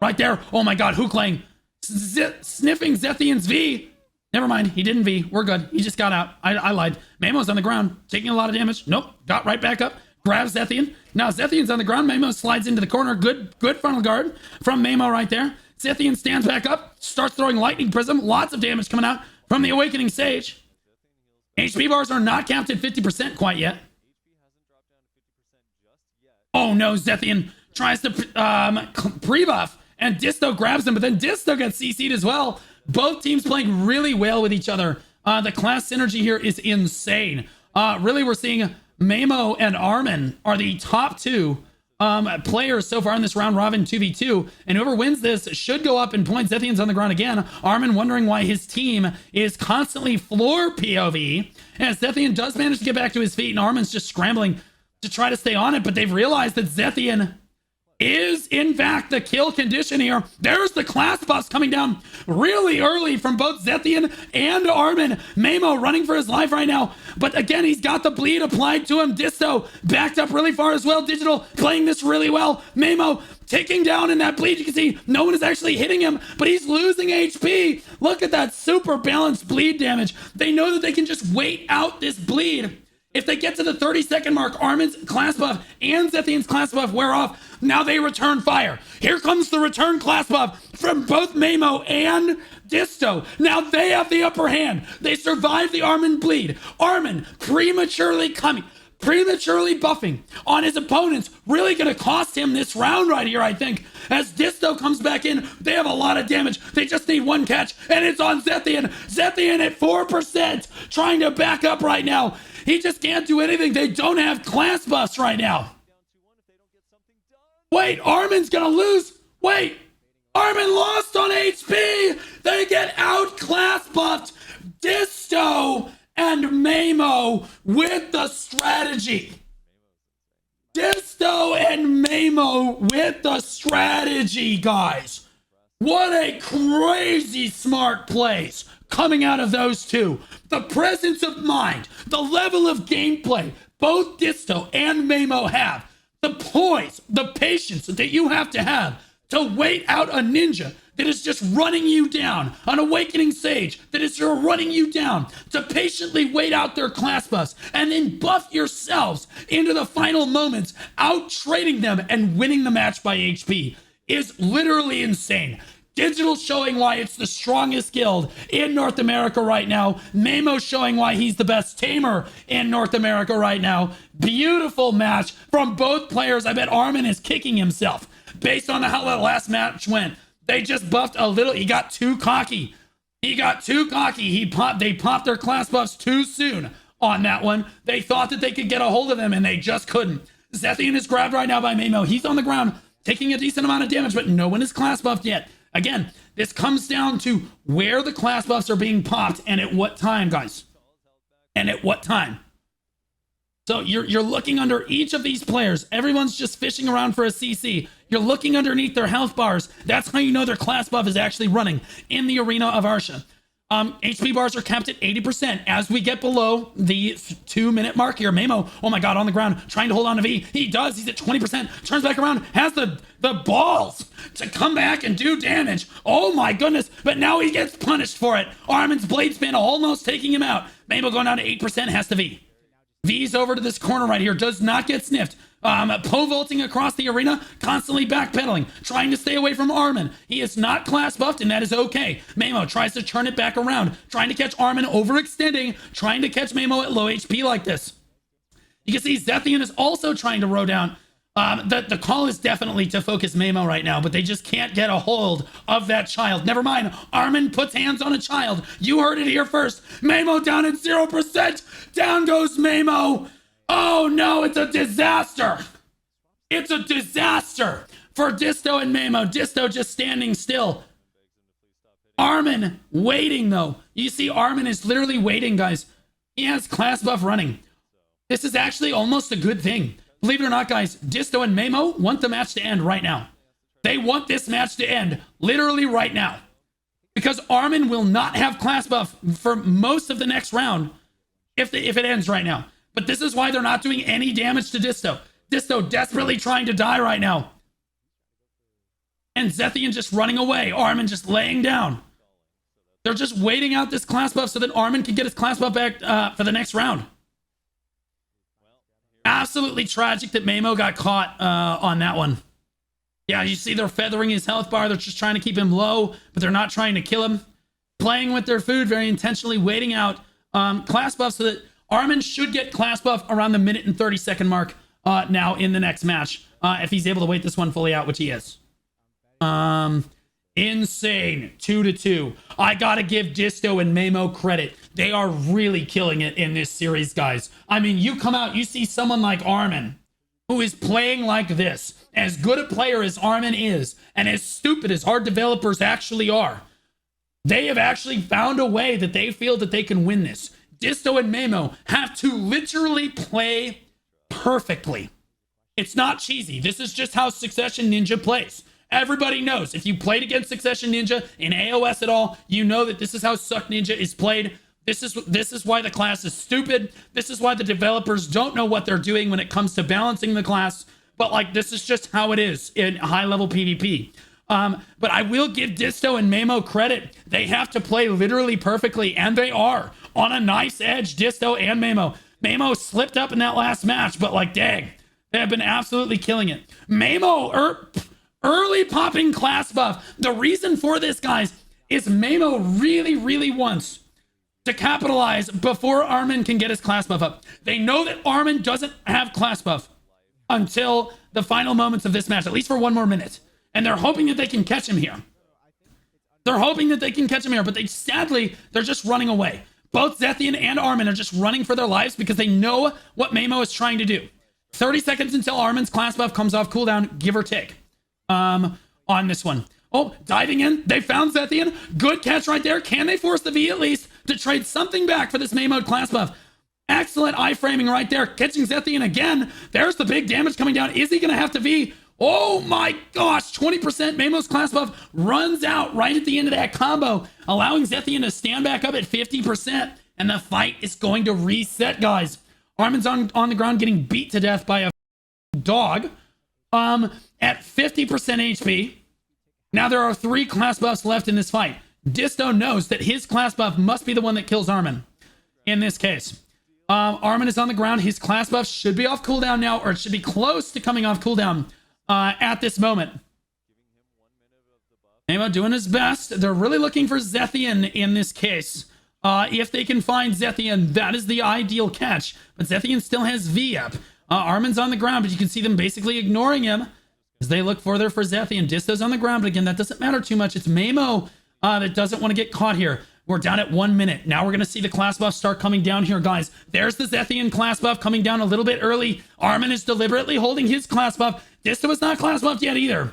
right there. Oh my god, Hooklang sniffing Zethian's V. Never mind, he didn't V. We're good. He just got out. I lied. Mamo's on the ground taking a lot of damage. Nope, got right back up. Grabs Zethian. Now Zethian's on the ground. Mamo slides into the corner. Good frontal guard from Mamo right there. Zethian stands back up. Starts throwing Lightning Prism. Lots of damage coming out from the Awakening Sage. HP bars are not capped at 50% quite yet. Oh no, Zethian tries to pre-buff. And Disto grabs him, but then Disto gets CC'd as well. Both teams playing really well with each other. The class synergy here is insane. Really, we're seeing Mamo and Armin are the top 2 players so far in this round robin 2v2, and whoever wins this should go up in points. Zethian's on the ground again. Armin wondering why his team is constantly floor POV, and Zethian does manage to get back to his feet, and Armin's just scrambling. to try to stay on it, but they've realized that Zethian is in fact the kill condition here. There's the class buffs coming down really early from both Zethian and Armin. Mamo running for his life right now, but again, he's got the bleed applied to him. Disto backed up really far as well. Digital playing this really well. Mamo ticking down in that bleed. You can see no one is actually hitting him, but he's losing HP. Look at that super balanced bleed damage. They know that they can just wait out this bleed. If they get to the 30-second mark, Armin's class buff and Zethian's class buff wear off. Now they return fire. Here comes the return class buff from both Mamo and Disto. Now they have the upper hand. They survived the Armin bleed. Armin prematurely buffing on his opponents. Really going to cost him this round right here, I think. As Disto comes back in, they have a lot of damage. They just need one catch, and it's on Zethian. Zethian at 4%, trying to back up right now. He just can't do anything. They don't have class buffs right now. Wait, Armin's gonna lose. Wait, Armin lost on HP. They get out class buffed. Disto and Mamo with the strategy. Disto and Mamo with the strategy, guys. What a crazy smart plays coming out of those two. The presence of mind, the level of gameplay both Disto and Mamo have, the poise, the patience that you have to wait out a ninja that is just running you down, an awakening sage that is just running you down, to patiently wait out their class buffs and then buff yourselves into the final moments, out trading them and winning the match by HP is literally insane. Digital showing why it's the strongest guild in North America right now. Mamo showing why he's the best tamer in North America right now. Beautiful match from both players. I bet Armin is kicking himself based on how that last match went. They just buffed a little. He got too cocky. They popped their class buffs too soon on that one. They thought that they could get a hold of him, and they just couldn't. Zethian is grabbed right now by Mamo. He's on the ground, taking a decent amount of damage, but no one is class buffed yet. Again, this comes down to where the class buffs are being popped and at what time, guys. And at what time. So you're looking under each of these players. Everyone's just fishing around for a CC. You're looking underneath their health bars. That's how you know their class buff is actually running in the arena of Arsha. HP bars are capped at 80%. As we get below the 2-minute mark here, Mamo, oh my god, on the ground, trying to hold on to V. He does. He's at 20%. Turns back around, has the balls to come back and do damage. Oh my goodness, but now he gets punished for it. Armin's blade spin almost taking him out. Mamo going down to 8%, has to V. V's over to this corner right here, does not get sniffed. Pole vaulting across the arena, constantly backpedaling, trying to stay away from Armin. He is not class buffed, and that is okay. Mamo tries to turn it back around, trying to catch Armin, overextending, trying to catch Mamo at low HP like this. You can see Zethian is also trying to row down. The call is definitely to focus Mamo right now, but they just can't get a hold of that child. Never mind, Armin puts hands on a child. You heard it here first. Mamo down at 0%. Down goes Mamo. Oh no, it's a disaster. It's a disaster for Disto and Mamo. Disto just standing still. Armin waiting though. You see Armin is literally waiting, guys. He has class buff running. This is actually almost a good thing. Believe it or not, guys, Disto and Mamo want the match to end right now. They want this match to end literally right now. Because Armin will not have class buff for most of the next round if it ends right now. But this is why they're not doing any damage to Disto. Disto desperately trying to die right now. And Zethian just running away. Armin just laying down. They're just waiting out this class buff so that Armin can get his class buff back for the next round. Absolutely tragic that Mamo got caught on that one. Yeah, you see they're feathering his health bar. They're just trying to keep him low, but they're not trying to kill him. Playing with their food, very intentionally waiting out class buff so that Armin should get class buff around the 1 and 30-second mark now in the next match. If he's able to wait this one fully out, which he is. Insane. 2-2. I gotta give Disto and Mamo credit. They are really killing it in this series, guys. I mean, you come out, you see someone like Armin, who is playing like this. As good a player as Armin is, and as stupid as hard developers actually are, they have actually found a way that they feel that they can win this. Disto and Mamo have to literally play perfectly. It's not cheesy. This is just how Succession Ninja plays. Everybody knows if you played against Succession Ninja in AOS at all, you know that this is how Suck Ninja is played. This is why the class is stupid. This is why the developers don't know what they're doing when it comes to balancing the class. But like, this is just how it is in high level PvP. But I will give Disto and Mamo credit. They have to play literally perfectly, and they are on a nice edge, Disto and Mamo. Mamo slipped up in that last match, but like, dang, they have been absolutely killing it. Mamo, early popping class buff. The reason for this, guys, is Mamo really wants to capitalize before Armin can get his class buff up. They know that Armin doesn't have class buff until the final moments of this match, at least for one more minute. And they're hoping that they can catch him here. They're hoping that they can catch him here, but they're just running away. Both Zethian and Armin are just running for their lives because they know what Mamo is trying to do. 30 seconds until Armin's class buff comes off cooldown, give or take, on this one. Oh, diving in. They found Zethian. Good catch right there. Can they force the V at least to trade something back for this Mamo class buff? Excellent iframing right there. Catching Zethian again. There's the big damage coming down. Is he going to have to V? Oh my gosh. 20% Mamo's class buff runs out right at the end of that combo, allowing Zethian to stand back up at 50%. And the fight is going to reset, guys. Armin's on the ground getting beat to death by a dog at 50% HP. Now there are 3 class buffs left in this fight. Disto knows that his class buff must be the one that kills Armin in this case. Armin is on the ground. His class buff should be off cooldown now, or it should be close to coming off cooldown at this moment. Mamo doing his best. They're really looking for Zethian in this case. If they can find Zethian, that is the ideal catch. But Zethian still has V up. Armin's on the ground, but you can see them basically ignoring him as they look further for Zethian. Disto's on the ground, but again, that doesn't matter too much. It's Mamo that doesn't want to get caught here. We're down at 1 minute. Now we're going to see the class buff start coming down here, guys. There's the Zethian class buff coming down a little bit early. Armin is deliberately holding his class buff. Disto is not class buffed yet either.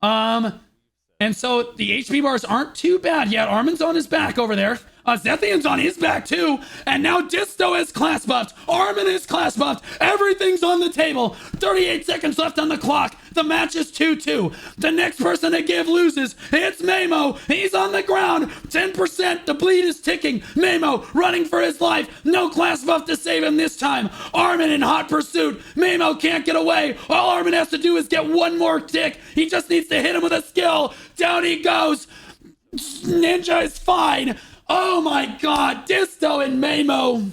And so the HP bars aren't too bad yet. Armin's on his back over there. Zethian's on his back too. And now Disto is class buffed. Armin is class buffed. Everything's on the table. 38 seconds left on the clock. The match is 2-2. The next person to give loses. It's Mamo. He's on the ground. 10%. The bleed is ticking. Mamo running for his life. No class buff to save him this time. Armin in hot pursuit. Mamo can't get away. All Armin has to do is get one more tick. He just needs to hit him with a skill. Down he goes. Ninja is fine. Oh my god, Disto and Mamo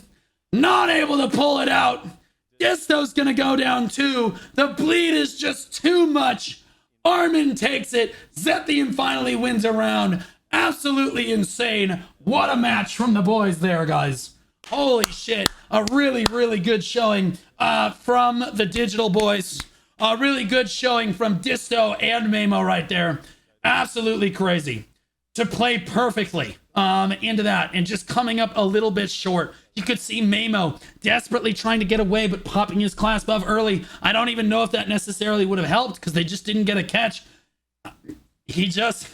not able to pull it out. Disto's gonna go down too. The bleed is just too much. Armin takes it. Zethian finally wins a round. Absolutely insane. What a match from the boys there, guys. Holy shit. A really good showing from the Digital boys. A really good showing from Disto and Mamo right there. Absolutely crazy. To play perfectly into that and just coming up a little bit short. You could see Mamo desperately trying to get away but popping his class buff early. I don't even know if that necessarily would have helped because they just didn't get a catch. He just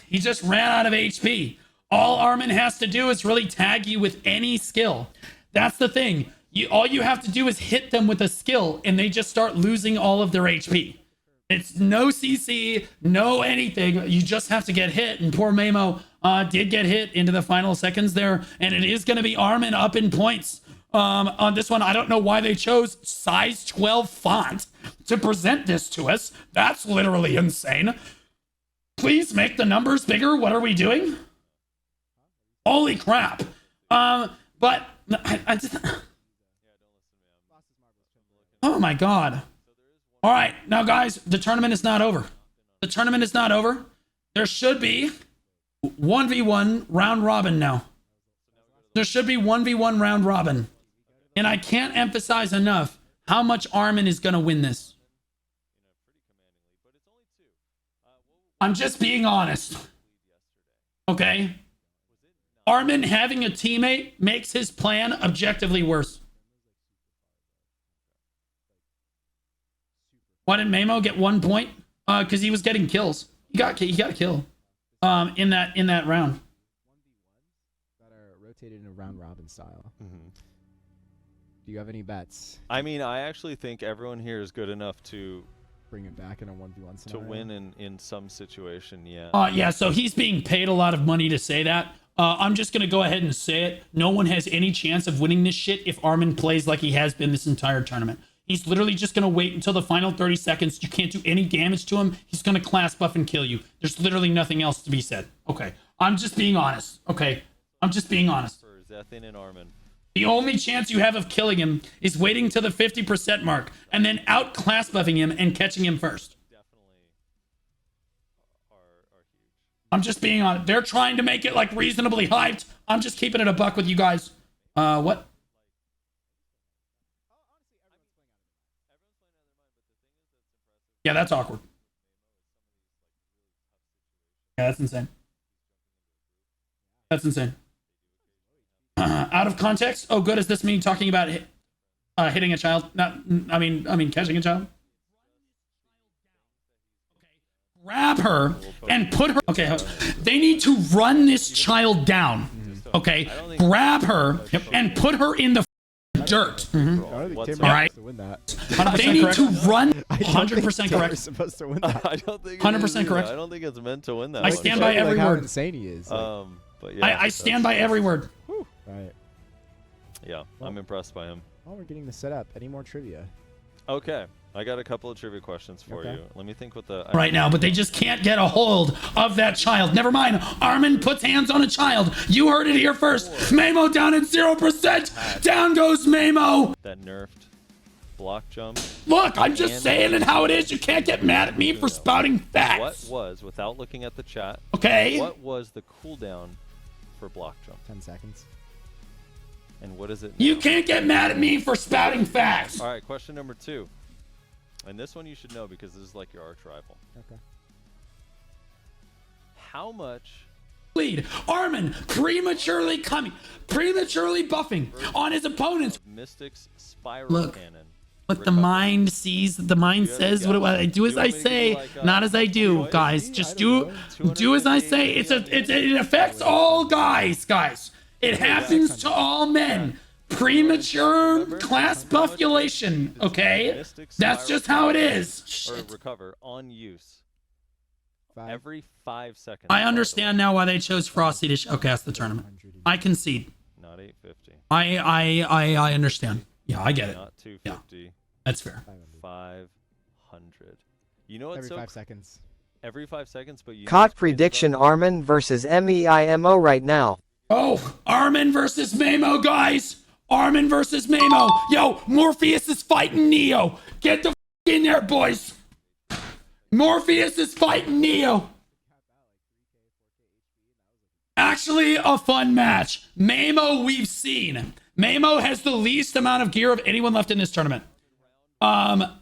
ran out of HP. All Armin has to do is really tag you with any skill. That's the thing. All you have to do is hit them with a skill and they just start losing all of their HP. It's no CC, no anything. You just have to get hit. And poor Mamo did get hit into the final seconds there. And it is going to be Armin up in points on this one. I don't know why they chose size 12 font to present this to us. That's literally insane. Please make the numbers bigger. What are we doing? Holy crap. But I just... Oh my god. All right, now guys, the tournament is not over. The tournament is not over. There should be 1v1 round robin now. There should be 1v1 round robin. And I can't emphasize enough how much Armin is going to win this. I'm just being honest. Okay? Armin having a teammate makes his plan objectively worse. Why did Mamo get 1 point? Because he was getting kills. He got a kill in that round. That are rotated in a round robin style. Do you have any bets? I mean, I actually think everyone here is good enough to Bring it back in a 1v1 to scenario. win in some situation. Yeah. Yeah, so he's being paid a lot of money to say that. I'm just going to go ahead and say it. No one has any chance of winning this shit if Armin plays like he has been this entire tournament. He's literally just going to wait until the final 30 seconds. You can't do any damage to him. He's going to class buff and kill you. There's literally nothing else to be said. Okay. I'm just being honest. Okay. I'm just being honest. For Zethin and Armin. The only chance you have of killing him is waiting to the 50% mark and then out class buffing him and catching him first. Definitely are huge. I'm just being honest. They're trying to make it like reasonably hyped. I'm just keeping it a buck with you guys. What? Yeah, that's awkward. Yeah, that's insane. That's insane. Out of context? Oh, good. Is this me talking about hitting a child? Not. I mean, catching a child. Grab her and put her. Okay, they need to run this child down. Okay, grab her and put her in the dirt. I don't think What's Tim all right? to win that. They need to run. I don't think 100% Tim correct. is supposed to win that. I don't think. 100% correct. I don't think it's meant to win that. I one. stand by Like every how word. insane he is. Like, But yeah. I stand by every word. right. Yeah, I'm impressed by him. While we're getting the setup, any more trivia? Okay, I got a couple of trivia questions for Okay. you. Let me think what the Right now, but they just can't get a hold of that child. Never mind. Armin puts hands on a child. You heard it here first. Mamo down at 0%. Down goes Mamo. that nerfed block jump. Look, I'm just saying it how it is. You can't get mad at me for spouting What facts. was, without looking at the chat, Okay? what was the cooldown for block jump? 10 seconds. And what is it now? You can't get mad at me for spouting facts. All right, question number 2. And this one you should know because this is like your arch rival. Okay. How much Lead. Armin prematurely buffing on his opponents. Mystic's spiral Look, cannon? What the recovered? mind sees, the mind says. What I do as I say, not as I do, guys. Just do as I say. It affects all guys. It happens to all men. Premature class buffulation. Okay, that's just how it is. Or Shit. recover on use 5, every 5 seconds. I understand now why they chose Frosty to showcase the tournament. I concede. Not 850. I understand. Yeah, I get it. Not 250. That's fair. 500. You know what's every so 5 seconds. every 5 seconds, but you Cock prediction Armin versus MEIMO right now. Oh, Armin versus Mamo, guys. Armin versus Mamo. Yo, Morpheus is fighting Neo. Get the in there, boys. Morpheus is fighting Neo. Actually, a fun match. Mamo, we've seen. Mamo has the least amount of gear of anyone left in this tournament. And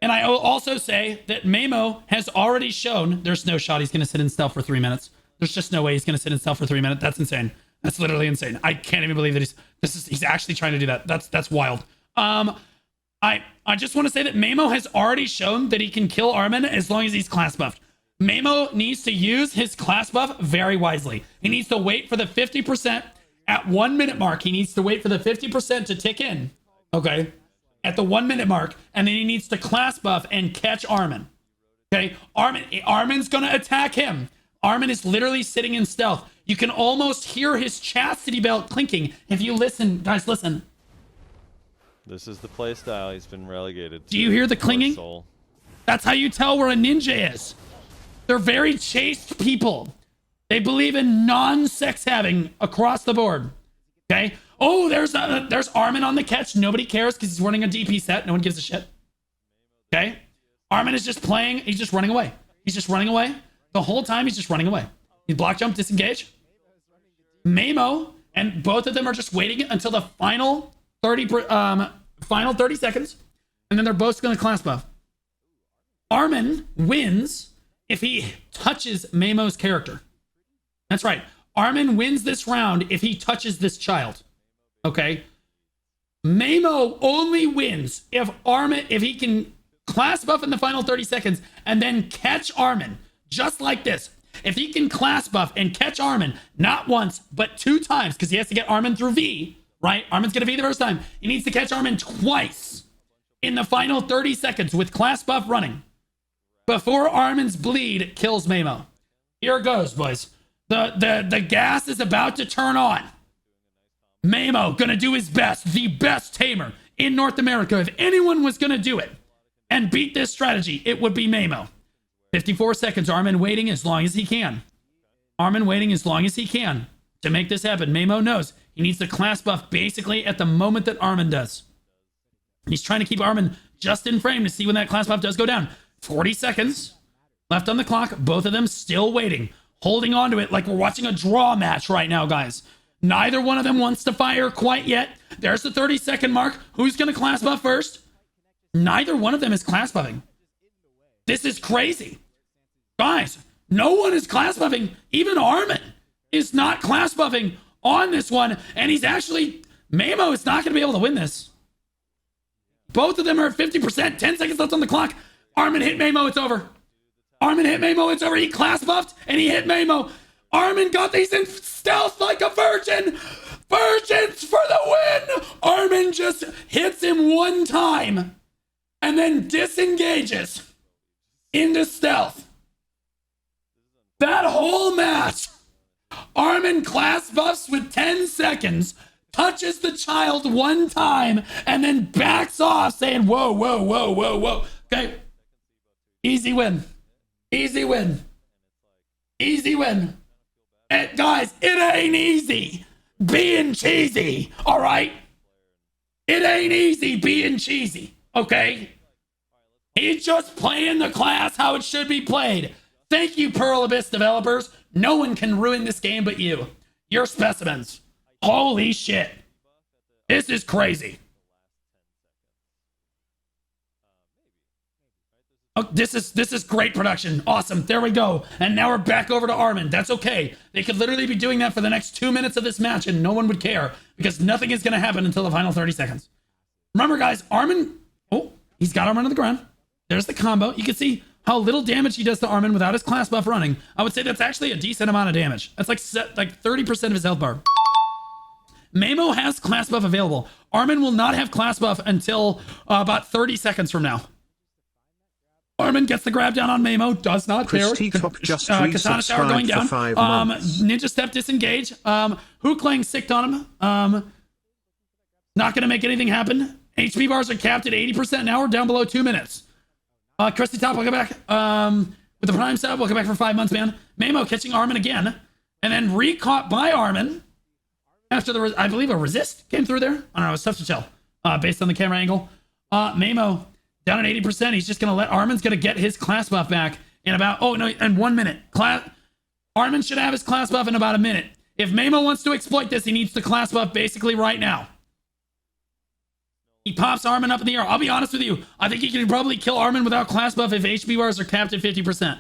I will also say that Mamo has already shown there's no shot he's going to sit in stealth for 3 minutes. There's just no way he's going to sit in stealth for 3 minutes. That's insane. That's literally insane. I can't even believe that he's actually trying to do that. That's wild. I just want to say that Mamo has already shown that he can kill Armin as long as he's class buffed. Mamo needs to use his class buff very wisely. He needs to wait for the 50% at 1 minute mark. He needs to wait for the 50% to tick in. Okay. At the 1 minute mark. And then he needs to class buff and catch Armin. Okay. Armin's going to attack him. Armin is literally sitting in stealth. You can almost hear his chastity belt clinking. If you listen, guys, listen. This is the play style he's been relegated to. Do you hear the Poor clinging? soul. That's how you tell where a ninja is. They're very chaste people. They believe in non-sex having across the board. Okay. Oh, there's Armin on the catch. Nobody cares because he's running a DP set. No one gives a shit. Okay. Armin is just playing. He's just running away. He's just running away. The whole time he's just running away. He block jump, disengage. Mamo, and both of them are just waiting until the final 30 seconds, and then they're both going to class buff. Armin wins if he touches Mamo's character. That's right. Armin wins this round if he touches this child. Okay. Mamo only wins if he can class buff in the final 30 seconds and then catch Armin. Just like this. If he can class buff and catch Armin, not once, but 2 times, because he has to get Armin through V, right? Armin's gonna be the first time. He needs to catch Armin twice in the final 30 seconds with class buff running before Armin's bleed kills Mamo. Here goes, boys. The gas is about to turn on. Mamo gonna do his best, the best tamer in North America. If anyone was gonna do it and beat this strategy, it would be Mamo. 54 seconds, Armin waiting as long as he can. Armin waiting as long as he can to make this happen. Mamo knows he needs the class buff basically at the moment that Armin does. He's trying to keep Armin just in frame to see when that class buff does go down. 40 seconds left on the clock. Both of them still waiting, holding on to it like we're watching a draw match right now, guys. Neither one of them wants to fire quite yet. There's the 30-second mark. Who's going to class buff first? Neither one of them is class buffing. This is crazy. Guys, no one is class buffing. Even Armin is not class buffing on this one. And he's actually... Mamo is not going to be able to win this. Both of them are at 50%. 10 seconds left on the clock. Armin hit Mamo. It's over. Armin hit Mamo. It's over. He class buffed and he hit Mamo. Armin got these in stealth like a virgin. Virgins for the win. Armin just hits him one time and then disengages into stealth. That whole match, Armin class buffs with 10 seconds, touches the child one time, and then backs off saying, whoa, whoa, whoa, whoa, whoa. Okay. Easy win. Easy win. Easy win. And guys, it ain't easy being cheesy, all right? It ain't easy being cheesy, okay? He's just playing the class how it should be played. Thank you, Pearl Abyss developers. No one can ruin this game but you. You're specimens. Holy shit. This is crazy. Oh, this is great production. Awesome. There we go. And now we're back over to Armin. That's okay. They could literally be doing that for the next 2 minutes of this match and no one would care because nothing is going to happen until the final 30 seconds. Remember, guys, Armin... Oh, he's got Armin on the ground. There's the combo. You can see how little damage he does to Armin without his class buff running. I would say that's actually a decent amount of damage. That's like 30% of his health bar. Mamo has class buff available. Armin will not have class buff until about 30 seconds from now. Armin gets the grab down on Mamo, does not care. Katana Shower going down. Ninja Step disengage. Hook laying sicked on him. Not going to make anything happen. HP bars are capped at 80% now. We're down below 2 minutes. Crusty Top, welcome back. With the Prime setup, welcome back for 5 months, man. Mamo catching Armin again. And then recaught by Armin. After the, I believe a resist came through there. I don't know, it's tough to tell based on the camera angle. Mamo down at 80%. He's just going to let, Armin's going to get his class buff back in about, oh no, in 1 minute. Armin should have his class buff in about a minute. If Mamo wants to exploit this, he needs the class buff basically right now. He pops Armin up in the air. I'll be honest with you. I think he can probably kill Armin without class buff if HP bars are capped at 50%.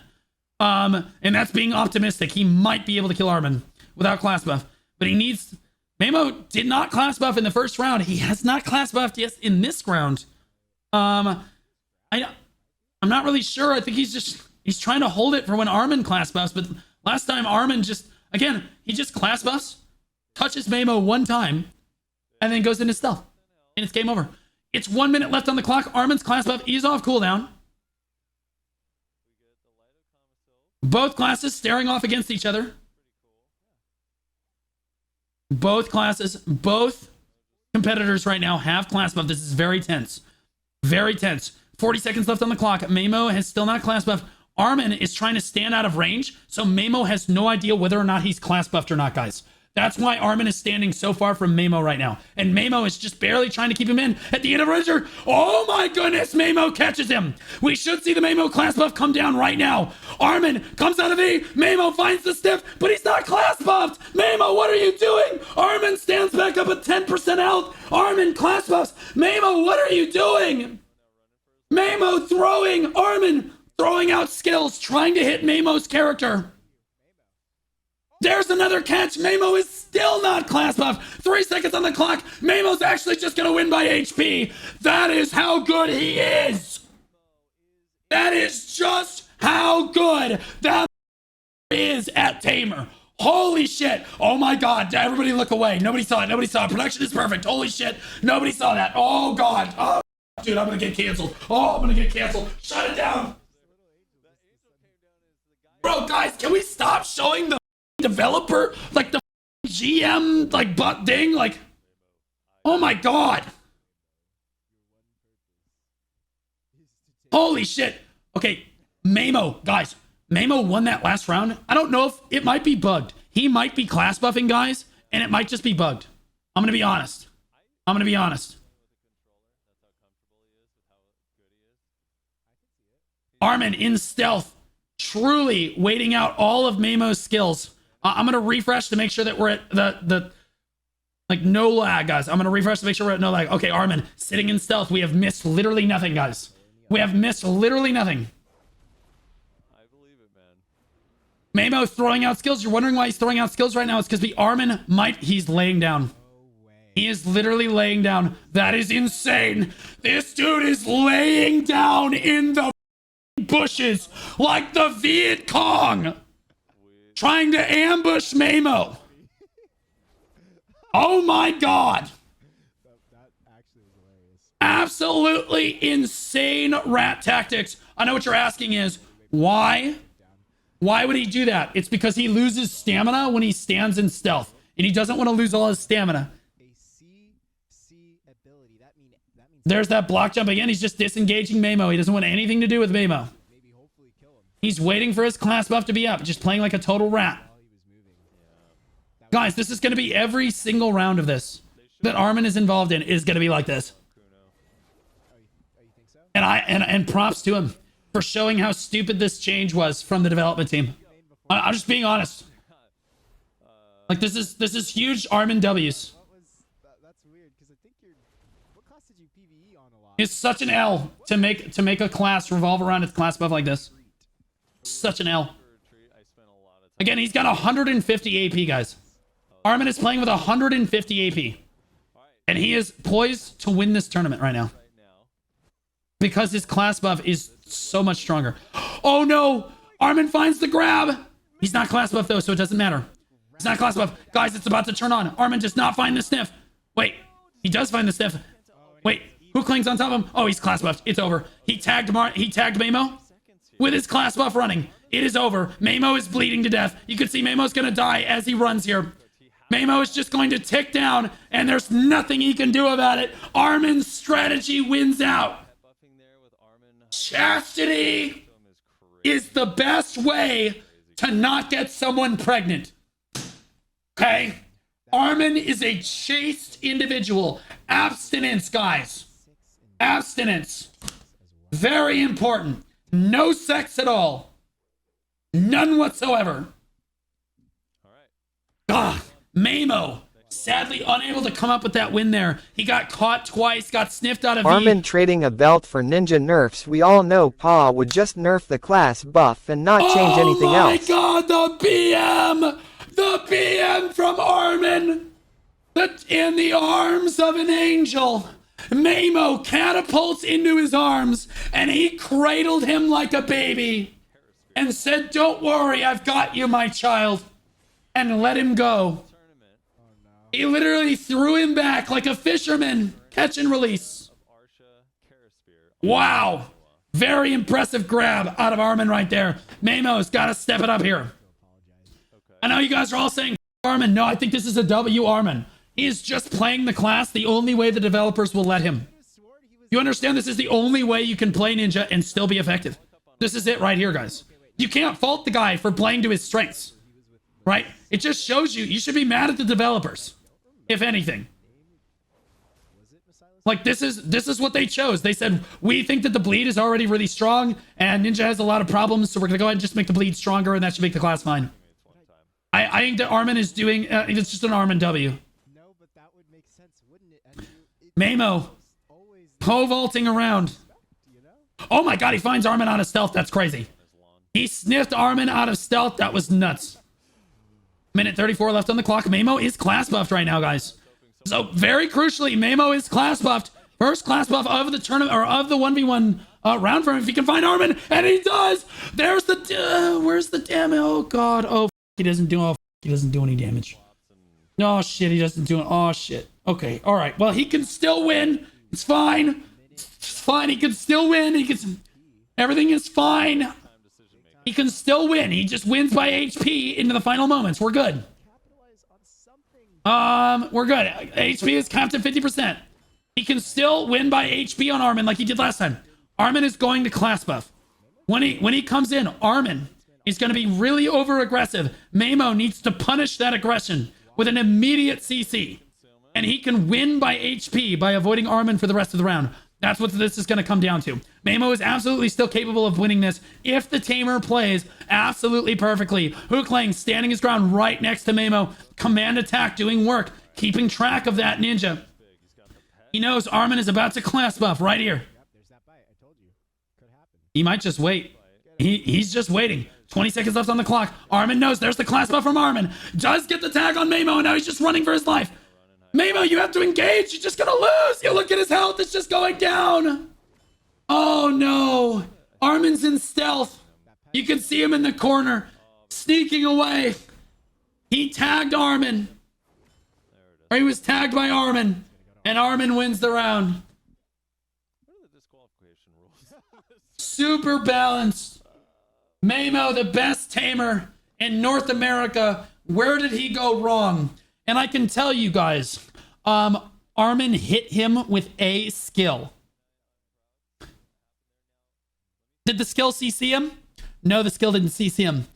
And that's being optimistic. He might be able to kill Armin without class buff. But he needs... Mamo did not class buff in the first round. He has not class buffed yet in this round. I'm not really sure. I think he's trying to hold it for when Armin class buffs. But last time Armin just... Again, he just class buffs, touches Mamo one time, and then goes into stealth. And it's game over. It's 1 minute left on the clock. Armin's class buff is off cooldown. Both classes staring off against each other. Both classes, both competitors right now have class buff. This is very tense. Very tense. 40 seconds left on the clock. Mamo has still not class buffed. Armin is trying to stand out of range, so Mamo has no idea whether or not he's class buffed or not, guys. That's why Armin is standing so far from Mamo right now. And Mamo is just barely trying to keep him in. At the end of Razor, oh my goodness, Mamo catches him. We should see the Mamo class buff come down right now. Armin comes out of E. Mamo finds the stiff, but he's not class buffed. Mamo, what are you doing? Armin stands back up at 10% health. Armin class buffs. Mamo, what are you doing? Mamo throwing. Armin throwing out skills, trying to hit Mamo's character. There's another catch. Mamo is still not class buff. 3 seconds on the clock. Mamo's actually just going to win by HP. That is how good he is. That is just how good that is at Tamer. Holy shit. Oh my God. Everybody look away. Nobody saw it. Nobody saw it. Production is perfect. Holy shit. Nobody saw that. Oh God. Oh, dude, I'm gonna get canceled. Oh, I'm gonna get canceled. Shut it down. Bro, guys, can we stop showing the developer, like the GM, like butt thing? Like, oh my God. Holy shit. Okay, Mamo, guys. Mamo won that last round. I don't know if it might be bugged. He might be class buffing, guys, and it might just be bugged. I'm gonna be honest. I'm gonna be honest. Armin in stealth, truly waiting out all of Mamo's skills. I'm gonna refresh to make sure that we're at the like no lag, guys. I'm gonna refresh to make sure we're at no lag. Okay, Armin sitting in stealth. We have missed literally nothing, guys. We have missed literally nothing. Mamo throwing out skills. You're wondering why he's throwing out skills right now. It's because the Armin he's laying down. He is literally laying down. That is insane. This dude is laying down in the bushes like the Viet Cong, trying to ambush Mamo. Oh my God. Absolutely insane rat tactics. I know what you're asking is, why? Why would he do that? It's because he loses stamina when he stands in stealth, and he doesn't want to lose all his stamina. There's that block jump again. He's just disengaging Mamo. He doesn't want anything to do with Mamo. He's waiting for his class buff to be up, just playing like a total rat. Guys, this is going to be every single round of this that Armin is involved in is going to be like this. And props to him for showing how stupid this change was from the development team. I'm just being honest. Like, this is huge Armin W's. That's weird because I think what class did you PvE on a lot? It's such an L to make a class revolve around its class buff like this. Such an L. Again, he's got 150 AP, guys. Armin is playing with 150 AP. And he is poised to win this tournament right now. Because his class buff is so much stronger. Oh no! Armin finds the grab! He's not class buff though, so it doesn't matter. He's not class buff. Guys, it's about to turn on. Armin does not find the sniff. Wait, he does find the sniff. Wait, who clings on top of him? Oh, he's class buffed. It's over. He tagged Mamo with his class buff running. It is over. Mamo is bleeding to death. You can see Mamo's gonna die as he runs here. Mamo is just going to tick down, and there's nothing he can do about it. Armin's strategy wins out. Chastity is the best way to not get someone pregnant. Okay? Armin is a chaste individual. Abstinence, guys. Abstinence. Very important. No sex at all. None whatsoever. God, Mamo. Sadly unable to come up with that win there. He got caught twice, got sniffed out of Armin trading a belt for ninja nerfs. We all know Pa would just nerf the class buff and not change anything else. Oh my God, the BM! The BM from Armin! In the arms of an angel. Mamo catapults into his arms, and he cradled him like a baby and said, "Don't worry, I've got you, my child," and let him go. He literally threw him back like a fisherman. Catch and release. Wow. Very impressive grab out of Armin right there. Mamo's got to step it up here. I know you guys are all saying Armin. No, I think this is a W Armin. He is just playing the class the only way the developers will let him. You understand this is the only way you can play Ninja and still be effective. This is it right here, guys. You can't fault the guy for playing to his strengths. Right? It just shows you should be mad at the developers. If anything. Like, this is what they chose. They said, we think that the bleed is already really strong, and Ninja has a lot of problems, so we're going to go ahead and just make the bleed stronger, and that should make the class fine. I think that Armin is doing, it's just an Armin W. Mamo. Pole vaulting around. Oh my God, he finds Armin out of stealth. That's crazy. He sniffed Armin out of stealth. That was nuts. Minute 34 left on the clock. Mamo is class buffed right now, guys. So very crucially, Mamo is class buffed. First class buff of the tournament, or of the 1v1 round for him. If he can find Armin, and he does. There's the, where's the damn, oh God. Oh, he doesn't do, oh, He doesn't do any damage. Oh shit, he doesn't do it. Oh shit. Okay, all right. Well, he can still win. It's fine. It's fine. He can still win. He can. Everything is fine. He can still win. He just wins by HP into the final moments. We're good. We're good. HP is capped at 50%. He can still win by HP on Armin like he did last time. Armin is going to class buff. When he comes in, Armin is going to be really over aggressive. Mamo needs to punish that aggression with an immediate CC. And he can win by HP by avoiding Armin for the rest of the round. That's what this is going to come down to. Mamo is absolutely still capable of winning this if the Tamer plays absolutely perfectly. Hookling standing his ground right next to Mamo. Command attack doing work. Keeping track of that ninja. He knows Armin is about to class buff right here. He might just wait. He's just waiting. 20 seconds left on the clock. Armin knows there's the class buff from Armin. Does get the tag on Mamo, and now he's just running for his life. Mamo, you have to engage. You're just gonna lose. You look at his health. It's just going down. Oh, no. Armin's in stealth. You can see him in the corner, sneaking away. He tagged Armin. Or he was tagged by Armin. And Armin wins the round. Super balanced. Mamo, the best tamer in North America. Where did he go wrong? And I can tell you guys, Armin hit him with a skill. Did the skill CC him? No, the skill didn't CC him.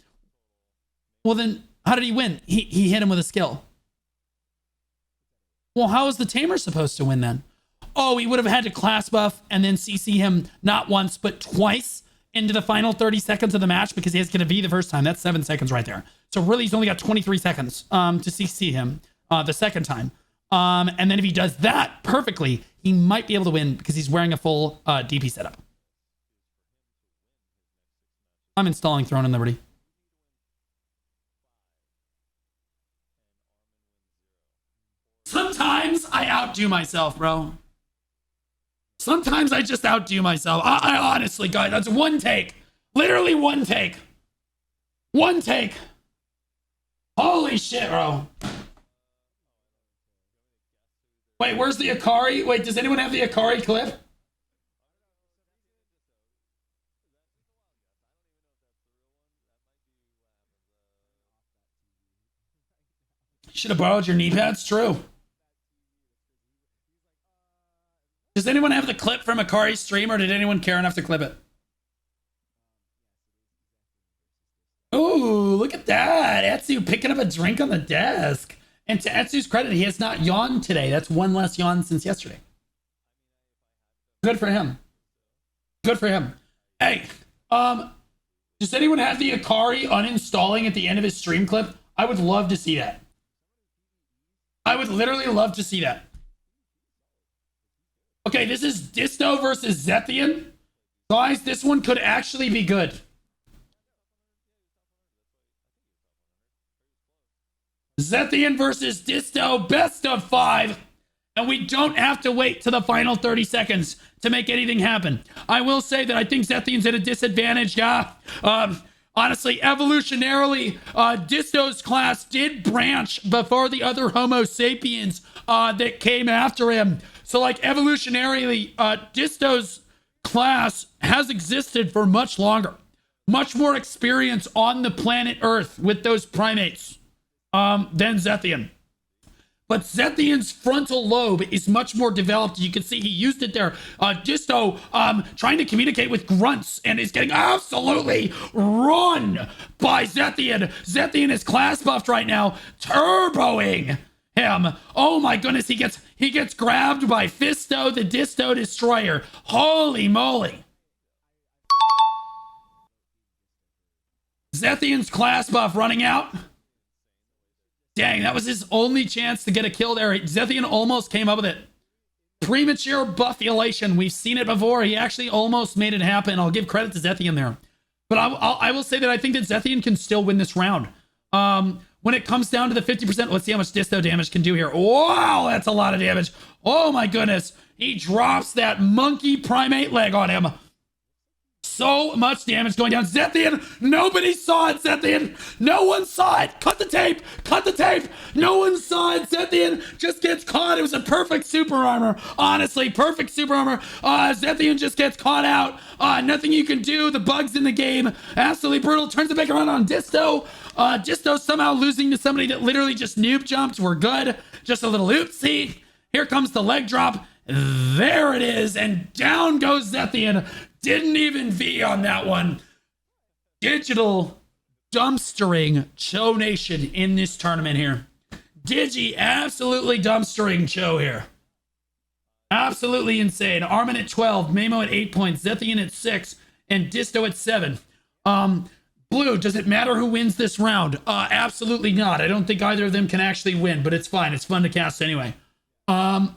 Well, then how did he win? He hit him with a skill. Well, how is the tamer supposed to win then? Oh, he would have had to class buff and then CC him not once, but twice into the final 30 seconds of the match because he has to get a V the first time. That's 7 seconds right there. So really, he's only got 23 seconds to CC him the second time. And then if he does that perfectly, he might be able to win because he's wearing a full DP setup. I'm installing Throne and Liberty. Sometimes I outdo myself, bro. Sometimes I just outdo myself. I honestly, guys, that's one take. Literally one take. One take. Holy shit, bro. Wait, where's the Akari? Wait, does anyone have the Akari clip? Should have borrowed your knee pads. True. Does anyone have the clip from Akari's stream, or did anyone care enough to clip it? Ooh, look at that. Etsu picking up a drink on the desk. And to Etsu's credit, he has not yawned today. That's one less yawn since yesterday. Good for him. Good for him. Hey, does anyone have the Akari uninstalling at the end of his stream clip? I would love to see that. I would literally love to see that. Okay, this is Disto versus Zethian. Guys, this one could actually be good. Zethian versus Disto, best of 5. And we don't have to wait to the final 30 seconds to make anything happen. I will say that I think Zethian's at a disadvantage, yeah. Honestly, evolutionarily, Disto's class did branch before the other Homo sapiens that came after him. So, like, evolutionarily, Disto's class has existed for much longer. Much more experience on the planet Earth with those primates than Zethian. But Zethian's frontal lobe is much more developed. You can see he used it there. Disto trying to communicate with grunts and is getting absolutely run by Zethian. Zethian is class buffed right now, turboing him. Oh my goodness, he gets grabbed by Fisto, the Disto Destroyer. Holy moly. Zethian's class buff running out. Dang, that was his only chance to get a kill there. Zethian almost came up with it. Premature buffulation. We've seen it before. He actually almost made it happen. I'll give credit to Zethian there. But I will say that I think that Zethian can still win this round. When it comes down to the 50%, let's see how much Disto damage can do here. Wow, that's a lot of damage. Oh my goodness. He drops that monkey primate leg on him. So much damage going down. Zethian, nobody saw it, Zethian. No one saw it. Cut the tape. Cut the tape. No one saw it. Zethian just gets caught. It was a perfect super armor. Honestly, perfect super armor. Zethian just gets caught out. Nothing you can do. The bugs in the game. Absolutely brutal. Turns it back around on Disto. Disto somehow losing to somebody that literally just noob jumped. We're good. Just a little oopsie. Here comes the leg drop. There it is. And down goes Zethian. Didn't even V on that one. Digital dumpstering Cho Nation in this tournament here. Digi absolutely dumpstering Cho here. Absolutely insane. Armin at 12, Mamo at 8 points, Zethian at 6, and Disto at 7. Blue, does it matter who wins this round? Absolutely not. I don't think either of them can actually win, but it's fine. It's fun to cast anyway. Yeah,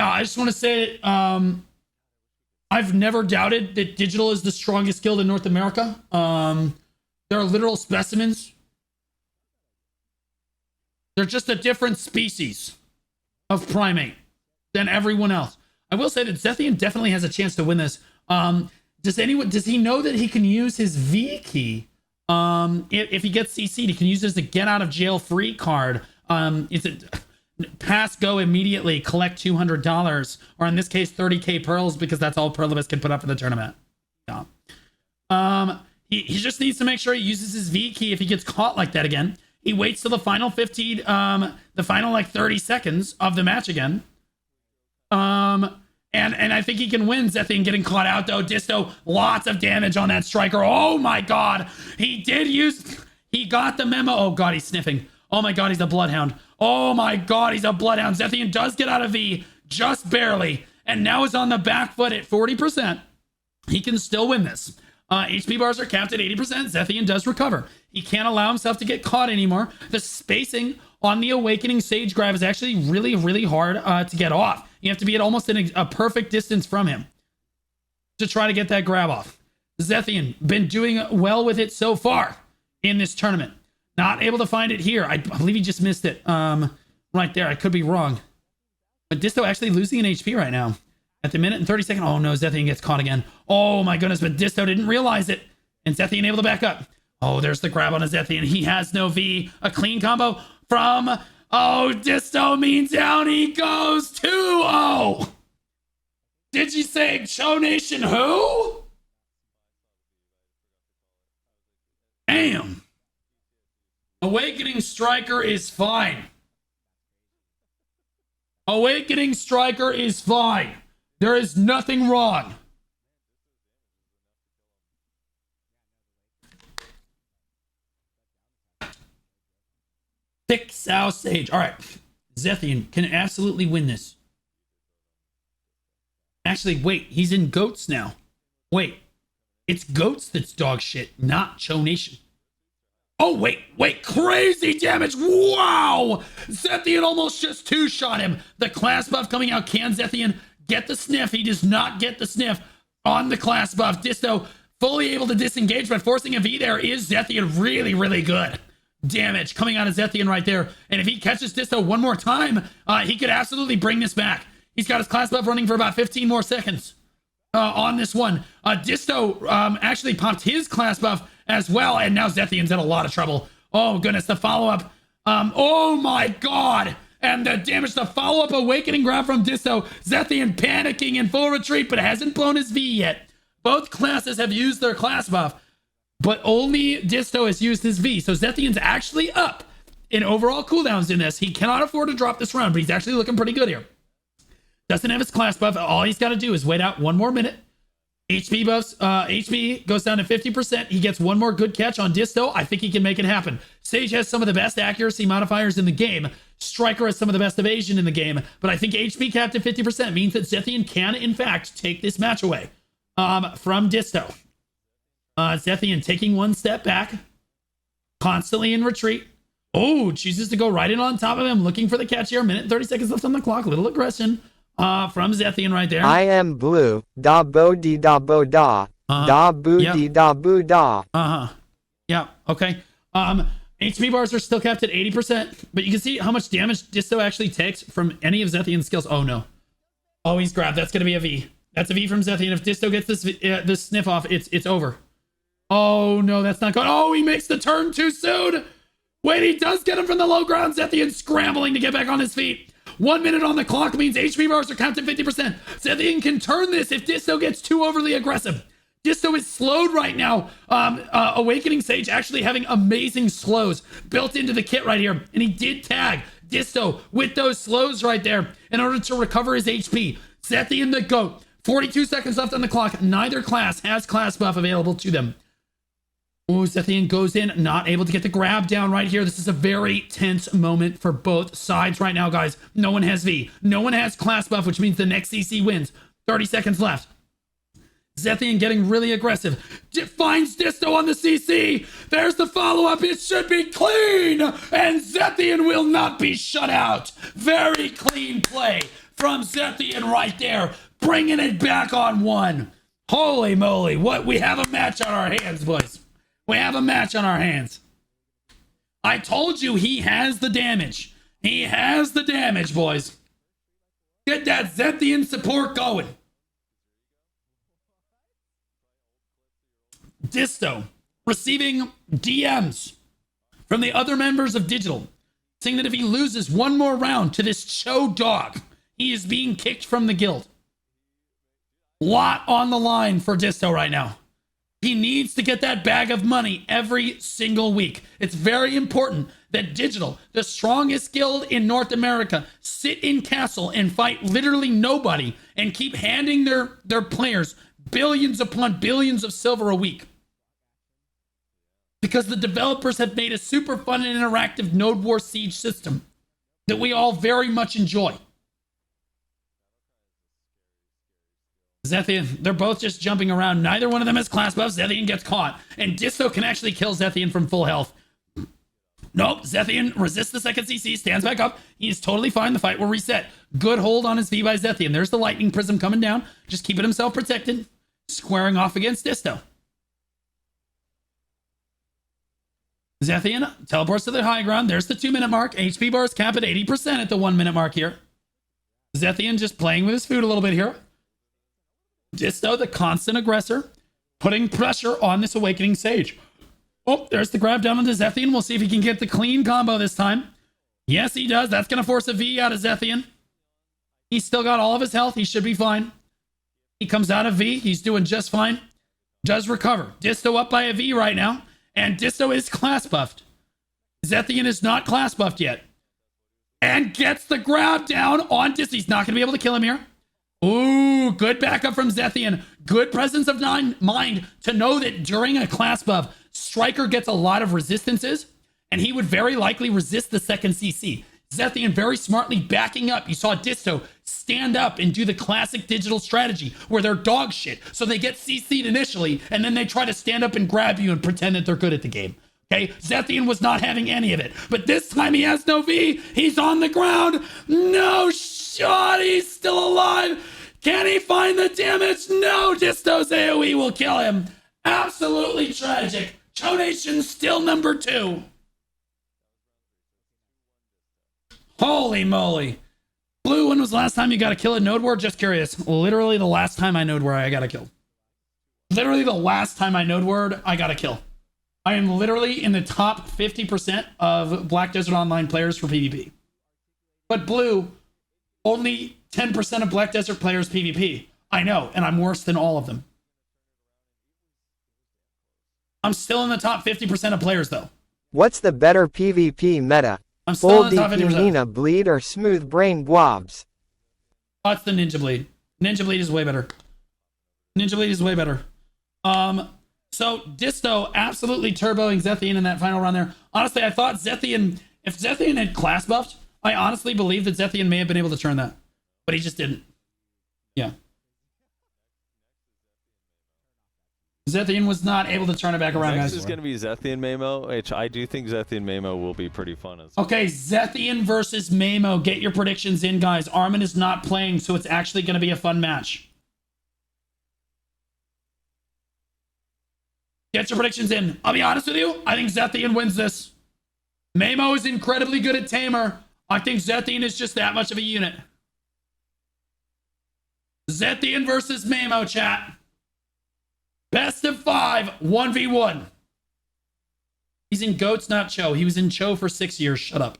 I just want to say, I've never doubted that Digital is the strongest guild in North America. They're literal specimens. They're just a different species of primate than everyone else. I will say that Zethian definitely has a chance to win this. Does he know that he can use his V key? If he gets CC'd, he can use it as a get out of jail free card. Is it pass go immediately, collect $200, or in this case 30k pearls, because that's all Perlibus can put up for the tournament. Yeah. He just needs to make sure he uses his V key if he gets caught like that again. He waits till the final 15, the final like 30 seconds of the match again. And I think he can win. Zethian getting caught out though. Disto, lots of damage on that striker. Oh my god. He got the memo. Oh god, he's sniffing. Oh my god, he's a bloodhound. Oh my god, he's a bloodhound. Zethian does get out of V, just barely, and now is on the back foot at 40%. He can still win this. HP bars are capped at 80%. Zethian does recover. He can't allow himself to get caught anymore. The spacing on the Awakening Sage grab is actually really, really hard to get off. You have to be at almost a perfect distance from him to try to get that grab off. Zethian, been doing well with it so far in this tournament. Not able to find it here. I believe he just missed it. Right there. I could be wrong. But Disto actually losing an HP right now. At the minute and 30 second. Oh no, Zethian gets caught again. Oh my goodness, but Disto didn't realize it. And Zethian able to back up. Oh, there's the grab on a Zethian. He has no V. A clean combo from... Oh, Disto means down he goes 2-0. Did you say Cho Nation who? Damn. Awakening Striker is fine. Awakening Striker is fine. There is nothing wrong. Thick Sow Sage. All right. Zethian can absolutely win this. Actually, wait. He's in Goats now. Wait. It's Goats that's dog shit, not Cho Nation. Oh, wait. Crazy damage. Wow. Zethian almost just two-shot him. The class buff coming out. Can Zethian get the sniff? He does not get the sniff on the class buff. Disto fully able to disengage, but forcing a V there is Zethian really, really good. Damage coming out of Zethian right there. And if he catches Disto one more time, he could absolutely bring this back. He's got his class buff running for about 15 more seconds on this one. Disto actually popped his class buff as well, and now Zethian's in a lot of trouble. Oh goodness, the follow-up. Oh my god. And the damage, the follow-up awakening grab from Disto. Zethian panicking in full retreat, but hasn't blown his V yet. Both classes have used their class buff, but only Disto has used his V. So Zethian's actually up in overall cooldowns in this. He cannot afford to drop this round, but he's actually looking pretty good here. Doesn't have his class buff. All he's got to do is wait out one more minute. HP buffs, HP goes down to 50%. He gets one more good catch on Disto. I think he can make it happen. Sage has some of the best accuracy modifiers in the game. Striker has some of the best evasion in the game. But I think HP capped at 50% means that Zethian can, in fact, take this match away from Disto. Zethian taking one step back, constantly in retreat. Oh, chooses to go right in on top of him, looking for the catch here. Minute 30 seconds left on the clock. Little aggression from Zethian right there. I am blue. Da bo di da bo da. Da boo di da boo da. Yeah, okay. HP bars are still capped at 80%, but you can see how much damage Disto actually takes from any of Zethian's skills. Oh no. Oh, he's grabbed. That's going to be a V. That's a V from Zethian. If Disto gets this sniff off, it's over. Oh, no, that's not good. Oh, he makes the turn too soon. Wait, he does get him from the low ground. Zethian scrambling to get back on his feet. 1 minute on the clock means HP bars are counted 50%. Zethian can turn this if Disto gets too overly aggressive. Disto is slowed right now. Awakening Sage actually having amazing slows built into the kit right here. And he did tag Disto with those slows right there in order to recover his HP. Zethian the GOAT. 42 seconds left on the clock. Neither class has class buff available to them. Oh, Zethian goes in, not able to get the grab down right here. This is a very tense moment for both sides right now, guys. No one has V. No one has class buff, which means the next CC wins. 30 seconds left. Zethian getting really aggressive. Finds Disto on the CC. There's the follow-up. It should be clean. And Zethian will not be shut out. Very clean play from Zethian right there. Bringing it back on one. Holy moly. What? We have a match on our hands, boys. We have a match on our hands. I told you he has the damage. He has the damage, boys. Get that Zethian support going. Disto receiving DMs from the other members of Digital saying that if he loses one more round to this Cho dog, he is being kicked from the guild. Lot on the line for Disto right now. He needs to get that bag of money every single week. It's very important that Digital, the strongest guild in North America, sit in castle and fight literally nobody and keep handing their players billions upon billions of silver a week. Because the developers have made a super fun and interactive Node War Siege system that we all very much enjoy. Zethian, they're both just jumping around. Neither one of them has class buffs. Zethian gets caught. And Disto can actually kill Zethian from full health. Nope, Zethian resists the second CC, stands back up. He's totally fine. The fight will reset. Good hold on his V by Zethian. There's the lightning prism coming down. Just keeping himself protected. Squaring off against Disto. Zethian teleports to the high ground. There's the 2 minute mark. HP bars cap at 80% at the 1 minute mark here. Zethian just playing with his food a little bit here. Disto, the constant aggressor, putting pressure on this Awakening Sage. Oh, there's the grab down on the Zethian. We'll see if he can get the clean combo this time. Yes, he does. That's going to force a V out of Zethian. He's still got all of his health. He should be fine. He comes out of V. He's doing just fine. Does recover. Disto up by a V right now. And Disto is class buffed. Zethian is not class buffed yet. And gets the grab down on Disto. He's not going to be able to kill him here. Ooh, good backup from Zethian. Good presence of mind to know that during a class buff, Striker gets a lot of resistances, and he would very likely resist the second CC. Zethian very smartly backing up. You saw Disto stand up and do the classic Digital strategy where they're dog shit. So they get CC'd initially, and then they try to stand up and grab you and pretend that they're good at the game. Okay, Zethian was not having any of it. But this time he has no V. He's on the ground. No shot. He's still alive. Can he find the damage? No. Disto's AoE will kill him. Absolutely tragic. Cho Nation still number 2. Holy moly. Blue, when was the last time you got a kill at Node War? Just curious. Literally the last time I Node War, I got a kill. Literally the last time I Node War, I got a kill. I am literally in the top 50% of Black Desert Online players for PvP. But Blue, only 10% of Black Desert players PvP. I know, and I'm worse than all of them. I'm still in the top 50% of players, though. What's the better PvP meta? I'm still Full in the top DP 50%. Nina Bleed or Smooth Brain Wobs? Oh, it's the Ninja Bleed. Ninja Bleed is way better. Ninja Bleed is way better. So Disto absolutely turboing Zethian in that final round there. Honestly, I thought Zethian, if Zethian had class buffed, I honestly believe that Zethian may have been able to turn that. But he just didn't. Yeah. Zethian was not able to turn it back around, Next guys. is going to be Zethian Mamo, which I do think Zethian Mamo will be pretty fun as well. Okay, Zethian versus Mamo. Get your predictions in, guys. Armin is not playing, so it's actually going to be a fun match. Get your predictions in. I'll be honest with you. I think Zethian wins this. Mamo is incredibly good at Tamer. I think Zethian is just that much of a unit. Zethian versus Mamo, chat. Best of 5, 1v1. He's in Goats, not Cho. He was in Cho for 6 years. Shut up.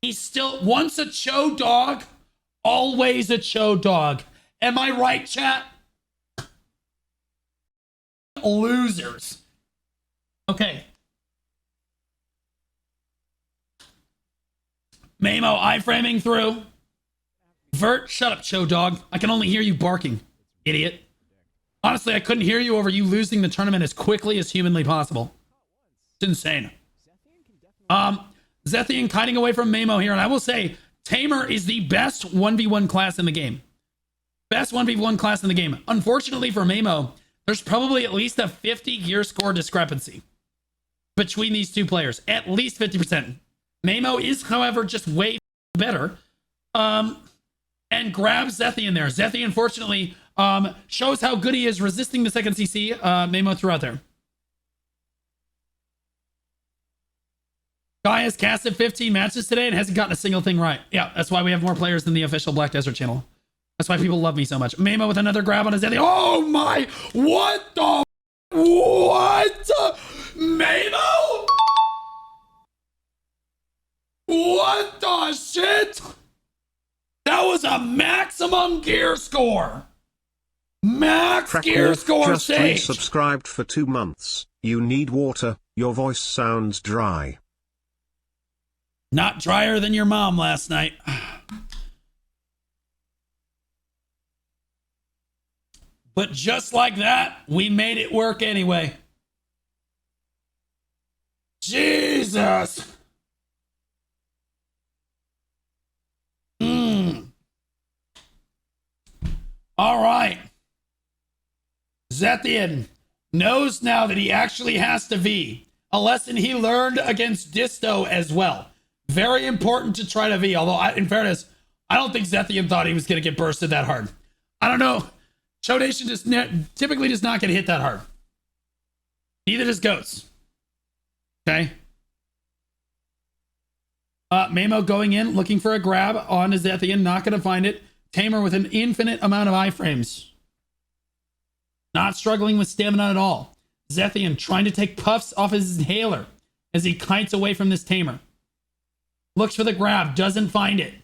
He's still once a Cho dog, always a Cho dog. Am I right, chat? Losers. Okay. Mamo, iframing through. Vert, shut up, Cho dog. I can only hear you barking, idiot. Honestly, I couldn't hear you over you losing the tournament as quickly as humanly possible. It's insane. Zethian kiting away from Mamo here, and I will say, Tamer is the best 1v1 class in the game. Best 1v1 class in the game. Unfortunately for Mamo, there's probably at least a 50 gear score discrepancy between these two players. At least 50%. Mamo is, however, just way better. And grabs Zethian there. Zethian, unfortunately, shows how good he is resisting the second CC. Mamo threw out there. Guy has casted 15 matches today and hasn't gotten a single thing right. Yeah, that's why we have more players than the official Black Desert channel. That's why people love me so much. Mamo with another grab on his Zethian. Oh my! What the? What? Mamo? What the shit? That was a maximum gear score. Max gear score just stage. Resubscribed for 2 months. You need water. Your voice sounds dry. Not drier than your mom last night. But just like that, we made it work anyway. Jesus. All right. Zethian knows now that he actually has to V. A lesson he learned against Disto as well. Very important to try to V. Although, in fairness, I don't think Zethian thought he was going to get bursted that hard. I don't know. Show Nation just typically does not get hit that hard. Neither does Goats. Okay. Mamo going in, looking for a grab on Zethian. Not going to find it. Tamer with an infinite amount of iframes. Not struggling with stamina at all. Zethian trying to take puffs off his inhaler as he kites away from this Tamer. Looks for the grab, doesn't find it.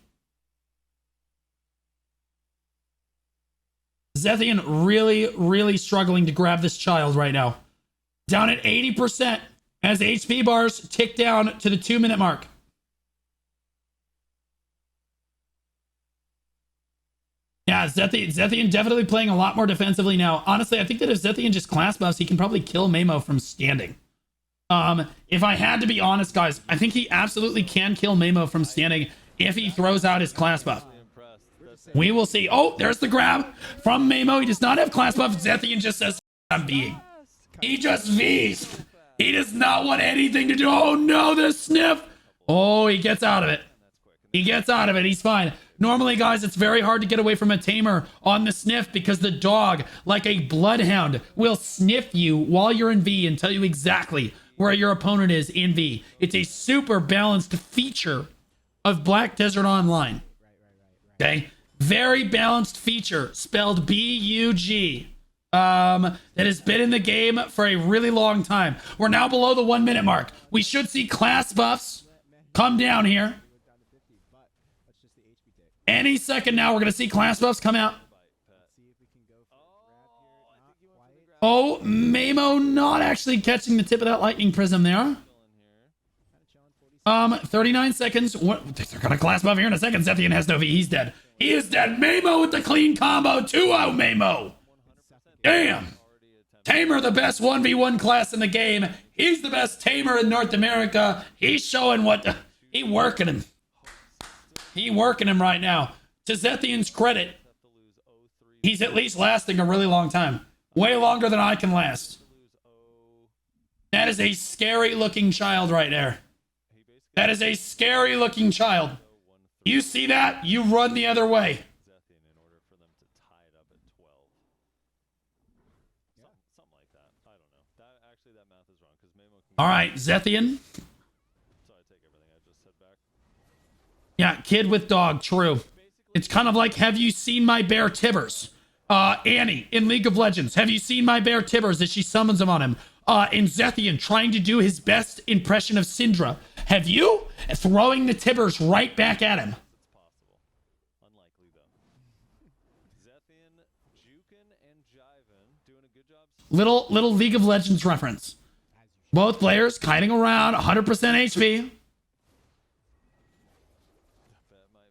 Zethian really, really struggling to grab this child right now. Down at 80% as HP bars tick down to the 2-minute mark. Yeah, Zethian definitely playing a lot more defensively now. Honestly, I think that if Zethian just class buffs, he can probably kill Mamo from standing. If I had to be honest, guys, I think he absolutely can kill Mamo from standing if he throws out his class buff. We will see. Oh, there's the grab from Mamo. He does not have class buff. Zethian just says, I'm being. He just Vs. He does not want anything to do. Oh no, the sniff. Oh, he gets out of it. He gets out of it. He's fine. Normally, guys, it's very hard to get away from a Tamer on the sniff because the dog, like a bloodhound, will sniff you while you're in V and tell you exactly where your opponent is in V. It's a super balanced feature of Black Desert Online. Okay? Very balanced feature, spelled B-U-G. That has been in the game for a really long time. We're now below the 1-minute mark. We should see class buffs come down here. Any second now, we're going to see class buffs come out. Oh, Mamo not actually catching the tip of that lightning prism there. 39 seconds. What? They're going to class buff here in a second. Zethian has no V. He's dead. He is dead. Mamo with the clean combo. 2-0 Mamo. Damn. Tamer, the best 1v1 class in the game. He's the best Tamer in North America. He's showing what... He working him. He working him right now. To Zethian's credit, he's at least lasting a really long time. Way longer than I can last. That is a scary looking child right there. That is a scary looking child. You see that? You run the other way. All right, Zethian. Yeah, kid with dog, true. It's kind of like, have you seen my bear Tibbers? Annie in League of Legends, have you seen my bear Tibbers as she summons him on him? In Zethian trying to do his best impression of Syndra. Have you? Throwing the Tibbers right back at him. Unlikely though. Zethian, Jukin, and Jiven doing a good job. Little League of Legends reference. Both players kiting around, 100% HP.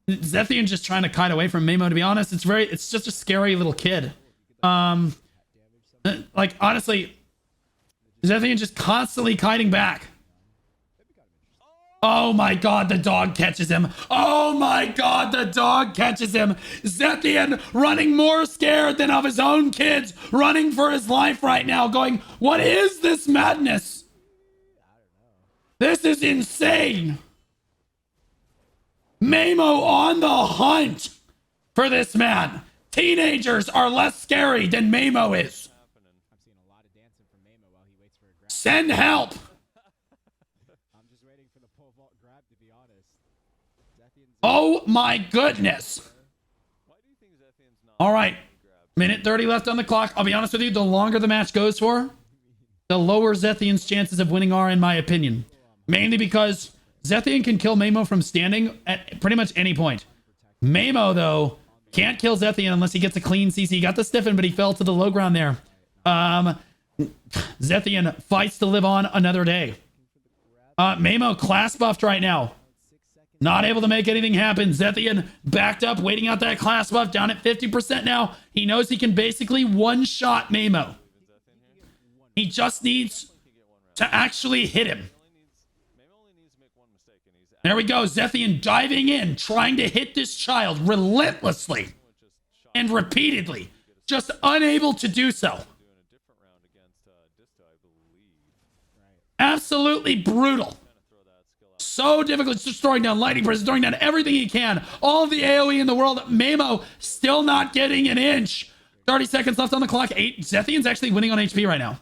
Zethian just trying to kite away from Mamo, to be honest. It's just a scary little kid. Like, honestly, Zethian just constantly kiting back. Oh my god, the dog catches him. Oh my god, the dog catches him. Zethian running more scared than of his own kids, running for his life right now, going, what is this madness? This is insane. Mamo on the hunt for this man. Teenagers are less scary than Mamo is. Send help. Oh my goodness. All right. Minute 30 left on the clock. I'll be honest with you, the longer the match goes for, the lower Zethian's chances of winning are, in my opinion. Mainly because Zethian can kill Mamo from standing at pretty much any point. Mamo, though, can't kill Zethian unless he gets a clean CC. He got the stiffen, but he fell to the low ground there. Zethian fights to live on another day. Mamo class buffed right now. Not able to make anything happen. Zethian backed up, waiting out that class buff, down at 50% now. He knows he can basically one-shot Mamo. He just needs to actually hit him. There we go. Zethian diving in, trying to hit this child relentlessly and repeatedly, just unable to do so. Absolutely brutal. So difficult. Just throwing down lightning bursts, throwing down everything he can. All of the AoE in the world. Mamo still not getting an inch. 30 seconds left on the clock. Zethian's actually winning on HP right now.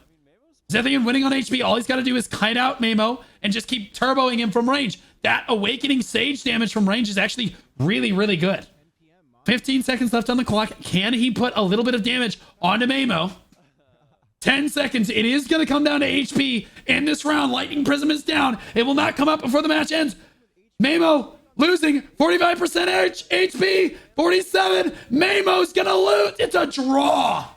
Zethian winning on HP. All he's got to do is kite out Mamo and just keep turboing him from range. That awakening sage damage from range is actually really, really good. 15 seconds left on the clock. Can he put a little bit of damage onto Mamo? 10 seconds. It is going to come down to HP in this round. Lightning Prism is down. It will not come up before the match ends. Mamo losing 45% HP. 47. Mamo's going to lose. It's a draw.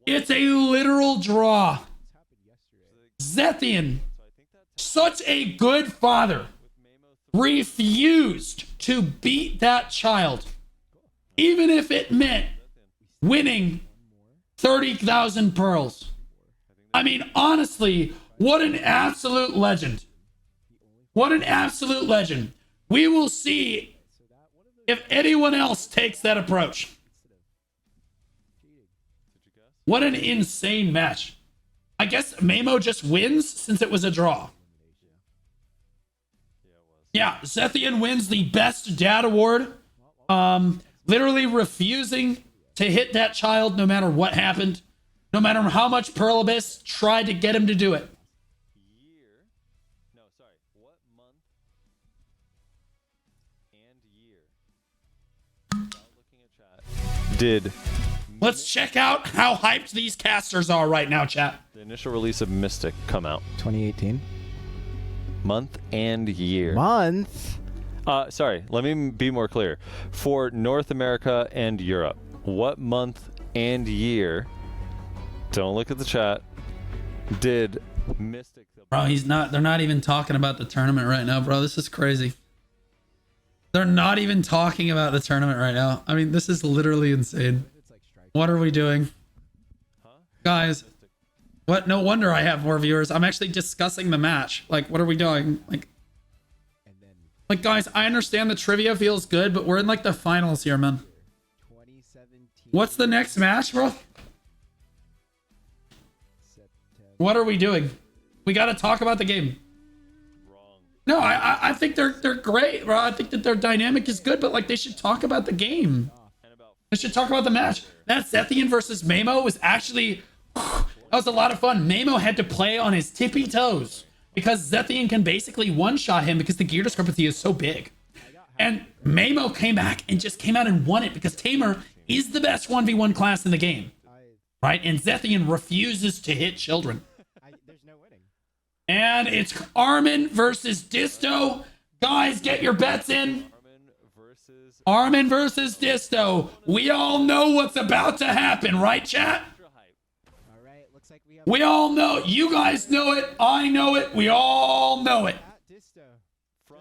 It's a literal draw. Zethian, such a good father, refused to beat that child, even if it meant winning 30,000 pearls. I mean, honestly, what an absolute legend. What an absolute legend. We will see if anyone else takes that approach. What an insane match. I guess Mamo just wins since it was a draw. Yeah, Zethian wins the Best Dad Award. Literally refusing to hit that child no matter what happened. No matter how much Pearl Abyss tried to get him to do it. What month and year? Looking at chat. Did Let's check out how hyped these casters are right now, chat. the initial release of Mystic come out? 2018. Month and year. Month. Sorry, let me be more clear. For North America and Europe, what month and year, don't look at the chat, did Mystic... Bro, they're not even talking about the tournament right now, bro. This is crazy. They're not even talking about the tournament right now. I mean, this is literally insane. What are we doing? Guys, what? No wonder I have more viewers. I'm actually discussing the match. Like, what are we doing? Like, guys, I understand the trivia feels good, but we're in, like, the finals here, man. What's the next match, bro? What are we doing? We got to talk about the game. No, I think they're great, bro. I think that their dynamic is good, but, like, they should talk about the game. They should talk about the match. That Zethian versus Mamo was actually... that was a lot of fun. Mamo had to play on his tippy toes because Zethian can basically one-shot him because the gear discrepancy is so big. And Mamo came back and just came out and won it because Tamer is the best 1v1 class in the game, right? And Zethian refuses to hit children. There's no winning. And it's Armin versus Disto. Guys, get your bets in. Armin versus Disto. We all know what's about to happen, right, chat? All right, looks like we have We all know. You guys know it. I know it. We all know it.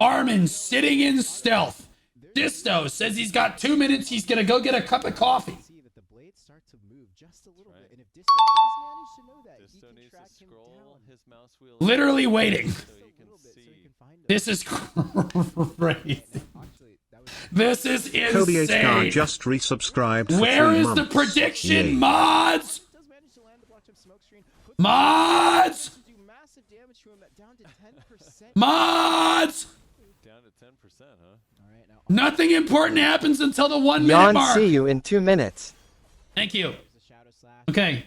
Armin sitting in stealth. Disto says he's got 2 minutes. He's going to go get a cup of coffee. see that the blades start to move just a little bit, and if Disto does manage to know that, he Disto can needs track to him scroll down his mouse wheel Literally waiting. so he can see. This is crazy. Actually, that was This is Cody HK insane. just resubscribed for Where 3 is months. the prediction, Yay. mods? does manage to land the blocked up smoke screen. Puts Mods! do massive damage to him at down to 10%. Mods! Down to 10%, huh? All right, now Nothing important happens until the 1 minute Jan, mark. see you in 2 minutes. Thank you. there's a shadow slash. Okay.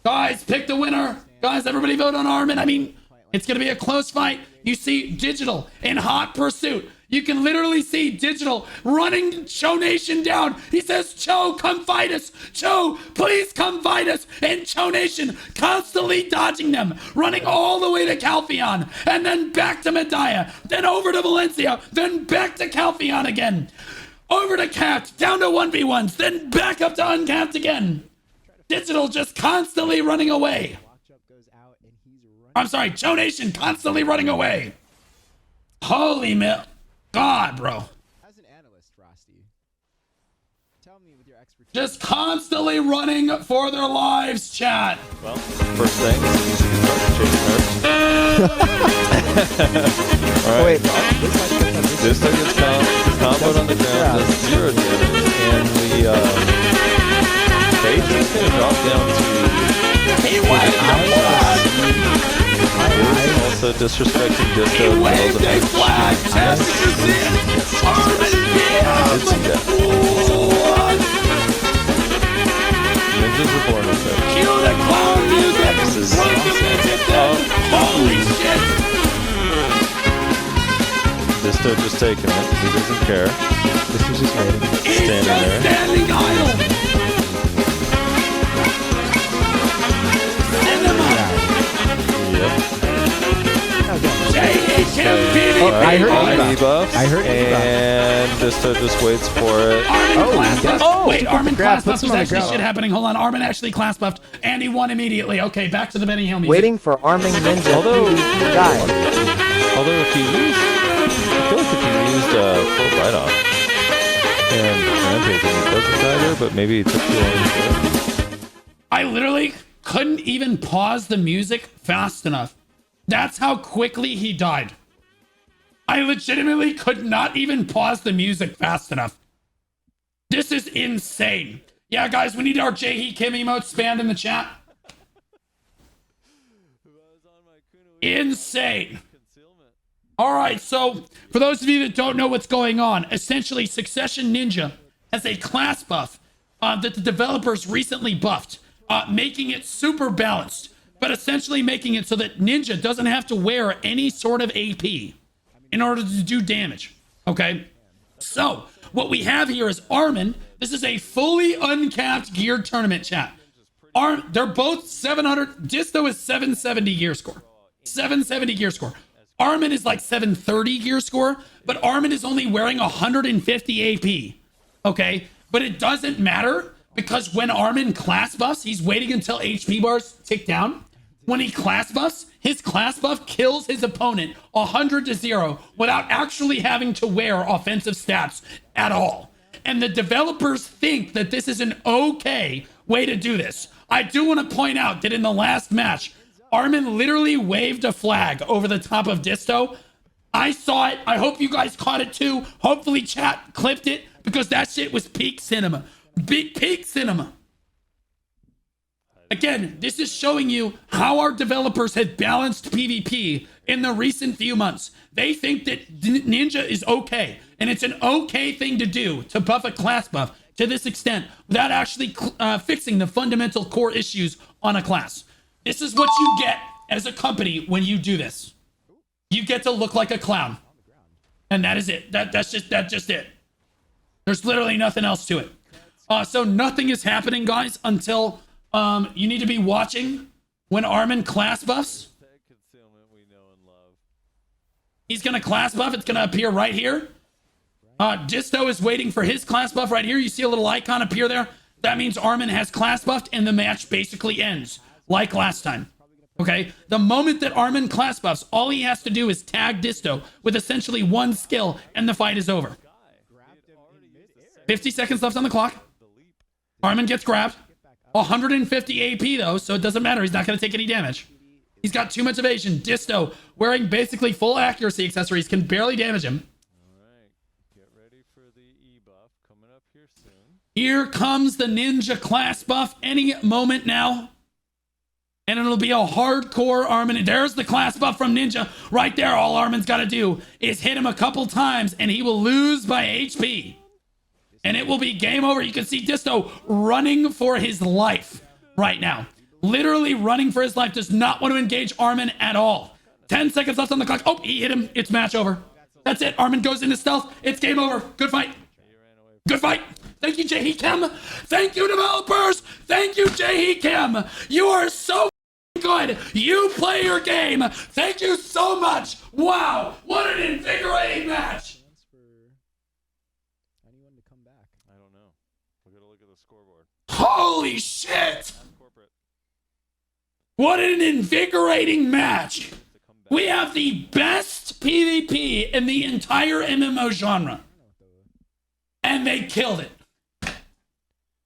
Guys, pick the winner. Guys, everybody vote on Armin. I mean, it's going to be a close fight. You see Digital in hot pursuit. You can literally see Digital running Cho Nation down. He says, Cho, come fight us. Cho, please come fight us. And Cho Nation constantly dodging them, running all the way to Calpheon, and then back to Medaya, then over to Valencia, then back to Calpheon again. Over to Capped, down to 1v1s, then back up to Uncapped again. Digital just constantly running away. Locked goes out, and he's running. I'm sorry, Cho Nation constantly running away. Holy God, bro. As an analyst, Frosty, tell me with your expertise. Just constantly running for their lives, chat. Well, first thing is easy to start chasing nerfs. All right. Wait, This thing gets comboed on the ground, does 0 damage, and we Faith is gonna drop down to. He waved a flag. Also disrespecting Disto. He waved a flag. Chat, did you see it? Armin Did see that. What? Ninjas are born with it. Cue the clown music. This is Run the music then. Holy shit. Disto just taking it. He doesn't care. This is just waiting. He's Standing just there. standing idle. Cinema. Yep. I heard Armin debuff. debuffs, I heard debuff. and Disto just waits for it. Armin class buffed. Oh, Wait, Armin grab, class put buffed some was on the actually ground. shit happening. Hold on, Armin actually class buffed, and he won immediately. Okay, back to the Benny Hill music. Waiting for Arming Ninja Although- PvP guide. Although if he used, I feel like if he used full write-off and rampaging, it doesn't die there, but maybe he took too long to do it. I literally couldn't even pause the music fast enough. That's how quickly he died. I legitimately could not even pause the music fast enough. This is insane. Yeah, guys, we need our Jaehee Kim emote spammed in the chat. Insane. All right, so for those of you that don't know what's going on, essentially Succession Ninja has a class buff that the developers recently buffed, making it super balanced, but essentially making it so that Ninja doesn't have to wear any sort of AP in order to do damage, okay? So what we have here is Armin. This is a fully uncapped geared tournament, chat. They're both 700. Disto is 770 gear score. 770 gear score. Armin is like 730 gear score, but Armin is only wearing 150 AP. Okay? But it doesn't matter because when Armin class buffs, he's waiting until HP bars tick down. When he class buffs, his class buff kills his opponent 100 to 0 without actually having to wear offensive stats at all. And the developers think that this is an okay way to do this. I do want to point out that in the last match, Armin literally waved a flag over the top of Disto. I saw it. I hope you guys caught it too. Hopefully chat clipped it because that shit was peak cinema. Peak cinema. Again, this is showing you how our developers have balanced PvP in the recent few months. They think that Ninja is okay, and it's an okay thing to do to buff a class buff to this extent without actually fixing the fundamental core issues on a class. This is what you get as a company when you do this. You get to look like a clown. And that is it. That's just it. There's literally nothing else to it. So nothing is happening, guys, until you need to be watching when Armin class buffs. He's going to class buff. It's going to appear right here. Disto is waiting for his class buff right here. You see a little icon appear there. That means Armin has class buffed and the match basically ends like last time. Okay, the moment that Armin class buffs, all he has to do is tag Disto with essentially one skill and the fight is over. 50 seconds left on the clock. Armin gets grabbed. 150 AP though, so it doesn't matter. He's not going to take any damage. He's got too much evasion. Disto, wearing basically full accuracy accessories, can barely damage him. Alright, get ready for the E buff coming up here soon. Here comes the ninja class buff any moment now. And it'll be a hardcore Armin. There's the class buff from Ninja. Right there, all Armin's got to do is hit him a couple times and he will lose by HP. And it will be game over. You can see Disto running for his life right now. Literally running for his life. Does not want to engage Armin at all. 10 seconds left on the clock. Oh, he hit him. It's match over. That's it. Armin goes into stealth. It's game over. Good fight. Good fight. Thank you, Jae Kim. Thank you, developers. Thank you, Jae Kim. You are so good. You play your game. Thank you so much. Wow. What an invigorating match. I don't know. We gotta look at the scoreboard. Holy shit. What an invigorating match. We have the best PvP in the entire MMO genre. And they killed it.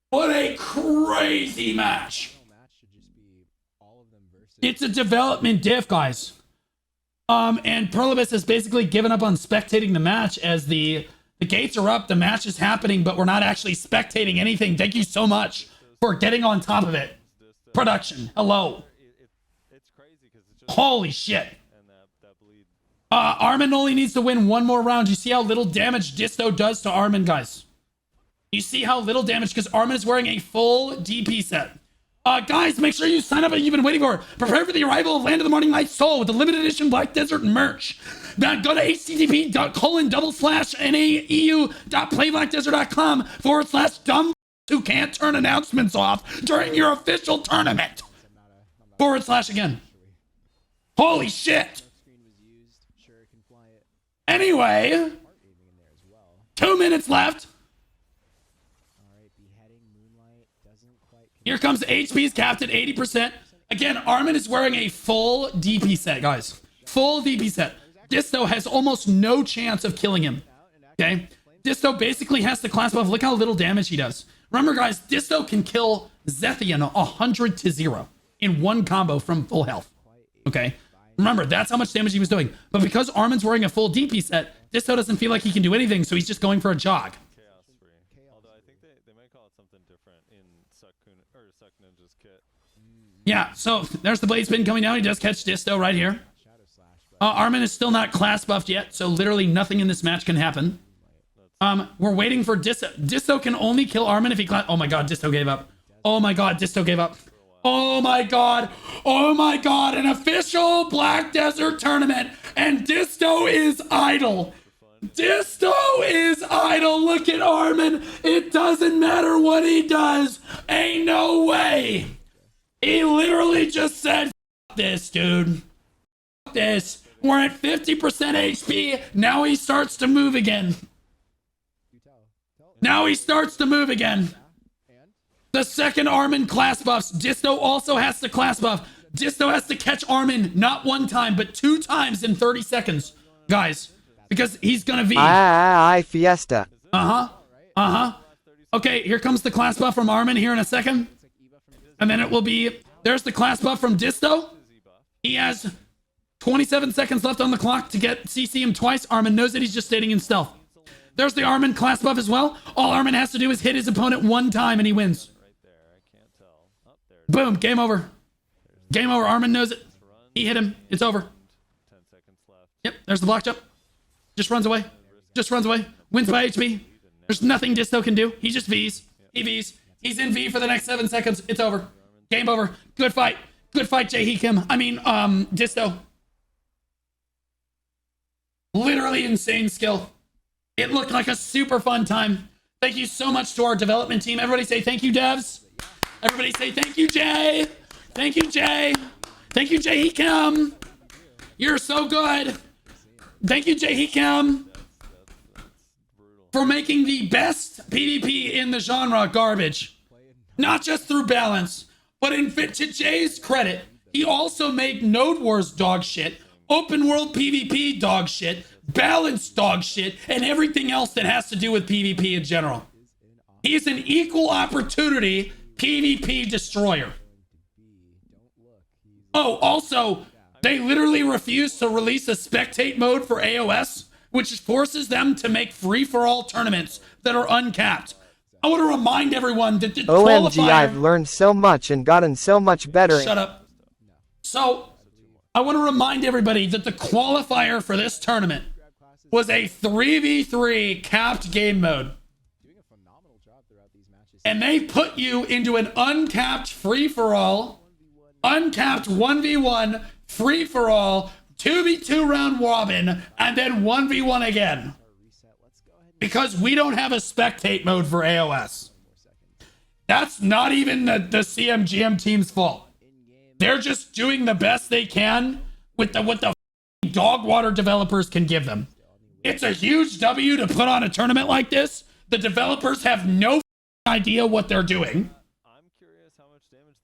What a crazy match. It's a development diff, guys. And Perlibus has basically given up on spectating the match as the gates are up, the match is happening, but we're not actually spectating anything. Thank you so much for getting on top of it. Production, hello. Holy shit. Armin only needs to win one more round. You see how little damage Disto does to Armin, guys? You see how little damage, because Armin is wearing a full DP set. Guys, make sure you sign up what you've been waiting for. Prepare for the arrival of Land of the Morning Light Soul with the limited edition Black Desert merch. Now go to http://naeu.playblackdesert.com/dumb who can't turn announcements off during your official tournament. / again. Holy shit. Anyway, 2 minutes left. Here comes HP's capped at 80%. Again, Armin is wearing a full DP set, guys. Full DP set. Disto has almost no chance of killing him. Okay? Disto basically has the class buff. Look how little damage he does. Remember, guys, Disto can kill Zethian 100-0 in one combo from full health. Okay? Remember, that's how much damage he was doing. But because Armin's wearing a full DP set, Disto doesn't feel like he can do anything, so he's just going for a jog. Although I think they might call it something different in Suck Ninja's kit. Yeah, so there's the blade spin coming down. He does catch Disto right here. Armin is still not class buffed yet, so literally nothing in this match can happen. We're waiting for Disto. Disto can only kill Armin if he class. Oh my god, Disto gave up. Oh my god, Disto gave up. Oh my god. Oh my god, an official Black Desert tournament, and Disto is idle. Disto is idle. Look at Armin. It doesn't matter what he does. Ain't no way. He literally just said, F this, dude. F this. We're at 50% HP. Now he starts to move again. Now he starts to move again. The second Armin class buffs. Disto also has to class buff. Disto has to catch Armin not one time, but 2 times in 30 seconds. Guys, because he's gonna be... Fiesta. Okay, here comes the class buff from Armin here in a second. And then it will be... There's the class buff from Disto. He has 27 seconds left on the clock to get CC him twice. Armin knows that he's just staying in stealth. There's the Armin class buff as well. All Armin has to do is hit his opponent 1 time and he wins. Boom, game over. Game over. Armin knows it. He hit him. It's over. Yep, there's the block jump. Just runs away. Just runs away. Wins by HP. There's nothing Disto can do. He just Vs. He Vs. He's in V for the next 7 seconds. It's over. Game over. Good fight. Good fight, Jae Kim. I mean, Disto. Literally insane skill. It looked like a super fun time. Thank you so much to our development team. Everybody say thank you, devs. Everybody say thank you, Jay. Thank you, Jay. Thank you, Jay Hikem. You're so good. Thank you, Jay Hikem, for making the best PvP in the genre garbage. Not just through balance, but to Jay's credit, he also made Node Wars dog shit, open world PvP dog shit, balanced dog shit, and everything else that has to do with PvP in general. He's an equal opportunity PvP destroyer. Oh, also, they literally refuse to release a spectate mode for AOS, which forces them to make free-for-all tournaments that are uncapped. I want to remind everyone that the OMG, qualifier... I've learned so much and gotten so much better. Shut up. So, I want to remind everybody that the qualifier for this tournament was a 3v3 capped game mode. And they put you into an uncapped free-for-all, uncapped 1v1, free-for-all, 2v2 round robin, and then 1v1 again. Because we don't have a spectate mode for AOS. That's not even the CMGM team's fault. They're just doing the best they can with what the dog water developers can give them. It's a huge W to put on a tournament like this. The developers have no idea what they're doing.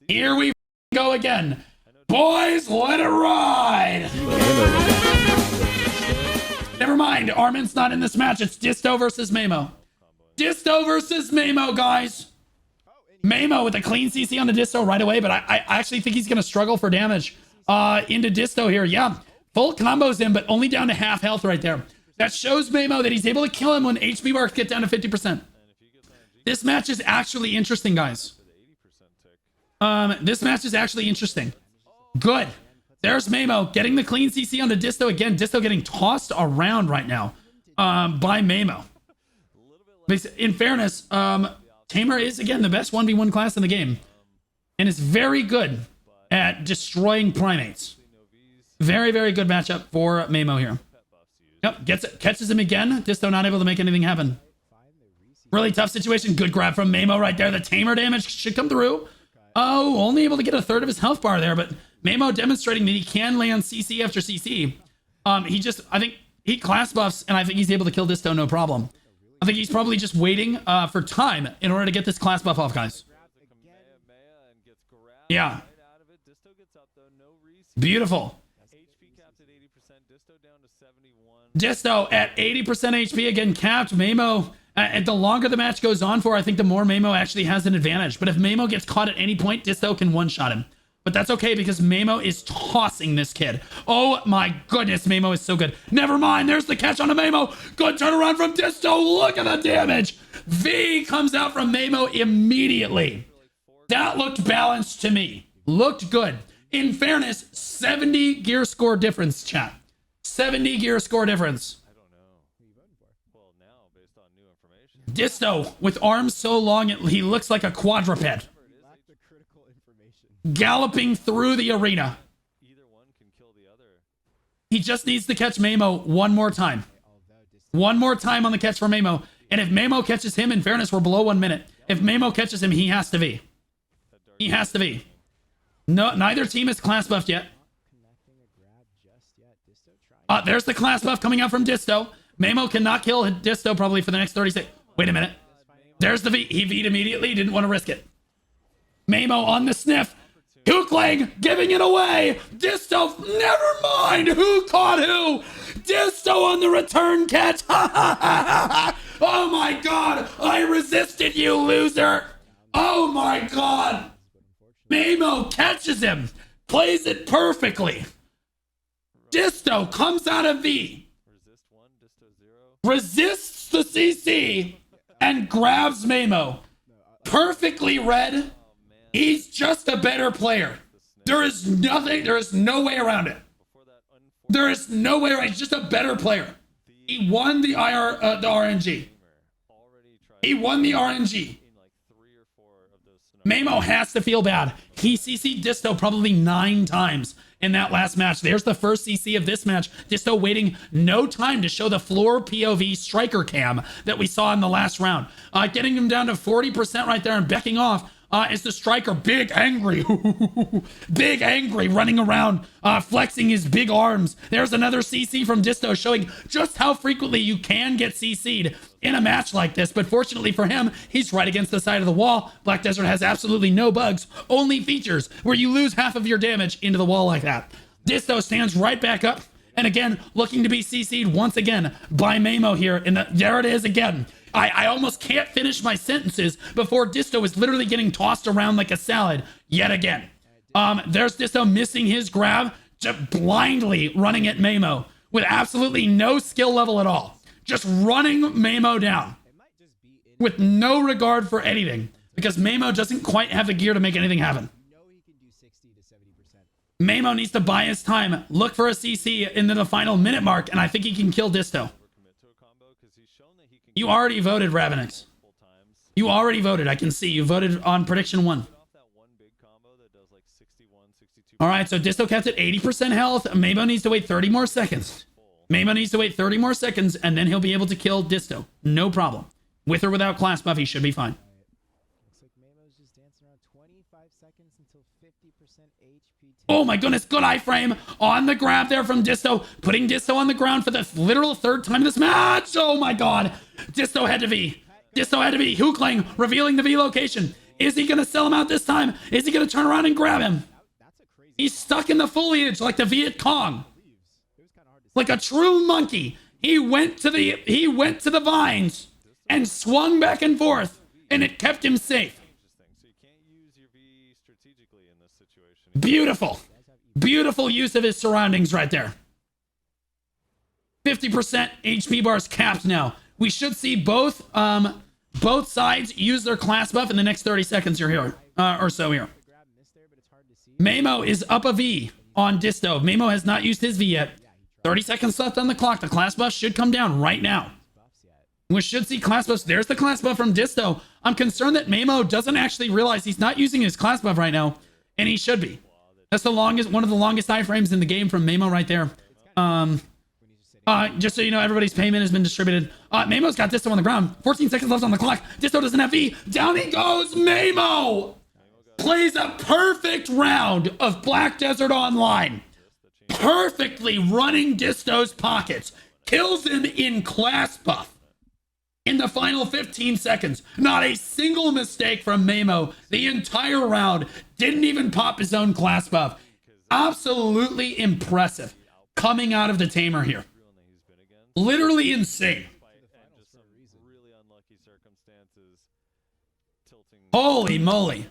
Here we go again. Boys, let it ride! Never mind, Armin's not in this match. It's Disto versus Mamo. Disto versus Mamo, guys. Mamo with a clean CC on the Disto right away, but I actually think he's going to struggle for damage into Disto here. Yeah, full combos in, but only down to half health right there. That shows Mamo that he's able to kill him when HP marks get down to 50%. This match is actually interesting, guys. This match is actually interesting. Good. There's Mamo getting the clean CC on the Disto again. Disto getting tossed around right now by Mamo. In fairness, Tamer is, again, the best 1v1 class in the game. And is very good at destroying primates. Very, very good matchup for Mamo here. Yep, catches him again. Disto not able to make anything happen. Really tough situation. Good grab from Mamo right there. The Tamer damage should come through. Oh, only able to get a third of his health bar there, but Mamo demonstrating that he can land CC after CC. I think he class buffs, and I think he's able to kill Disto no problem. I think he's probably just waiting for time in order to get this class buff off, guys. Yeah. Beautiful. Disto at 80% HP, again capped. Mamo, and the longer the match goes on for, I think the more Mamo actually has an advantage. But if Mamo gets caught at any point, Disto can one-shot him. But that's okay because Mamo is tossing this kid. Oh my goodness, Mamo is so good. Never mind, there's the catch on a Mamo. Good turnaround from Disto. Look at the damage. V comes out from Mamo immediately. That looked balanced to me. Looked good. In fairness, 70 gear score difference, chat. 70 gear score difference. Disto, with arms so long, he looks like a quadruped. Galloping through the arena. He just needs to catch Mamo one more time. One more time on the catch for Mamo. And if Mamo catches him, in fairness, we're below 1 minute. If Mamo catches him, he has to be. He has to be. No, neither team is class buffed yet. There's the class buff coming out from Disto. Mamo cannot kill Disto probably for the next 30 seconds. Wait a minute. There's the V. He V'd immediately. Didn't want to risk it. Mamo on the sniff. Hookling giving it away. Disto, never mind who caught who. Disto on the return catch. Oh my God. I resisted, you loser. Oh my God. Mamo catches him. Plays it perfectly. Disto comes out of V. Resists the CC and grabs Mamo. Perfectly read. He's just a better player. There is no way around it. There is no way around it. He's just a better player. He won the RNG. He won the RNG. Mamo has to feel bad. He CC'd Disto probably 9 times. in that last match. There's the first CC of this match. Disto waiting no time to show the floor POV striker cam that we saw in the last round. Getting him down to 40% right there and backing off. Is the striker big angry, big angry, running around, flexing his big arms. There's another CC from Disto showing just how frequently you can get CC'd in a match like this. But fortunately for him, he's right against the side of the wall. Black Desert has absolutely no bugs, only features where you lose half of your damage into the wall like that. Disto stands right back up. And again, looking to be CC'd once again by Mamo here. There it is again. I almost can't finish my sentences before Disto is literally getting tossed around like a salad yet again. There's Disto missing his grab, just blindly running at Mamo with absolutely no skill level at all. Just running Mamo down with no regard for anything because Mamo doesn't quite have the gear to make anything happen. Mamo needs to buy his time, look for a CC into the final minute mark, and I think he can kill Disto. You already voted, Ravenix. You already voted. I can see. You voted on prediction 1. All right, so Disto kept at 80% health. Mamo needs to wait 30 more seconds. Mamo needs to wait 30 more seconds, and then he'll be able to kill Disto. No problem. With or without class buff, he should be fine. Oh my goodness, good iframe on the grab there from Disto, putting Disto on the ground for the literal third time in this match. Oh my god. Disto had to be. Disto had to be. Hookling revealing the V location. Is he going to sell him out this time? Is he going to turn around and grab him? He's stuck in the foliage like the Viet Cong. Like a true monkey. He went to the vines and swung back and forth, and it kept him safe. Beautiful. Beautiful use of his surroundings right there. 50% HP bars capped now. We should see both sides use their class buff in the next 30 seconds here, or so here. Mamo is up a V on Disto. Mamo has not used his V yet. 30 seconds left on the clock. The class buff should come down right now. We should see class buffs. There's the class buff from Disto. I'm concerned that Mamo doesn't actually realize he's not using his class buff right now, and he should be. That's one of the longest iframes in the game from Mamo right there. Just so you know, everybody's payment has been distributed. Mamo's got Disto on the ground. 14 seconds left on the clock. Disto doesn't have V. Down he goes. Mamo plays a perfect round of Black Desert Online. Perfectly running Disto's pockets. Kills him in class buff. In the final 15 seconds, not a single mistake from Mamo the entire round. Didn't even pop his own class buff. Absolutely impressive coming out of the Tamer here. Literally insane. Holy moly.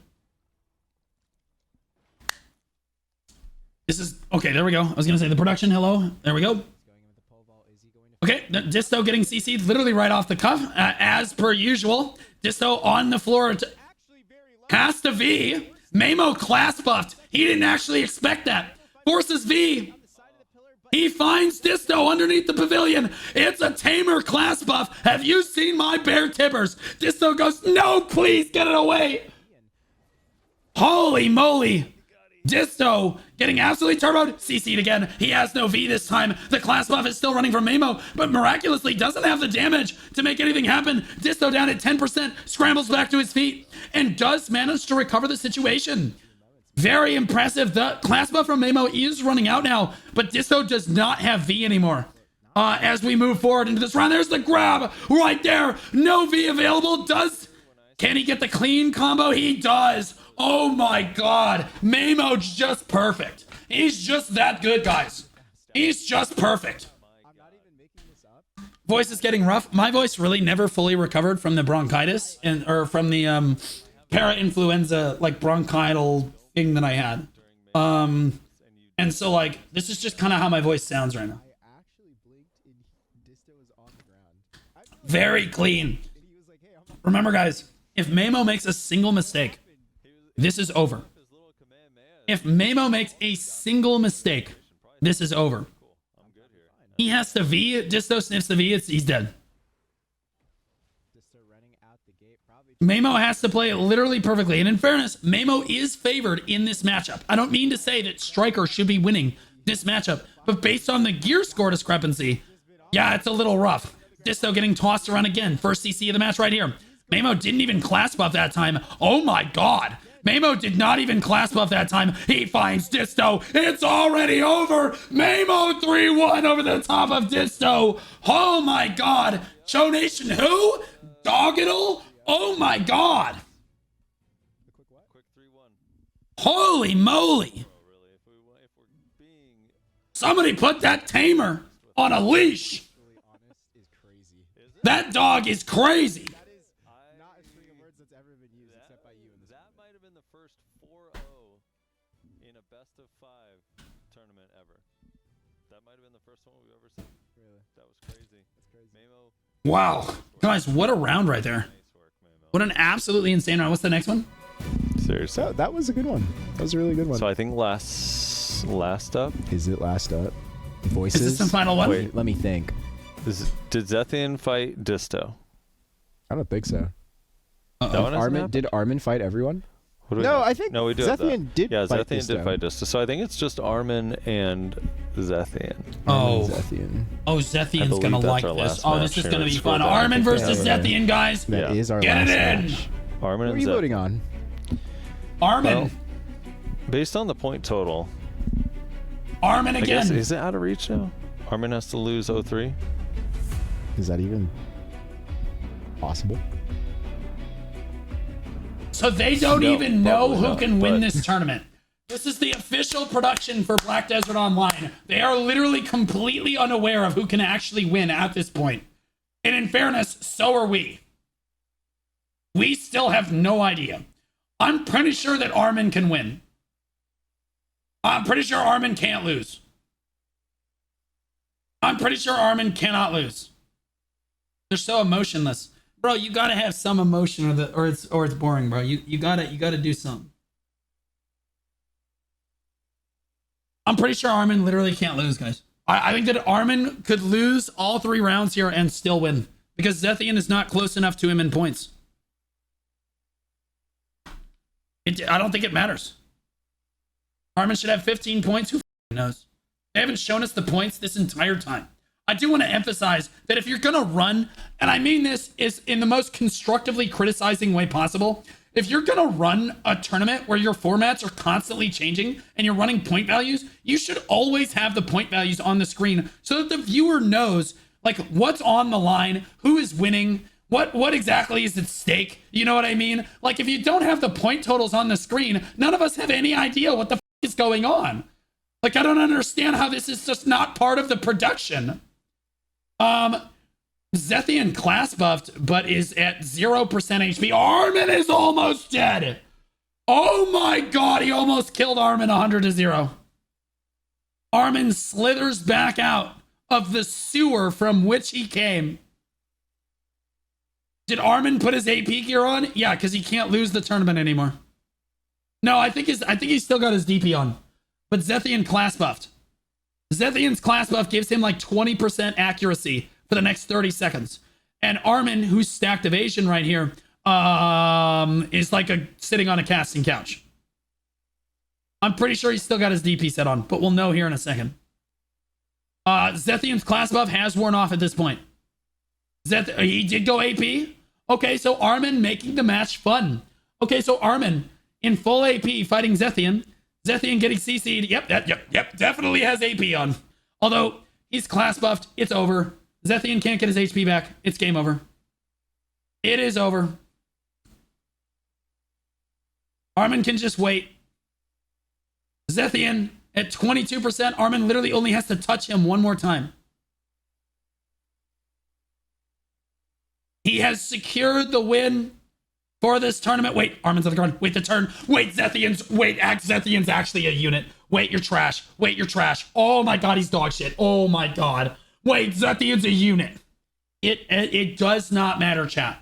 This is, okay, there we go. I was going to say the production, hello. There we go. Okay, Disto getting CC'd literally right off the cuff, as per usual. Disto on the floor, has to V. Mamo class buffed. He didn't actually expect that. Forces V. He finds Disto underneath the pavilion. It's a Tamer class buff. Have you seen my bear tippers? Disto goes, no, please get it away. Holy moly. Disto getting absolutely turboed. CC'd again. He has no V this time. The class buff is still running from Mamo, but miraculously doesn't have the damage to make anything happen. Disto down at 10%, scrambles back to his feet, and does manage to recover the situation. Very impressive. The class buff from Mamo is running out now, but Disto does not have V anymore. As we move forward into this round, there's the grab right there. No V available. Can he get the clean combo? He does. Oh my god. Mamo's just perfect. He's just that good, guys. He's just perfect. Voice is getting rough. My voice really never fully recovered from the bronchitis or from the para-influenza like bronchial thing that I had. And so like this is just kind of how my voice sounds right now. Very clean. Remember guys, if Mamo makes a single mistake, this is over. If Mamo makes a single mistake, this is over. He has to V. Disto sniffs the V. He's dead. Mamo has to play it literally perfectly. And in fairness, Mamo is favored in this matchup. I don't mean to say that Striker should be winning this matchup, but based on the gear score discrepancy, yeah, it's a little rough. Disto getting tossed around again. First CC of the match right here. Mamo didn't even class buff that time. Oh my God. Mamo did not even class buff that time. He finds Disto. It's already over. Mamo 3-1 over the top of Disto. Oh my God. Cho Nation who? Doggital? Oh my God. Holy moly. Somebody put that tamer on a leash. That dog is crazy. That might have been the first 4-0 in a best of 5 tournament ever. That might have been the first one we've ever seen. Really? That was crazy. That's crazy. Mamo. Wow. Guys, what a round right there. What an absolutely insane round. What's the next one? Seriously. So that was a good one. That was a really good one. So I think last up. Is it last up? Voices? Is this the final one? Wait. Let me think. Did Zethian fight Disto? I don't think so. That one hasn't happened? Did Armin fight everyone? What do we No, have? I think no, we do have that. Zethian did Yeah, fight Zethian did Disto. fight Disto. So I think it's just Armin and Zethian. Oh. Zethian. Oh, I Zethian's believe gonna that's like our this. last Oh, this match is here gonna at be School fun. Ball. Armin versus Yeah. Zethian, guys. That is our Get last it in. match. Armin What are and you voting on? Armin. Well, based on the point total, Armin I guess, again. is it out of reach now? Armin has to lose 0-3. Is that even possible? So they don't No, even know probably who not, can win but- this tournament. This is the official production for Black Desert Online. They are literally completely unaware of who can actually win at this point. And in fairness, so are we. We still have no idea. I'm pretty sure that Armin can win. I'm pretty sure Armin can't lose. I'm pretty sure Armin cannot lose. They're so emotionless. Bro, you gotta have some emotion or it's boring, bro. You gotta do something. I'm pretty sure Armin literally can't lose, guys. I think that Armin could lose all 3 rounds here and still win. Because Zethian is not close enough to him in points. I don't think it matters. Armin should have 15 points. Who knows? They haven't shown us the points this entire time. I do want to emphasize that if you're going to run, and I mean this is in the most constructively criticizing way possible, if you're going to run a tournament where your formats are constantly changing and you're running point values, you should always have the point values on the screen so that the viewer knows like what's on the line, who is winning, what exactly is at stake. You know what I mean? Like if you don't have the point totals on the screen, none of us have any idea what the is going on. Like I don't understand how this is just not part of the production. Zethian class buffed, but is at 0% HP. Armin is almost dead. Oh my God, he almost killed Armin 100-0. Armin slithers back out of the sewer from which he came. Did Armin put his AP gear on? Yeah, because he can't lose the tournament anymore. No, I think he's still got his DP on. But Zethian class buffed. Zethian's class buff gives him like 20% accuracy for the next 30 seconds. And Armin, who's stacked evasion right here, is like sitting on a casting couch. I'm pretty sure he's still got his DP set on, but we'll know here in a second. Zethian's class buff has worn off at this point. He did go AP. Okay, so Armin making the match fun. Okay, so Armin in full AP fighting Zethian. Zethian getting CC'd. Yep, definitely has AP on. Although he's class buffed, it's over. Zethian can't get his HP back. It's game over. It is over. Armin can just wait. Zethian at 22%. Armin literally only has to touch him one more time. He has secured the win for this tournament. Wait, Armin's on the ground. Wait, the turn. Wait, Zethian's actually a unit. Wait, you're trash. Wait, you're trash. Oh my God, he's dog shit. Oh my God. Wait, Zethian's a unit. It does not matter, chat.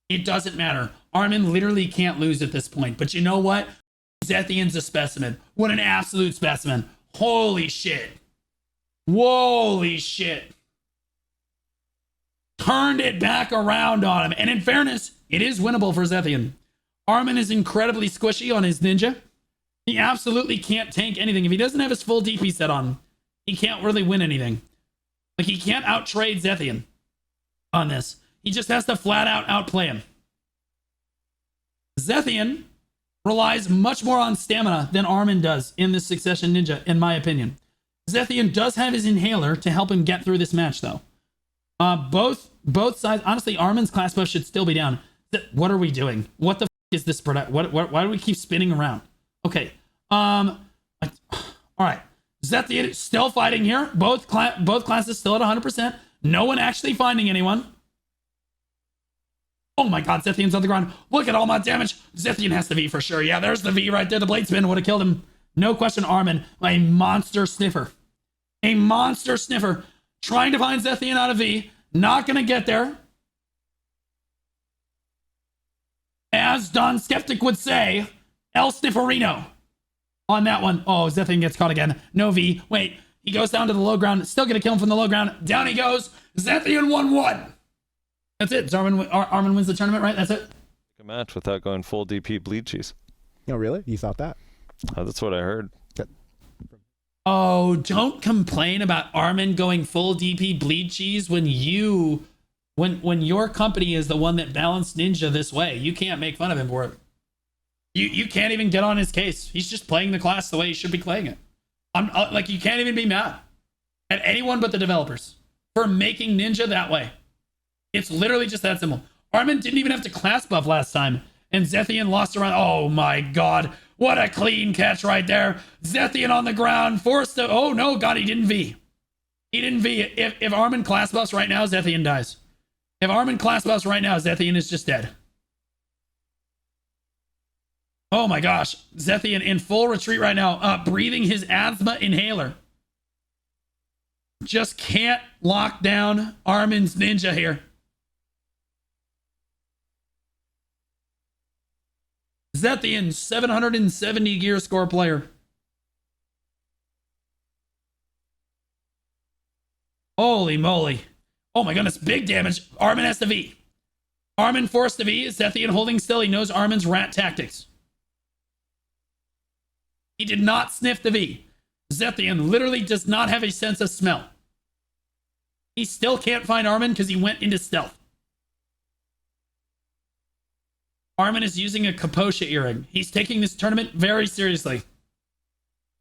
It doesn't matter. Armin literally can't lose at this point. But you know what? Zethian's a specimen. What an absolute specimen. Holy shit. Holy shit. Turned it back around on him. And in fairness, It is winnable for Zethian. Armin is incredibly squishy on his ninja. He absolutely can't tank anything. If he doesn't have his full DP set on, he can't really win anything. Like, he can't outtrade Zethian on this. He just has to flat out outplay him. Zethian relies much more on stamina than Armin does in this Succession Ninja, in my opinion. Zethian does have his inhaler to help him get through this match, though. Both sides, honestly, Armin's class buff should still be down. What are we doing? What the is this product? Why do we keep spinning around? Okay. All right. Zethian still fighting here. Both classes still at 100%. No one actually finding anyone. Oh my god, Zethian's on the ground. Look at all my damage. Zethian has the V for sure. Yeah, there's the V right there. The blade spin would have killed him. No question, Armin, a monster sniffer. A monster sniffer. Trying to find Zethian out of V. Not going to get there. As Don Skeptic would say, El Snifferino on that one. Oh, Zethian gets caught again. No V. Wait, he goes down to the low ground. Still going to kill him from the low ground. Down he goes. Zethian 1-1. That's it. Armin wins the tournament, right? That's it. A match without going full DP bleed cheese. Oh, really? You thought that? That's what I heard. Oh, don't complain about Armin going full DP bleed cheese when your company is the one that balanced Ninja this way. You can't make fun of him for it. You can't even get on his case. He's just playing the class the way he should be playing it. Like, you can't even be mad at anyone but the developers for making Ninja that way. It's literally just that simple. Armin didn't even have to class buff last time, and Zethian lost around. Oh my god. What a clean catch right there. Zethian on the ground, forced to... Oh no, god, he didn't V. He didn't V. If Armin class buffs right now, Zethian dies. If Armin class buffs right now, Zethian is just dead. Oh my gosh. Zethian in full retreat right now, breathing his asthma inhaler. Just can't lock down Armin's ninja here. Zethian, 770 gear score player. Holy moly. Oh my goodness, big damage. Armin has the V. Armin forced the V. Zethian holding still. He knows Armin's rat tactics. He did not sniff the V. Zethian literally does not have a sense of smell. He still can't find Armin because he went into stealth. Armin is using a Kaposha earring. He's taking this tournament very seriously.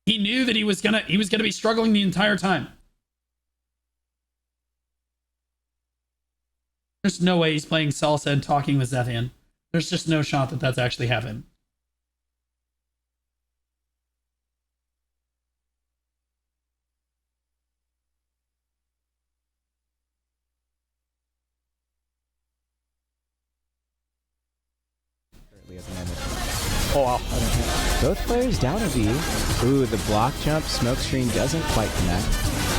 He knew that he was gonna be struggling the entire time. There's no way he's playing salsa and talking with Zethian. There's just no shot that that's actually happened. Oh, wow. Both players down a V. Ooh, the block jump smoke screen doesn't quite connect.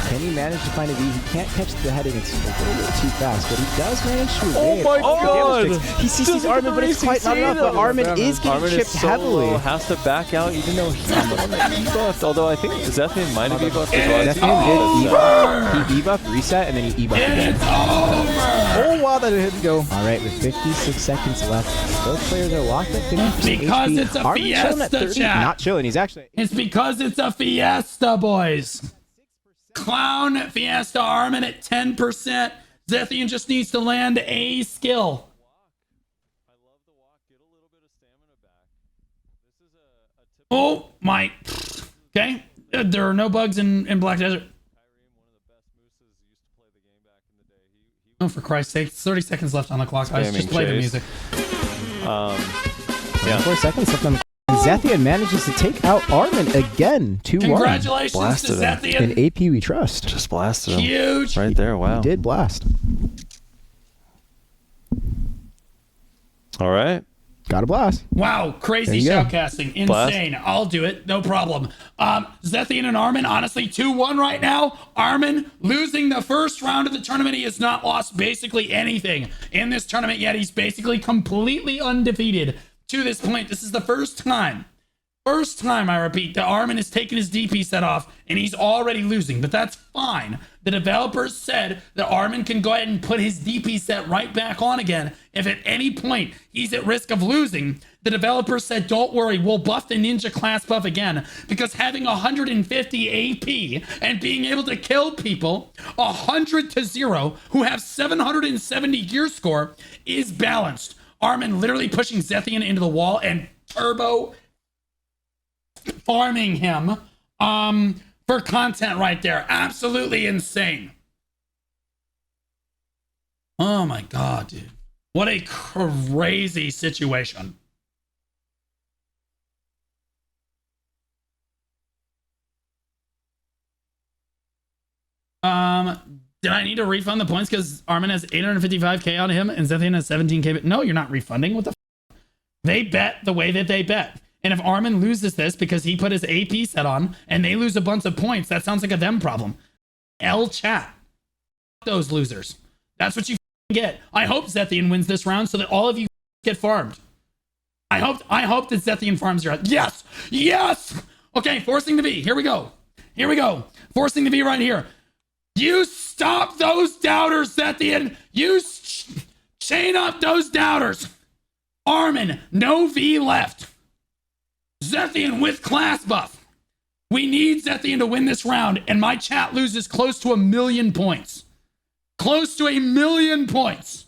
Can he manage to find a V? He can't catch the heading. It's a little bit too fast, but he does manage to evade. Oh my god! He sees Armin, but it's quite not enough. But Armin is getting chipped so heavily. Low, has to back out even though he's the one that E-buffed. Although I think Zethian might have E-buffed as well. Zethian did E-buff. He E-buffed, reset, and then he E-buffed again. Oh wow, that hit go. All right, with 56 seconds left, both players are locked at 50% Because HP. it's a Armin chilling at fiesta, 30. chat. Not chilling. He's actually... It's because it's a fiesta, boys. Clown fiesta. Armin at 10%. Zethian just needs to land a skill. Oh my. Okay. There are no bugs in Black Desert. Oh, for Christ's sake. 30 seconds left on the clock, guys. Just play the music. Yeah. 4 seconds left on the... And Zethian manages to take out Armin again. 2-1. Congratulations Blasted to Zethian. In AP we trust. Just blasted him. Huge. Right there, wow. He did blast. All right. Got a blast. Wow, crazy There you go. shoutcasting. Insane. I'll do it. No problem. Zethian and Armin, honestly, 2-1 right now. Armin losing the first round of the tournament. He has not lost basically anything in this tournament yet. He's basically completely undefeated to this point. This is the first time First time, I repeat, that Armin has taken his DP set off and he's already losing, but that's fine. The developers said that Armin can go ahead and put his DP set right back on again if at any point he's at risk of losing. The developers said, don't worry, we'll buff the ninja class buff again, because having 150 AP and being able to kill people 100-0 who have 770 gear score is balanced. Armin literally pushing Zethian into the wall and turbo farming him for content right there. Absolutely insane. Oh my god, dude. What a crazy situation. Did I need to refund the points because Armin has 855k on him and Zethian has 17k? No, you're not refunding. What the f? They bet the way that they bet. And if Armin loses this because he put his AP set on and they lose a bunch of points, that sounds like a them problem. L chat. Those losers. That's what you get. I hope Zethian wins this round so that all of you get farmed. I hope that Zethian farms your... Yes! Yes! Okay, forcing the B. Here we go. Here we go. Forcing the B right here. You stop those doubters, Zethian. You chain up those doubters. Armin, no V left. Zethian with class buff. We need Zethian to win this round, and my chat loses close to 1 million points. Close to 1 million points.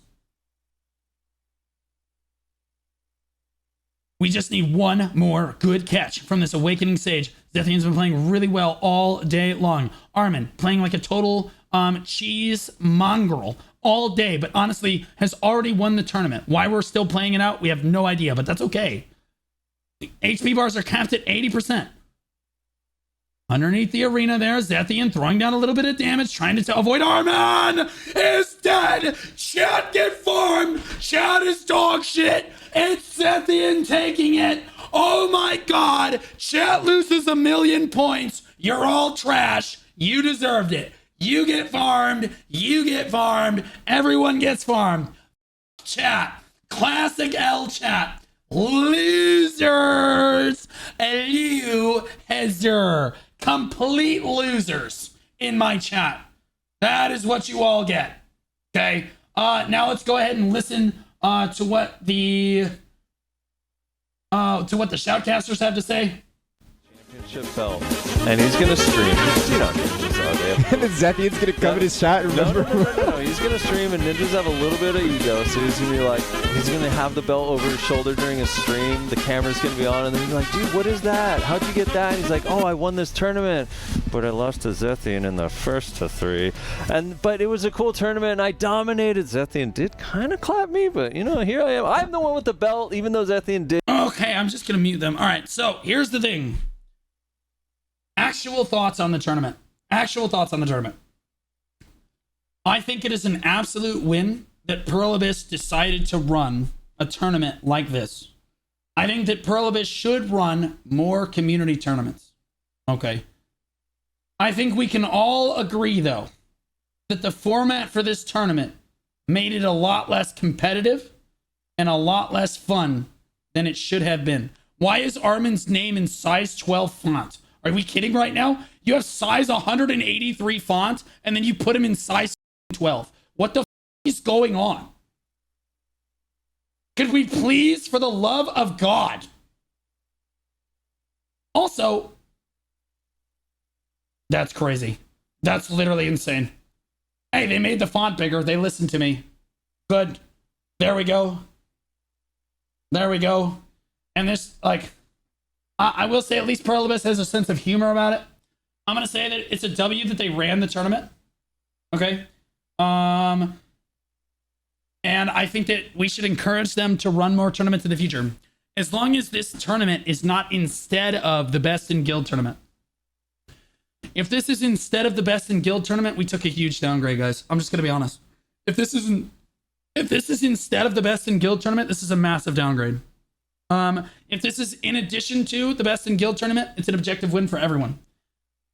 We just need one more good catch from this Awakening Sage. Zethian's been playing really well all day long. Armin playing like a total cheese mongrel all day, but honestly has already won the tournament. Why we're still playing it out, we have no idea, but that's okay. The HP bars are capped at 80%. Underneath the arena there, Zethian throwing down a little bit of damage, trying to avoid. Armin is dead. Chat get farmed. Chat is dog shit. It's Zethian taking it. Oh my god. Chat loses 1 million points. You're all trash. You deserved it. You get farmed. You get farmed. Everyone gets farmed. Chat. Classic L chat. Losers. Loser. Complete losers in my chat. That is what you all get. Okay. Now let's go ahead and listen to what the shoutcasters have to say. Championship belt, and he's gonna stream. You know, ninjas are there. And then Zethian's gonna come in his chat. Remember? No. He's gonna stream, and ninjas have a little bit of ego, so he's gonna be like, he's gonna have the belt over his shoulder during a stream. The camera's gonna be on, and then he's like, dude, what is that? How'd you get that? And he's like, oh, I won this tournament, but I lost to Zethian in the first to 3. But it was a cool tournament, and I dominated. Zethian did kind of clap me, but you know, here I am. I'm the one with the belt, even though Zethian did. Okay, I'm just gonna mute them. All right, so here's the thing. Actual thoughts on the tournament. I think it is an absolute win that Pearl Abyss decided to run a tournament like this. I think that Pearl Abyss should run more community tournaments. Okay. I think we can all agree, though, that the format for this tournament made it a lot less competitive and a lot less fun than it should have been. Why is Armin's name in size 12 font? Are we kidding right now? You have size 183 font, and then you put him in size 12. What the f is going on? Could we please, for the love of God? Also, that's crazy. That's literally insane. Hey, they made the font bigger. They listened to me. Good. There we go. There we go. And this, like... I will say at least Pearl Abyss has a sense of humor about it. I'm going to say that it's a W that they ran the tournament. Okay. And I think that we should encourage them to run more tournaments in the future. As long as this tournament is not instead of the Best in Guild tournament. If this is instead of the Best in Guild tournament, we took a huge downgrade, guys. I'm just going to be honest. If this is instead of the Best in Guild tournament, this is a massive downgrade. If this is in addition to the Best in Guild tournament, it's an objective win for everyone.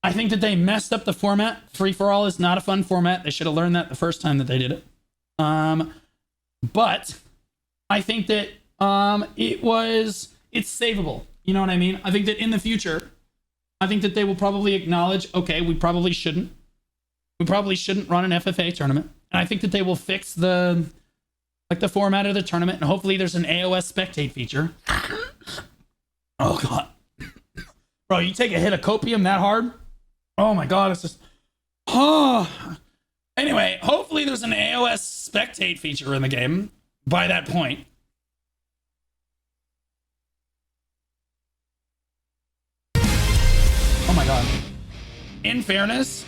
I think that they messed up the format. Free for all is not a fun format. They should have learned that the first time that they did it. But I think that it's savable. You know what I mean? I think that in the future, I think that they will probably acknowledge, okay, we probably shouldn't run an FFA tournament. And I think that they will fix the format of the tournament, and hopefully there's an AOS spectate feature. Oh god. Bro, you take a hit of copium that hard? Oh my god, it's just Anyway, hopefully there's an AOS spectate feature in the game by that point. Oh my god. In fairness,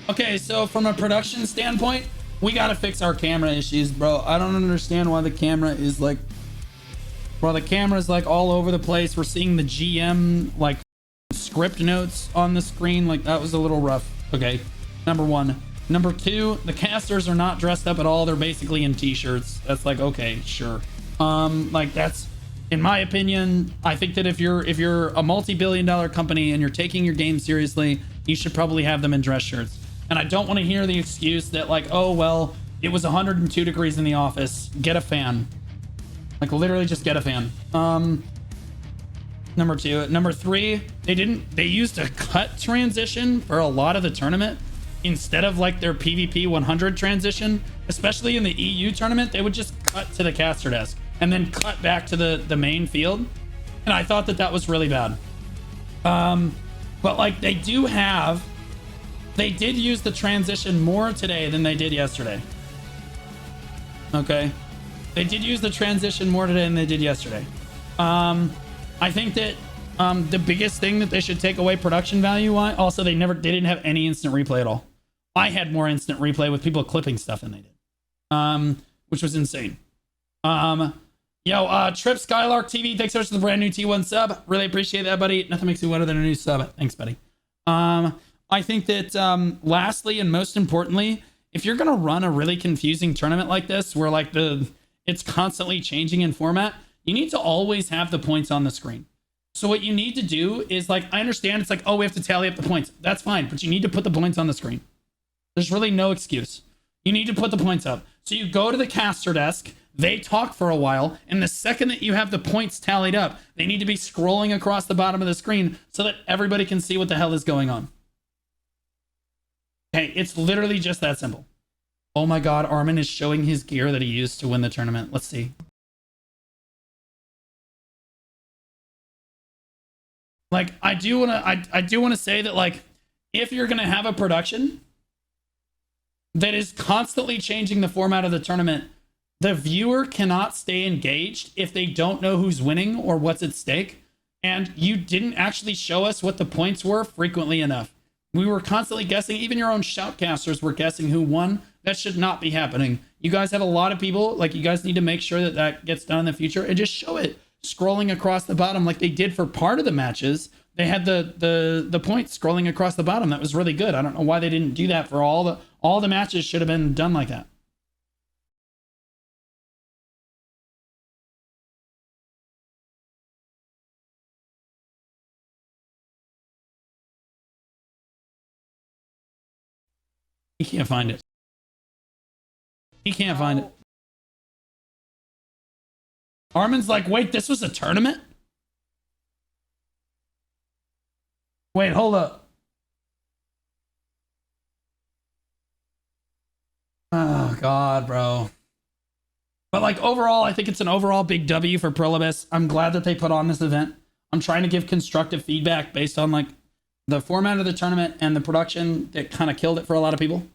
okay, so from a production standpoint, we gotta fix our camera issues, bro. I don't understand why the camera is like, bro, the camera's like all over the place. We're seeing the GM like script notes on the screen. Like that was a little rough. Okay, number one. Number two, the casters are not dressed up at all. They're basically in t-shirts. That's like, okay, sure. Like that's, in my opinion, I think that if you're a multi-billion-dollar company and you're taking your game seriously, you should probably have them in dress shirts. And I don't want to hear the excuse that like, oh, well, it was 102 degrees in the office. Get a fan. Like literally just get a fan. Number two. Number three, they used a cut transition for a lot of the tournament instead of like their PvP 100 transition, especially in the EU tournament. They would just cut to the caster desk and then cut back to the main field. And I thought that was really bad. But like they did use the transition more today than they did yesterday. Okay. They did use the transition more today than they did yesterday. I think that the biggest thing that they should take away production value wise, also they didn't have any instant replay at all. I had more instant replay with people clipping stuff than they did. Which was insane. Trip Skylark TV, thanks so much for the brand new T1 sub. Really appreciate that, buddy. Nothing makes me wetter than a new sub. Thanks, buddy. I think that lastly and most importantly, if you're gonna run a really confusing tournament like this, where like it's constantly changing in format, you need to always have the points on the screen. So what you need to do is like, I understand it's like, oh, we have to tally up the points. That's fine, but you need to put the points on the screen. There's really no excuse. You need to put the points up. So you go to the caster desk, they talk for a while, and the second that you have the points tallied up, they need to be scrolling across the bottom of the screen so that everybody can see what the hell is going on. Okay, it's literally just that simple. Oh my god, Armin is showing his gear that he used to win the tournament. Let's see. Like, I do want to say that, like, if you're going to have a production that is constantly changing the format of the tournament, the viewer cannot stay engaged if they don't know who's winning or what's at stake. And you didn't actually show us what the points were frequently enough. We were constantly guessing. Even your own shoutcasters were guessing who won. That should not be happening. You guys have a lot of people. Like, you guys need to make sure that that gets done in the future and just show it scrolling across the bottom like they did for part of the matches. They had the points scrolling across the bottom. That was really good. I don't know why they didn't do that for all the matches. Should have been done like that. He can't find it. He can't find it. Armin's like, wait, this was a tournament? Wait, hold up. Oh, God, bro. But, like, overall, I think it's an overall big W for Prolibus. I'm glad that they put on this event. I'm trying to give constructive feedback based on, like, the format of the tournament and the production that kind of killed it for a lot of people.